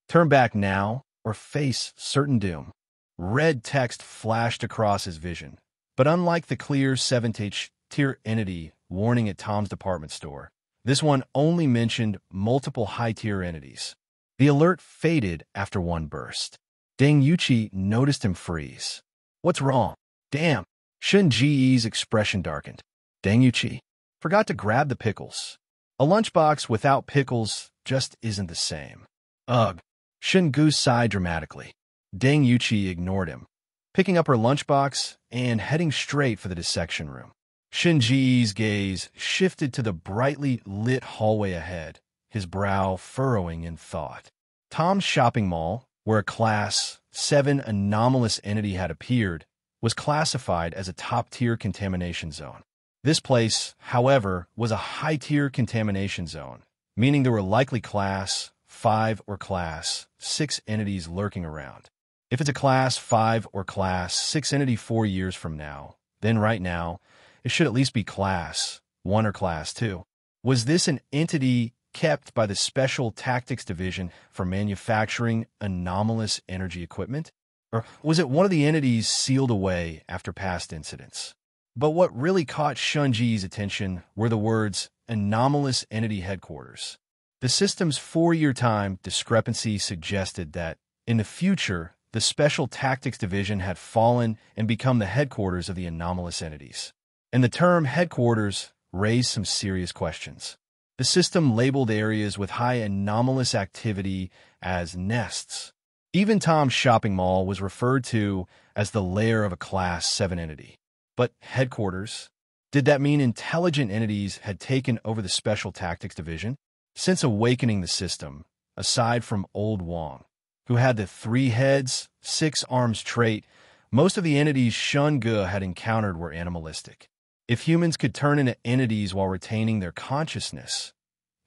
Turn back now or face certain doom. Red text flashed across his vision. But unlike the clear 7th-tier entity warning at Tom's department store, this one only mentioned multiple high-tier entities. The alert faded after one burst. Deng Yuqi noticed him freeze. What's wrong? Damn. Shun Ji's expression darkened. Deng Yuqi. Forgot to grab the pickles. A lunchbox without pickles just isn't the same. Ugh. Shun Ge sighed dramatically. Deng Yuqi ignored him, picking up her lunchbox and heading straight for the dissection room. Shun Ji's gaze shifted to the brightly lit hallway ahead, his brow furrowing in thought. Tom's shopping mall, where a Class 7 anomalous entity had appeared, was classified as a top-tier contamination zone. This place, however, was a high-tier contamination zone, meaning there were likely Class 5 or Class 6 entities lurking around? If it's a Class 5 or Class 6 entity 4 years from now, then right now, it should at least be Class 1 or Class 2. Was this an entity kept by the Special Tactics Division for manufacturing anomalous energy equipment? Or was it one of the entities sealed away after past incidents? But what really caught Shun-Ji's attention were the words anomalous entity headquarters. The system's 4-year time discrepancy suggested that, in the future, the Special Tactics Division had fallen and become the headquarters of the anomalous entities. And the term headquarters raised some serious questions. The system labeled areas with high anomalous activity as nests. Even Tom's shopping mall was referred to as the lair of a Class 7 entity. But headquarters? Did that mean intelligent entities had taken over the Special Tactics Division? Since awakening the system, aside from Old Wong, who had the 3 heads, 6 arms trait, most of the entities Shun-Ge had encountered were animalistic. If humans could turn into entities while retaining their consciousness,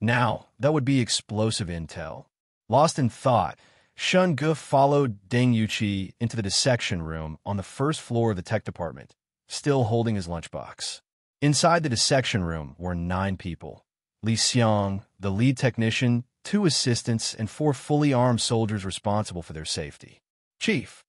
now that would be explosive intel. Lost in thought, Shun-Ge followed Deng Yuqi into the dissection room on the first floor of the tech department, still holding his lunchbox. Inside the dissection room were 9 people. Li Xiang, the lead technician, 2 assistants, and 4 fully armed soldiers responsible for their safety. Chief!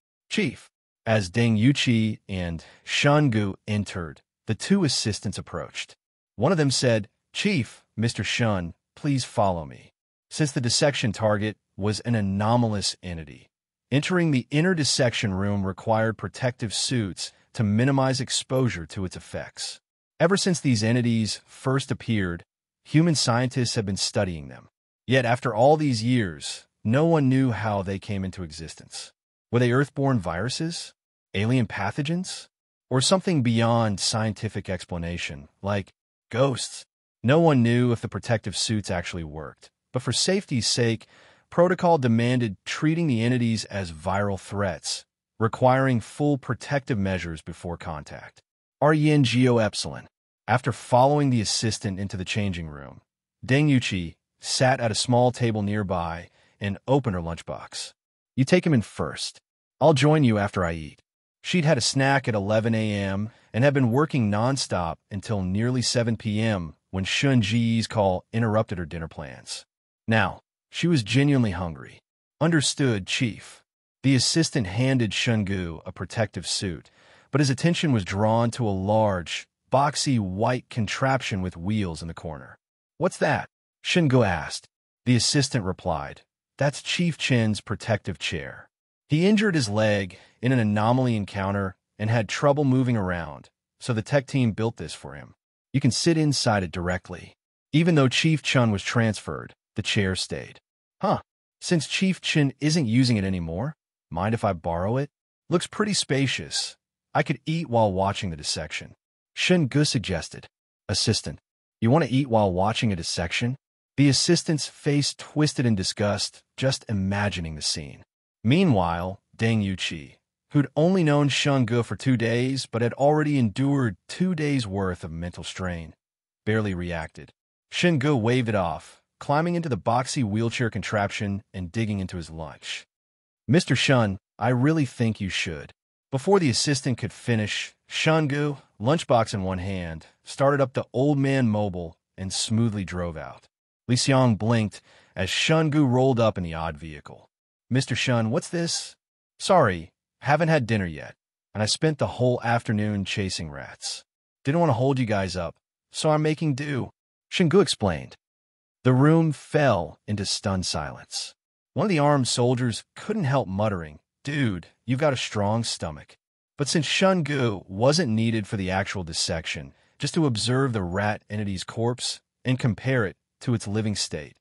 As Deng Yuqi and Shun-Ge entered, the 2 assistants approached. One of them said, "Chief, Mr. Shun, please follow me." Since the dissection target was an anomalous entity, entering the inner dissection room required protective suits to minimize exposure to its effects. Ever since these entities first appeared, human scientists have been studying them. Yet after all these years, no one knew how they came into existence. Were they Earth-born viruses? Alien pathogens? Or something beyond scientific explanation, like ghosts? No one knew if the protective suits actually worked, but for safety's sake, protocol demanded treating the entities as viral threats, requiring full protective measures before contact. Aryan Geo Epsilon. After following the assistant into the changing room, Deng Yuqi sat at a small table nearby and opened her lunchbox. "You take him in first. I'll join you after I eat." She'd had a snack at 11 a.m. and had been working nonstop until nearly 7 p.m. when Shun-Ji's call interrupted her dinner plans. Now, she was genuinely hungry. "Understood, Chief." The assistant handed Shun-Ge a protective suit, but his attention was drawn to a large, boxy white contraption with wheels in the corner. "What's that?" Shun-Ge asked. The assistant replied, "That's Chief Chen's protective chair. He injured his leg in an anomaly encounter and had trouble moving around, so the tech team built this for him. You can sit inside it directly." Even though Chief Chen was transferred, the chair stayed. "Huh. Since Chief Chen isn't using it anymore, mind if I borrow it? Looks pretty spacious. I could eat while watching the dissection." Shun-Ge suggested. "Assistant, you want to eat while watching a dissection?" The assistant's face twisted in disgust, just imagining the scene. Meanwhile, Deng Yuqi, who'd only known Shun-Ge for 2 days but had already endured 2 days' worth of mental strain, barely reacted. Shun-Ge waved it off, climbing into the boxy wheelchair contraption and digging into his lunch. "Mr. Shun, I really think you should." Before the assistant could finish, Shun-Ge, lunchbox in one hand, started up the old man mobile and smoothly drove out. Li Xiang blinked as Shun-Ge rolled up in the odd vehicle. "Mr. Shun, what's this?" "Sorry, haven't had dinner yet, and I spent the whole afternoon chasing rats. Didn't want to hold you guys up, so I'm making do," Shun-Ge explained. The room fell into stunned silence. One of the armed soldiers couldn't help muttering, "Dude, you've got a strong stomach." But since Shun-Ge wasn't needed for the actual dissection, just to observe the rat entity's corpse and compare it to its living state,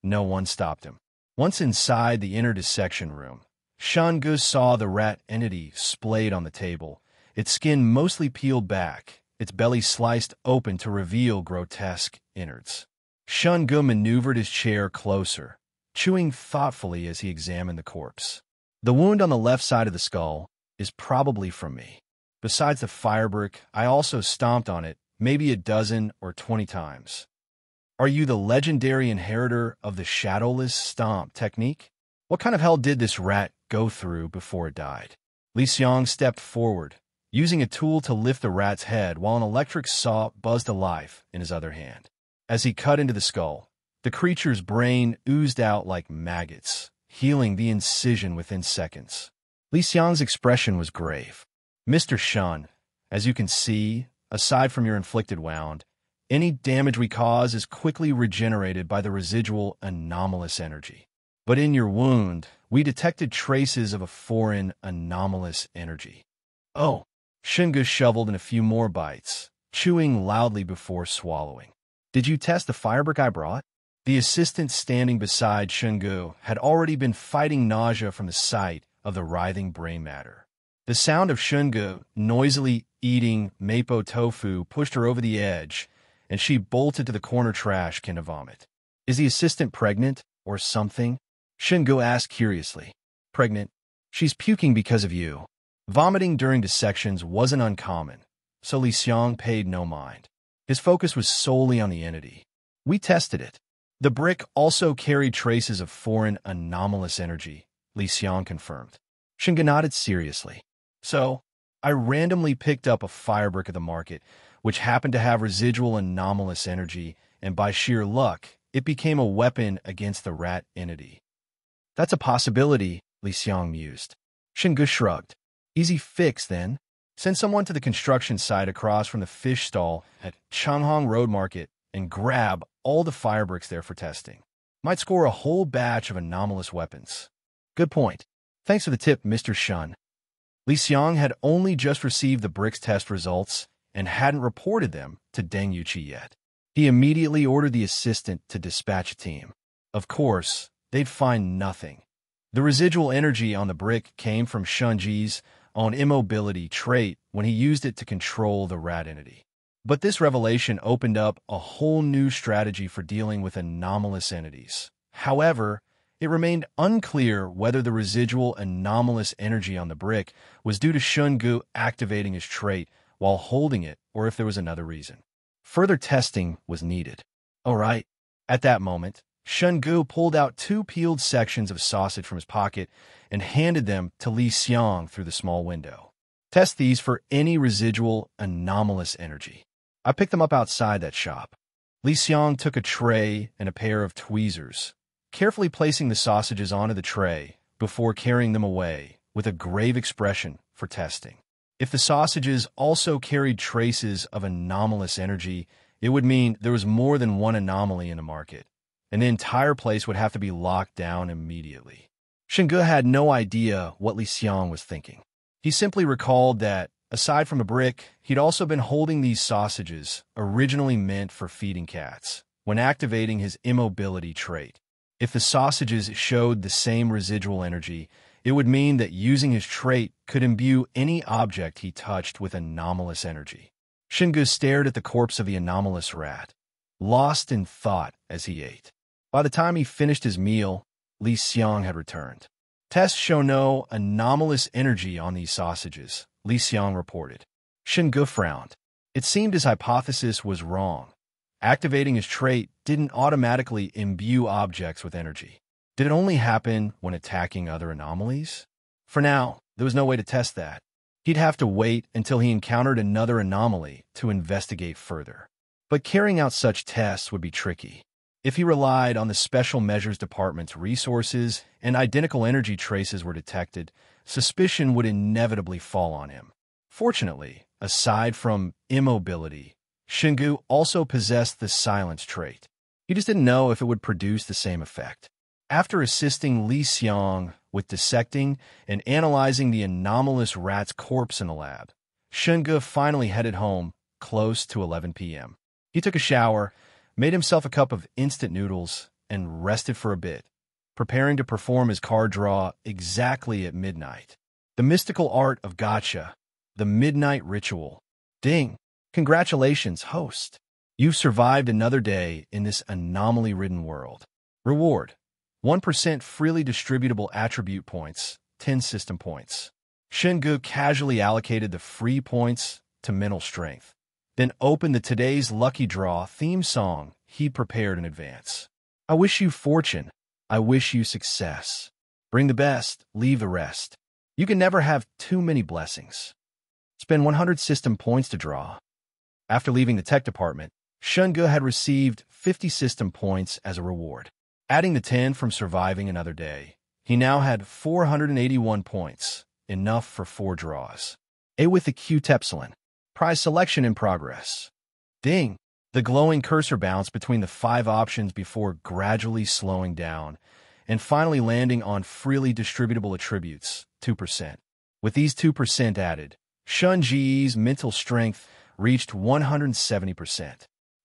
no one stopped him. Once inside the inner dissection room, Shun-Ge saw the rat entity splayed on the table, its skin mostly peeled back, its belly sliced open to reveal grotesque innards. Shun-Ge maneuvered his chair closer, chewing thoughtfully as he examined the corpse. "The wound on the left side of the skull is probably from me. Besides the fire brick, I also stomped on it maybe a dozen or 20 times." Are you the legendary inheritor of the shadowless stomp technique? What kind of hell did this rat go through before it died? Li Xiang stepped forward, using a tool to lift the rat's head while an electric saw buzzed to life in his other hand. As he cut into the skull, the creature's brain oozed out like maggots, healing the incision within seconds. Li Xiang's expression was grave. Mr. Shun, as you can see, aside from your inflicted wound, any damage we cause is quickly regenerated by the residual anomalous energy. But in your wound, we detected traces of a foreign anomalous energy. Oh, Shingu shoveled in a few more bites, chewing loudly before swallowing. Did you test the firebrick I brought? The assistant standing beside Shingu had already been fighting nausea from the sight of the writhing brain matter. The sound of Shingu noisily eating mapo tofu pushed her over the edge, and she bolted to the corner trash can to vomit. Is the assistant pregnant or something? Shingu asked curiously. Pregnant. She's puking because of you. Vomiting during dissections wasn't uncommon, so Li Xiang paid no mind. His focus was solely on the entity. We tested it. The brick also carried traces of foreign anomalous energy, Li Xiang confirmed. Shingu nodded seriously. So, I randomly picked up a firebrick at the market, which happened to have residual anomalous energy, and by sheer luck, it became a weapon against the rat entity. That's a possibility, Li Xiang mused. Shingu shrugged. Easy fix, then. Send someone to the construction site across from the fish stall at Changhong Road Market and grab all the firebricks there for testing. Might score a whole batch of anomalous weapons. Good point. Thanks for the tip, Mr. Shun. Li Xiang had only just received the bricks test results and hadn't reported them to Deng Yuqi yet. He immediately ordered the assistant to dispatch a team. Of course, they'd find nothing. The residual energy on the brick came from Shunji's own immobility trait when he used it to control the rat entity. But this revelation opened up a whole new strategy for dealing with anomalous entities. However, it remained unclear whether the residual anomalous energy on the brick was due to Shungu activating his trait while holding it, or if there was another reason. Further testing was needed. All right. At that moment, Shungu pulled out 2 peeled sections of sausage from his pocket and handed them to Li Xiang through the small window. Test these for any residual anomalous energy. I picked them up outside that shop. Li Xiang took a tray and a pair of tweezers, carefully placing the sausages onto the tray before carrying them away with a grave expression for testing. If the sausages also carried traces of anomalous energy, it would mean there was more than one anomaly in the market, and the entire place would have to be locked down immediately. Shingu had no idea what Li Xiang was thinking. He simply recalled that, aside from a brick, he'd also been holding these sausages, originally meant for feeding cats, when activating his immobility trait. If the sausages showed the same residual energy, it would mean that using his trait could imbue any object he touched with anomalous energy. Shingu stared at the corpse of the anomalous rat, lost in thought as he ate. By the time he finished his meal, Li Xiang had returned. Tests show no anomalous energy on these sausages, Li Xiang reported. Shingu frowned. It seemed his hypothesis was wrong. Activating his trait didn't automatically imbue objects with energy. Did it only happen when attacking other anomalies? For now, there was no way to test that. He'd have to wait until he encountered another anomaly to investigate further. But carrying out such tests would be tricky. If he relied on the Special Measures Department's resources and identical energy traces were detected, suspicion would inevitably fall on him. Fortunately, aside from immobility, Shingu also possessed the silence trait. He just didn't know if it would produce the same effect. After assisting Li Xiang with dissecting and analyzing the anomalous rat's corpse in the lab, Shingu finally headed home close to 11 p.m. He took a shower, made himself a cup of instant noodles, and rested for a bit, preparing to perform his card draw exactly at midnight. The mystical art of gacha, the midnight ritual. Ding! Congratulations, host. You've survived another day in this anomaly-ridden world. Reward: 1% freely distributable attribute points, 10 system points. Shingu casually allocated the free points to mental strength, then opened the Today's Lucky Draw theme song he prepared in advance. I wish you fortune. I wish you success. Bring the best, leave the rest. You can never have too many blessings. Spend 100 system points to draw. After leaving the tech department, Shunge had received 50 system points as a reward. Adding the 10 from surviving another day, he now had 481 points, enough for 4 draws. A with the Q Tepsilon. Prize selection in progress. Ding! The glowing cursor bounced between the 5 options before gradually slowing down and finally landing on freely distributable attributes, 2%. With these 2% added, Shunge's mental strength reached 170%.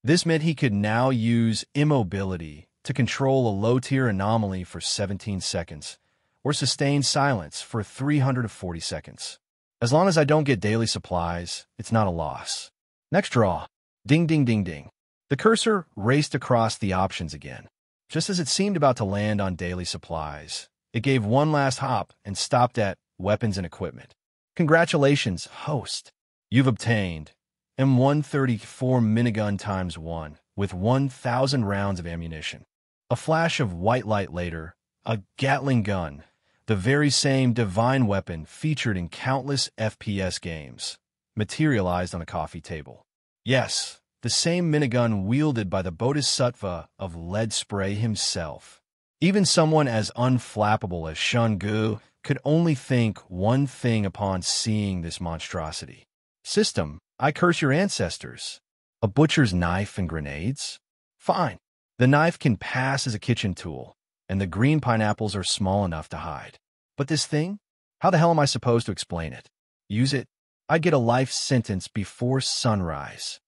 This meant he could now use immobility to control a low-tier anomaly for 17 seconds, or sustain silence for 340 seconds. As long as I don't get daily supplies, it's not a loss. Next draw. Ding, ding, ding, ding. The cursor raced across the options again. Just as it seemed about to land on daily supplies, it gave one last hop and stopped at weapons and equipment. Congratulations, host. You've obtained M134 minigun ×1 with 1,000 rounds of ammunition. A flash of white light later, a Gatling gun, the very same divine weapon featured in countless FPS games, materialized on a coffee table. Yes, the same minigun wielded by the Bodhisattva of lead spray himself. Even someone as unflappable as Shunge could only think one thing upon seeing this monstrosity. System, I curse your ancestors. A butcher's knife and grenades? Fine. The knife can pass as a kitchen tool, and the green pineapples are small enough to hide. But this thing? How the hell am I supposed to explain it? Use it? I'd get a life sentence before sunrise.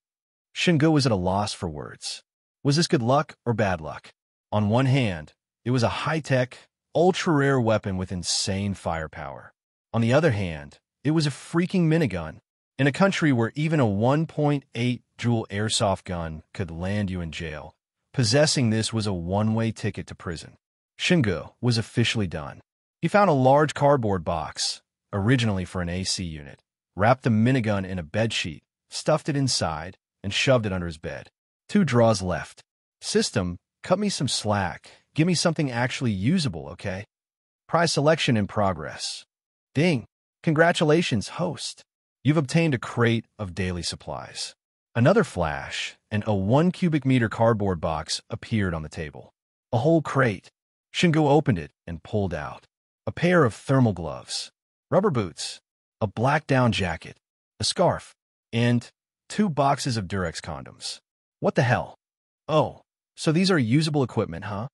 Shunge was at a loss for words. Was this good luck or bad luck? On one hand, it was a high-tech, ultra-rare weapon with insane firepower. On the other hand, it was a freaking minigun. In a country where even a 1.8 joule airsoft gun could land you in jail, possessing this was a one-way ticket to prison. Shunge was officially done. He found a large cardboard box, originally for an AC unit, wrapped the minigun in a bedsheet, stuffed it inside, and shoved it under his bed. 2 draws left. System, cut me some slack. Give me something actually usable, okay? Prize selection in progress. Ding! Congratulations, host. You've obtained a crate of daily supplies. Another flash, and a 1 cubic meter cardboard box appeared on the table. A whole crate. Shunge opened it and pulled out a pair of thermal gloves, rubber boots, a black down jacket, a scarf, and 2 boxes of Durex condoms. What the hell? Oh, so these are usable equipment, huh?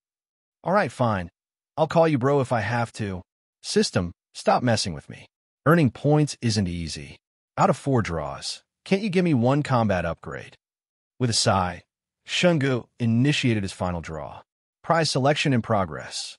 All right, fine. I'll call you bro if I have to. System, stop messing with me. Earning points isn't easy. Out of 4 draws, can't you give me 1 combat upgrade? With a sigh, Shunge initiated his final draw. Prize selection in progress.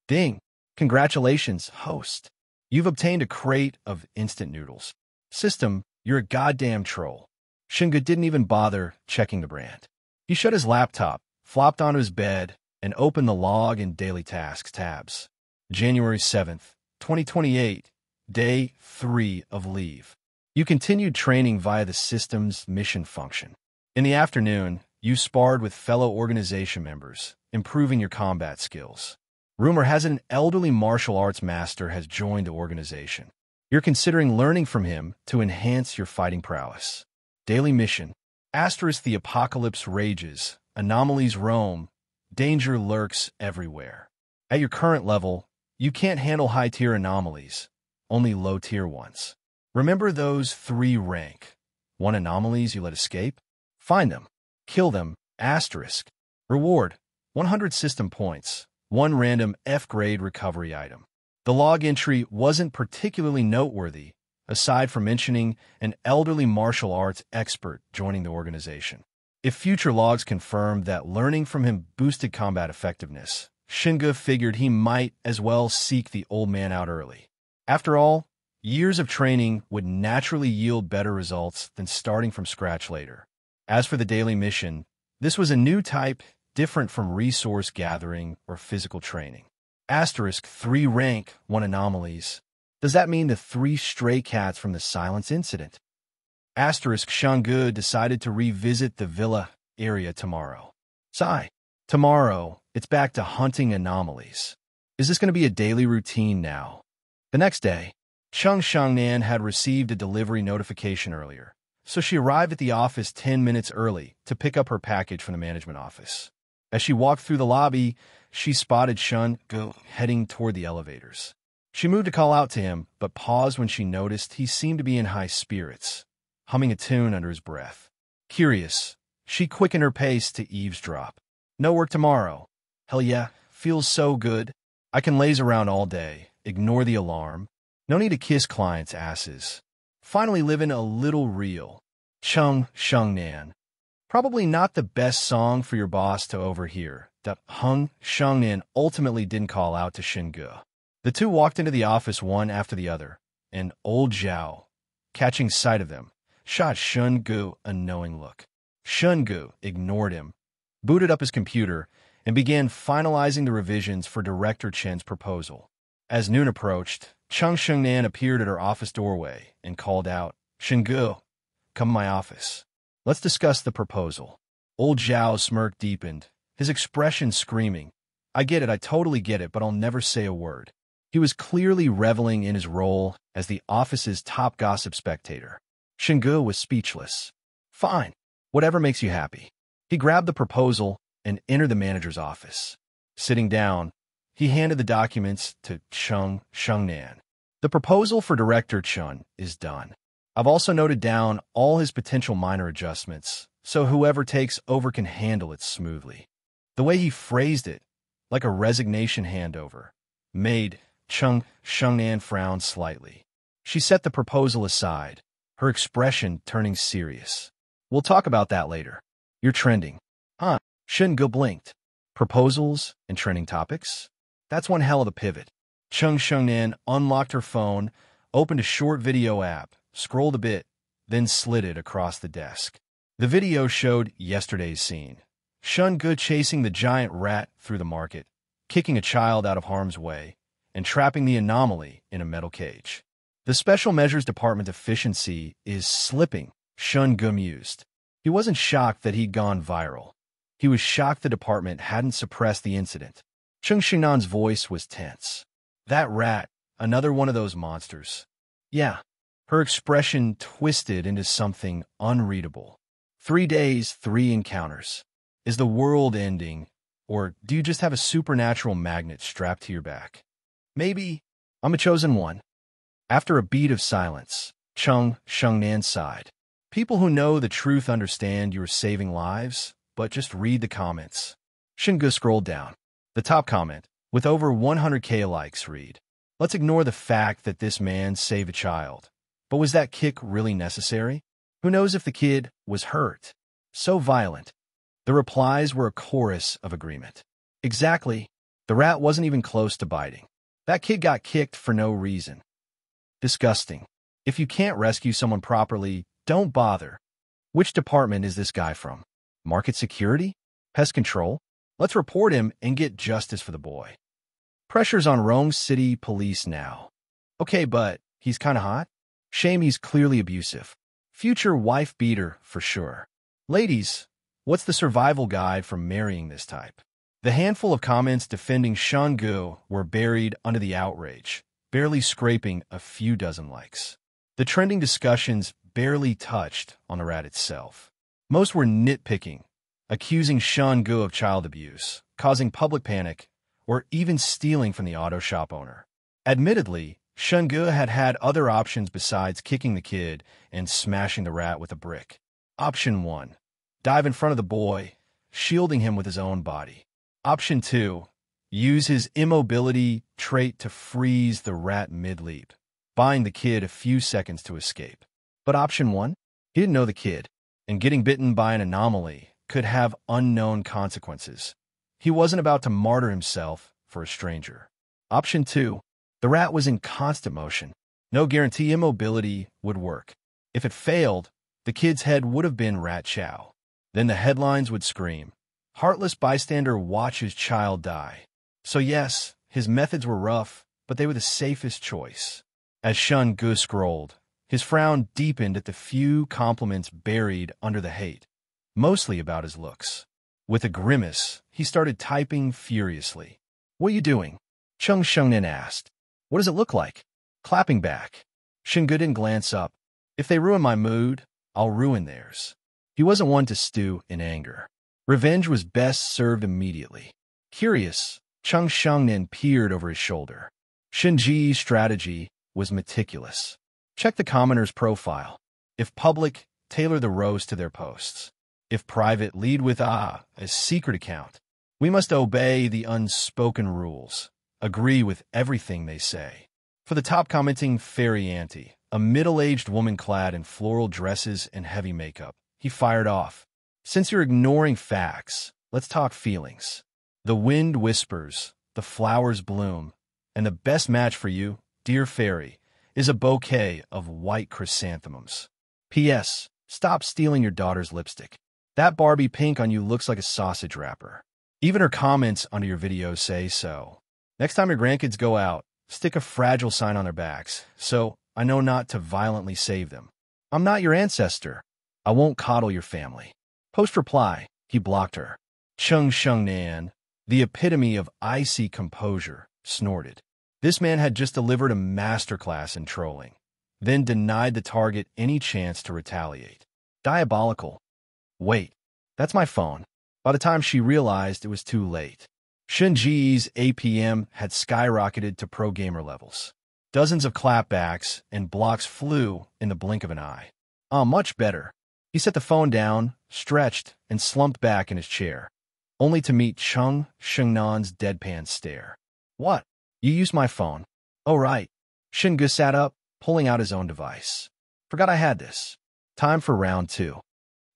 Ding! Congratulations, host. You've obtained a crate of instant noodles. System, you're a goddamn troll. Shunge didn't even bother checking the brand. He shut his laptop, flopped onto his bed, and opened the log and daily tasks tabs. January 7th, 2028, day 3 of leave. You continued training via the system's mission function. In the afternoon, you sparred with fellow organization members, improving your combat skills. Rumor has it an elderly martial arts master has joined the organization. You're considering learning from him to enhance your fighting prowess. Daily mission. Asterisk the apocalypse rages, anomalies roam, danger lurks everywhere. At your current level, you can't handle high-tier anomalies, only low-tier ones. Remember those 3 rank 1 anomalies you let escape? Find them. Kill them. Asterisk. Reward. 100 system points. 1 random F-grade recovery item. The log entry wasn't particularly noteworthy, aside from mentioning an elderly martial arts expert joining the organization. If future logs confirmed that learning from him boosted combat effectiveness, Shunge figured he might as well seek the old man out early. After all, years of training would naturally yield better results than starting from scratch later. As for the daily mission, this was a new type, different from resource gathering or physical training. Asterisk 3 rank 1 anomalies. Does that mean the 3 stray cats from the Silence incident? Asterisk Shunge decided to revisit the villa area tomorrow. Sigh. Tomorrow, it's back to hunting anomalies. Is this going to be a daily routine now? The next day, Chung Shengnan had received a delivery notification earlier, so she arrived at the office 10 minutes early to pick up her package from the management office. As she walked through the lobby, she spotted Shun Gu heading toward the elevators. She moved to call out to him, but paused when she noticed he seemed to be in high spirits, humming a tune under his breath. Curious, she quickened her pace to eavesdrop. No work tomorrow. Hell yeah, feels so good. I can laze around all day, ignore the alarm. No need to kiss clients' asses. Finally living a little real. Chung Shengnan. Probably not the best song for your boss to overhear, that Hung Shengnan ultimately didn't call out to Shingu. The two walked into the office one after the other, and old Zhao, catching sight of them, shot Shungu a knowing look. Shungu ignored him, booted up his computer, and began finalizing the revisions for Director Chen's proposal. As noon approached, Chung Shengnan appeared at her office doorway and called out, "Shingu, come to my office. Let's discuss the proposal." Old Zhao's smirk deepened, his expression screaming, "I get it, I totally get it, but I'll never say a word." He was clearly reveling in his role as the office's top gossip spectator. Shingu was speechless. "Fine, whatever makes you happy." He grabbed the proposal and entered the manager's office. Sitting down, he handed the documents to Chung Shengnan. "The proposal for Director Chun is done. I've also noted down all his potential minor adjustments, so whoever takes over can handle it smoothly." The way he phrased it, like a resignation handover, made Chung Shengnan frown slightly. She set the proposal aside, her expression turning serious. "We'll talk about that later. You're trending." "Huh?" Shingu blinked. "Proposals and trending topics? That's one hell of a pivot." Chung Shengnan unlocked her phone, opened a short video app, scrolled a bit, then slid it across the desk. The video showed yesterday's scene. Shungu chasing the giant rat through the market, kicking a child out of harm's way, and trapping the anomaly in a metal cage. "The Special Measures Department efficiency is slipping," Shungu mused. He wasn't shocked that he'd gone viral. He was shocked the department hadn't suppressed the incident. Chung Shinan's voice was tense. "That rat, another one of those monsters." "Yeah." Her expression twisted into something unreadable. 3 days, 3 encounters. Is the world ending, or do you just have a supernatural magnet strapped to your back? "Maybe I'm a chosen one." After a beat of silence, Chung Shengnan sighed. "People who know the truth understand you're saving lives, but just read the comments." Shingu scrolled down. The top comment, with over 100K likes, read, "Let's ignore the fact that this man saved a child. But was that kick really necessary? Who knows if the kid was hurt? So violent." The replies were a chorus of agreement. "Exactly. The rat wasn't even close to biting. That kid got kicked for no reason. Disgusting. If you can't rescue someone properly, don't bother." "Which department is this guy from? Market security? Pest control? Let's report him and get justice for the boy." "Pressure's on Rome City Police now." "Okay, but he's kinda hot? Shame he's clearly abusive. Future wife beater for sure. Ladies, what's the survival guide from marrying this type?" The handful of comments defending Shungu were buried under the outrage, barely scraping a few dozen likes. The trending discussions barely touched on the rat itself. Most were nitpicking, accusing Shungu of child abuse, causing public panic, or even stealing from the auto shop owner. Admittedly, Shungu had had other options besides kicking the kid and smashing the rat with a brick. Option 1, dive in front of the boy, shielding him with his own body. Option 2, use his immobility trait to freeze the rat mid-leap, buying the kid a few seconds to escape. But option 1, he didn't know the kid, and getting bitten by an anomaly could have unknown consequences. He wasn't about to martyr himself for a stranger. Option 2, the rat was in constant motion. No guarantee immobility would work. If it failed, the kid's head would have been rat chow. Then the headlines would scream, "Heartless bystander watches child die." So yes, his methods were rough, but they were the safest choice. As Shungu scrolled, his frown deepened at the few compliments buried under the hate, mostly about his looks. With a grimace, he started typing furiously. What are you doing? Chung Shengnan asked. What does it look like? Clapping back. Shingu didn't glance up. If they ruin my mood, I'll ruin theirs. He wasn't one to stew in anger. Revenge was best served immediately. Curious, Chung Shengnan peered over his shoulder. Shinji's strategy was meticulous. Check the commenter's profile. If public, tailor the rows to their posts. If private, lead with a secret account. We must obey the unspoken rules. Agree with everything they say. For the top commenting Fairy Auntie, a middle-aged woman clad in floral dresses and heavy makeup, he fired off. Since you're ignoring facts, let's talk feelings. The wind whispers, the flowers bloom, and the best match for you, dear fairy, is a bouquet of white chrysanthemums. P.S. Stop stealing your daughter's lipstick. That Barbie pink on you looks like a sausage wrapper. Even her comments under your videos say so. Next time your grandkids go out, stick a fragile sign on their backs, so I know not to violently save them. I'm not your ancestor. I won't coddle your family. Post-reply, he blocked her. Chung Shengnan, the epitome of icy composure, snorted. This man had just delivered a masterclass in trolling, then denied the target any chance to retaliate. Diabolical. Wait, that's my phone. By the time she realized, it was too late. Shinji's APM had skyrocketed to pro-gamer levels. Dozens of clapbacks and blocks flew in the blink of an eye. Much better. He set the phone down, stretched, and slumped back in his chair, only to meet Chung Shengnan's deadpan stare. What? You used my phone. Oh, right. Shingu sat up, pulling out his own device. Forgot I had this. Time for round 2.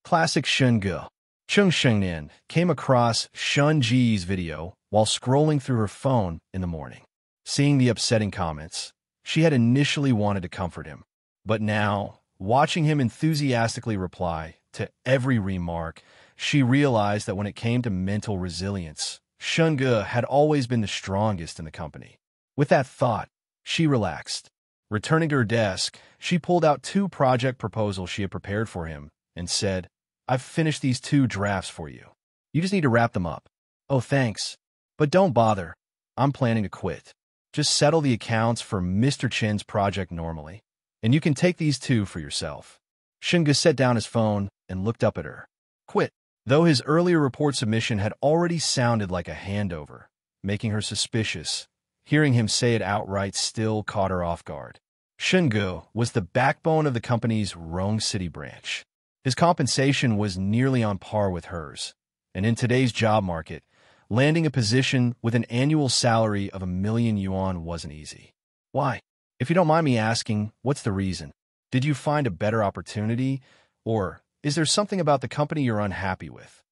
Classic Shingu. Chung Shengnan came across Shinji's video while scrolling through her phone in the morning. Seeing the upsetting comments, she had initially wanted to comfort him. But now, watching him enthusiastically reply to every remark, she realized that when it came to mental resilience, Shingu had always been the strongest in the company. With that thought, she relaxed. Returning to her desk, she pulled out 2 project proposals she had prepared for him and said, I've finished these 2 drafts for you. You just need to wrap them up. Oh, thanks. But don't bother. I'm planning to quit. Just settle the accounts for Mr. Chen's project normally, and you can take these 2 for yourself. Shingu set down his phone and looked up at her. Quit. Though his earlier report submission had already sounded like a handover, making her suspicious, hearing him say it outright still caught her off guard. Shingu was the backbone of the company's Rong City branch. His compensation was nearly on par with hers, and in today's job market, landing a position with an annual salary of 1 million yuan wasn't easy. Why? If you don't mind me asking, what's the reason? Did you find a better opportunity, or is there something about the company you're unhappy with?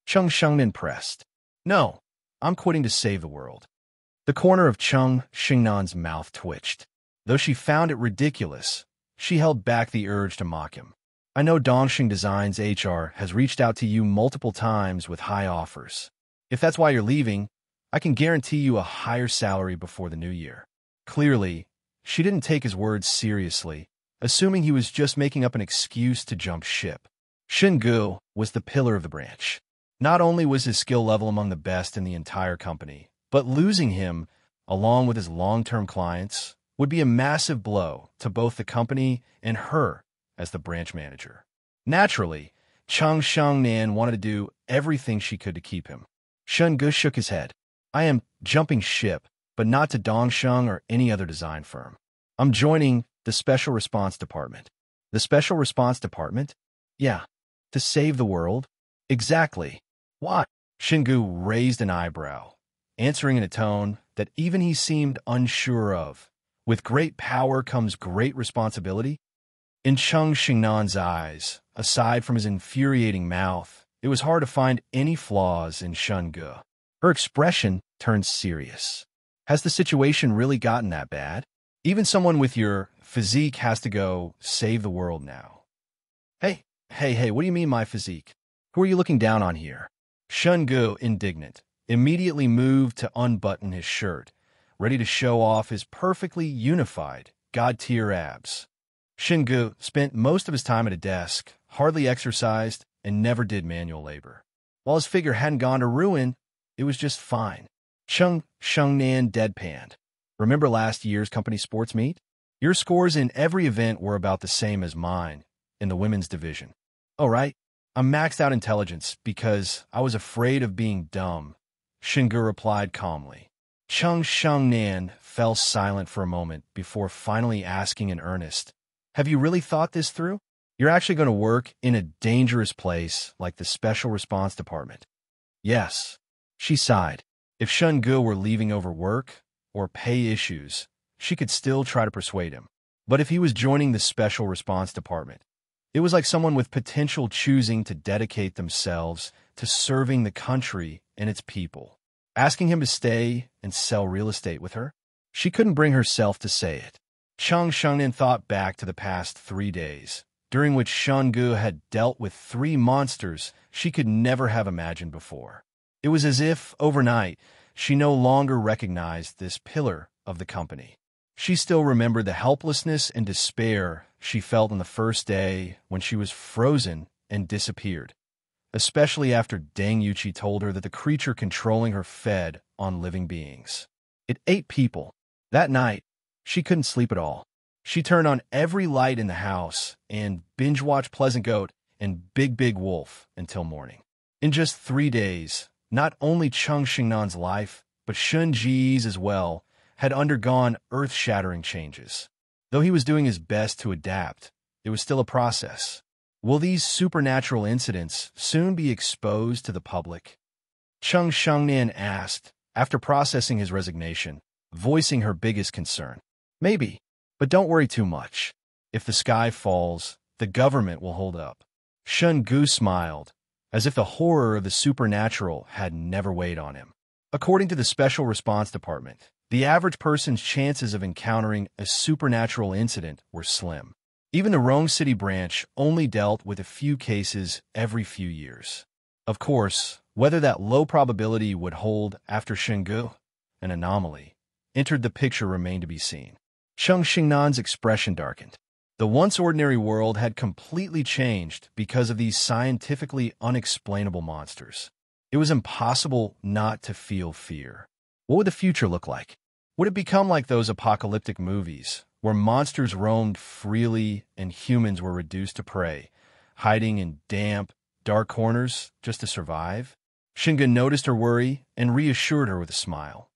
Chung Shengnan pressed. No, I'm quitting to save the world. The corner of Chung Shengnan's mouth twitched. Though she found it ridiculous, she held back the urge to mock him. I know Dongxing Designs HR has reached out to you multiple times with high offers. If that's why you're leaving, I can guarantee you a higher salary before the new year. Clearly, she didn't take his words seriously, assuming he was just making up an excuse to jump ship. Shingu was the pillar of the branch. Not only was his skill level among the best in the entire company, but losing him, along with his long-term clients, would be a massive blow to both the company and her as the branch manager. Naturally, Chung Shengnan wanted to do everything she could to keep him. Shingu shook his head. I am jumping ship, but not to Dongsheng or any other design firm. I'm joining the Special Response Department. The Special Response Department? Yeah. To save the world? Exactly. Why? Shingu raised an eyebrow, answering in a tone that even he seemed unsure of. With great power comes great responsibility? In Chung Shengnan's eyes, aside from his infuriating mouth, it was hard to find any flaws in Shingu. Her expression turned serious. Has the situation really gotten that bad? Even someone with your physique has to go save the world now. Hey, what do you mean my physique? Who are you looking down on here? Shingu, indignant, immediately moved to unbutton his shirt, ready to show off his perfectly unified, god-tier abs. Shingu spent most of his time at a desk, hardly exercised, and never did manual labor. While his figure hadn't gone to ruin, it was just fine. Shengnan deadpanned. Remember last year's company sports meet? Your scores in every event were about the same as mine in the women's division. Oh, right. I maxed out intelligence because I was afraid of being dumb, Shingu replied calmly. Shengnan fell silent for a moment before finally asking in earnest, "Have you really thought this through? You're actually going to work in a dangerous place like the Special Response Department." Yes, she sighed. If Shungu were leaving over work or pay issues, she could still try to persuade him. But if he was joining the Special Response Department, it was like someone with potential choosing to dedicate themselves to serving the country and its people. Asking him to stay and sell real estate with her? She couldn't bring herself to say it. Shengnan thought back to the past 3 days, during which Shungu had dealt with 3 monsters she could never have imagined before. It was as if, overnight, she no longer recognized this pillar of the company. She still remembered the helplessness and despair she felt on the first day when she was frozen and disappeared, especially after Deng Yuqi told her that the creature controlling her fed on living beings. It ate people. That night, she couldn't sleep at all. She turned on every light in the house and binge-watched Pleasant Goat and Big Big Wolf until morning. In just 3 days, not only Cheng Xingnan's life, but Shun Ji's as well, had undergone earth-shattering changes. Though he was doing his best to adapt, it was still a process. Will these supernatural incidents soon be exposed to the public? Cheng Shengnan asked, after processing his resignation, voicing her biggest concern. Maybe, but don't worry too much. If the sky falls, the government will hold up. Shun Gu smiled, as if the horror of the supernatural had never weighed on him. According to the Special Response Department, the average person's chances of encountering a supernatural incident were slim. Even the Rome City branch only dealt with a few cases every few years. Of course, whether that low probability would hold after Shingu, an anomaly, entered the picture remained to be seen. Cheng Xingnan's expression darkened. The once ordinary world had completely changed because of these scientifically unexplainable monsters. It was impossible not to feel fear. What would the future look like? Would it become like those apocalyptic movies, where monsters roamed freely and humans were reduced to prey, hiding in damp, dark corners just to survive? Shingun noticed her worry and reassured her with a smile.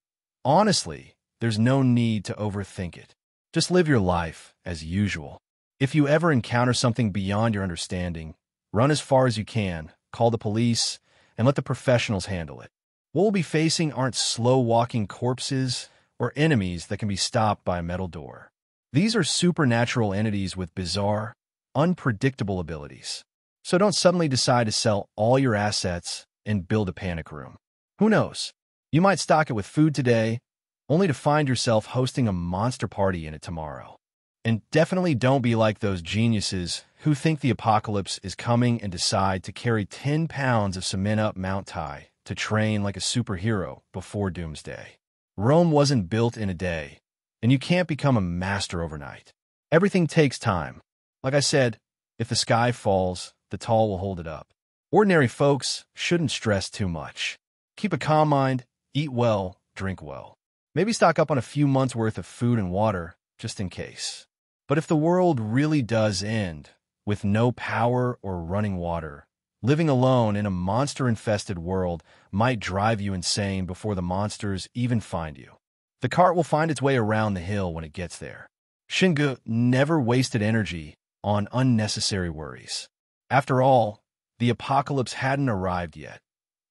Honestly, there's no need to overthink it. Just live your life as usual. If you ever encounter something beyond your understanding, run as far as you can, call the police, and let the professionals handle it. What we'll be facing aren't slow-walking corpses or enemies that can be stopped by a metal door. These are supernatural entities with bizarre, unpredictable abilities. So don't suddenly decide to sell all your assets and build a panic room. Who knows? You might stock it with food today, only to find yourself hosting a monster party in it tomorrow. And definitely don't be like those geniuses who think the apocalypse is coming and decide to carry 10 pounds of cement up Mount Tai to train like a superhero before doomsday. Rome wasn't built in a day, and you can't become a master overnight. Everything takes time. Like I said, if the sky falls, the tall will hold it up. Ordinary folks shouldn't stress too much. Keep a calm mind, eat well, drink well. Maybe stock up on a few months' worth of food and water, just in case. But if the world really does end, with no power or running water, living alone in a monster-infested world might drive you insane before the monsters even find you. The cart will find its way around the hill when it gets there. Shingu never wasted energy on unnecessary worries. After all, the apocalypse hadn't arrived yet.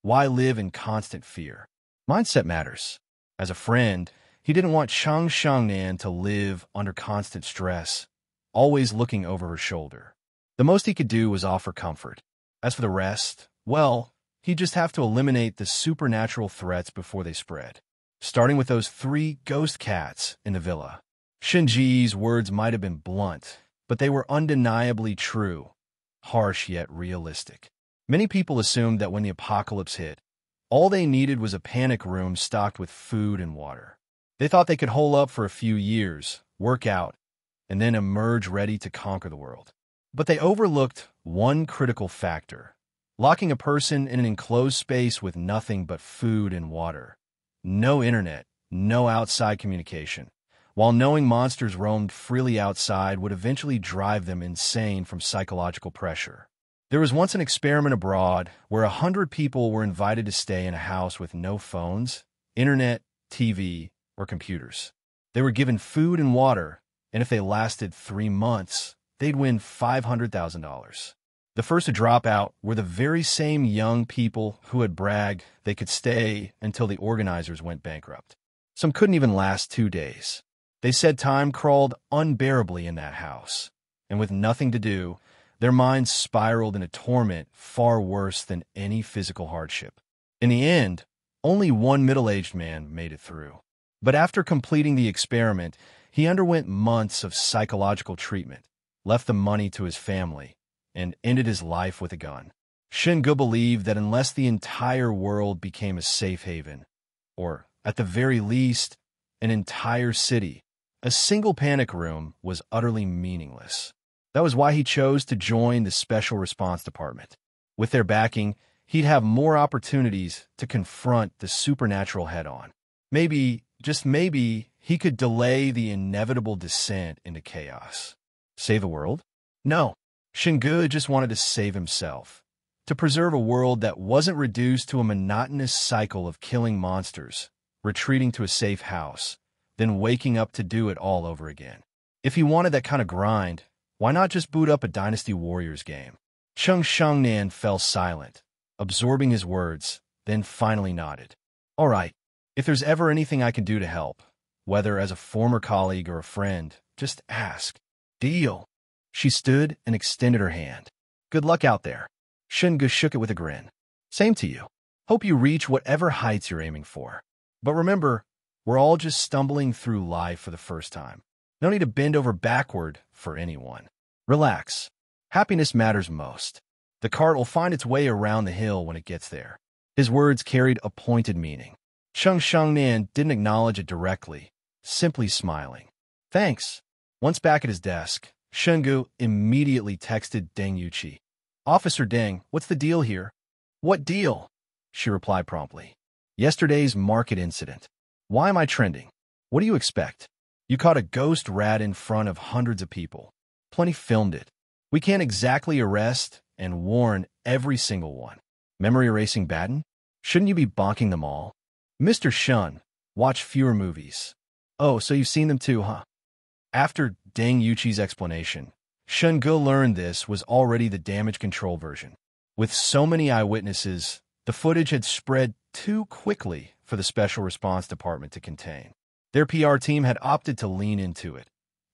Why live in constant fear? Mindset matters. As a friend, he didn't want Cheng Shengnan to live under constant stress, always looking over her shoulder. The most he could do was offer comfort. As for the rest, well, he'd just have to eliminate the supernatural threats before they spread, starting with those 3 ghost cats in the villa. Shinji's words might have been blunt, but they were undeniably true, harsh yet realistic. Many people assumed that when the apocalypse hit, all they needed was a panic room stocked with food and water. They thought they could hole up for a few years, work out, and then emerge ready to conquer the world. But they overlooked one critical factor: locking a person in an enclosed space with nothing but food and water. No internet, no outside communication. While knowing monsters roamed freely outside would eventually drive them insane from psychological pressure. There was once an experiment abroad where 100 people were invited to stay in a house with no phones, internet, TV, or computers. They were given food and water, and if they lasted 3 months, they'd win $500,000. The first to drop out were the very same young people who had bragged they could stay until the organizers went bankrupt. Some couldn't even last 2 days. They said time crawled unbearably in that house, and with nothing to do, their minds spiraled into torment far worse than any physical hardship. In the end, only one middle-aged man made it through. But after completing the experiment, he underwent months of psychological treatment, left the money to his family, and ended his life with a gun. Shingu believed that unless the entire world became a safe haven, or, at the very least, an entire city, a single panic room was utterly meaningless. That was why he chose to join the Special Response Department. With their backing, he'd have more opportunities to confront the supernatural head-on. Maybe, just maybe, he could delay the inevitable descent into chaos. Save the world? No. Shingu just wanted to save himself. To preserve a world that wasn't reduced to a monotonous cycle of killing monsters, retreating to a safe house, then waking up to do it all over again. If he wanted that kind of grind, why not just boot up a Dynasty Warriors game? Chung Shengnan fell silent, absorbing his words, then finally nodded. All right, if there's ever anything I can do to help, whether as a former colleague or a friend, just ask. Deal. She stood and extended her hand. Good luck out there. Shingu shook it with a grin. Same to you. Hope you reach whatever heights you're aiming for. But remember, we're all just stumbling through life for the first time. No need to bend over backward for anyone. Relax. Happiness matters most. The cart will find its way around the hill when it gets there. His words carried a pointed meaning. Chung Shengnan didn't acknowledge it directly, simply smiling. Thanks. Once back at his desk, Shingu immediately texted Deng Yuqi. Officer Deng, what's the deal here? What deal? She replied promptly. Yesterday's market incident. Why am I trending? What do you expect? You caught a ghost rat in front of hundreds of people. Plenty filmed it. We can't exactly arrest and warn every single one. Memory erasing Batten? Shouldn't you be bonking them all? Mr. Shun, watch fewer movies. Oh, so you've seen them too, huh? After Deng Yuqi's explanation, Shingu learned this was already the damage control version. With so many eyewitnesses, the footage had spread too quickly for the Special Response Department to contain. Their PR team had opted to lean into it,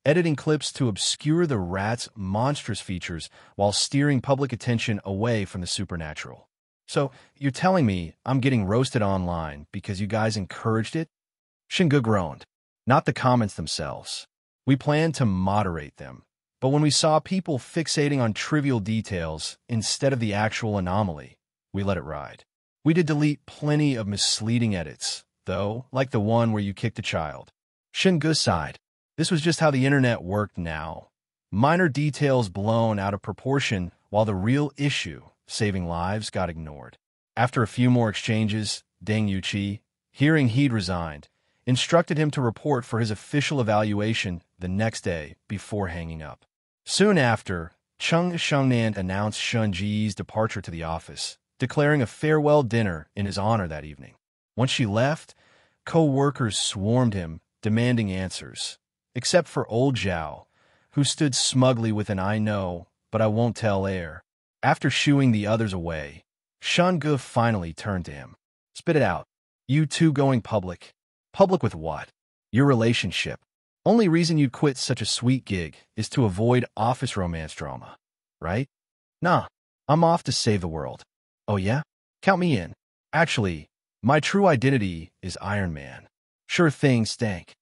editing clips to obscure the rat's monstrous features while steering public attention away from the supernatural. So, you're telling me I'm getting roasted online because you guys encouraged it? Shingu groaned. Not the comments themselves. We planned to moderate them, but when we saw people fixating on trivial details instead of the actual anomaly, we let it ride. We did delete plenty of misleading edits, though, like the one where you kicked a child. Shingu sighed. This was just how the internet worked now. Minor details blown out of proportion while the real issue, saving lives, got ignored. After a few more exchanges, Deng Yuqi, hearing he'd resigned, instructed him to report for his official evaluation the next day before hanging up. Soon after, Chung Shengnan announced Shun Ji's departure to the office, declaring a farewell dinner in his honor that evening. Once she left, co-workers swarmed him, demanding answers, except for old Zhao, who stood smugly with an "I know, but I won't tell" air. After shooing the others away, Shingu finally turned to him. Spit it out. You two going public? Public with what? Your relationship. Only reason you'd quit such a sweet gig is to avoid office romance drama, right? Nah, I'm off to save the world. Oh yeah? Count me in. Actually, my true identity is Iron Man. Sure thing, stank.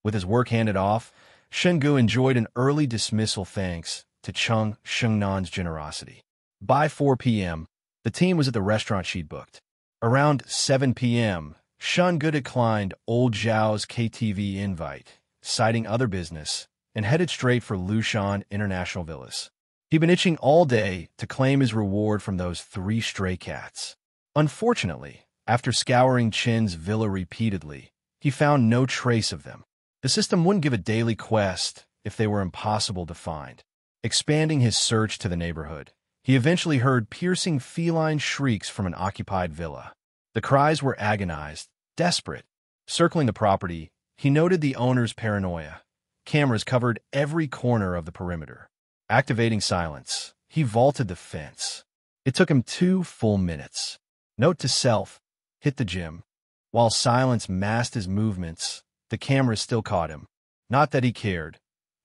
With his work handed off, Shingu enjoyed an early dismissal thanks to Chung Shengnan's generosity. By 4 p.m., the team was at the restaurant she'd booked. Around 7 p.m., Shingu declined old Zhao's KTV invite, citing other business, and headed straight for Lushan International Villas. He'd been itching all day to claim his reward from those 3 stray cats. Unfortunately, after scouring Chen's villa repeatedly, he found no trace of them. The system wouldn't give a daily quest if they were impossible to find. Expanding his search to the neighborhood, he eventually heard piercing feline shrieks from an occupied villa. The cries were agonized, desperate. Circling the property, he noted the owner's paranoia. Cameras covered every corner of the perimeter. Activating silence, he vaulted the fence. It took him 2 full minutes. Note to self, hit the gym. While silence masked his movements, the cameras still caught him. Not that he cared.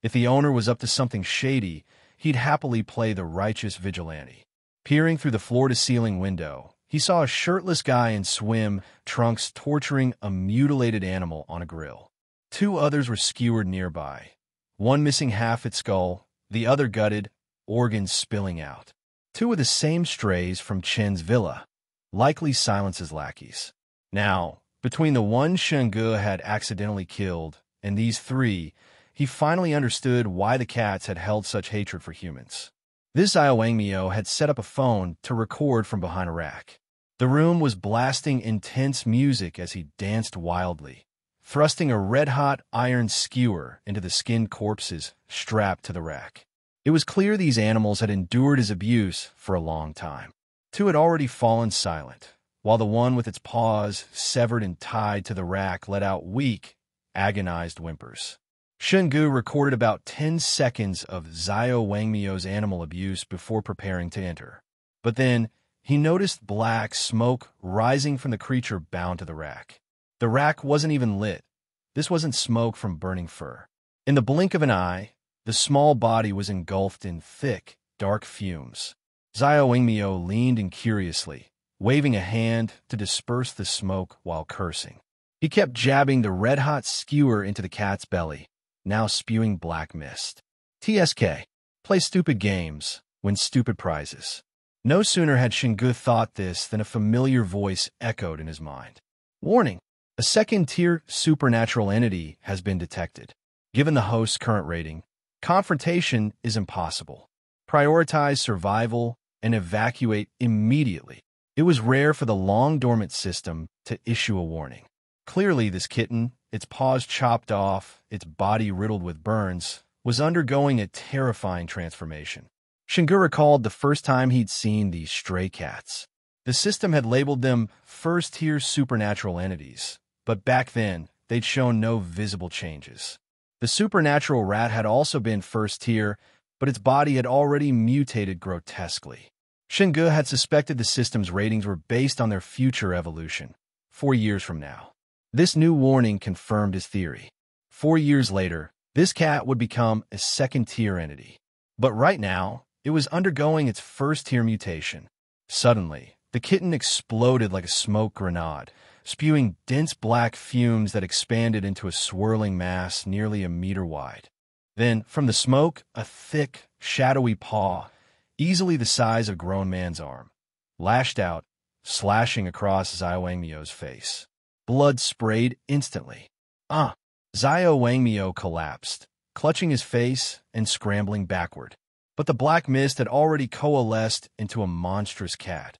If the owner was up to something shady, he'd happily play the righteous vigilante. Peering through the floor-to-ceiling window, he saw a shirtless guy in swim trunks torturing a mutilated animal on a grill. 2 others were skewered nearby, one missing half its skull, the other gutted, organs spilling out. 2 of the same strays from Chen's villa, likely Silence's lackeys. Now, between the one Shen Ge had accidentally killed and these 3, he finally understood why the cats had held such hatred for humans. This Xiao Wangmiao had set up a phone to record from behind a rack. The room was blasting intense music as he danced wildly, thrusting a red-hot iron skewer into the skinned corpses strapped to the rack. It was clear these animals had endured his abuse for a long time. 2 had already fallen silent, while the one with its paws severed and tied to the rack let out weak, agonized whimpers. Shen Ge recorded about 10 seconds of Xiao Wangmiao's animal abuse before preparing to enter. But then, he noticed black smoke rising from the creature bound to the rack. The rack wasn't even lit. This wasn't smoke from burning fur. In the blink of an eye, the small body was engulfed in thick, dark fumes. Xiao Wangmiao leaned in curiously, waving a hand to disperse the smoke while cursing. He kept jabbing the red-hot skewer into the cat's belly, now spewing black mist. TSK. Play stupid games, win stupid prizes. No sooner had Shen Ge thought this than a familiar voice echoed in his mind. Warning! A second-tier supernatural entity has been detected. Given the host's current rating, confrontation is impossible. Prioritize survival and evacuate immediately. It was rare for the long-dormant system to issue a warning. Clearly, this kitten, its paws chopped off, its body riddled with burns, was undergoing a terrifying transformation. Shen Ge recalled the first time he'd seen these stray cats. The system had labeled them first-tier supernatural entities, but back then, they'd shown no visible changes. The supernatural rat had also been first-tier, but its body had already mutated grotesquely. Shen Ge had suspected the system's ratings were based on their future evolution, 4 years from now. This new warning confirmed his theory. 4 years later, this cat would become a second-tier entity. But right now, it was undergoing its first-tier mutation. Suddenly, the kitten exploded like a smoke grenade, spewing dense black fumes that expanded into a swirling mass nearly a meter wide. Then, from the smoke, a thick, shadowy paw, easily the size of a grown man's arm, lashed out, slashing across Xiao Wangmiao's face. Blood sprayed instantly. Xiao Wangmiao collapsed, clutching his face and scrambling backward. But the black mist had already coalesced into a monstrous cat,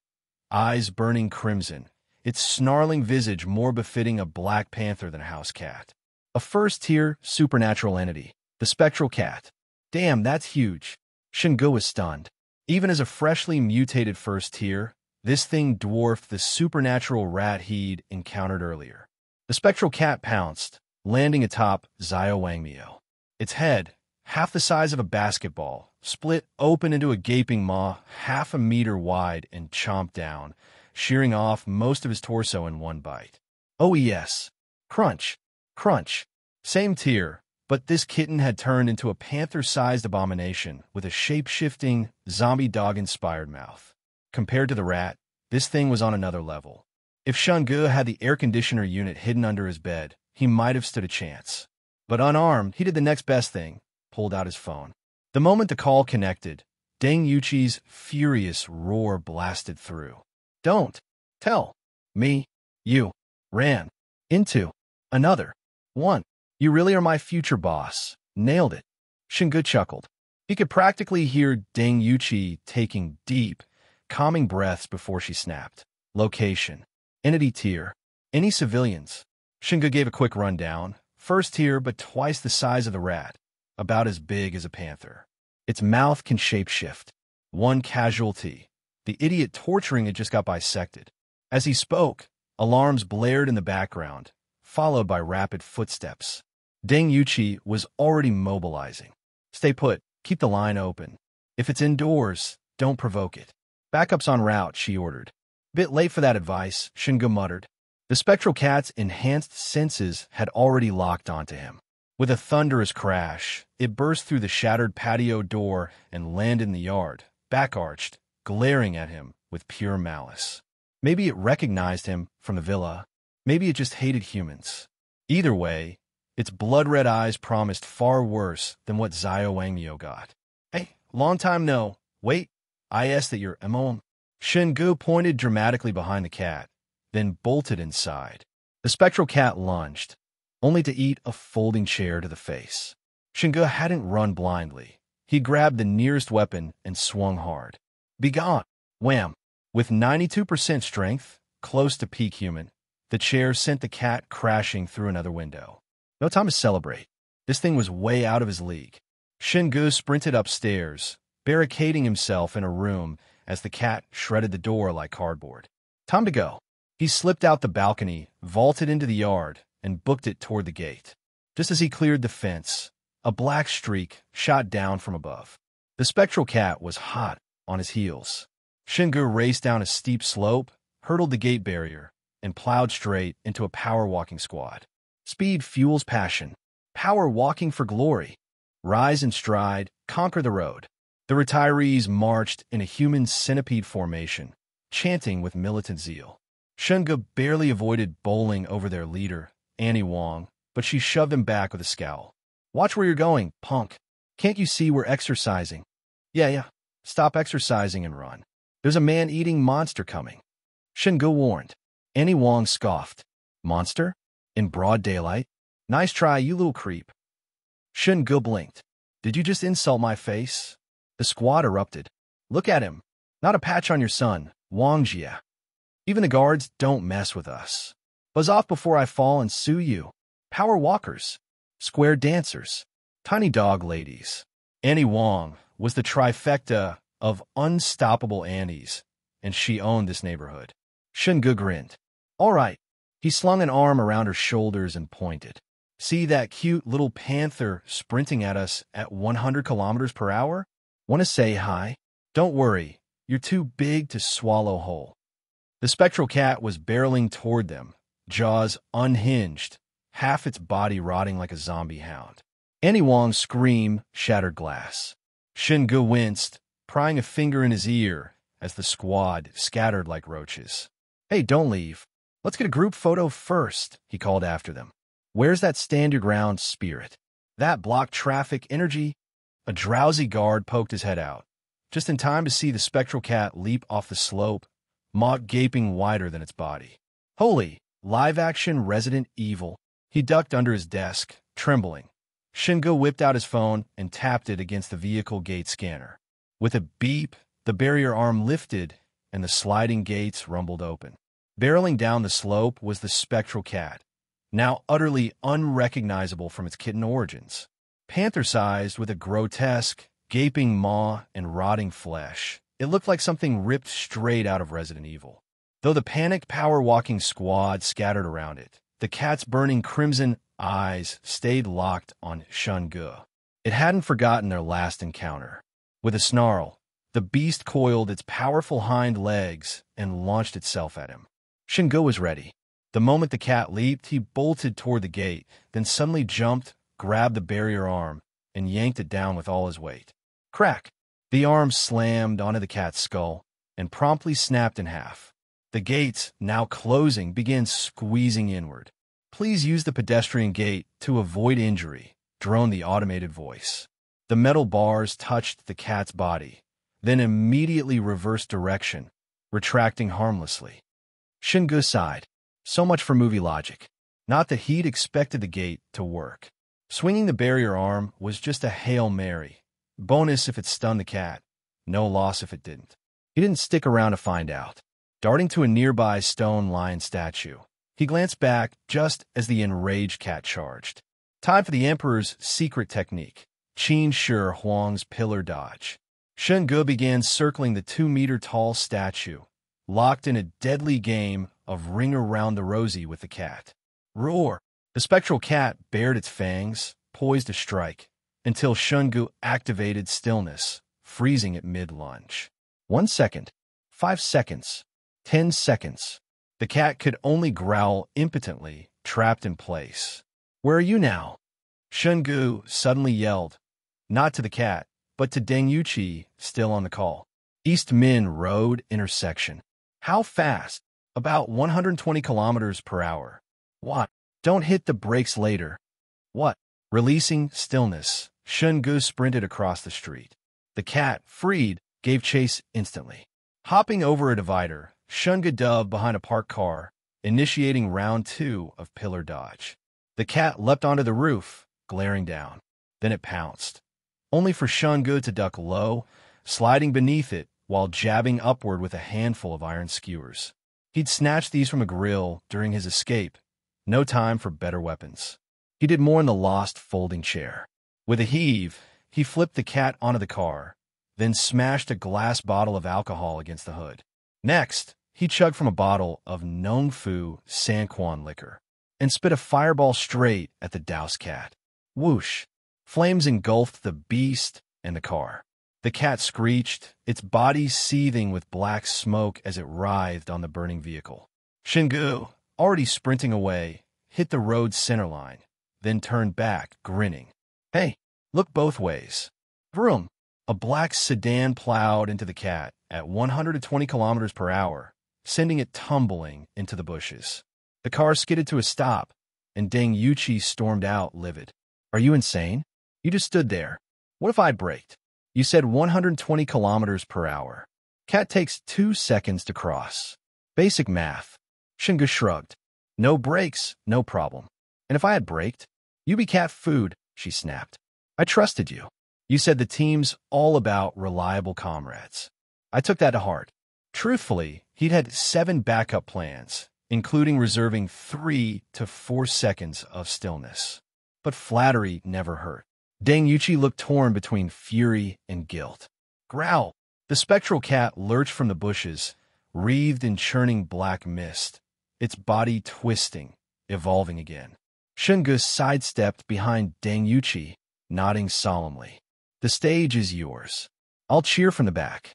eyes burning crimson, its snarling visage more befitting a black panther than a house cat. A first-tier supernatural entity, the spectral cat. Damn, that's huge. Shen Ge was stunned. Even as a freshly mutated first-tier, this thing dwarfed the supernatural rat he'd encountered earlier. The spectral cat pounced, landing atop Xiao Wangmiao. Its head, half the size of a basketball, split open into a gaping maw half a meter wide and chomped down, shearing off most of his torso in one bite. Oh yes. Crunch. Crunch. Same tier, but this kitten had turned into a panther-sized abomination with a shape-shifting, zombie dog-inspired mouth. Compared to the rat, this thing was on another level. If Shen Ge had the air conditioner unit hidden under his bed, he might have stood a chance. But unarmed, he did the next best thing, pulled out his phone. The moment the call connected, Deng Yuqi's furious roar blasted through. Don't tell me you ran into another one. You really are my future boss. Nailed it. Shen Ge chuckled. He could practically hear Deng Yuqi taking deep, calming breaths before she snapped. Location. Entity tier. Any civilians? Shinga gave a quick rundown. First tier, but twice the size of the rat. About as big as a panther. Its mouth can shapeshift. One casualty. The idiot torturing it just got bisected. As he spoke, alarms blared in the background, followed by rapid footsteps. Deng Yuqi was already mobilizing. Stay put. Keep the line open. If it's indoors, don't provoke it. Backup's en route, she ordered. Bit late for that advice, Shinga muttered. The spectral cat's enhanced senses had already locked onto him. With a thunderous crash, it burst through the shattered patio door and landed in the yard, back-arched, glaring at him with pure malice. Maybe it recognized him from the villa. Maybe it just hated humans. Either way, its blood-red eyes promised far worse than what Zio Wangmio got. Hey, long time no. Wait, I asked that you're Emon. Shingu pointed dramatically behind the cat, then bolted inside. The spectral cat lunged, only to eat a folding chair to the face. Shingu hadn't run blindly. He grabbed the nearest weapon and swung hard. Begone! Wham! With 92% strength, close to peak human, the chair sent the cat crashing through another window. No time to celebrate. This thing was way out of his league. Shingu sprinted upstairs, barricading himself in a room as the cat shredded the door like cardboard. Time to go. He slipped out the balcony, vaulted into the yard, and booked it toward the gate. Just as he cleared the fence, a black streak shot down from above. The spectral cat was hot on his heels. Shingu raced down a steep slope, hurdled the gate barrier, and plowed straight into a power walking squad. Speed fuels passion. Power walking for glory. Rise and stride, conquer the road. The retirees marched in a human centipede formation, chanting with militant zeal. Shinga barely avoided bowling over their leader, Annie Wong, but she shoved him back with a scowl. Watch where you're going, punk. Can't you see we're exercising? Yeah. Stop exercising and run. There's a man-eating monster coming. Shingu warned. Annie Wong scoffed. Monster? In broad daylight? Nice try, you little creep. Shingu blinked. Did you just insult my face? The squad erupted. Look at him. Not a patch on your son, Wang Jia. Even the guards don't mess with us. Buzz off before I fall and sue you. Power walkers. Square dancers. Tiny dog ladies. Annie Wong was the trifecta of unstoppable Annies, and she owned this neighborhood. Shingu grinned. All right. He slung an arm around her shoulders and pointed. See that cute little panther sprinting at us at 100 kilometers per hour? Want to say hi? Don't worry. You're too big to swallow whole. The spectral cat was barreling toward them, jaws unhinged, half its body rotting like a zombie hound. Annie Wong's scream shattered glass. Shingu winced, prying a finger in his ear as the squad scattered like roaches. Hey, don't leave. Let's get a group photo first, he called after them. Where's that stand-your-ground spirit? That block traffic energy? A drowsy guard poked his head out, just in time to see the spectral cat leap off the slope, maw gaping wider than its body. Holy, live-action Resident Evil. He ducked under his desk, trembling. Shingu whipped out his phone and tapped it against the vehicle gate scanner. With a beep, the barrier arm lifted and the sliding gates rumbled open. Barreling down the slope was the spectral cat, now utterly unrecognizable from its kitten origins. Panther-sized with a grotesque, gaping maw and rotting flesh, it looked like something ripped straight out of Resident Evil. Though the panicked power-walking squad scattered around it, the cat's burning crimson eyes stayed locked on Shingu. It hadn't forgotten their last encounter. With a snarl, the beast coiled its powerful hind legs and launched itself at him. Shingu was ready. The moment the cat leaped, he bolted toward the gate, then suddenly jumped, grabbed the barrier arm, and yanked it down with all his weight. Crack! The arm slammed onto the cat's skull and promptly snapped in half. The gates, now closing, began squeezing inward. Please use the pedestrian gate to avoid injury, droned the automated voice. The metal bars touched the cat's body, then immediately reversed direction, retracting harmlessly. Shingu sighed. So much for movie logic. Not that he'd expected the gate to work. Swinging the barrier arm was just a Hail Mary, Bonus if it stunned the cat. No loss if it didn't. He didn't stick around to find out. Darting to a nearby stone lion statue, he glanced back just as the enraged cat charged. Time for the Emperor's secret technique, Qin Shi Huang's pillar dodge. Shen Ge began circling the 2-meter-tall statue, locked in a deadly game of ring around the rosy with the cat. Roar! The spectral cat bared its fangs, poised to strike, until Shen Ge activated stillness, freezing at mid-lunge. 1 second, 5 seconds, 10 seconds. The cat could only growl impotently, trapped in place. "Where are you now?" Shen Ge suddenly yelled, not to the cat, but to Deng Yuqi, still on the call. East Min Road intersection. How fast? About 120 kilometers per hour. What? Don't hit the brakes later. What? Releasing stillness, Shen Ge sprinted across the street. The cat, freed, gave chase instantly. Hopping over a divider, Shen Ge dove behind a parked car, initiating round 2 of pillar dodge. The cat leapt onto the roof, glaring down. Then it pounced, only for Shen Ge to duck low, sliding beneath it while jabbing upward with a handful of iron skewers. He'd snatched these from a grill during his escape. No time for better weapons. He did more in the lost folding chair. With a heave, he flipped the cat onto the car, then smashed a glass bottle of alcohol against the hood. Next, he chugged from a bottle of Nongfu Sanquan liquor and spit a fireball straight at the doused cat. Whoosh! Flames engulfed the beast and the car. The cat screeched, its body seething with black smoke as it writhed on the burning vehicle. Shen Ge, already sprinting away, hit the road's centerline, then turned back, grinning. "Hey, look both ways." Vroom! A black sedan plowed into the cat at 120 kilometers per hour, sending it tumbling into the bushes. The car skidded to a stop, and Deng Yuqi stormed out, livid. "Are you insane? You just stood there. What if I braked? You said 120 kilometers per hour. Cat takes 2 seconds to cross. Basic math." Shen Ge shrugged. "No brakes, no problem. And if I had braked, you'd be cat food," she snapped. "I trusted you. You said the team's all about reliable comrades. I took that to heart." Truthfully, he'd had 7 backup plans, including reserving 3 to 4 seconds of stillness. But flattery never hurt. Deng Yuqi looked torn between fury and guilt. Growl! The spectral cat lurched from the bushes, wreathed in churning black mist, its body twisting, evolving again. Shen Ge sidestepped behind Deng Yuqi, nodding solemnly. "The stage is yours. I'll cheer from the back."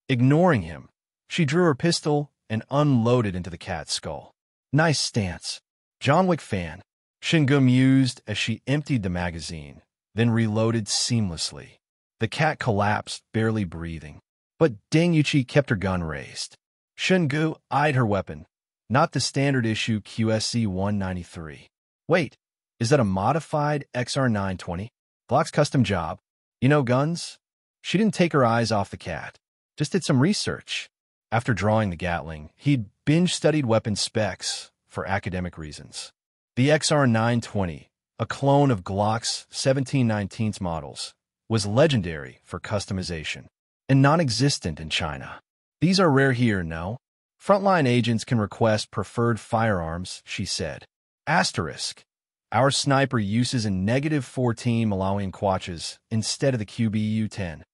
Ignoring him, she drew her pistol and unloaded into the cat's skull. "Nice stance. John Wick fan." Shen Ge mused as she emptied the magazine, then reloaded seamlessly. The cat collapsed, barely breathing. But Deng Yuqi kept her gun raised. Shen Ge eyed her weapon, not the standard issue QSC-193. "Wait, is that a modified XR920? Glock's custom job? You know guns?" She didn't take her eyes off the cat, just did some research. After drawing the Gatling, he'd binge-studied weapon specs for academic reasons. The XR920, a clone of Glock's 1719 models, was legendary for customization and non-existent in China. "These are rare here, no? Frontline agents can request preferred firearms," she said. Asterisk. "Our sniper uses a -14 Malawian Quaches instead of the QBU-10.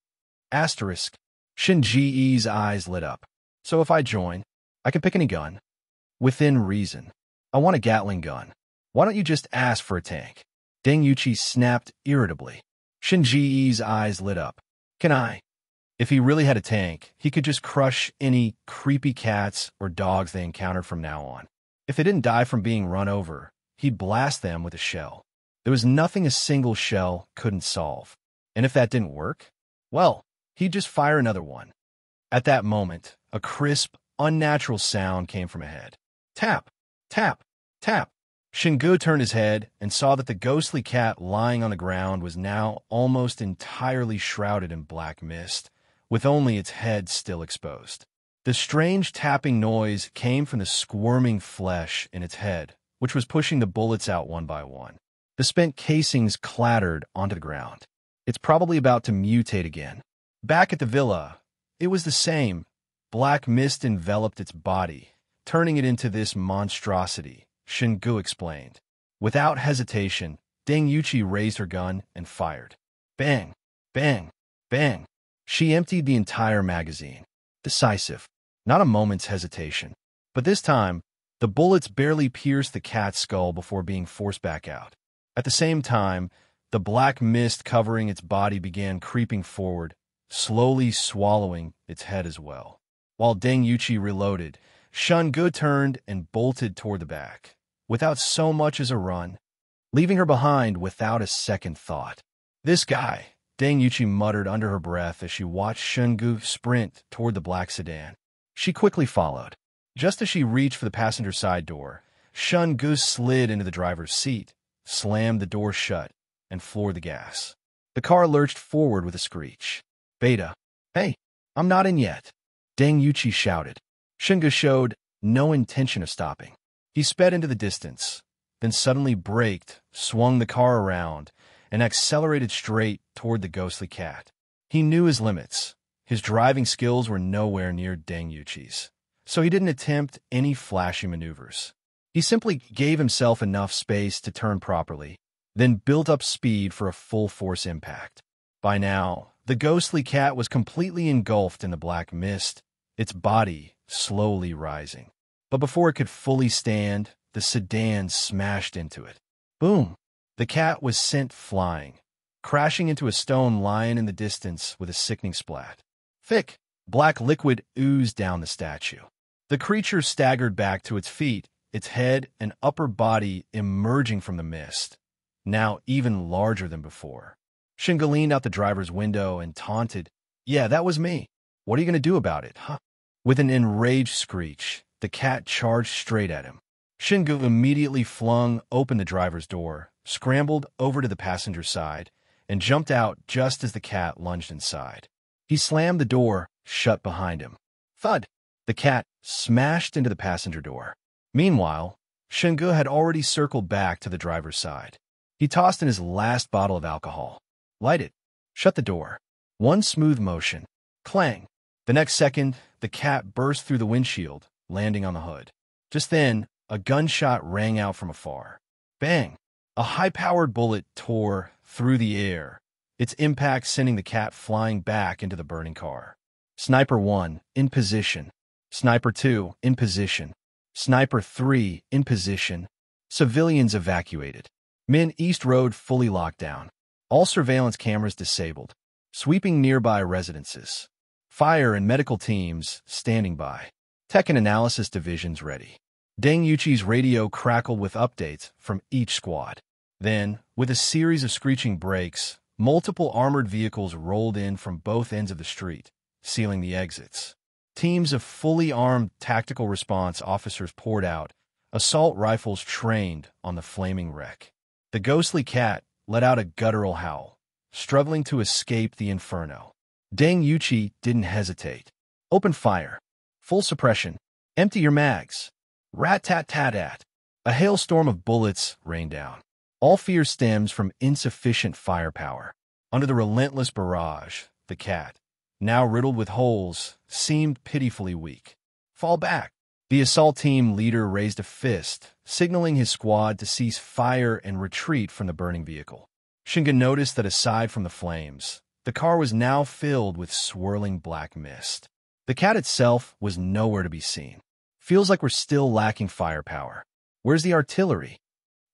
Asterisk. Shin Ji's eyes lit up. "So if I join, I can pick any gun?" "Within reason. I want a Gatling gun. Why don't you just ask for a tank?" Deng Yuqi snapped irritably. Shin Ji's eyes lit up. "Can I?" If he really had a tank, he could just crush any creepy cats or dogs they encountered from now on. If they didn't die from being run over, he'd blast them with a shell. There was nothing a single shell couldn't solve. And if that didn't work, well, he'd just fire another one. At that moment, a crisp, unnatural sound came from ahead. Tap, tap, tap. Shen Ge turned his head and saw that the ghostly cat lying on the ground was now almost entirely shrouded in black mist, with only its head still exposed. The strange tapping noise came from the squirming flesh in its head, which was pushing the bullets out one by one. The spent casings clattered onto the ground. It's probably about to mutate again. Back at the villa, it was the same. Black mist enveloped its body, turning it into this monstrosity, Shingu explained. Without hesitation, Deng Yuqi raised her gun and fired. Bang! Bang! Bang! She emptied the entire magazine. Decisive. Not a moment's hesitation. But this time, the bullets barely pierced the cat's skull before being forced back out. At the same time, the black mist covering its body began creeping forward, slowly swallowing its head as well. While Deng Yuqi reloaded, Shingu turned and bolted toward the back, without so much as a run, leaving her behind without a second thought. This guy, Deng Yuqi muttered under her breath as she watched Shingu sprint toward the black sedan. She quickly followed. Just as she reached for the passenger side door, Shingu slid into the driver's seat, slammed the door shut, and floored the gas. The car lurched forward with a screech. Beta. Hey, I'm not in yet, Deng Yuqi shouted. Shingu showed no intention of stopping. He sped into the distance, then suddenly braked, swung the car around, and accelerated straight toward the ghostly cat. He knew his limits. His driving skills were nowhere near Deng Yuqi's, so he didn't attempt any flashy maneuvers. He simply gave himself enough space to turn properly, then built up speed for a full-force impact. By now, the ghostly cat was completely engulfed in the black mist, its body slowly rising. But before it could fully stand, the sedan smashed into it. Boom! The cat was sent flying, crashing into a stone lying in the distance with a sickening splat. Thick, black liquid oozed down the statue. The creature staggered back to its feet, its head and upper body emerging from the mist, now even larger than before. Shingu leaned out the driver's window and taunted, "Yeah, that was me. What are you going to do about it, huh?" With an enraged screech, the cat charged straight at him. Shingu immediately flung open the driver's door, scrambled over to the passenger side, and jumped out just as the cat lunged inside. He slammed the door shut behind him. Thud! The cat smashed into the passenger door. Meanwhile, Shingu had already circled back to the driver's side. He tossed in his last bottle of alcohol. Light it. Shut the door. One smooth motion. Clang. The next second, the cat burst through the windshield, landing on the hood. Just then, a gunshot rang out from afar. Bang! A high-powered bullet tore through the air, its impact sending the cat flying back into the burning car. Sniper 1, in position. Sniper 2, in position. Sniper 3, in position. Civilians evacuated. Min East Road fully locked down. All surveillance cameras disabled. Sweeping nearby residences. Fire and medical teams standing by. Tech and analysis divisions ready. Deng Yuqi's radio crackled with updates from each squad. Then, with a series of screeching brakes, multiple armored vehicles rolled in from both ends of the street, sealing the exits. Teams of fully armed tactical response officers poured out, assault rifles trained on the flaming wreck. The ghostly cat let out a guttural howl, struggling to escape the inferno. Deng Yuqi didn't hesitate. Open fire. Full suppression. Empty your mags. Rat-tat-tat-tat. A hailstorm of bullets rained down. All fear stems from insufficient firepower. Under the relentless barrage, the cat, now riddled with holes, seemed pitifully weak. Fall back. The assault team leader raised a fist, signaling his squad to cease fire and retreat from the burning vehicle. Shingu noticed that aside from the flames, the car was now filled with swirling black mist. The cat itself was nowhere to be seen. Feels like we're still lacking firepower. Where's the artillery?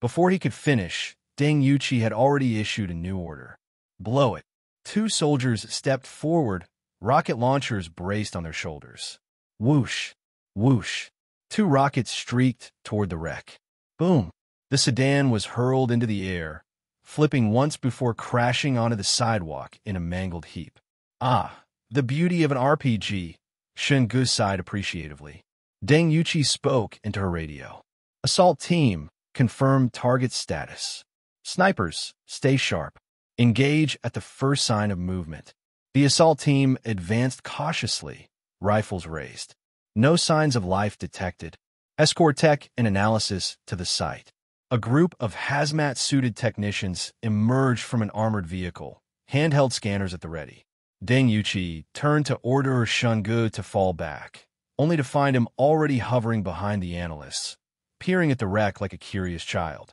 Before he could finish, Deng Yuqi had already issued a new order. Blow it. Two soldiers stepped forward, rocket launchers braced on their shoulders. Whoosh. Whoosh. Two rockets streaked toward the wreck. Boom. The sedan was hurled into the air, flipping once before crashing onto the sidewalk in a mangled heap. Ah, the beauty of an RPG, Shingu sighed appreciatively. Deng Yuqi spoke into her radio. Assault team, confirm target status. Snipers, stay sharp. Engage at the first sign of movement. The assault team advanced cautiously, rifles raised. No signs of life detected. Escort tech and analysis to the site. A group of hazmat-suited technicians emerged from an armored vehicle, handheld scanners at the ready. Deng Yuqi turned to order Shungu to fall back, only to find him already hovering behind the analysts, peering at the wreck like a curious child.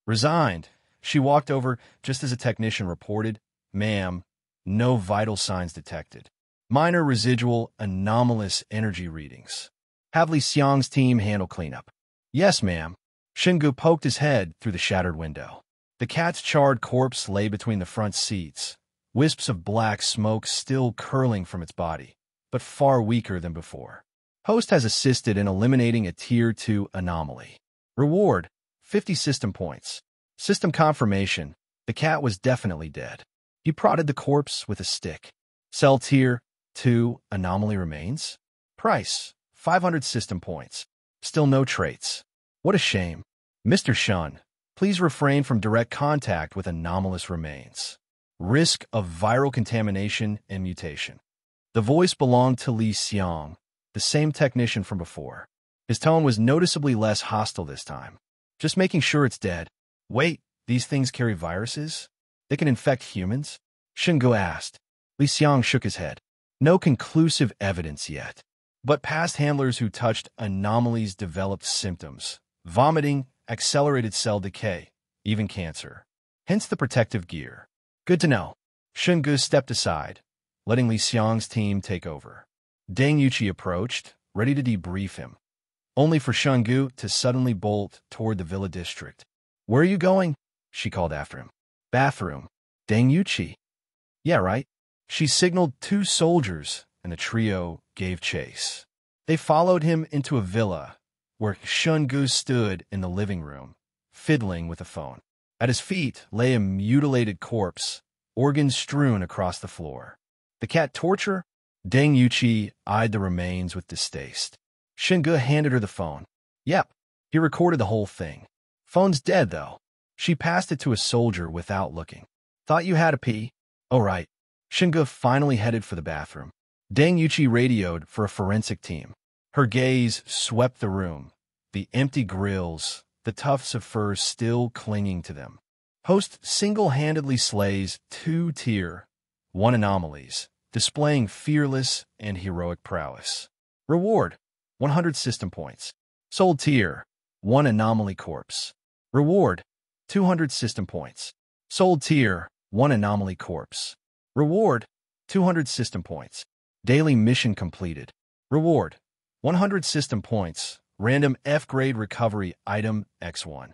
Resigned, she walked over just as a technician reported, "Ma'am, no vital signs detected. Minor residual anomalous energy readings. Have Li Xiang's team handle cleanup." "Yes, ma'am." Shungu poked his head through the shattered window. The cat's charred corpse lay between the front seats, wisps of black smoke still curling from its body, but far weaker than before. Host has assisted in eliminating a Tier 2 anomaly. Reward, 50 system points. System confirmation, the cat was definitely dead. He prodded the corpse with a stick. Cell Tier 2 anomaly remains. Price, 500 system points. Still no traits. What a shame. Mr. Shun, please refrain from direct contact with anomalous remains. Risk of viral contamination and mutation. The voice belonged to Li Xiang, the same technician from before. His tone was noticeably less hostile this time. Just making sure it's dead. Wait, these things carry viruses? They can infect humans? Shungu asked. Li Xiang shook his head. No conclusive evidence yet. But past handlers who touched anomalies developed symptoms. Vomiting, accelerated cell decay, even cancer. Hence the protective gear. Good to know. Shungu stepped aside, letting Li Xiang's team take over. Deng Yuqi approached, ready to debrief him, only for Shungu to suddenly bolt toward the villa district. "Where are you going?" she called after him. "Bathroom." Deng Yuqi. "Yeah, right." She signaled 2 soldiers, and the trio gave chase. They followed him into a villa, where Shungu stood in the living room, fiddling with a phone. At his feet lay a mutilated corpse, organs strewn across the floor. The cat torture? Deng Yuqi eyed the remains with distaste. Shungu handed her the phone. Yep, he recorded the whole thing. Phone's dead, though. She passed it to a soldier without looking. Thought you had a pee? Oh, right. Shungu finally headed for the bathroom. Deng Yuqi radioed for a forensic team. Her gaze swept the room, the empty grills, the tufts of fur still clinging to them. Host single-handedly slays 2 Tier 1 anomalies, displaying fearless and heroic prowess. Reward, 100 system points. Sold Tier 1 anomaly corpse. Reward, 200 system points. Sold Tier 1 anomaly corpse. Reward, 200 system points. Daily mission completed. Reward, 100 system points. Random F-grade recovery item X1.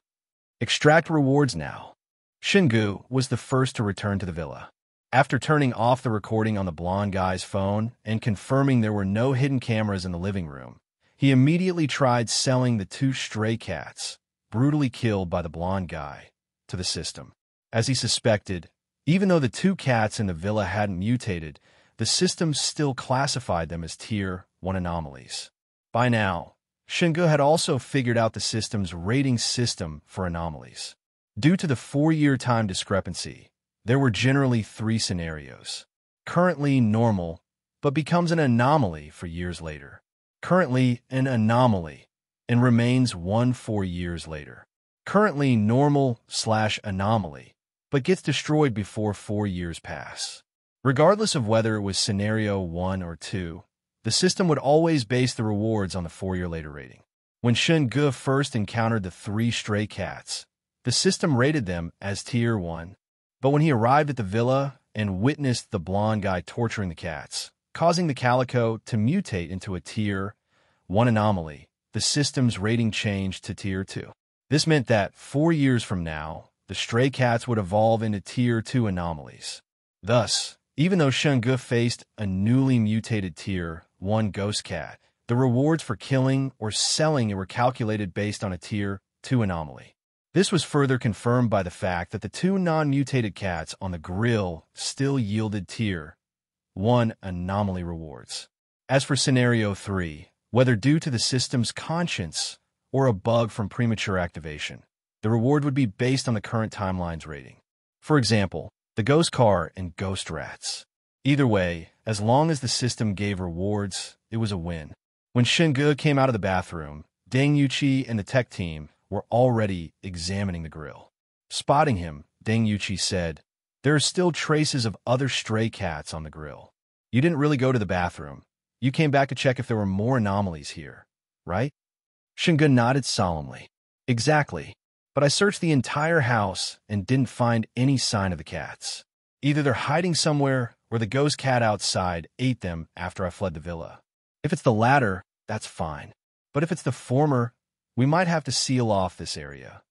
Extract rewards now. Shungu was the first to return to the villa. After turning off the recording on the blonde guy's phone and confirming there were no hidden cameras in the living room, he immediately tried selling the 2 stray cats, brutally killed by the blonde guy, to the system. As he suspected, even though the 2 cats in the villa hadn't mutated, the system still classified them as Tier 1 anomalies. By now, Shungu had also figured out the system's rating system for anomalies. Due to the 4-year time discrepancy, there were generally 3 scenarios. Currently normal, but becomes an anomaly for years later. Currently an anomaly, and remains 4 years later. Currently normal/anomaly, but gets destroyed before 4 years pass. Regardless of whether it was scenario 1 or 2, the system would always base the rewards on the 4-year later rating. When Shungu first encountered the 3 stray cats, the system rated them as Tier 1. But when he arrived at the villa and witnessed the blonde guy torturing the cats, causing the calico to mutate into a Tier 1 anomaly, the system's rating changed to Tier 2. This meant that 4 years from now, the stray cats would evolve into Tier 2 anomalies. Thus, even though Shungu faced a newly mutated Tier 1 ghost cat, the rewards for killing or selling it were calculated based on a Tier 2 anomaly. This was further confirmed by the fact that the 2 non-mutated cats on the grill still yielded Tier 1 anomaly rewards. As for Scenario 3, whether due to the system's conscience or a bug from premature activation, the reward would be based on the current timeline's rating. For example, the ghost car and ghost rats. Either way, as long as the system gave rewards, it was a win. When Shungu came out of the bathroom, Deng Yuqi and the tech team were already examining the grill. Spotting him, Deng Yuqi said, There are still traces of other stray cats on the grill. You didn't really go to the bathroom. You came back to check if there were more anomalies here, right? Shingun nodded solemnly. Exactly. But I searched the entire house and didn't find any sign of the cats. Either they're hiding somewhere or the ghost cat outside ate them after I fled the villa. If it's the latter, that's fine. But if it's the former, we might have to seal off this area.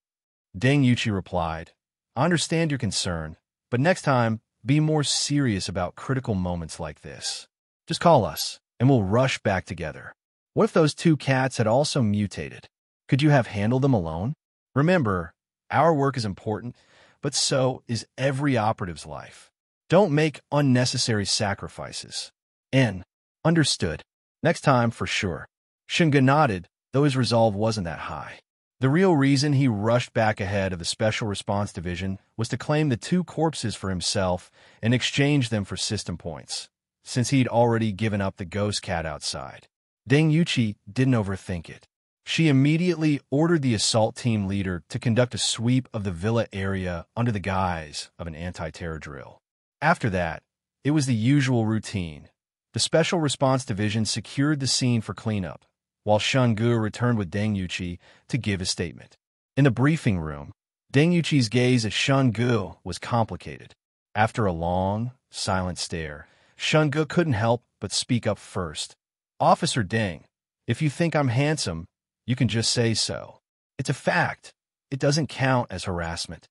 Deng Yuqi replied, I understand your concern, but next time, be more serious about critical moments like this. Just call us, and we'll rush back together. What if those two cats had also mutated? Could you have handled them alone? Remember, our work is important, but so is every operative's life. Don't make unnecessary sacrifices. N. Understood. Next time, for sure. Shingun nodded, though his resolve wasn't that high. The real reason he rushed back ahead of the Special Response Division was to claim the two corpses for himself and exchange them for system points, since he'd already given up the ghost cat outside. Deng Yuqi didn't overthink it. She immediately ordered the assault team leader to conduct a sweep of the villa area under the guise of an anti-terror drill. After that, it was the usual routine. The Special Response Division secured the scene for cleanup, while Shungu returned with Deng Yuqi to give his statement. In the briefing room, Deng Yuqi's gaze at Shungu was complicated. After a long, silent stare, Shungu couldn't help but speak up first. Officer Deng, if you think I'm handsome, you can just say so. It's a fact. It doesn't count as harassment.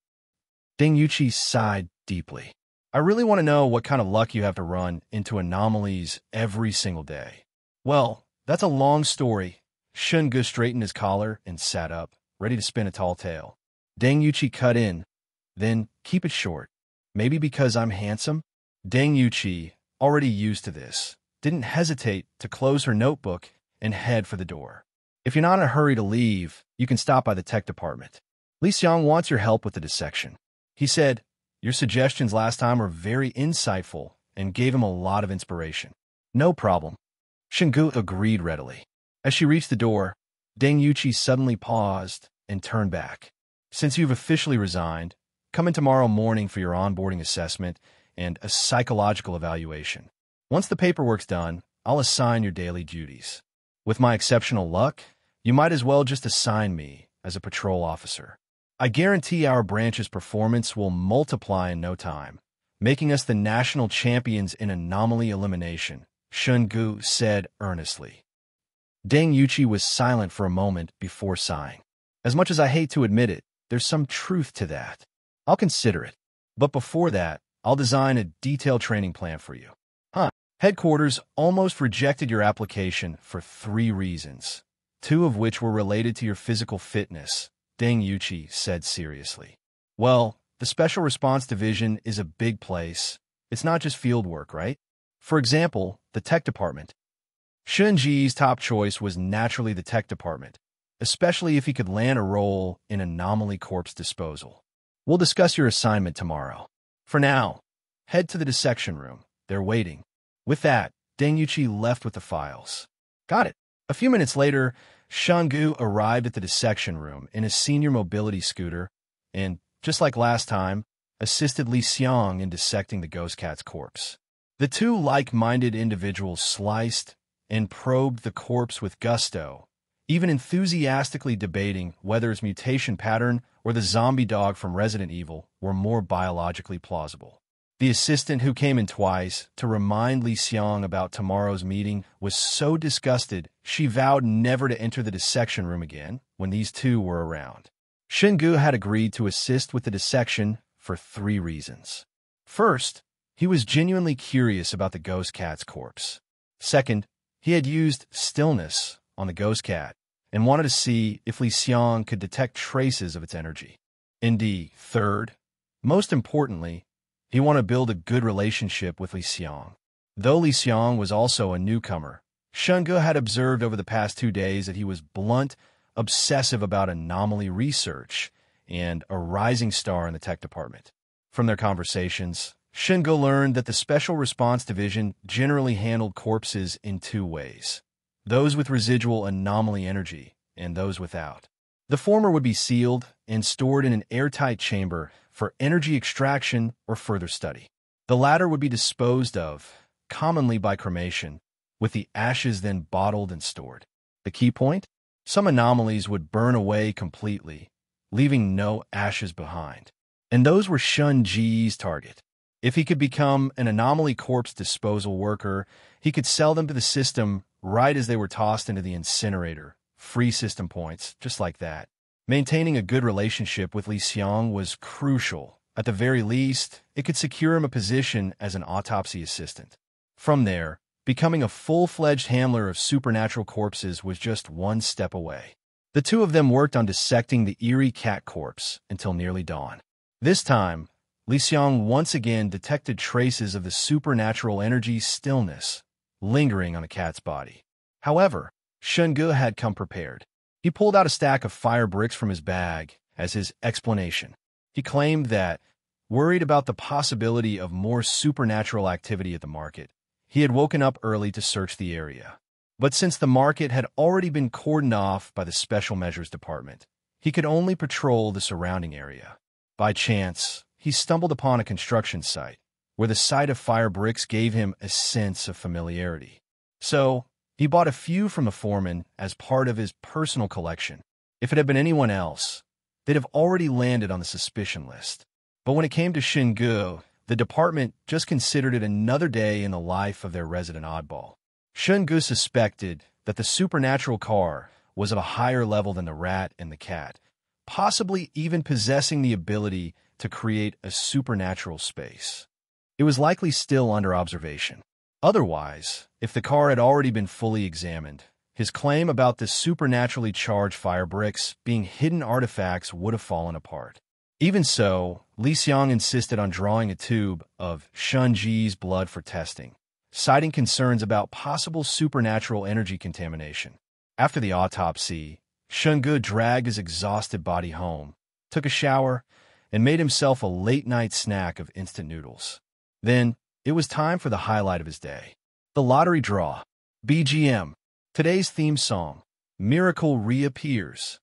Deng Yuqi sighed deeply. I really want to know what kind of luck you have to run into anomalies every single day. Well, that's a long story. Shungu straightened his collar and sat up, ready to spin a tall tale. Deng Yuqi cut in. Then, keep it short. Maybe because I'm handsome? Deng Yuqi, already used to this, didn't hesitate to close her notebook and head for the door. If you're not in a hurry to leave, you can stop by the tech department. Li Xiang wants your help with the dissection. He said, your suggestions last time were very insightful and gave him a lot of inspiration. No problem. Shingu agreed readily. As she reached the door, Deng Yuqi suddenly paused and turned back. Since you've officially resigned, come in tomorrow morning for your onboarding assessment and a psychological evaluation. Once the paperwork's done, I'll assign your daily duties. With my exceptional luck, you might as well just assign me as a patrol officer. I guarantee our branch's performance will multiply in no time, making us the national champions in anomaly elimination, Shungu said earnestly. Deng Yuqi was silent for a moment before sighing. As much as I hate to admit it, there's some truth to that. I'll consider it. But before that, I'll design a detailed training plan for you. Headquarters almost rejected your application for 3 reasons, 2 of which were related to your physical fitness, Deng Yuqi said seriously. Well, the Special Response Division is a big place. It's not just field work, right? For example, the tech department. Shunji's top choice was naturally the tech department, especially if he could land a role in anomaly corpse disposal. We'll discuss your assignment tomorrow. For now, head to the dissection room. They're waiting. With that, Deng Yuqi left with the files. Got it. A few minutes later, Shungu arrived at the dissection room in a senior mobility scooter and, just like last time, assisted Li Xiang in dissecting the ghost cat's corpse. The two like-minded individuals sliced and probed the corpse with gusto, even enthusiastically debating whether its mutation pattern or the zombie dog from Resident Evil were more biologically plausible. The assistant who came in twice to remind Li Xiang about tomorrow's meeting was so disgusted she vowed never to enter the dissection room again when these two were around. Shingu had agreed to assist with the dissection for 3 reasons. First, he was genuinely curious about the ghost cat's corpse. Second, he had used stillness on the ghost cat and wanted to see if Li Xiang could detect traces of its energy. Indeed, third, most importantly, he wanted to build a good relationship with Li Xiang. Though Li Xiang was also a newcomer, Shungu had observed over the past 2 days that he was blunt, obsessive about anomaly research, and a rising star in the tech department. From their conversations, Shungu learned that the Special Response Division generally handled corpses in 2 ways: those with residual anomaly energy and those without. The former would be sealed and stored in an airtight chamber for energy extraction or further study. The latter would be disposed of, commonly by cremation, with the ashes then bottled and stored. The key point? Some anomalies would burn away completely, leaving no ashes behind. And those were Shun Ji's target. If he could become an anomaly corpse disposal worker, he could sell them to the system right as they were tossed into the incinerator. Free system points, just like that. Maintaining a good relationship with Li Xiang was crucial. At the very least, it could secure him a position as an autopsy assistant. From there, becoming a full-fledged handler of supernatural corpses was just one step away. The two of them worked on dissecting the eerie cat corpse until nearly dawn. This time, Li Xiang once again detected traces of the supernatural energy stillness lingering on the cat's body. However, Shun Ge had come prepared. He pulled out a stack of fire bricks from his bag as his explanation. He claimed that, worried about the possibility of more supernatural activity at the market, he had woken up early to search the area. But since the market had already been cordoned off by the Special Measures Department, he could only patrol the surrounding area. By chance, he stumbled upon a construction site, where the sight of fire bricks gave him a sense of familiarity. So, he bought a few from the foreman as part of his personal collection. If it had been anyone else, they'd have already landed on the suspicion list. But when it came to Shun Ge, the department just considered it another day in the life of their resident oddball. Shun Ge suspected that the supernatural car was of a higher level than the rat and the cat, possibly even possessing the ability to create a supernatural space. It was likely still under observation. Otherwise, if the car had already been fully examined, his claim about the supernaturally charged fire bricks being hidden artifacts would have fallen apart. Even so, Li Xiang insisted on drawing a tube of Shun Ji's blood for testing, citing concerns about possible supernatural energy contamination. After the autopsy, Shun Ge dragged his exhausted body home, took a shower, and made himself a late-night snack of instant noodles. Then, it was time for the highlight of his day. The lottery draw. BGM. Today's theme song. Miracle reappears.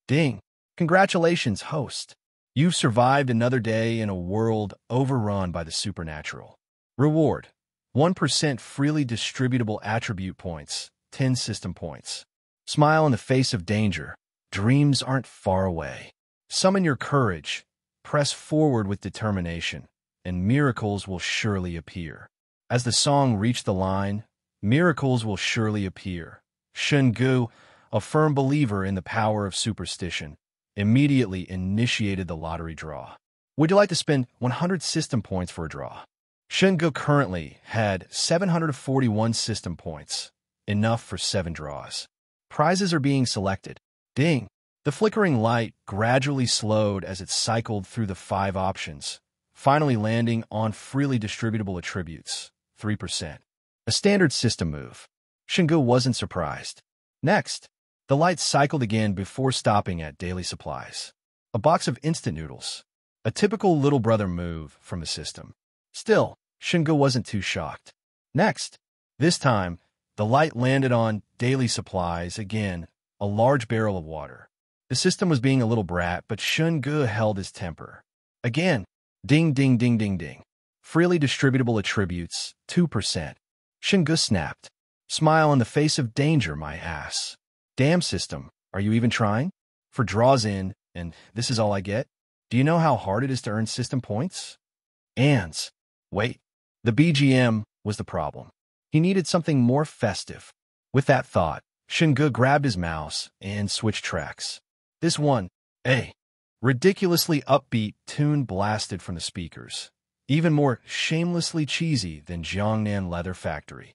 Ding. Congratulations, host. You've survived another day in a world overrun by the supernatural. Reward. 1% freely distributable attribute points, 10 system points. Smile in the face of danger. Dreams aren't far away. Summon your courage. Press forward with determination, and miracles will surely appear. As the song reached the line, miracles will surely appear. Shun Ge, a firm believer in the power of superstition, immediately initiated the lottery draw. Would you like to spend 100 system points for a draw? Shun Ge currently had 741 system points, enough for 7 draws. Prizes are being selected. Ding! The flickering light gradually slowed as it cycled through the 5 options, finally landing on freely distributable attributes, 3%. A standard system move. Shun Ge wasn't surprised. Next, the light cycled again before stopping at daily supplies. A box of instant noodles. A typical little brother move from the system. Still, Shun Ge wasn't too shocked. Next, this time, the light landed on daily supplies again, a large barrel of water. The system was being a little brat, but Shun Ge held his temper. Again, ding, ding, ding, ding, ding. Freely distributable attributes, 2%. Shun Ge snapped. Smile on the face of danger, my ass. Damn system, are you even trying? For draws in, and this is all I get? Do you know how hard it is to earn system points? Ands. Wait, the BGM was the problem. He needed something more festive. With that thought, Shun Ge grabbed his mouse and switched tracks. This one, ridiculously upbeat tune blasted from the speakers, even more shamelessly cheesy than Jiangnan Leather Factory.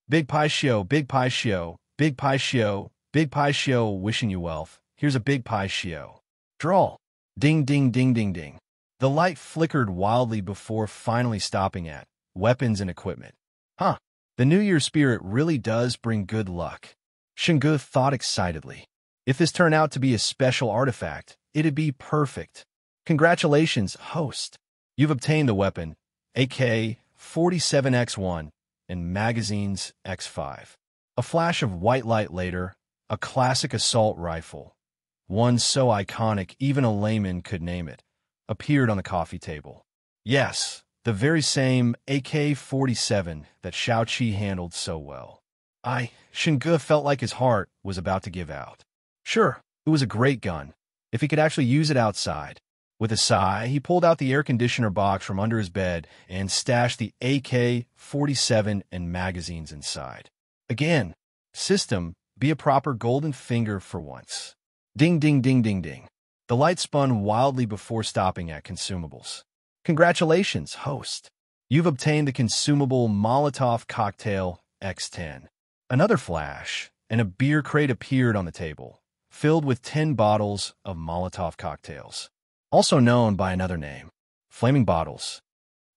Big Pie Show, Big Pie Show, Big Pie Show, Big Pie Show, wishing you wealth. Here's a Big Pie Show. Drawl. Ding, ding, ding, ding, ding. The light flickered wildly before finally stopping at weapons and equipment. Huh, the New Year spirit really does bring good luck. Shun Ge thought excitedly. If this turned out to be a special artifact, it'd be perfect. Congratulations, host. You've obtained the weapon, AK-47X1, and magazines X5. A flash of white light later, a classic assault rifle. one so iconic even a layman could name it, appeared on the coffee table. Yes, the very same AK-47 that Shao Qi handled so well. Shen Ge felt like his heart was about to give out. Sure, it was a great gun, if he could actually use it outside. With a sigh, he pulled out the air conditioner box from under his bed and stashed the AK-47 and magazines inside. Again, system, be a proper golden finger for once. Ding, ding, ding, ding, ding. The light spun wildly before stopping at consumables. Congratulations, host. You've obtained the consumable Molotov Cocktail X10. Another flash, and a beer crate appeared on the table, filled with 10 bottles of Molotov cocktails, also known by another name, flaming bottles.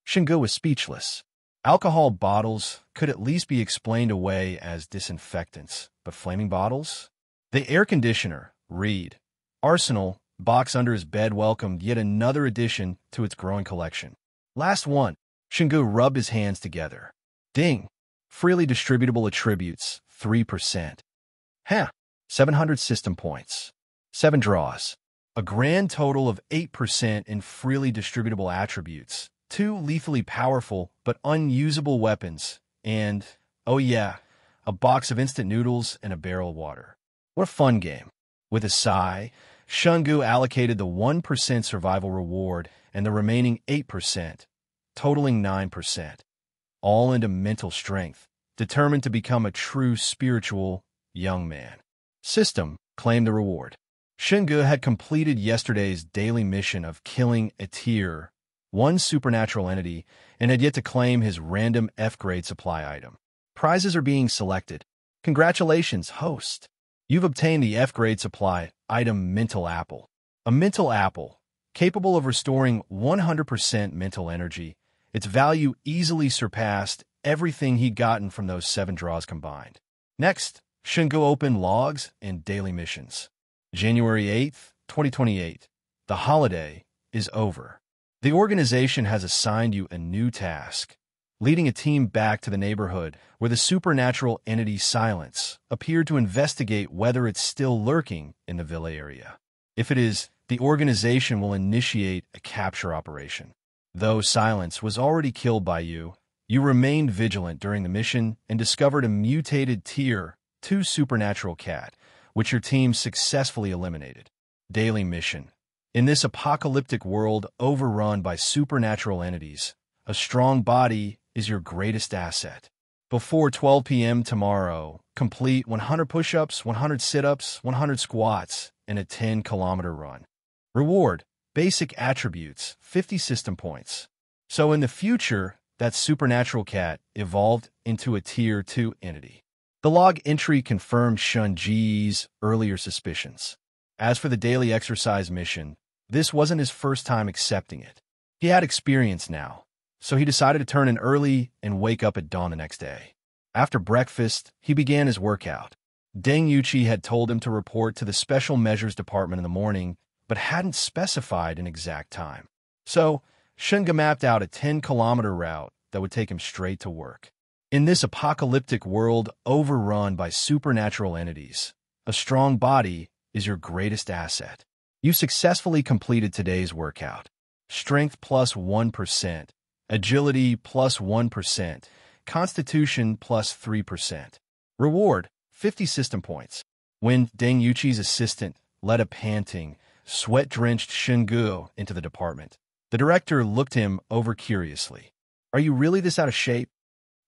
Shen Ge was speechless. Alcohol bottles could at least be explained away as disinfectants, but flaming bottles? The air conditioner, Reed, Arsenal, box under his bed welcomed yet another addition to its growing collection. Last one. Shen Ge rubbed his hands together. Ding. Freely distributable attributes, 3%. 700 system points. 7 draws. A grand total of 8% in freely distributable attributes, 2 lethally powerful but unusable weapons, and, oh yeah, a box of instant noodles and a barrel of water. What a fun game. With a sigh, Shen Ge allocated the 1% survival reward and the remaining 8%, totaling 9%, all into mental strength, determined to become a true spiritual young man. System claimed the reward. Shen Ge had completed yesterday's daily mission of killing a Tier 1 supernatural entity and had yet to claim his random F-grade supply item. Prizes are being selected. Congratulations, host. You've obtained the F-grade supply item Mental Apple. A mental apple, capable of restoring 100% mental energy. Its value easily surpassed everything he'd gotten from those 7 draws combined. Next, Shen Ge opened logs and daily missions. January 8th, 2028. The holiday is over. The organization has assigned you a new task, leading a team back to the neighborhood where the supernatural entity Silence appeared to investigate whether it's still lurking in the villa area. If it is, the organization will initiate a capture operation. Though Silence was already killed by you, you remained vigilant during the mission and discovered a mutated Tier 2 supernatural cat, which your team successfully eliminated. Daily mission. In this apocalyptic world overrun by supernatural entities, a strong body is your greatest asset. Before 12 p.m. tomorrow, complete 100 push-ups, 100 sit-ups, 100 squats, and a 10-kilometer run. Reward. Basic attributes, 50 system points. So in the future, that supernatural cat evolved into a Tier 2 entity. The log entry confirmed Shen Ge's earlier suspicions. As for the daily exercise mission, this wasn't his first time accepting it. He had experience now, so he decided to turn in early and wake up at dawn the next day. After breakfast, he began his workout. Deng Yuqi had told him to report to the Special Measures Department in the morning, but hadn't specified an exact time. So, Shen Ge mapped out a 10-kilometer route that would take him straight to work. In this apocalyptic world overrun by supernatural entities, a strong body is your greatest asset. You successfully completed today's workout. Strength plus 1%, agility plus 1%, constitution plus 3%. Reward, 50 system points. When Deng Yuqi's assistant led a panting, sweat-drenched Shen Ge into the department, the director looked him over curiously. Are you really this out of shape?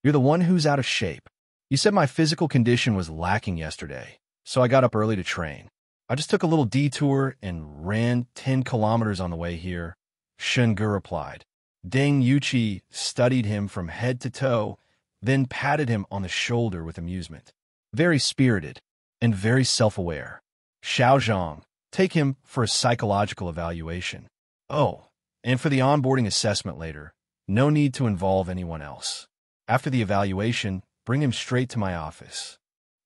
You're the one who's out of shape. You said my physical condition was lacking yesterday, so I got up early to train. I just took a little detour and ran 10 kilometers on the way here, Shen Ge replied. Deng Yuqi studied him from head to toe, then patted him on the shoulder with amusement. Very spirited and very self-aware. Xiao Zhang, take him for a psychological evaluation. Oh, and for the onboarding assessment later, no need to involve anyone else. After the evaluation, bring him straight to my office.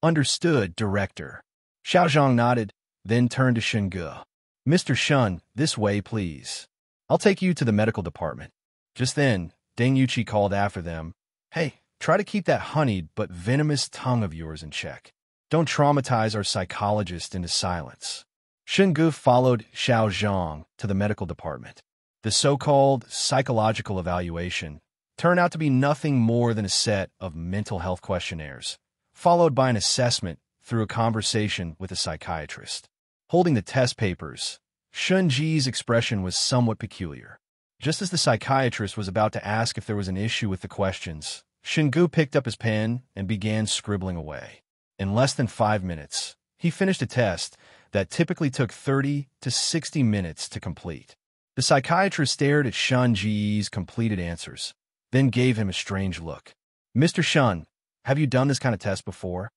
Understood, Director. Xiao Zhang nodded, then turned to Shen Ge. Mr. Shen, this way, please. I'll take you to the medical department. Just then, Deng Yuqi called after them. Hey, try to keep that honeyed but venomous tongue of yours in check. Don't traumatize our psychologist into silence. Shungu followed Xiao Zhang to the medical department. The so-called psychological evaluation turned out to be nothing more than a set of mental health questionnaires, followed by an assessment through a conversation with a psychiatrist. Holding the test papers, Shunji's expression was somewhat peculiar. Just as the psychiatrist was about to ask if there was an issue with the questions, Shungu picked up his pen and began scribbling away. In less than 5 minutes, he finished a test that typically took 30 to 60 minutes to complete. The psychiatrist stared at Shunji's completed answers, then gave him a strange look. "Mr. Shun, have you done this kind of test before?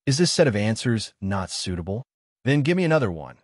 Is this set of answers not suitable? Then give me another one.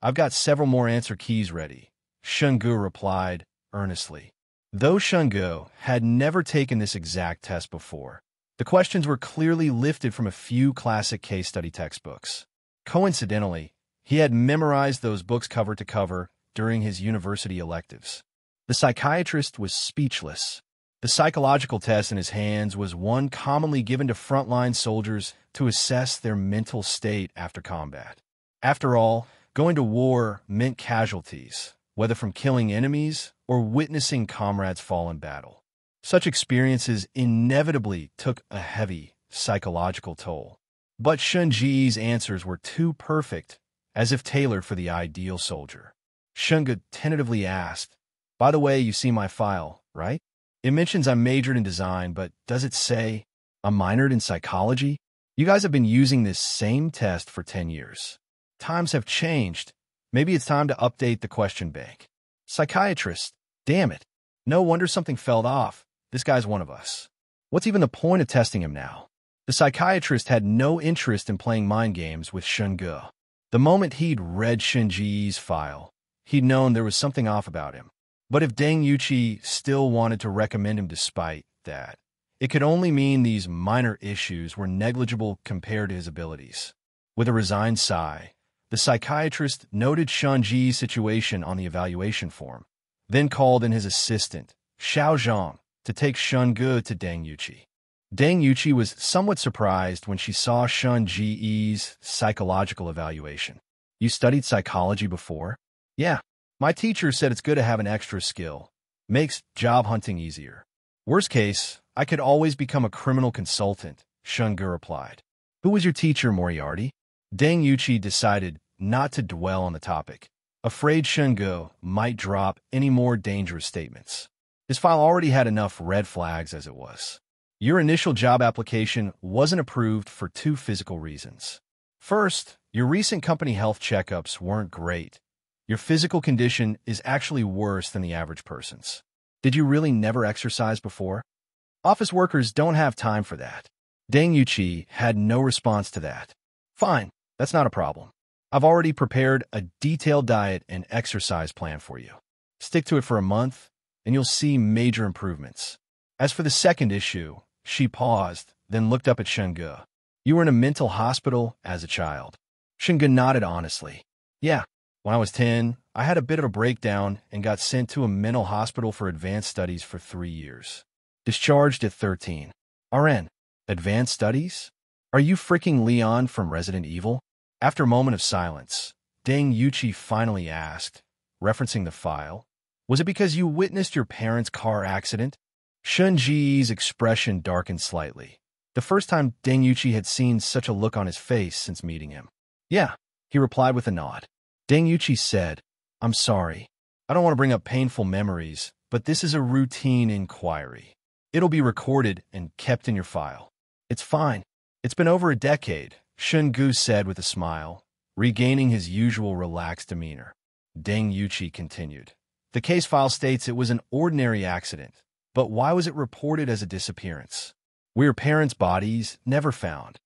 I've got several more answer keys ready," Shungu replied earnestly. Though Shungu had never taken this exact test before, the questions were clearly lifted from a few classic case study textbooks. Coincidentally, he had memorized those books cover to cover during his university electives. The psychiatrist was speechless. The psychological test in his hands was one commonly given to frontline soldiers to assess their mental state after combat. After all, going to war meant casualties, whether from killing enemies or witnessing comrades fall in battle. Such experiences inevitably took a heavy psychological toll. But Shunji's answers were too perfect, as if tailored for the ideal soldier. Shungu tentatively asked, "By the way, you see my file, right? It mentions I majored in design, but does it say I minored in psychology? You guys have been using this same test for 10 years. Times have changed. Maybe it's time to update the question bank." Psychiatrist, damn it. No wonder something fell off. This guy's one of us. What's even the point of testing him now? The psychiatrist had no interest in playing mind games with Shungu. The moment he'd read Shunji's file, he'd known there was something off about him. But if Deng Yuqi still wanted to recommend him despite that, it could only mean these minor issues were negligible compared to his abilities. With a resigned sigh, the psychiatrist noted Shunji's situation on the evaluation form, then called in his assistant, Xiao Zhang, to take Shungu to Deng Yuqi. Deng Yuqi was somewhat surprised when she saw Shunji's psychological evaluation. "You studied psychology before?" "Yeah. My teacher said it's good to have an extra skill. Makes job hunting easier. Worst case, I could always become a criminal consultant," Shungu replied. "Who was your teacher, Moriarty?" Deng Yuqi decided not to dwell on the topic, afraid Shungu might drop any more dangerous statements. His file already had enough red flags as it was. "Your initial job application wasn't approved for 2 physical reasons. First, your recent company health checkups weren't great. Your physical condition is actually worse than the average person's. Did you really never exercise before? Office workers don't have time for that." Deng Yuqi had no response to that. "Fine, that's not a problem. I've already prepared a detailed diet and exercise plan for you. Stick to it for a month, and you'll see major improvements." As for the second issue, she paused, then looked up at Shungu. "You were in a mental hospital as a child." Shungu nodded honestly. "Yeah. When I was 10, I had a bit of a breakdown and got sent to a mental hospital for advanced studies for 3 years. Discharged at 13. RN. Advanced studies? Are you freaking Leon from Resident Evil?" After a moment of silence, Deng Yuqi finally asked, referencing the file, "Was it because you witnessed your parents' car accident?" Shunji's expression darkened slightly. The first time Deng Yuqi had seen such a look on his face since meeting him. "Yeah," he replied with a nod. Deng Yuqi said, "I'm sorry. I don't want to bring up painful memories, but this is a routine inquiry. It'll be recorded and kept in your file." "It's fine. It's been over a decade," Shungu said with a smile, regaining his usual relaxed demeanor. Deng Yuqi continued. "The case file states it was an ordinary accident, but why was it reported as a disappearance? Were your parents' bodies never found?"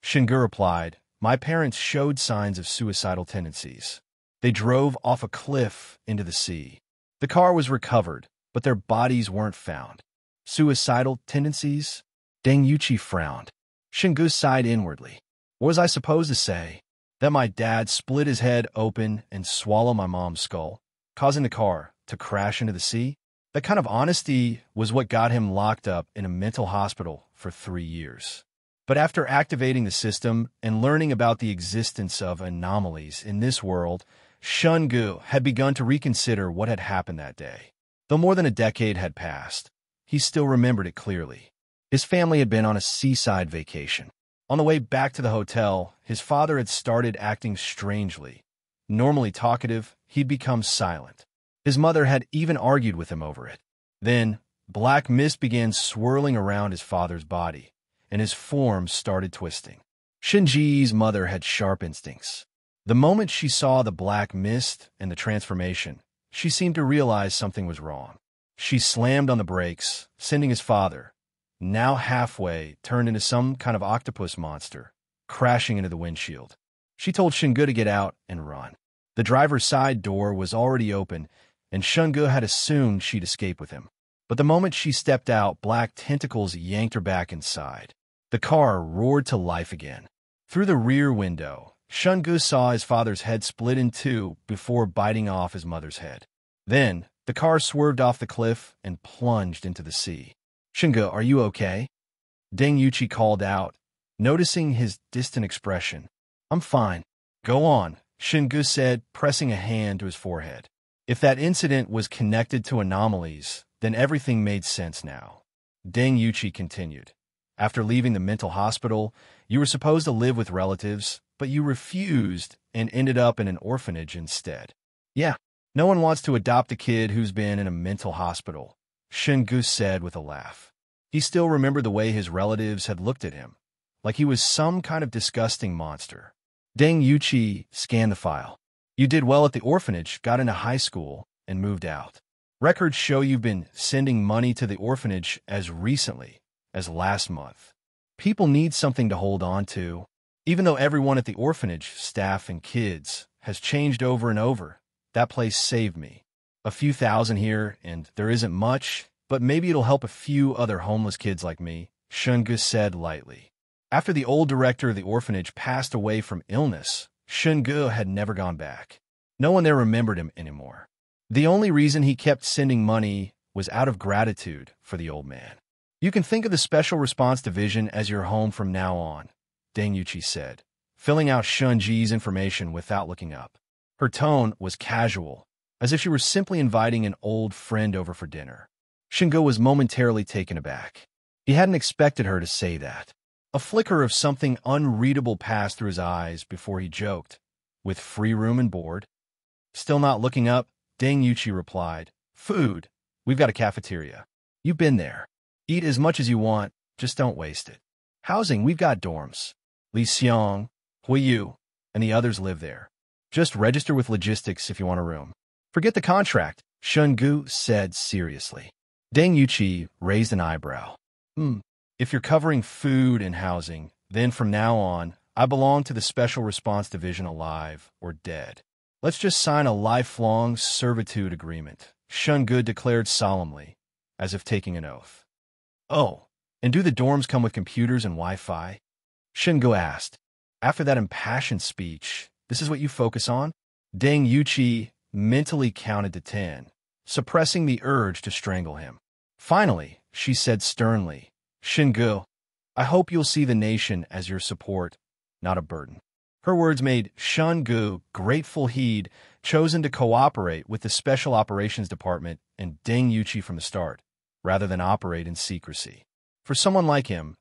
Shungu replied, "My parents showed signs of suicidal tendencies. They drove off a cliff into the sea. The car was recovered, but their bodies weren't found." "Suicidal tendencies?" Deng Yuqi frowned. Shungu sighed inwardly. "What was I supposed to say? That my dad split his head open and swallowed my mom's skull, causing the car to crash into the sea? That kind of honesty was what got him locked up in a mental hospital for 3 years. But after activating the system and learning about the existence of anomalies in this world, Shun-gu had begun to reconsider what had happened that day. Though more than a decade had passed, he still remembered it clearly. His family had been on a seaside vacation. On the way back to the hotel, his father had started acting strangely. Normally talkative, he'd become silent. His mother had even argued with him over it. Then, black mist began swirling around his father's body, and his form started twisting. Shinji's mother had sharp instincts. The moment she saw the black mist and the transformation, she seemed to realize something was wrong. She slammed on the brakes, sending his father, now halfway turned into some kind of octopus monster, crashing into the windshield. She told Shun-gu to get out and run. The driver's side door was already open, and Shun-gu had assumed she'd escape with him. But the moment she stepped out, black tentacles yanked her back inside. The car roared to life again. Through the rear window, Shun-gu saw his father's head split in two before biting off his mother's head. Then, the car swerved off the cliff and plunged into the sea. "Shun-gu, are you okay?" Deng Yuqi called out, noticing his distant expression. "I'm fine." "Go on," Shun-gu said, pressing a hand to his forehead. If that incident was connected to anomalies, then everything made sense now. Deng Yuqi continued. "After leaving the mental hospital, you were supposed to live with relatives, but you refused and ended up in an orphanage instead." "Yeah, no one wants to adopt a kid who's been in a mental hospital," Shun-gu said with a laugh. He still remembered the way his relatives had looked at him, like he was some kind of disgusting monster. Deng Yuqi scanned the file. "You did well at the orphanage, got into high school, and moved out. Records show you've been sending money to the orphanage as recently as last month. People need something to hold on to. Even though everyone at the orphanage, staff and kids, has changed over and over, that place saved me. A few thousand here, and there isn't much, but maybe it'll help a few other homeless kids like me," Shun-gu said lightly. After the old director of the orphanage passed away from illness, Shun-gu had never gone back. No one there remembered him anymore. The only reason he kept sending money was out of gratitude for the old man. "You can think of the Special Response Division as your home from now on," Deng Yuqi said, filling out Shun-ji's information without looking up. Her tone was casual, as if she were simply inviting an old friend over for dinner. Shun-gu was momentarily taken aback. He hadn't expected her to say that. A flicker of something unreadable passed through his eyes before he joked, "With free room and board?" Still not looking up, Deng Yuqi replied, "Food. We've got a cafeteria. You've been there. Eat as much as you want, just don't waste it. Housing, we've got dorms. Li Xiong, Hui Yu, and the others live there. Just register with logistics if you want a room." "Forget the contract," Shun-gu said seriously. Deng Yuqi raised an eyebrow. If you're covering food and housing, then from now on, I belong to the Special Response Division alive or dead. Let's just sign a lifelong servitude agreement," Shun-gu declared solemnly, as if taking an oath. "Oh, and do the dorms come with computers and Wi-Fi?" Shun-gu asked. "After that impassioned speech, this is what you focus on?" Deng Yuqi mentally counted to 10, suppressing the urge to strangle him. Finally, she said sternly, "Shun-gu, I hope you'll see the nation as your support, not a burden." Her words made Shun-gu grateful he'd chosen to cooperate with the Special Operations Department and Deng Yuqi from the start, rather than operate in secrecy. For someone like him,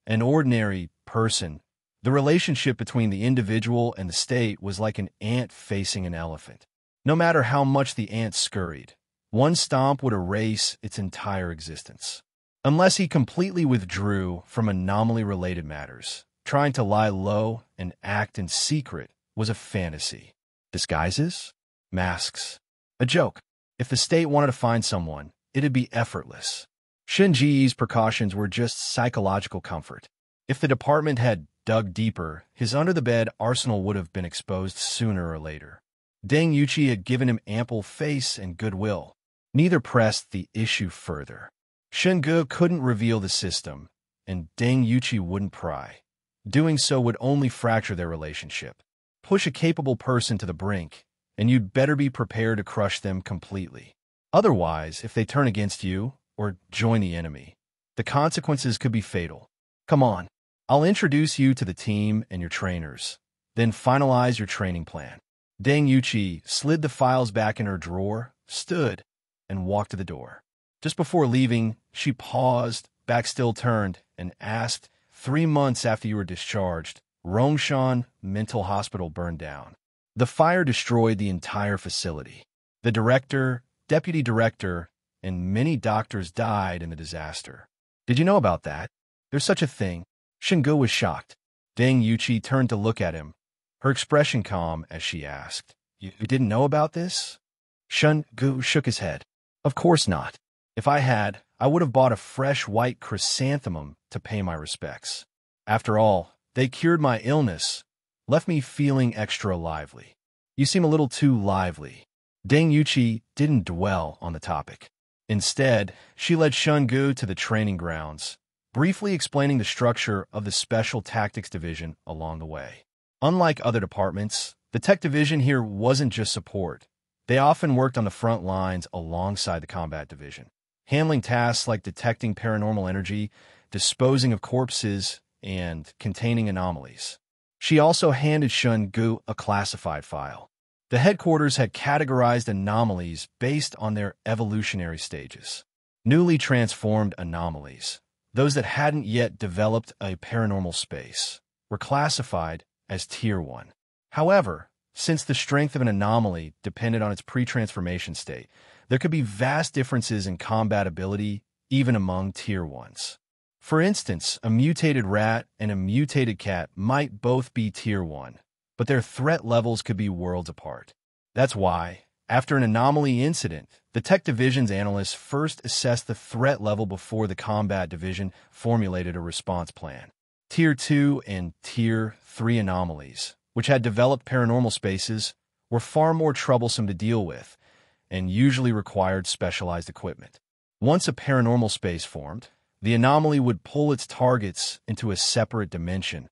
an ordinary person, the relationship between the individual and the state was like an ant facing an elephant. No matter how much the ant scurried, one stomp would erase its entire existence. Unless he completely withdrew from anomaly-related matters, trying to lie low and act in secret was a fantasy. Disguises? Masks? A joke. If the state wanted to find someone, it'd be effortless. Shinji's precautions were just psychological comfort. If the department had dug deeper, his under-the-bed arsenal would have been exposed sooner or later. Deng Yuqi had given him ample face and goodwill. Neither pressed the issue further. Shun-gu couldn't reveal the system, and Deng Yuqi wouldn't pry. Doing so would only fracture their relationship. Push a capable person to the brink, and you'd better be prepared to crush them completely. Otherwise, if they turn against you, or join the enemy, the consequences could be fatal. "Come on, I'll introduce you to the team and your trainers, then finalize your training plan." Deng Yuqi slid the files back in her drawer, stood, and walked to the door. Just before leaving, she paused, back still turned, and asked, 3 months after you were discharged, Rongshan Mental Hospital burned down. The fire destroyed the entire facility. The director, deputy director, and many doctors died in the disaster. Did you know about that? There's such a thing. Shingu was shocked. Deng Yuqi turned to look at him, her expression calm as she asked, You didn't know about this? Shingu shook his head. Of course not. If I had, I would have bought a fresh white chrysanthemum to pay my respects. After all, they cured my illness, left me feeling extra lively. You seem a little too lively. Deng Yuqi didn't dwell on the topic. Instead, she led Shingu to the training grounds, briefly explaining the structure of the Special Tactics Division along the way. Unlike other departments, the Tech Division here wasn't just support. They often worked on the front lines alongside the Combat Division, handling tasks like detecting paranormal energy, disposing of corpses, and containing anomalies. She also handed Shingu a classified file. The headquarters had categorized anomalies based on their evolutionary stages. Newly transformed anomalies, those that hadn't yet developed a paranormal space, were classified as Tier 1. However, since the strength of an anomaly depended on its pre-transformation state, there could be vast differences in combat ability even among Tier 1s. For instance, a mutated rat and a mutated cat might both be Tier 1, but their threat levels could be worlds apart. That's why, after an anomaly incident, the Tech Division's analysts first assessed the threat level before the Combat Division formulated a response plan. Tier 2 and Tier 3 anomalies, which had developed paranormal spaces, were far more troublesome to deal with and usually required specialized equipment. Once a paranormal space formed, the anomaly would pull its targets into a separate dimension,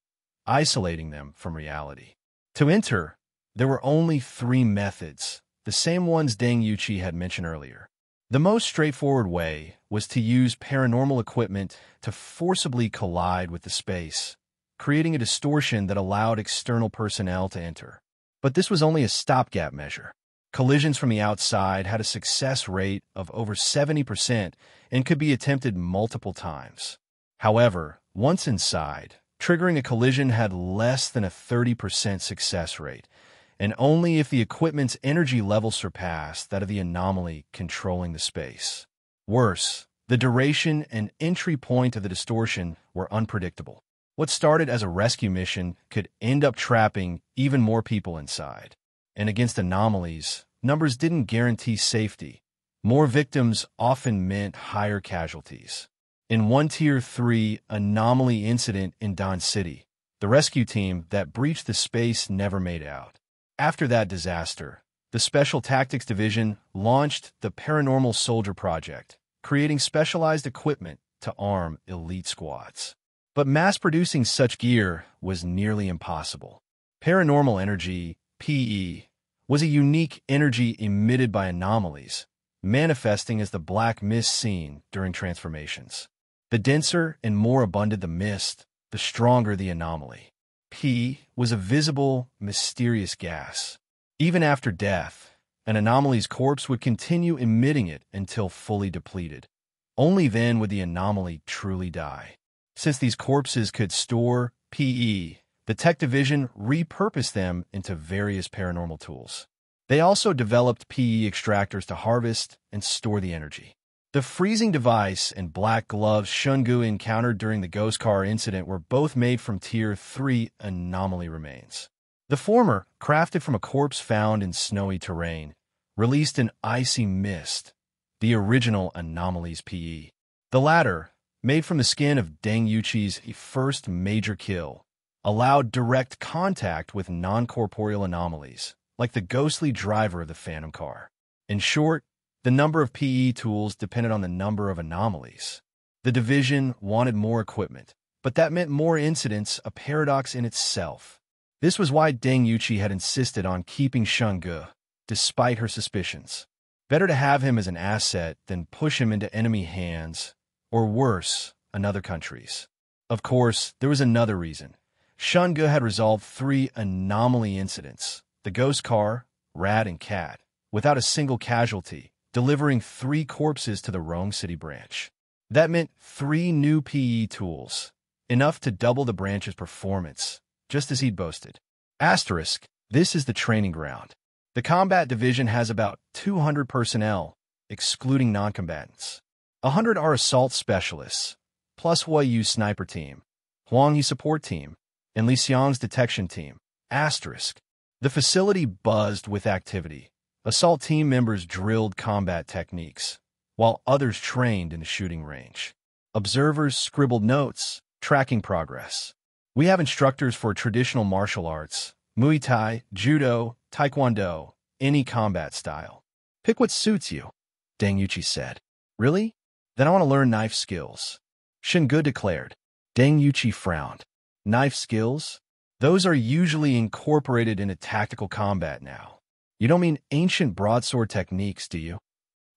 isolating them from reality. To enter, there were only 3 methods, the same ones Deng Yuqi had mentioned earlier. The most straightforward way was to use paranormal equipment to forcibly collide with the space, creating a distortion that allowed external personnel to enter. But this was only a stopgap measure. Collisions from the outside had a success rate of over 70% and could be attempted multiple times. However, once inside, triggering a collision had less than a 30% success rate, and only if the equipment's energy level surpassed that of the anomaly controlling the space. Worse, the duration and entry point of the distortion were unpredictable. What started as a rescue mission could end up trapping even more people inside. And against anomalies, numbers didn't guarantee safety. More victims often meant higher casualties. In one Tier 3 anomaly incident in Don City, the rescue team that breached the space never made out. After that disaster, the Special Tactics Division launched the Paranormal Soldier Project, creating specialized equipment to arm elite squads. But mass-producing such gear was nearly impossible. Paranormal energy, PE, was a unique energy emitted by anomalies, manifesting as the black mist seen during transformations. The denser and more abundant the mist, the stronger the anomaly. P was a visible, mysterious gas. Even after death, an anomaly's corpse would continue emitting it until fully depleted. Only then would the anomaly truly die. Since these corpses could store PE, the Tech Division repurposed them into various paranormal tools. They also developed PE extractors to harvest and store the energy. The freezing device and black gloves Shingu encountered during the ghost car incident were both made from Tier 3 anomaly remains. The former, crafted from a corpse found in snowy terrain, released an icy mist, the original anomaly's PE. The latter, made from the skin of Deng Yuqi's first major kill, allowed direct contact with non-corporeal anomalies, like the ghostly driver of the Phantom car. In short, the number of PE tools depended on the number of anomalies. The division wanted more equipment, but that meant more incidents, a paradox in itself. This was why Deng Yuqi had insisted on keeping Shingu, despite her suspicions. Better to have him as an asset than push him into enemy hands, or worse, another country's. Of course, there was another reason. Shingu had resolved 3 anomaly incidents, the ghost car, rat, and cat, without a single casualty, delivering 3 corpses to the Rome City branch. That meant 3 new PE tools, enough to double the branch's performance, just as he'd boasted. Asterisk, this is the training ground. The combat division has about 200 personnel, excluding non-combatants. 100 are assault specialists, plus Huayu sniper team, Huanghe support team, and Li Xiang's detection team. Asterisk. The facility buzzed with activity. Assault team members drilled combat techniques, while others trained in the shooting range. Observers scribbled notes, tracking progress. We have instructors for traditional martial arts, Muay Thai, Judo, Taekwondo, any combat style. Pick what suits you, Deng Yuqi said. Really? Then I want to learn knife skills, Shen Ge declared. Deng Yuqi frowned. Knife skills? Those are usually incorporated into tactical combat now. You don't mean ancient broadsword techniques, do you?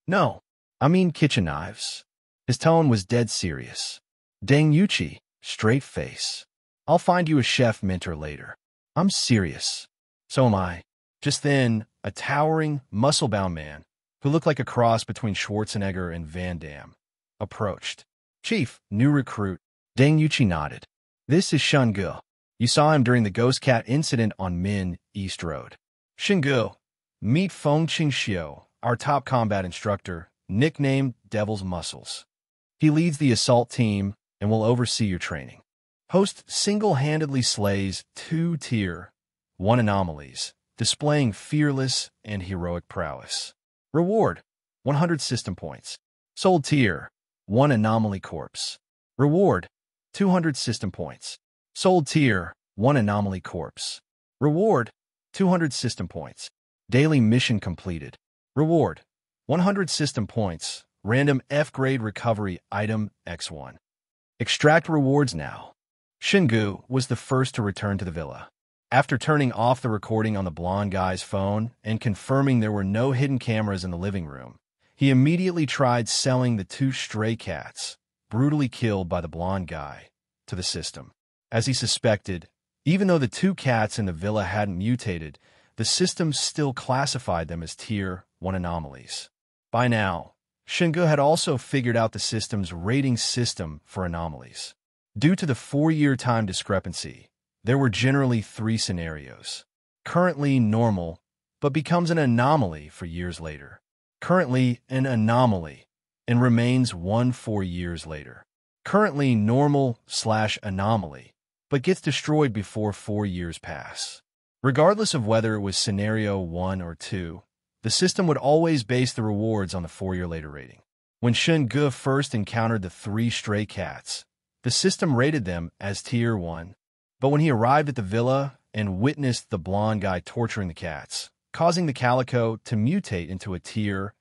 No, I mean kitchen knives. His tone was dead serious. Deng Yuqi, straight face. I'll find you a chef mentor later. I'm serious. So am I. Just then, a towering, muscle-bound man, who looked like a cross between Schwarzenegger and Van Damme, approached. Chief, new recruit. Deng Yuqi nodded. This is Shen Ge. You saw him during the Ghost Cat incident on Min East Road. Shen Ge, meet Feng Qingxiu, our top combat instructor, nicknamed Devil's Muscles. He leads the assault team and will oversee your training. Host single-handedly slays 2 Tier 1 anomalies, displaying fearless and heroic prowess. Reward, 100 system points. Sold Tier 1 anomaly corpse. Reward, 200 system points. Sold Tier 1 anomaly corpse. Reward, 200 system points. Daily mission completed. Reward, 100 system points. Random F-grade recovery item X1. Extract rewards now. Shen Ge was the first to return to the villa. After turning off the recording on the blonde guy's phone and confirming there were no hidden cameras in the living room, he immediately tried selling the 2 stray cats, brutally killed by the blonde guy, to the system. As he suspected, even though the 2 cats in the villa hadn't mutated, the system still classified them as Tier 1 anomalies. By now, Shen Ge had also figured out the system's rating system for anomalies. Due to the 4-year time discrepancy, there were generally 3 scenarios. Currently normal, but becomes an anomaly for years later. Currently an anomaly, and remains 4 years later. Currently normal/anomaly, but gets destroyed before 4 years pass. Regardless of whether it was scenario 1 or 2, the system would always base the rewards on the 4-year later rating. When Shen Ge first encountered the 3 stray cats, the system rated them as Tier 1, but when he arrived at the villa and witnessed the blonde guy torturing the cats, causing the calico to mutate into a Tier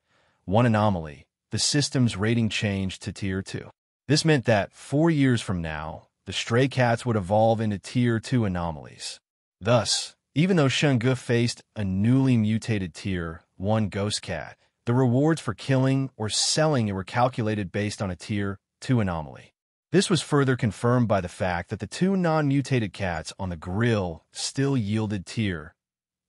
1 anomaly, the system's rating changed to Tier 2. This meant that 4 years from now, the stray cats would evolve into Tier 2 anomalies. Thus, even though Shen Ge faced a newly mutated Tier 1 ghost cat, the rewards for killing or selling it were calculated based on a Tier 2 anomaly. This was further confirmed by the fact that the 2 non-mutated cats on the grill still yielded Tier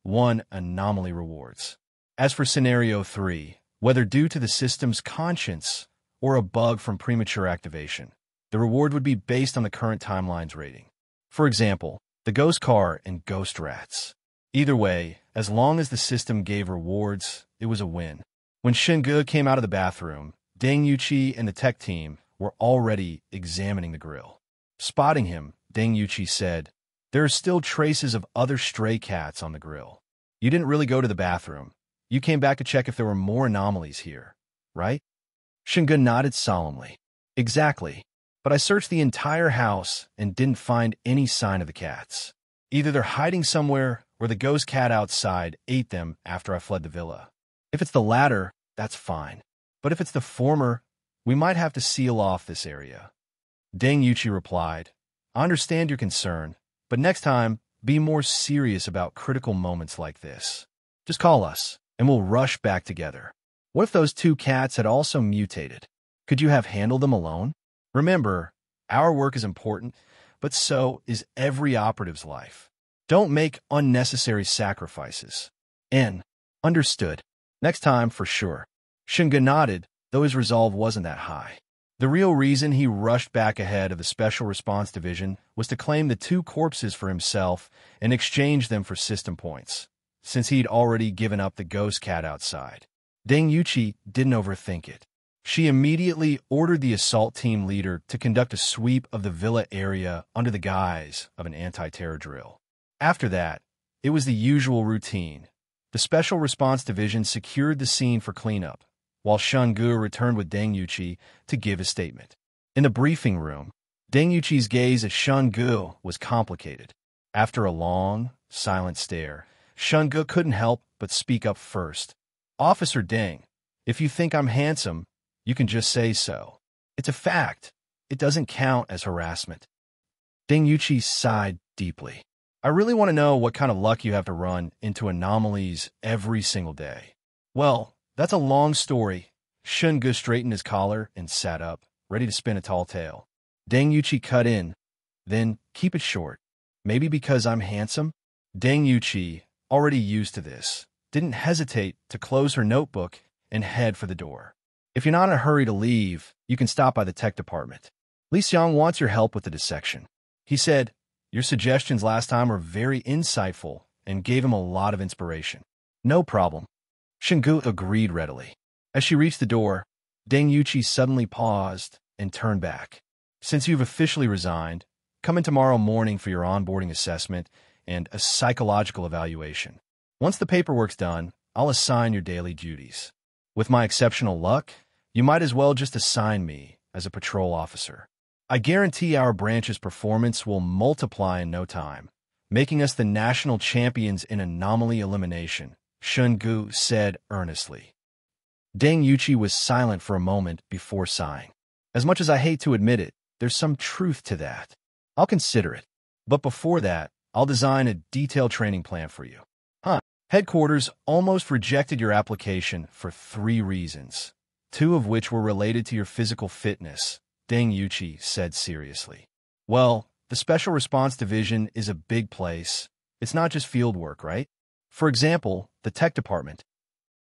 1 anomaly rewards. As for Scenario 3, whether due to the system's conscience or a bug from premature activation, the reward would be based on the current timeline's rating. For example, the ghost car and ghost rats. Either way, as long as the system gave rewards, it was a win. When Shen Ge came out of the bathroom, Deng Yuqi and the tech team were already examining the grill. Spotting him, Deng Yuqi said, "There are still traces of other stray cats on the grill. You didn't really go to the bathroom. You came back to check if there were more anomalies here, right?" Shen Ge nodded solemnly. "Exactly. But I searched the entire house and didn't find any sign of the cats. Either they're hiding somewhere or the ghost cat outside ate them after I fled the villa. If it's the latter, that's fine. But if it's the former, we might have to seal off this area." Deng Yuqi replied, "I understand your concern, but next time, be more serious about critical moments like this. Just call us, and we'll rush back together. What if those 2 cats had also mutated? Could you have handled them alone? Remember, our work is important, but so is every operative's life. Don't make unnecessary sacrifices. N. Understood. Next time, for sure. Shinga nodded, though his resolve wasn't that high. The real reason he rushed back ahead of the Special Response Division was to claim the 2 corpses for himself and exchange them for system points, since he'd already given up the ghost cat outside. Deng Yuqi didn't overthink it. She immediately ordered the assault team leader to conduct a sweep of the villa area under the guise of an anti-terror drill. After that, it was the usual routine. The Special Response Division secured the scene for cleanup, while Shun Gu returned with Deng Yuqi to give a statement. In the briefing room, Deng Yuqi's gaze at Shun Gu was complicated. After a long, silent stare, Shun Gu couldn't help but speak up first. Officer Deng, if you think I'm handsome, you can just say so. It's a fact. It doesn't count as harassment. Deng Yuqi sighed deeply. I really want to know what kind of luck you have to run into anomalies every single day. Well, that's a long story. Shun Gu straightened his collar and sat up, ready to spin a tall tale. Deng Yuqi cut in. Then, keep it short. Maybe because I'm handsome? Deng Yuqi, already used to this, didn't hesitate to close her notebook and head for the door. If you're not in a hurry to leave, you can stop by the tech department. Li Xiang wants your help with the dissection. He said, your suggestions last time were very insightful and gave him a lot of inspiration. No problem. Shun Gu agreed readily. As she reached the door, Deng Yuqi suddenly paused and turned back. Since you've officially resigned, come in tomorrow morning for your onboarding assessment and a psychological evaluation. Once the paperwork's done, I'll assign your daily duties. With my exceptional luck, you might as well just assign me as a patrol officer. I guarantee our branch's performance will multiply in no time, making us the national champions in anomaly elimination, Shun Gu said earnestly. Deng Yuqi was silent for a moment before sighing. As much as I hate to admit it, there's some truth to that. I'll consider it. But before that, I'll design a detailed training plan for you. Headquarters almost rejected your application for 3 reasons, 2 of which were related to your physical fitness, Deng Yuqi said seriously. Well, the Special Response Division is a big place. It's not just field work, right? For example, the tech department.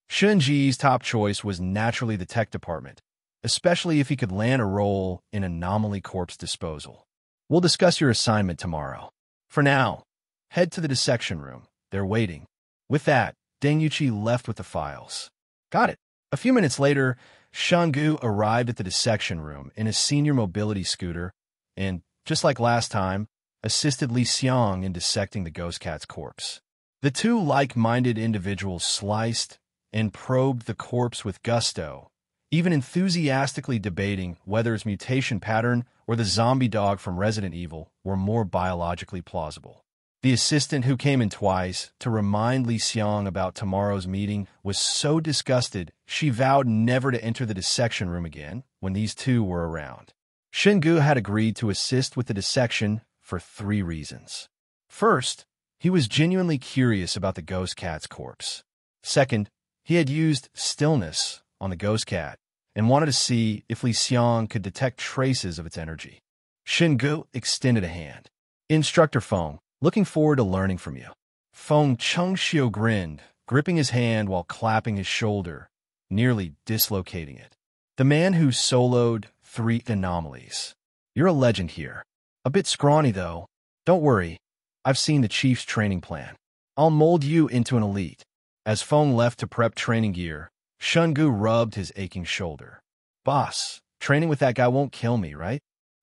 Shun Ji's top choice was naturally the tech department, especially if he could land a role in anomaly corpse disposal. We'll discuss your assignment tomorrow. For now, head to the dissection room. They're waiting. With that, Deng Yuqi left with the files. Got it. A few minutes later, Shun Gu arrived at the dissection room in a senior mobility scooter and, just like last time, assisted Li Xiang in dissecting the ghost cat's corpse. The 2 like-minded individuals sliced and probed the corpse with gusto, even enthusiastically debating whether its mutation pattern or the zombie dog from Resident Evil were more biologically plausible. The assistant who came in twice to remind Li Xiang about tomorrow's meeting was so disgusted she vowed never to enter the dissection room again when these 2 were around. Shun Gu had agreed to assist with the dissection for 3 reasons. First, he was genuinely curious about the ghost cat's corpse. Second, he had used stillness on the ghost cat and wanted to see if Li Xiang could detect traces of its energy. Shun Gu extended a hand. Instructor Feng, looking forward to learning from you. Feng Chengxiu grinned, gripping his hand while clapping his shoulder, nearly dislocating it. The man who soloed 3 anomalies. You're a legend here. A bit scrawny, though. Don't worry. I've seen the chief's training plan. I'll mold you into an elite. As Feng left to prep training gear, Shun Gu rubbed his aching shoulder. Boss, training with that guy won't kill me, right?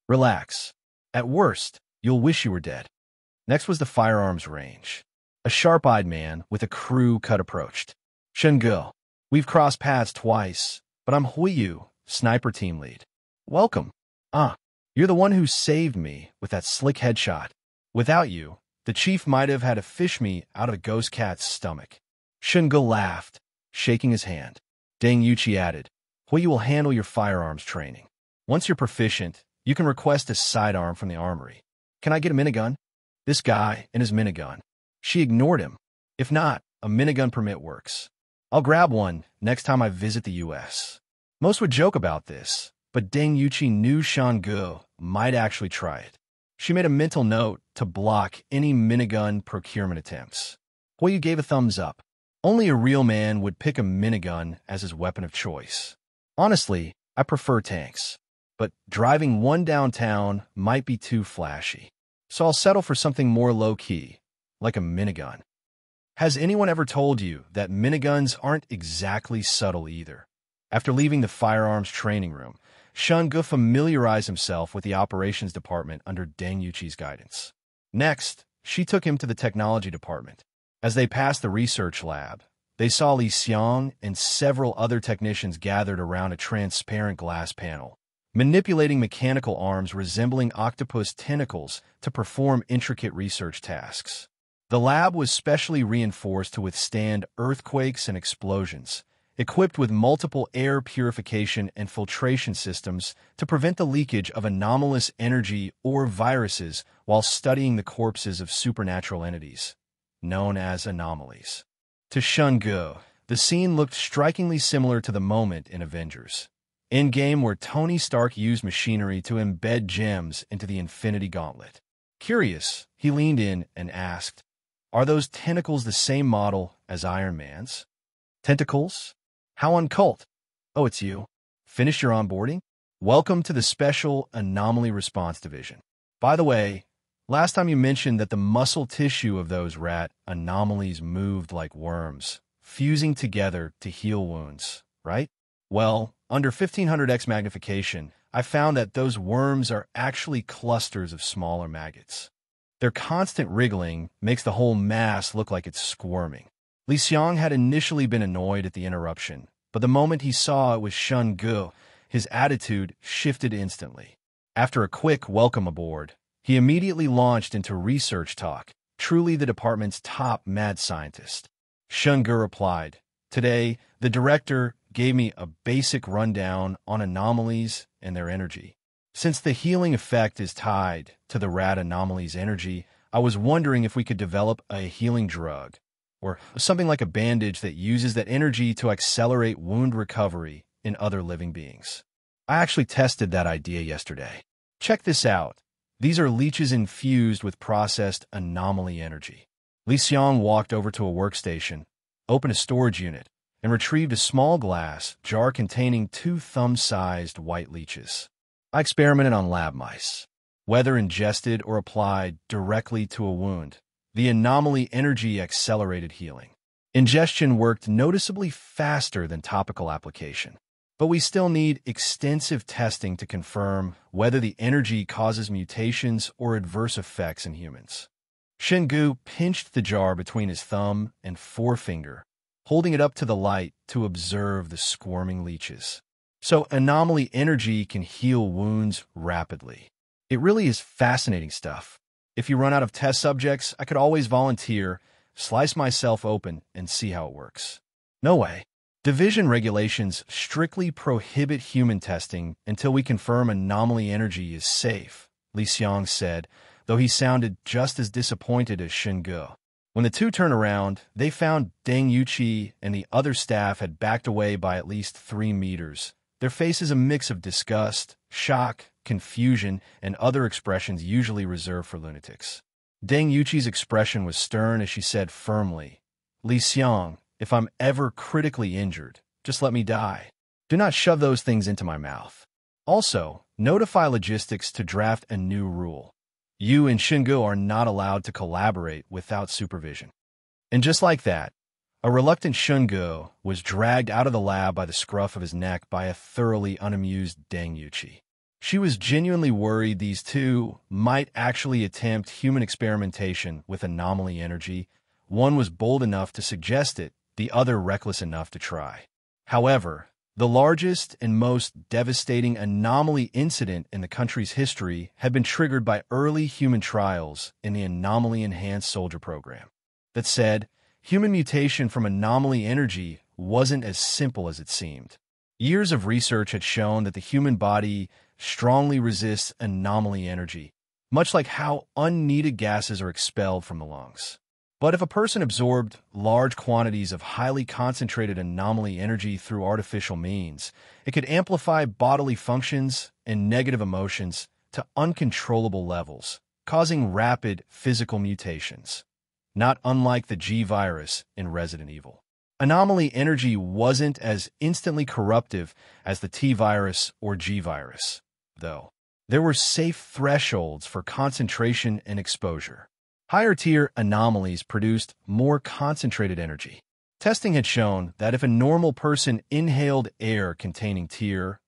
Relax. At worst, you'll wish you were dead. Next was the firearms range. A sharp-eyed man with a crew cut approached. Shun Gu, we've crossed paths twice, but I'm Huiyu, sniper team lead. Welcome. You're the one who saved me with that slick headshot. Without you, the chief might have had to fish me out of a ghost cat's stomach. Shun Gu laughed, shaking his hand. Deng Yuqi added, Huiyu will handle your firearms training. Once you're proficient, you can request a sidearm from the armory. Can I get a minigun? This guy and his minigun. She ignored him. If not, a minigun permit works. I'll grab one next time I visit the U.S. Most would joke about this, but Deng Yuqi knew Shun Gu might actually try it. She made a mental note to block any minigun procurement attempts. Huiyu gave a thumbs up. Only a real man would pick a minigun as his weapon of choice. Honestly, I prefer tanks, but driving one downtown might be too flashy. So I'll settle for something more low-key, like a minigun. Has anyone ever told you that miniguns aren't exactly subtle either? After leaving the firearms training room, Shungu familiarized himself with the operations department under Deng Yuqi's guidance. Next, she took him to the technology department. As they passed the research lab, they saw Li Xiang and several other technicians gathered around a transparent glass panel, manipulating mechanical arms resembling octopus tentacles to perform intricate research tasks. The lab was specially reinforced to withstand earthquakes and explosions, equipped with multiple air purification and filtration systems to prevent the leakage of anomalous energy or viruses while studying the corpses of supernatural entities, known as anomalies. To Shungu, the scene looked strikingly similar to the moment in Avengers Endgame where Tony Stark used machinery to embed gems into the Infinity Gauntlet. Curious, he leaned in and asked, "Are those tentacles the same model as Iron Man's?" "Tentacles? How uncult." "Oh, it's you. Finished your onboarding? Welcome to the Special Anomaly Response Division. By the way, last time you mentioned that the muscle tissue of those rat anomalies moved like worms, fusing together to heal wounds, right? Well, under 1500x magnification, I found that those worms are actually clusters of smaller maggots. Their constant wriggling makes the whole mass look like it's squirming." Li Xiang had initially been annoyed at the interruption, but the moment he saw it was Shungu, his attitude shifted instantly. After a quick welcome aboard, he immediately launched into research talk, truly the department's top mad scientist. Shungu replied, "Today, the director gave me a basic rundown on anomalies and their energy. Since the healing effect is tied to the rat anomaly's energy, I was wondering if we could develop a healing drug, or something like a bandage that uses that energy to accelerate wound recovery in other living beings. I actually tested that idea yesterday. Check this out. These are leeches infused with processed anomaly energy." Li Xiang walked over to a workstation, opened a storage unit, and retrieved a small glass jar containing 2 thumb-sized white leeches. "I experimented on lab mice. Whether ingested or applied directly to a wound, the anomaly energy accelerated healing. Ingestion worked noticeably faster than topical application, but we still need extensive testing to confirm whether the energy causes mutations or adverse effects in humans." Shungu pinched the jar between his thumb and forefinger, holding it up to the light to observe the squirming leeches. "So anomaly energy can heal wounds rapidly. It really is fascinating stuff. If you run out of test subjects, I could always volunteer, slice myself open, and see how it works." "No way. Division regulations strictly prohibit human testing until we confirm anomaly energy is safe," Li Xiang said, though he sounded just as disappointed as Shungu. When the two turned around, they found Deng Yuqi and the other staff had backed away by at least 3 meters, their faces a mix of disgust, shock, confusion, and other expressions usually reserved for lunatics. Deng Yuqi's expression was stern as she said firmly, "Li Xiang, if I'm ever critically injured, just let me die. Do not shove those things into my mouth. Also, notify logistics to draft a new rule. You and Shungu are not allowed to collaborate without supervision." And just like that, a reluctant Shungu was dragged out of the lab by the scruff of his neck by a thoroughly unamused Deng Yuqi. She was genuinely worried these two might actually attempt human experimentation with anomaly energy. One was bold enough to suggest it, the other reckless enough to try. However, the largest and most devastating anomaly incident in the country's history had been triggered by early human trials in the Anomaly-Enhanced Soldier Program. That said, human mutation from anomaly energy wasn't as simple as it seemed. Years of research had shown that the human body strongly resists anomaly energy, much like how unneeded gases are expelled from the lungs. But if a person absorbed large quantities of highly concentrated anomaly energy through artificial means, it could amplify bodily functions and negative emotions to uncontrollable levels, causing rapid physical mutations, not unlike the G virus in Resident Evil. Anomaly energy wasn't as instantly corruptive as the T virus or G virus, though. There were safe thresholds for concentration and exposure. Higher-tier anomalies produced more concentrated energy. Testing had shown that if a normal person inhaled air containing Tier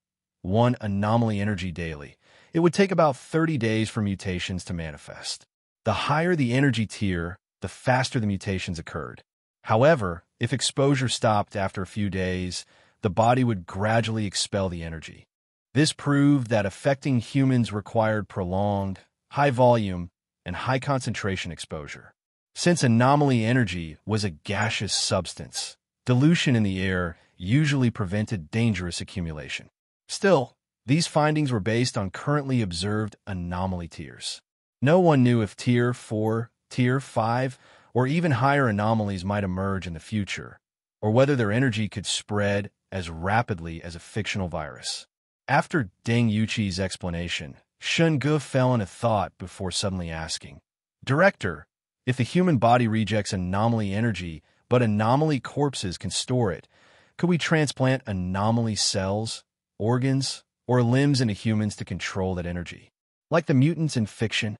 1 anomaly energy daily, it would take about 30 days for mutations to manifest. The higher the energy tier, the faster the mutations occurred. However, if exposure stopped after a few days, the body would gradually expel the energy. This proved that affecting humans required prolonged, high-volume, and high-concentration exposure. Since anomaly energy was a gaseous substance, dilution in the air usually prevented dangerous accumulation. Still, these findings were based on currently observed anomaly tiers. No one knew if Tier 4, Tier 5, or even higher anomalies might emerge in the future, or whether their energy could spread as rapidly as a fictional virus. After Deng Yuqi's explanation, Shun Ge fell into thought before suddenly asking, "Director, if the human body rejects anomaly energy, but anomaly corpses can store it, could we transplant anomaly cells, organs, or limbs into humans to control that energy, like the mutants in fiction?"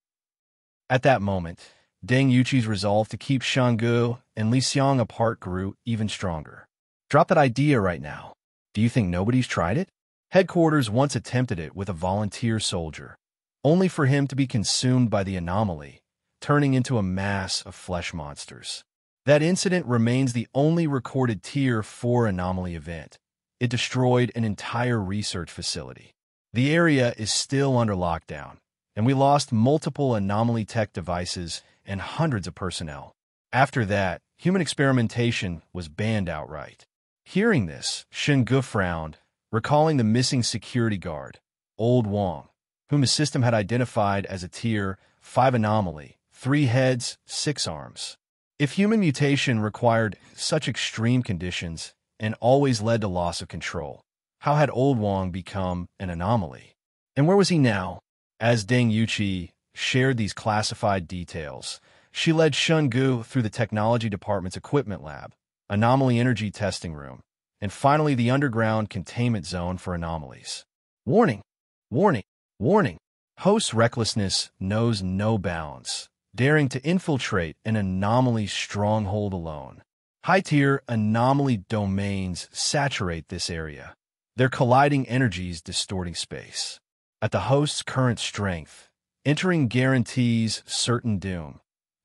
At that moment, Deng Yuqi's resolve to keep Shun Ge and Li Xiang apart grew even stronger. "Drop that idea right now. Do you think nobody's tried it?" Headquarters once attempted it with a volunteer soldier, only for him to be consumed by the anomaly, turning into a mass of flesh monsters. That incident remains the only recorded Tier 4 anomaly event. It destroyed an entire research facility. The area is still under lockdown, and we lost multiple anomaly tech devices and hundreds of personnel. After that, human experimentation was banned outright. Hearing this, Shun Ge frowned, recalling the missing security guard, Old Wang, whom the system had identified as a Tier 5 anomaly, 3 heads, 6 arms. If human mutation required such extreme conditions and always led to loss of control, how had Old Wang become an anomaly? And where was he now? As Deng Yuqi shared these classified details, she led Shun Ge through the technology department's equipment lab, anomaly energy testing room, and finally the underground containment zone for anomalies. Warning! Warning! Warning! Host's recklessness knows no bounds, daring to infiltrate an anomaly stronghold alone. High-tier anomaly domains saturate this area, their colliding energies distorting space. At the host's current strength, entering guarantees certain doom.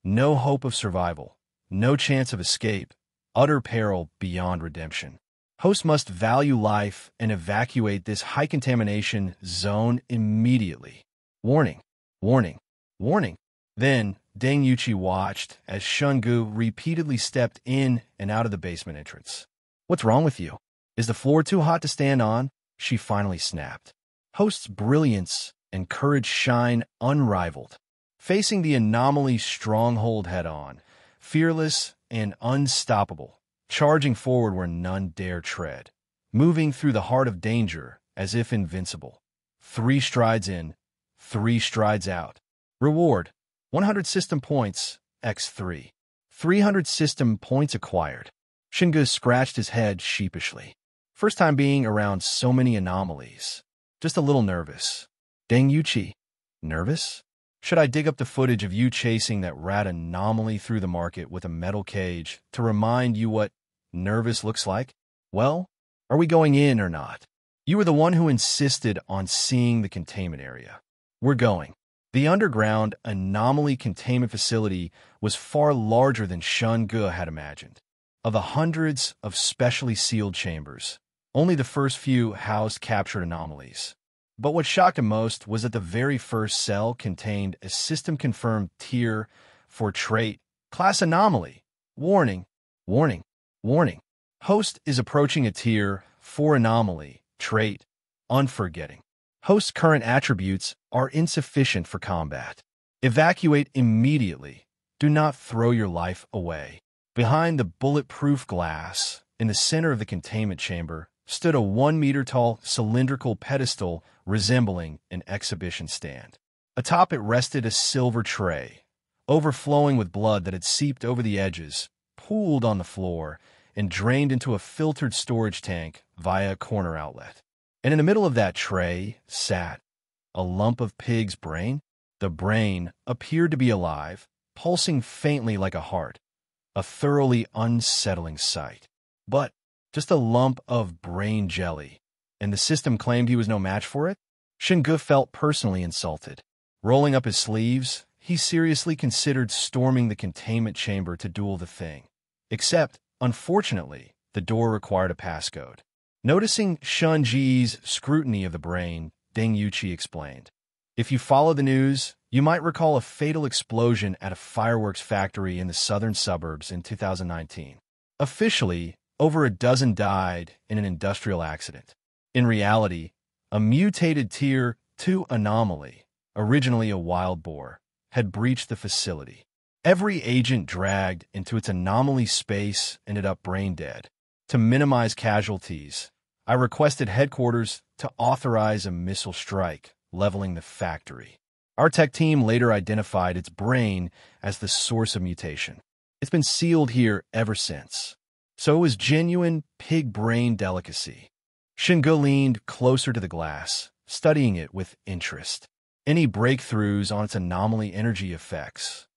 No hope of survival, no chance of escape, utter peril beyond redemption. Host must value life and evacuate this high-contamination zone immediately. Warning, warning, warning. Then, Deng Yuqi watched as Shun Ge repeatedly stepped in and out of the basement entrance. "What's wrong with you? Is the floor too hot to stand on?" she finally snapped. Host's brilliance and courage shine unrivaled. Facing the anomaly stronghold head-on, fearless and unstoppable, charging forward where none dare tread, moving through the heart of danger as if invincible. 3 strides in, 3 strides out. Reward: 100 system points, x3. 300 system points acquired. Shun Ge scratched his head sheepishly. First time being around so many anomalies. Just a little nervous. Deng Yuqi, nervous? Should I dig up the footage of you chasing that rat anomaly through the market with a metal cage to remind you what nervous looks like? Well, are we going in or not? You were the one who insisted on seeing the containment area. We're going. The underground anomaly containment facility was far larger than Shun Ge had imagined. Of the hundreds of specially sealed chambers, only the first few housed captured anomalies. But what shocked him most was that the very first cell contained a system-confirmed Tier 4 trait, class anomaly. Warning, warning, warning. Host is approaching a Tier 4 anomaly, trait, unforgetting. Host's current attributes are insufficient for combat. Evacuate immediately. Do not throw your life away. Behind the bulletproof glass, in the center of the containment chamber, stood a 1-meter-tall cylindrical pedestal resembling an exhibition stand. Atop it rested a silver tray, overflowing with blood that had seeped over the edges, pooled on the floor, and drained into a filtered storage tank via a corner outlet. And in the middle of that tray sat a lump of pig's brain. The brain appeared to be alive, pulsing faintly like a heart, a thoroughly unsettling sight. But just a lump of brain jelly, and the system claimed he was no match for it? Shingu felt personally insulted. Rolling up his sleeves, he seriously considered storming the containment chamber to duel the thing. Except, unfortunately, the door required a passcode. Noticing Shun Ji's scrutiny of the brain, Deng Yuqi explained, "If you follow the news, you might recall a fatal explosion at a fireworks factory in the southern suburbs in 2019. Officially, over a dozen died in an industrial accident. In reality, a mutated Tier 2 anomaly, originally a wild boar, had breached the facility. Every agent dragged into its anomaly space ended up brain dead. To minimize casualties, I requested headquarters to authorize a missile strike, leveling the factory. Our tech team later identified its brain as the source of mutation. It's been sealed here ever since. So it was genuine pig brain delicacy." Shingu leaned closer to the glass, studying it with interest. "Any breakthroughs on its anomaly energy effects?"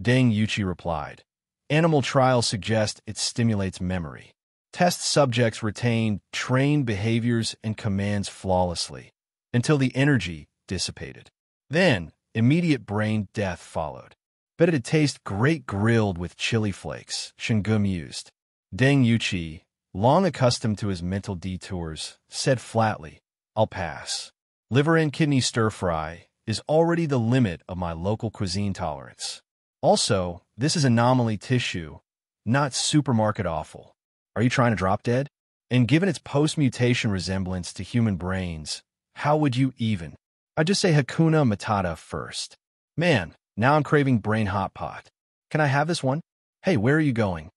Deng Yuqi replied, "Animal trials suggest it stimulates memory. Test subjects retained trained behaviors and commands flawlessly, until the energy dissipated. Then, immediate brain death followed. Bet it'd taste great grilled with chili flakes," Shingu mused. Deng Yuqi, long accustomed to his mental detours, said flatly, "I'll pass. Liver and kidney stir-fry is already the limit of my local cuisine tolerance. Also, this is anomaly tissue, not supermarket offal. Are you trying to drop dead? And given its post-mutation resemblance to human brains, how would you even? I'd just say Hakuna Matata first. Man, now I'm craving brain hot pot. Can I have this one? Hey, where are you going?"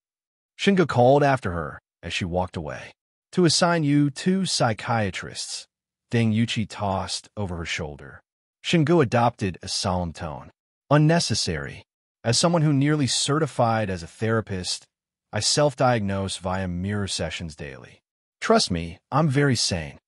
Shingu called after her as she walked away. "To assign you 2 psychiatrists," Deng Yuqi tossed over her shoulder. Shingu adopted a solemn tone. "Unnecessary. As someone who nearly certified as a therapist, I self-diagnose via mirror sessions daily. Trust me, I'm very sane."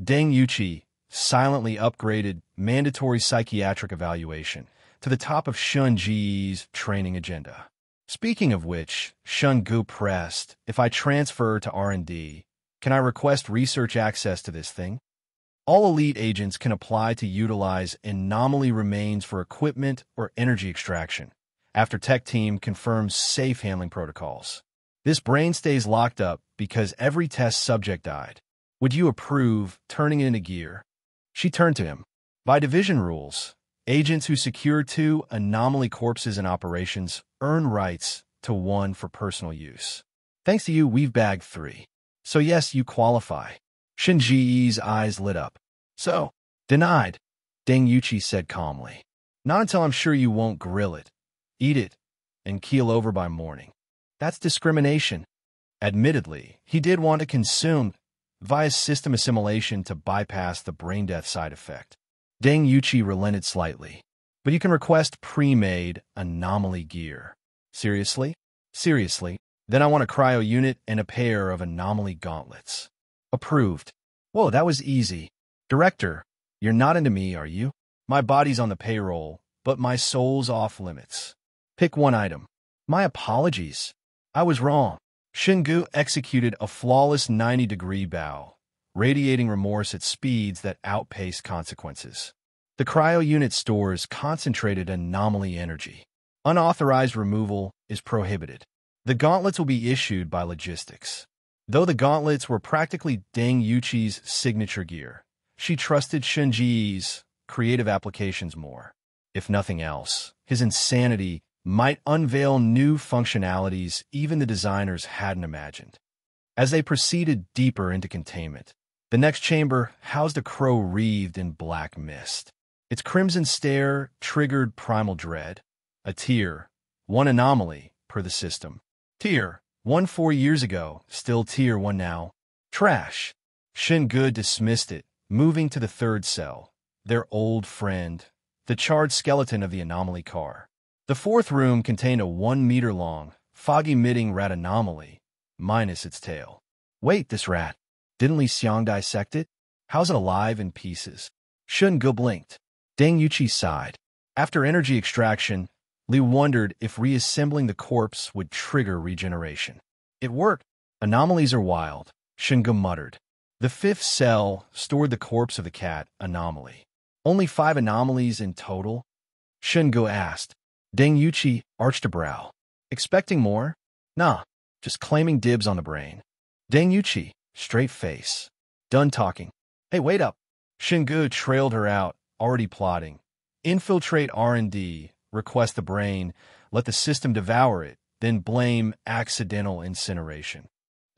Deng Yuqi silently upgraded mandatory psychiatric evaluation to the top of Shun Ji's training agenda. Speaking of which, Shun Gu pressed, "If I transfer to R&D, can I request research access to this thing? All elite agents can apply to utilize anomaly remains for equipment or energy extraction, after tech team confirms safe handling protocols. This brain stays locked up because every test subject died. Would you approve turning it into gear?" She turned to him. "By division rules, agents who secure 2 anomaly corpses in operations earn rights to 1 for personal use. Thanks to you, we've bagged 3. So yes, you qualify." Shinji's eyes lit up. "So, denied," Deng Yuqi said calmly. "Not until I'm sure you won't grill it, eat it, and keel over by morning. That's discrimination." Admittedly, he did want to consume via system assimilation to bypass the brain death side effect. Deng Yuqi relented slightly. "But you can request pre-made anomaly gear." "Seriously?" "Seriously. Then I want a cryo unit and a pair of anomaly gauntlets." "Approved." "Whoa, that was easy. Director, you're not into me, are you? My body's on the payroll, but my soul's off limits. Pick 1 item." "My apologies. I was wrong." Shingu executed a flawless 90-degree bow, radiating remorse at speeds that outpaced consequences. "The cryo unit stores concentrated anomaly energy. Unauthorized removal is prohibited. The gauntlets will be issued by logistics." Though the gauntlets were practically Deng Yuqi's signature gear, she trusted Shinji's creative applications more. If nothing else, his insanity might unveil new functionalities even the designers hadn't imagined. As they proceeded deeper into containment, the next chamber housed a crow wreathed in black mist. Its crimson stare triggered primal dread. A Tier 1 anomaly, per the system. Tier 1 4 years ago, still Tier 1 now. Trash. Shingu dismissed it, moving to the 3rd cell. Their old friend, the charred skeleton of the anomaly car. The fourth room contained a 1-meter-long, fog-emitting rat anomaly, minus its tail. Wait, this rat. Didn't Li Xiang dissect it? How's it alive in pieces? Shun Ge blinked. Deng Yuqi sighed. After energy extraction, Li wondered if reassembling the corpse would trigger regeneration. It worked. Anomalies are wild, Shun Ge muttered. The fifth cell stored the corpse of the cat anomaly. Only 5 anomalies in total? Shun Ge asked. Deng Yuqi arched a brow. Expecting more? Nah, just claiming dibs on the brain. Deng Yuqi, straight face. Done talking. Hey, wait up. Shun Ge trailed her out, already plotting. Infiltrate R&D, request the brain, let the system devour it, then blame accidental incineration.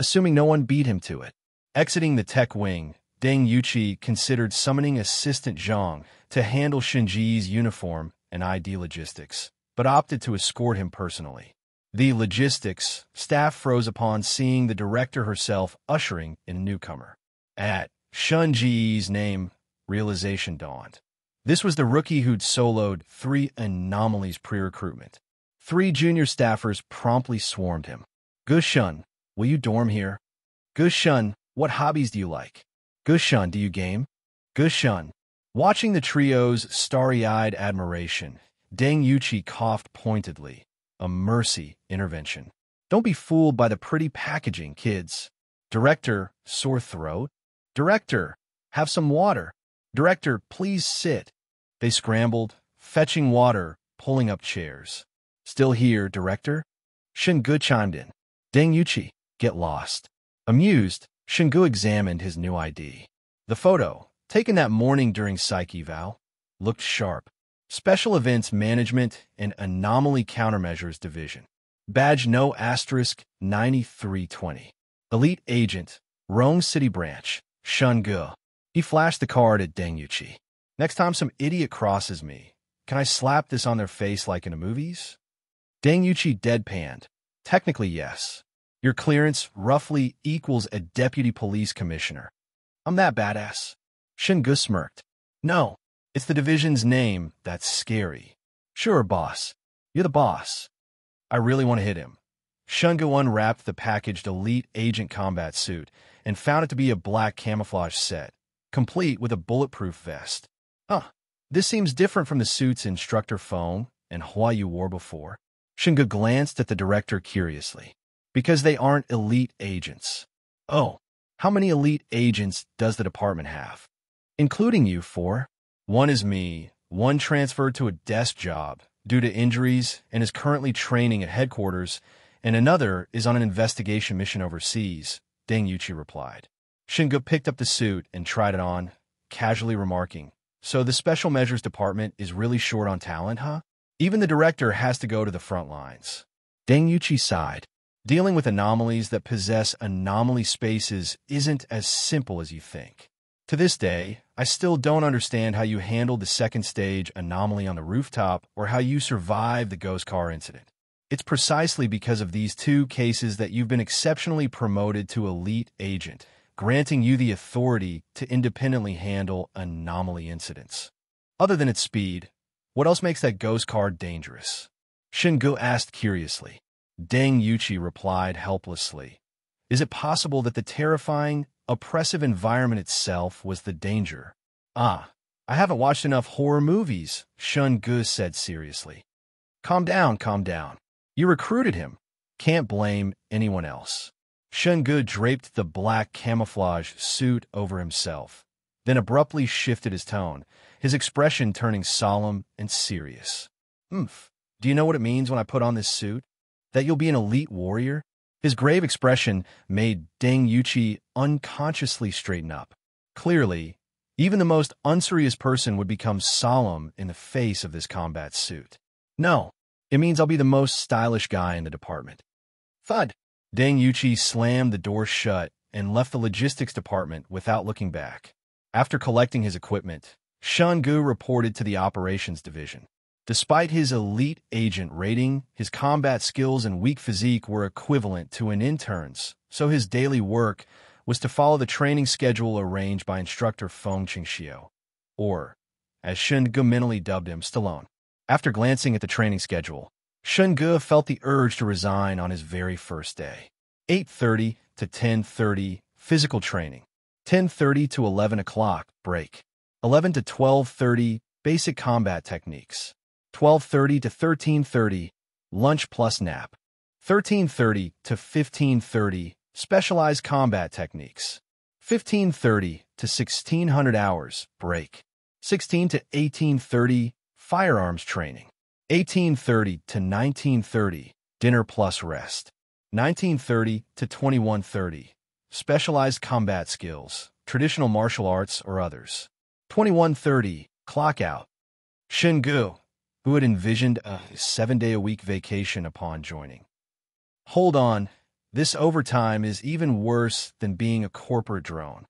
Assuming no one beat him to it. Exiting the tech wing, Deng Yuqi considered summoning Assistant Zhang to handle Shinji's uniform and ID logistics, but opted to escort him personally. The logistics staff froze upon seeing the director herself ushering in a newcomer. At Shinji's name, realization dawned. This was the rookie who'd soloed 3 anomalies pre-recruitment. 3 junior staffers promptly swarmed him. Ge Shun, will you dorm here? Ge Shun, what hobbies do you like? Ge Shun, do you game? Ge Shun. Watching the trio's starry-eyed admiration, Deng Yuqi coughed pointedly. A mercy intervention. Don't be fooled by the pretty packaging, kids. Director, sore throat. Director, have some water. Director, please sit. They scrambled, fetching water, pulling up chairs. Still here, Director? Shun Ge chimed in. Deng Yuqi, get lost. Amused, Shun Ge examined his new ID. The photo, taken that morning during psych eval, looked sharp. Special Events Management and Anomaly Countermeasures Division. Badge No asterisk 9320. Elite Agent, Rome City Branch, Shun Ge. He flashed the card at Deng Yuqi. Next time some idiot crosses me, can I slap this on their face like in the movies? Deng Yuqi deadpanned. Technically, yes. Your clearance roughly equals a deputy police commissioner. I'm that badass. Shun Ge smirked. No, it's the division's name that's scary. Sure, boss. You're the boss. I really want to hit him. Shun Ge unwrapped the packaged Elite Agent combat suit and found it to be a black camouflage set, complete with a bulletproof vest. This seems different from the suits Instructor Feng and Huayu wore before. Shun Ge glanced at the director curiously. Because they aren't elite agents. Oh, how many elite agents does the department have? Including you 4. One is me, one transferred to a desk job due to injuries and is currently training at headquarters, and another is on an investigation mission overseas, Deng Yuqi replied. Shun Ge picked up the suit and tried it on, casually remarking, so the Special Measures Department is really short on talent, huh? Even the director has to go to the front lines. Deng Yuqi sighed. Dealing with anomalies that possess anomaly spaces isn't as simple as you think. To this day, I still don't understand how you handled the second stage anomaly on the rooftop or how you survived the ghost car incident. It's precisely because of these 2 cases that you've been exceptionally promoted to elite agent, granting you the authority to independently handle anomaly incidents. Other than its speed, what else makes that ghost car dangerous? Shun Ge asked curiously. Deng Yuqi replied helplessly. Is it possible that the terrifying, oppressive environment itself was the danger? I haven't watched enough horror movies, Shun Ge said seriously. Calm down, calm down. You recruited him. Can't blame anyone else. Shun Ge draped the black camouflage suit over himself, then abruptly shifted his tone, his expression turning solemn and serious. Do you know what it means when I put on this suit? That you'll be an elite warrior? His grave expression made Deng Yuqi unconsciously straighten up. Clearly, even the most unserious person would become solemn in the face of this combat suit. No, it means I'll be the most stylish guy in the department. Thud! Deng Yuqi slammed the door shut and left the logistics department without looking back. After collecting his equipment, Shun Ge reported to the operations division. Despite his elite agent rating, his combat skills and weak physique were equivalent to an intern's, so his daily work was to follow the training schedule arranged by Instructor Feng Qingxiu, or as Shun-gu mentally dubbed him Stallone. After glancing at the training schedule, Shun-gu felt the urge to resign on his very first day. 8:30 to 10:30, physical training. 10:30 to 11 o'clock, break. 11 to 12:30, basic combat techniques. 12:30 to 13:30, lunch plus nap. 13:30 to 15:30, specialized combat techniques. 15:30 to 1600 hours, break. 16 to 18:30, firearms training. 18:30 to 19:30, dinner plus rest. 19:30 to 21:30, specialized combat skills, traditional martial arts or others. 21:30, clock out. Shun-gu, who had envisioned a 7-day-a-week vacation upon joining. Hold on, this overtime is even worse than being a corporate drone.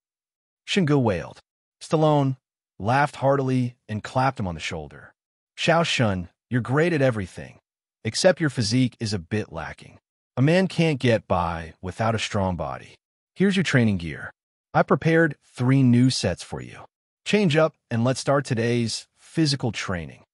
Shun-gu wailed. Stallone laughed heartily and clapped him on the shoulder. Xiao Shun, you're great at everything, except your physique is a bit lacking. A man can't get by without a strong body. Here's your training gear. I prepared 3 new sets for you. Change up and let's start today's physical training.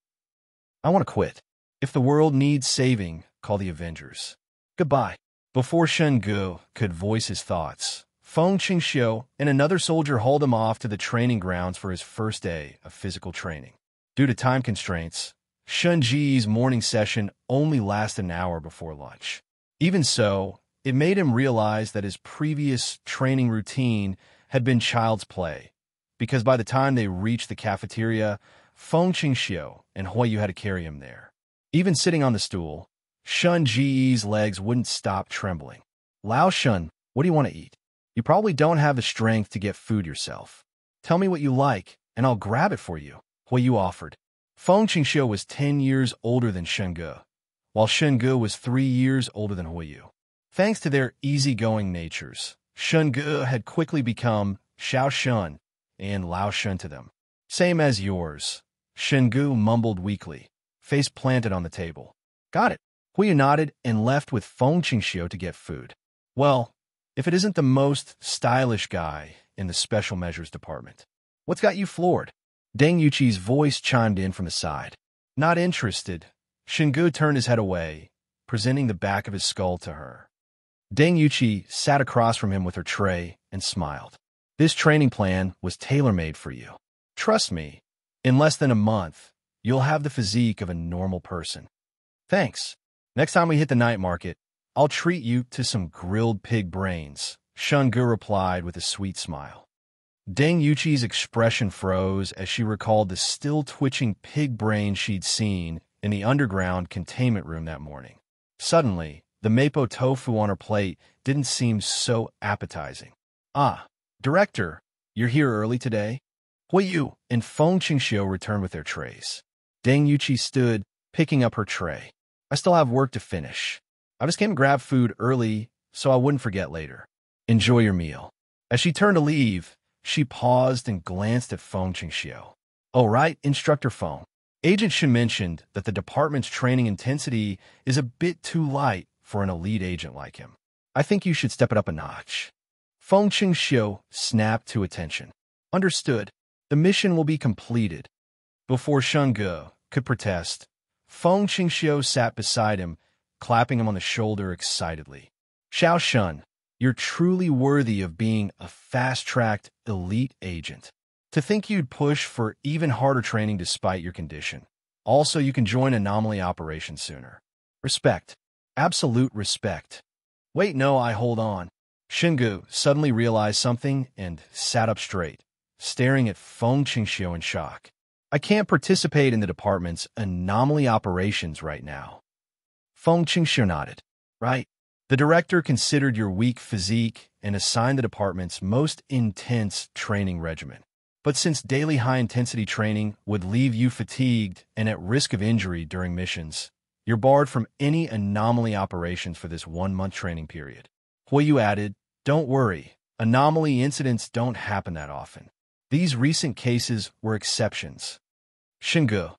I want to quit. If the world needs saving, call the Avengers. Goodbye. Before Shun-gu could voice his thoughts, Feng Qingxiu and another soldier hauled him off to the training grounds for his first day of physical training. Due to time constraints, Shun-ji's morning session only lasted an hour before lunch. Even so, it made him realize that his previous training routine had been child's play, because by the time they reached the cafeteria, Feng Qingxiu and Huiyu had to carry him there. Even sitting on the stool, Shun-ji's legs wouldn't stop trembling. Lao Shun, what do you want to eat? You probably don't have the strength to get food yourself. Tell me what you like, and I'll grab it for you, Huiyu offered. Feng Qingxiu was 10 years older than Shun-gu, while Shun-gu was 3 years older than Huiyu. Thanks to their easygoing natures, Shun-gu had quickly become Xiao Shun and Lao Shun to them. Same as yours, Shun-gu mumbled weakly, face planted on the table. Got it. Huiyu nodded and left with Feng Qingxiu to get food. Well, if it isn't the most stylish guy in the special measures department. What's got you floored? Deng Yuqi's voice chimed in from the side. Not interested. Shun-gu turned his head away, presenting the back of his skull to her. Deng Yuqi sat across from him with her tray and smiled. This training plan was tailor-made for you. Trust me, in less than a month, you'll have the physique of a normal person. Thanks. Next time we hit the night market, I'll treat you to some grilled pig brains, Shun-gu replied with a sweet smile. Deng Yuqi's expression froze as she recalled the still-twitching pig brain she'd seen in the underground containment room that morning. Suddenly, the mapo tofu on her plate didn't seem so appetizing. Ah, Director, you're here early today? Huiyu and Feng Qingxiu returned with their trays. Deng Yuqi stood, picking up her tray. I still have work to finish. I just came to grab food early so I wouldn't forget later. Enjoy your meal. As she turned to leave, she paused and glanced at Feng Qingxiu. Oh, right, Instructor Feng. Agent Shin mentioned that the department's training intensity is a bit too light for an elite agent like him. I think you should step it up a notch. Feng Qingxiu snapped to attention. Understood. The mission will be completed. Before Shun-gu could protest, Feng Qingxiu sat beside him, clapping him on the shoulder excitedly. Xiao Shun, you're truly worthy of being a fast-tracked elite agent. To think you'd push for even harder training despite your condition. Also, you can join Anomaly Operations sooner. Respect. Absolute respect. Wait, no, hold on. Shun-gu suddenly realized something and sat up straight, staring at Feng Qingxiu in shock. I can't participate in the department's Anomaly Operations right now. Feng Qingxiu nodded. Right. The director considered your weak physique and assigned the department's most intense training regimen. But since daily high-intensity training would leave you fatigued and at risk of injury during missions, you're barred from any anomaly operations for this 1-month training period. Huiyu added, don't worry, anomaly incidents don't happen that often. These recent cases were exceptions. Shun-gu,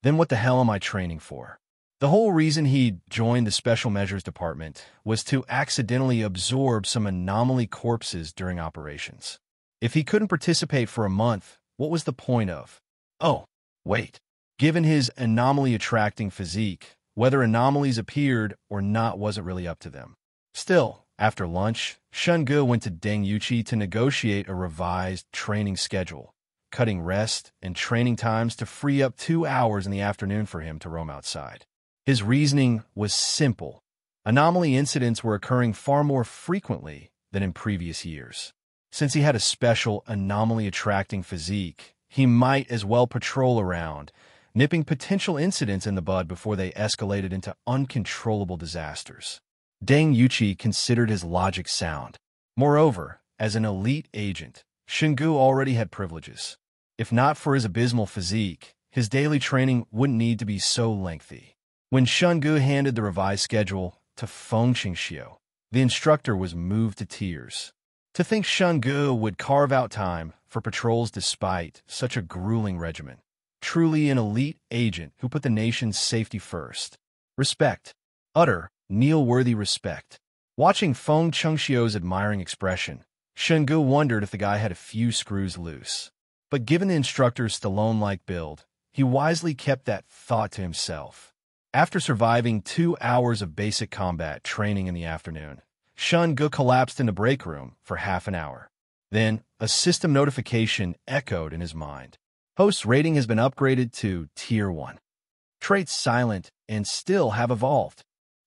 then what the hell am I training for? The whole reason he joined the Special Measures Department was to accidentally absorb some anomaly corpses during operations. If he couldn't participate for a month, what was the point of? Oh, Wait. Given his anomaly-attracting physique, whether anomalies appeared or not wasn't really up to them. Still, after lunch, Shun Ge went to Deng Yuqi to negotiate a revised training schedule, cutting rest and training times to free up 2 hours in the afternoon for him to roam outside. His reasoning was simple. Anomaly incidents were occurring far more frequently than in previous years. Since he had a special anomaly-attracting physique, he might as well patrol around, nipping potential incidents in the bud before they escalated into uncontrollable disasters. Deng Yuqi considered his logic sound. Moreover, as an elite agent, Shun Ge already had privileges. If not for his abysmal physique, his daily training wouldn't need to be so lengthy. When Shun Ge handed the revised schedule to Feng Qingxiu, the instructor was moved to tears. To think Shun Ge would carve out time for patrols despite such a grueling regimen. Truly an elite agent who put the nation's safety first. Respect. Utter, kneel-worthy respect. Watching Feng Qingxiu's admiring expression, Shun Ge wondered if the guy had a few screws loose. But given the instructor's Stallone-like build, he wisely kept that thought to himself. After surviving 2 hours of basic combat training in the afternoon, Shun Ge collapsed in the break room for half an hour. Then, a system notification echoed in his mind. Host's rating has been upgraded to Tier 1. Traits silent and still have evolved.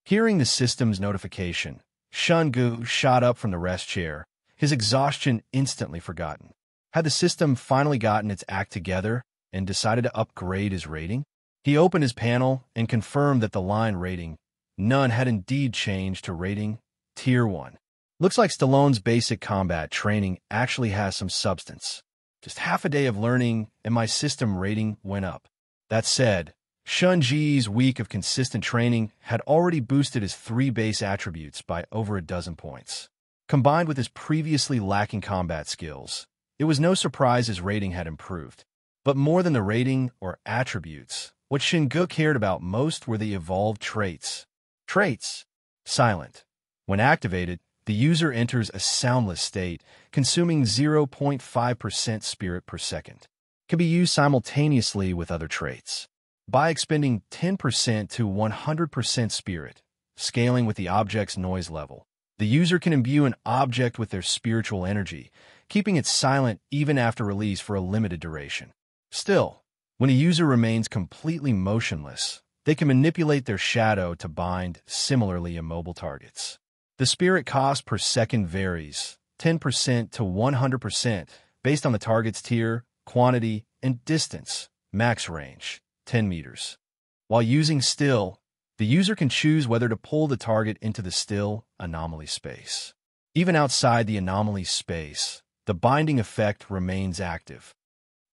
Hearing the system's notification, Shun Ge shot up from the rest chair, his exhaustion instantly forgotten. Had the system finally gotten its act together and decided to upgrade his rating? He opened his panel and confirmed that the line rating, none, had indeed changed to rating Tier 1. Looks like Stallone's basic combat training actually has some substance. Just half a day of learning and my system rating went up. That said, Shun Ge's week of consistent training had already boosted his 3 base attributes by over a dozen points. Combined with his previously lacking combat skills, it was no surprise his rating had improved. But more than the rating or attributes, what Shun Ge cared about most were the evolved traits. Traits. Silent. When activated, the user enters a soundless state, consuming 0.5% spirit per second. Can be used simultaneously with other traits. By expending 10% to 100% spirit, scaling with the object's noise level, the user can imbue an object with their spiritual energy, keeping it silent even after release for a limited duration. Still, when a user remains completely motionless, they can manipulate their shadow to bind similarly immobile targets. The spirit cost per second varies, 10% to 100%, based on the target's tier, quantity, and distance, max range, 10 meters. While using still, the user can choose whether to pull the target into the still anomaly space. Even outside the anomaly space, the binding effect remains active.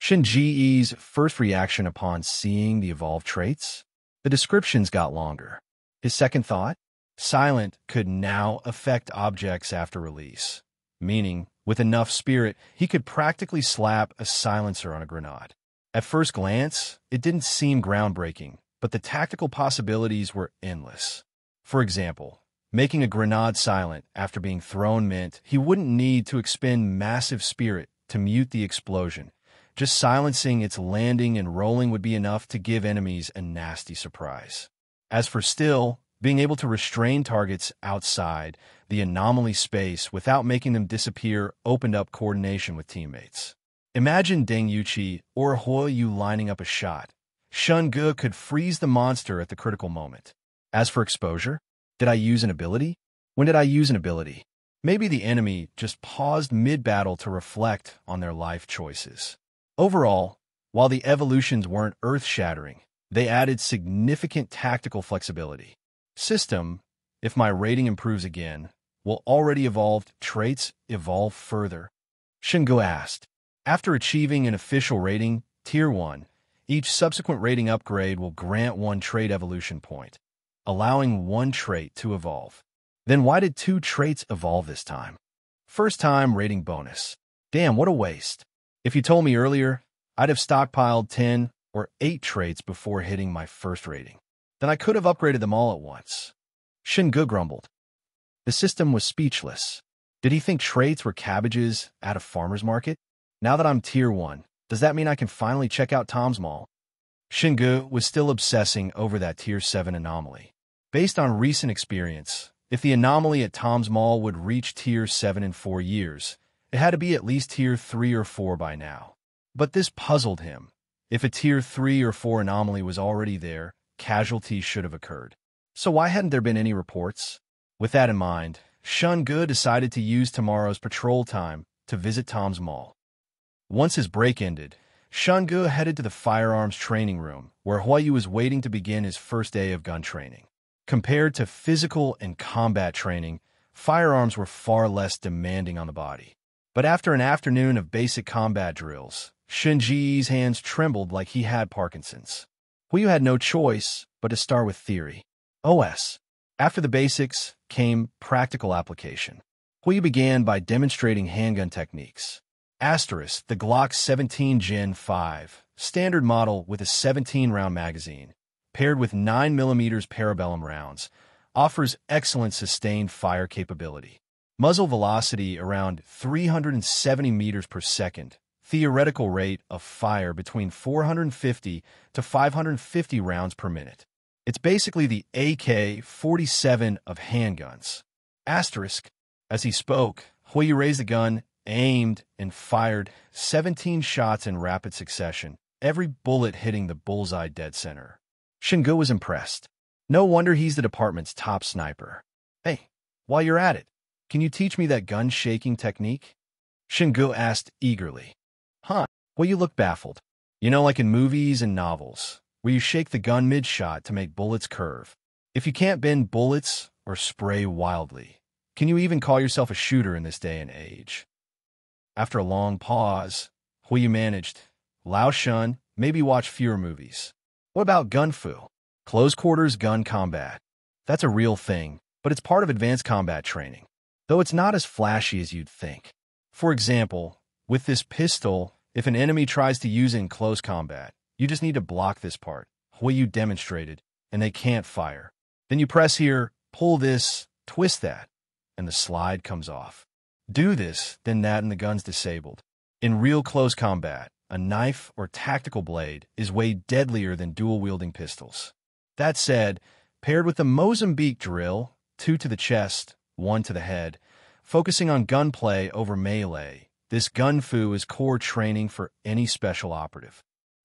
Shun Ge's first reaction upon seeing the evolved traits? The descriptions got longer. His second thought? Silent could now affect objects after release, meaning, with enough spirit, he could practically slap a silencer on a grenade. At first glance, it didn't seem groundbreaking, but the tactical possibilities were endless. For example, making a grenade silent after being thrown meant he wouldn't need to expend massive spirit to mute the explosion. Just silencing its landing and rolling would be enough to give enemies a nasty surprise. As for still, being able to restrain targets outside the anomaly space without making them disappear opened up coordination with teammates. Imagine Deng Yuqi or Huo Yu lining up a shot. Shun Ge could freeze the monster at the critical moment. As for exposure, did I use an ability? When did I use an ability? Maybe the enemy just paused mid-battle to reflect on their life choices. Overall, while the evolutions weren't earth-shattering, they added significant tactical flexibility. System, if my rating improves again, will already evolved traits evolve further? Shun Ge asked. After achieving an official rating, Tier 1, each subsequent rating upgrade will grant 1 trait evolution point, allowing 1 trait to evolve. Then why did 2 traits evolve this time? First time rating bonus. Damn, what a waste. If you told me earlier, I'd have stockpiled 10 or 8 traits before hitting my first rating. Then I could have upgraded them all at once. Shun Ge grumbled. The system was speechless. Did he think traits were cabbages at a farmer's market? Now that I'm Tier 1, does that mean I can finally check out Tom's Mall? Xingu was still obsessing over that Tier 7 anomaly. Based on recent experience, if the anomaly at Tom's Mall would reach Tier 7 in 4 years, it had to be at least Tier 3 or 4 by now. But this puzzled him. If a Tier 3 or 4 anomaly was already there, casualties should have occurred. So why hadn't there been any reports? With that in mind, Xingu decided to use tomorrow's patrol time to visit Tom's Mall. Once his break ended, Xingu headed to the firearms training room, where Huiyu was waiting to begin his first day of gun training. Compared to physical and combat training, firearms were far less demanding on the body. But after an afternoon of basic combat drills, Xinji's hands trembled like he had Parkinson's. Huiyu had no choice but to start with theory. OS. After the basics came practical application. Huiyu began by demonstrating handgun techniques. Asterisk, the Glock 17 Gen 5, standard model with a 17-round magazine, paired with 9mm parabellum rounds, offers excellent sustained fire capability. Muzzle velocity around 370 meters per second, theoretical rate of fire between 450 to 550 rounds per minute. It's basically the AK-47 of handguns. Asterisk. As he spoke, Huiyu raised the gun, aimed, and fired 17 shots in rapid succession, every bullet hitting the bullseye dead center. Xingu was impressed. No wonder he's the department's top sniper. Hey, while you're at it, can you teach me that gun-shaking technique? Xingu asked eagerly. Huh? Well, you look baffled. You know, like in movies and novels, where you shake the gun mid-shot to make bullets curve. If you can't bend bullets or spray wildly, can you even call yourself a shooter in this day and age? After a long pause, Huiyu managed. Lao Shun, maybe watch fewer movies. What about gunfu? Close-quarters gun combat. That's a real thing, but it's part of advanced combat training, though it's not as flashy as you'd think. For example, with this pistol, if an enemy tries to use it in close combat, you just need to block this part, Huiyu demonstrated, and they can't fire. Then you press here, pull this, twist that, and the slide comes off. Do this, then that, and the gun's disabled. In real close combat, a knife or tactical blade is way deadlier than dual-wielding pistols. That said, paired with the Mozambique drill, 2 to the chest, 1 to the head, focusing on gunplay over melee, this gunfu is core training for any special operative.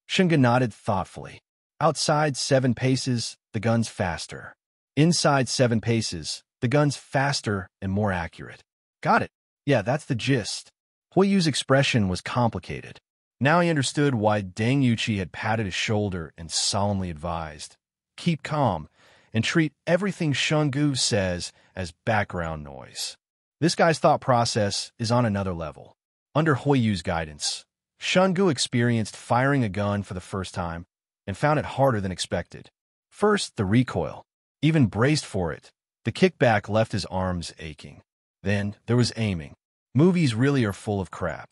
Xingu nodded thoughtfully. Outside 7 paces, the gun's faster. Inside 7 paces, the gun's faster and more accurate. Got it. Yeah, that's the gist. Huiyu's expression was complicated. Now he understood why Deng Yuqi had patted his shoulder and solemnly advised, keep calm and treat everything Xingu says as background noise. This guy's thought process is on another level. Under Huiyu's guidance, Xingu experienced firing a gun for the first time and found it harder than expected. First, the recoil. Even braced for it, the kickback left his arms aching. Then, there was aiming. Movies really are full of crap.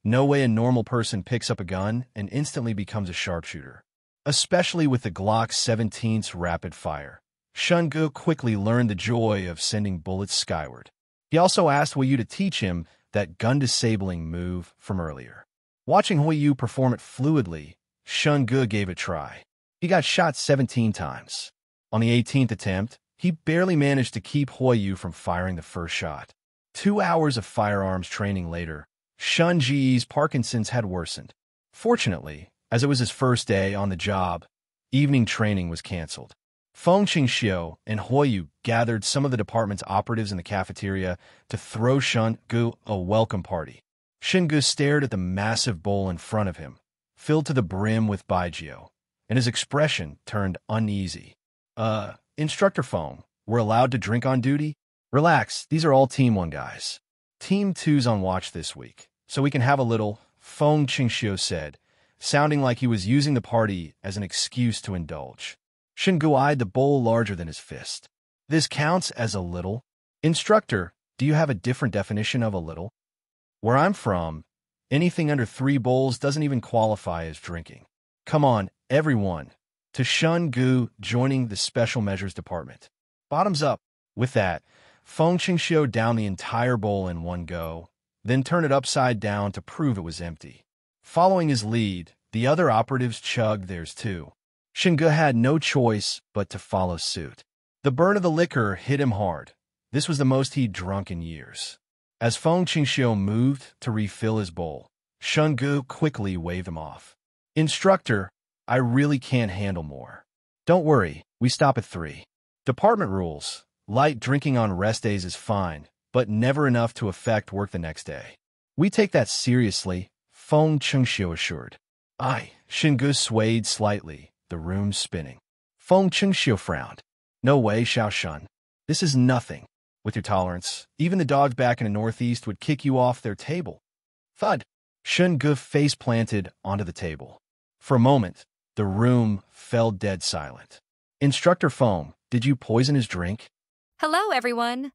No way a normal person picks up a gun and instantly becomes a sharpshooter. Especially with the Glock 17's rapid fire. Xingu quickly learned the joy of sending bullets skyward. He also asked Huiyu to teach him that gun-disabling move from earlier. Watching Huiyu perform it fluidly, Xingu gave it a try. He got shot 17 times. On the 18th attempt, he barely managed to keep Huiyu from firing the first shot. 2 hours of firearms training later, Xinji's Parkinson's had worsened. Fortunately, as it was his first day on the job, evening training was canceled. Feng Qingxiu and Huiyu gathered some of the department's operatives in the cafeteria to throw Xingu a welcome party. Xingu stared at the massive bowl in front of him, filled to the brim with baijiu, and his expression turned uneasy. Instructor Feng, we're allowed to drink on duty? Relax, these are all Team 1 guys. Team 2's on watch this week, so we can have a little, Feng Qingxiu said, sounding like he was using the party as an excuse to indulge. Xingu eyed the bowl larger than his fist. This counts as a little? Instructor, do you have a different definition of a little? Where I'm from, anything under 3 bowls doesn't even qualify as drinking. Come on, everyone, to Xingu joining the Special Measures Department. Bottoms up. With that, Feng Qingxiu downed the entire bowl in one go, then turned it upside down to prove it was empty. Following his lead, The other operatives chugged theirs too. Shinge had no choice but to follow suit. The burn of the liquor hit him hard. This was the most he'd drunk in years. As Feng Qingxiu moved to refill his bowl, Shinge quickly waved him off. Instructor, I really can't handle more. Don't worry, we stop at 3. Department rules. Light drinking on rest days is fine, but never enough to affect work the next day. We take that seriously, Feng Qingxiu assured. Aye, Shinge swayed slightly, the room spinning. Feng Qingxiu frowned. No way, Xiao Shun. This is nothing. With your tolerance, even the dogs back in the Northeast would kick you off their table. Thud. Shinge face planted onto the table. For a moment, the room fell dead silent. Instructor Feng, did you poison his drink? Hello, everyone.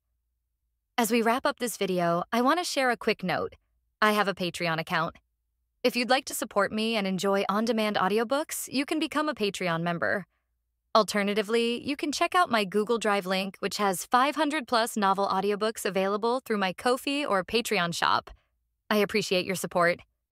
As we wrap up this video, I want to share a quick note. I have a Patreon account. If you'd like to support me and enjoy on-demand audiobooks, you can become a Patreon member. Alternatively, you can check out my Google Drive link, which has 500+ novel audiobooks available through my Ko-fi or Patreon shop. I appreciate your support.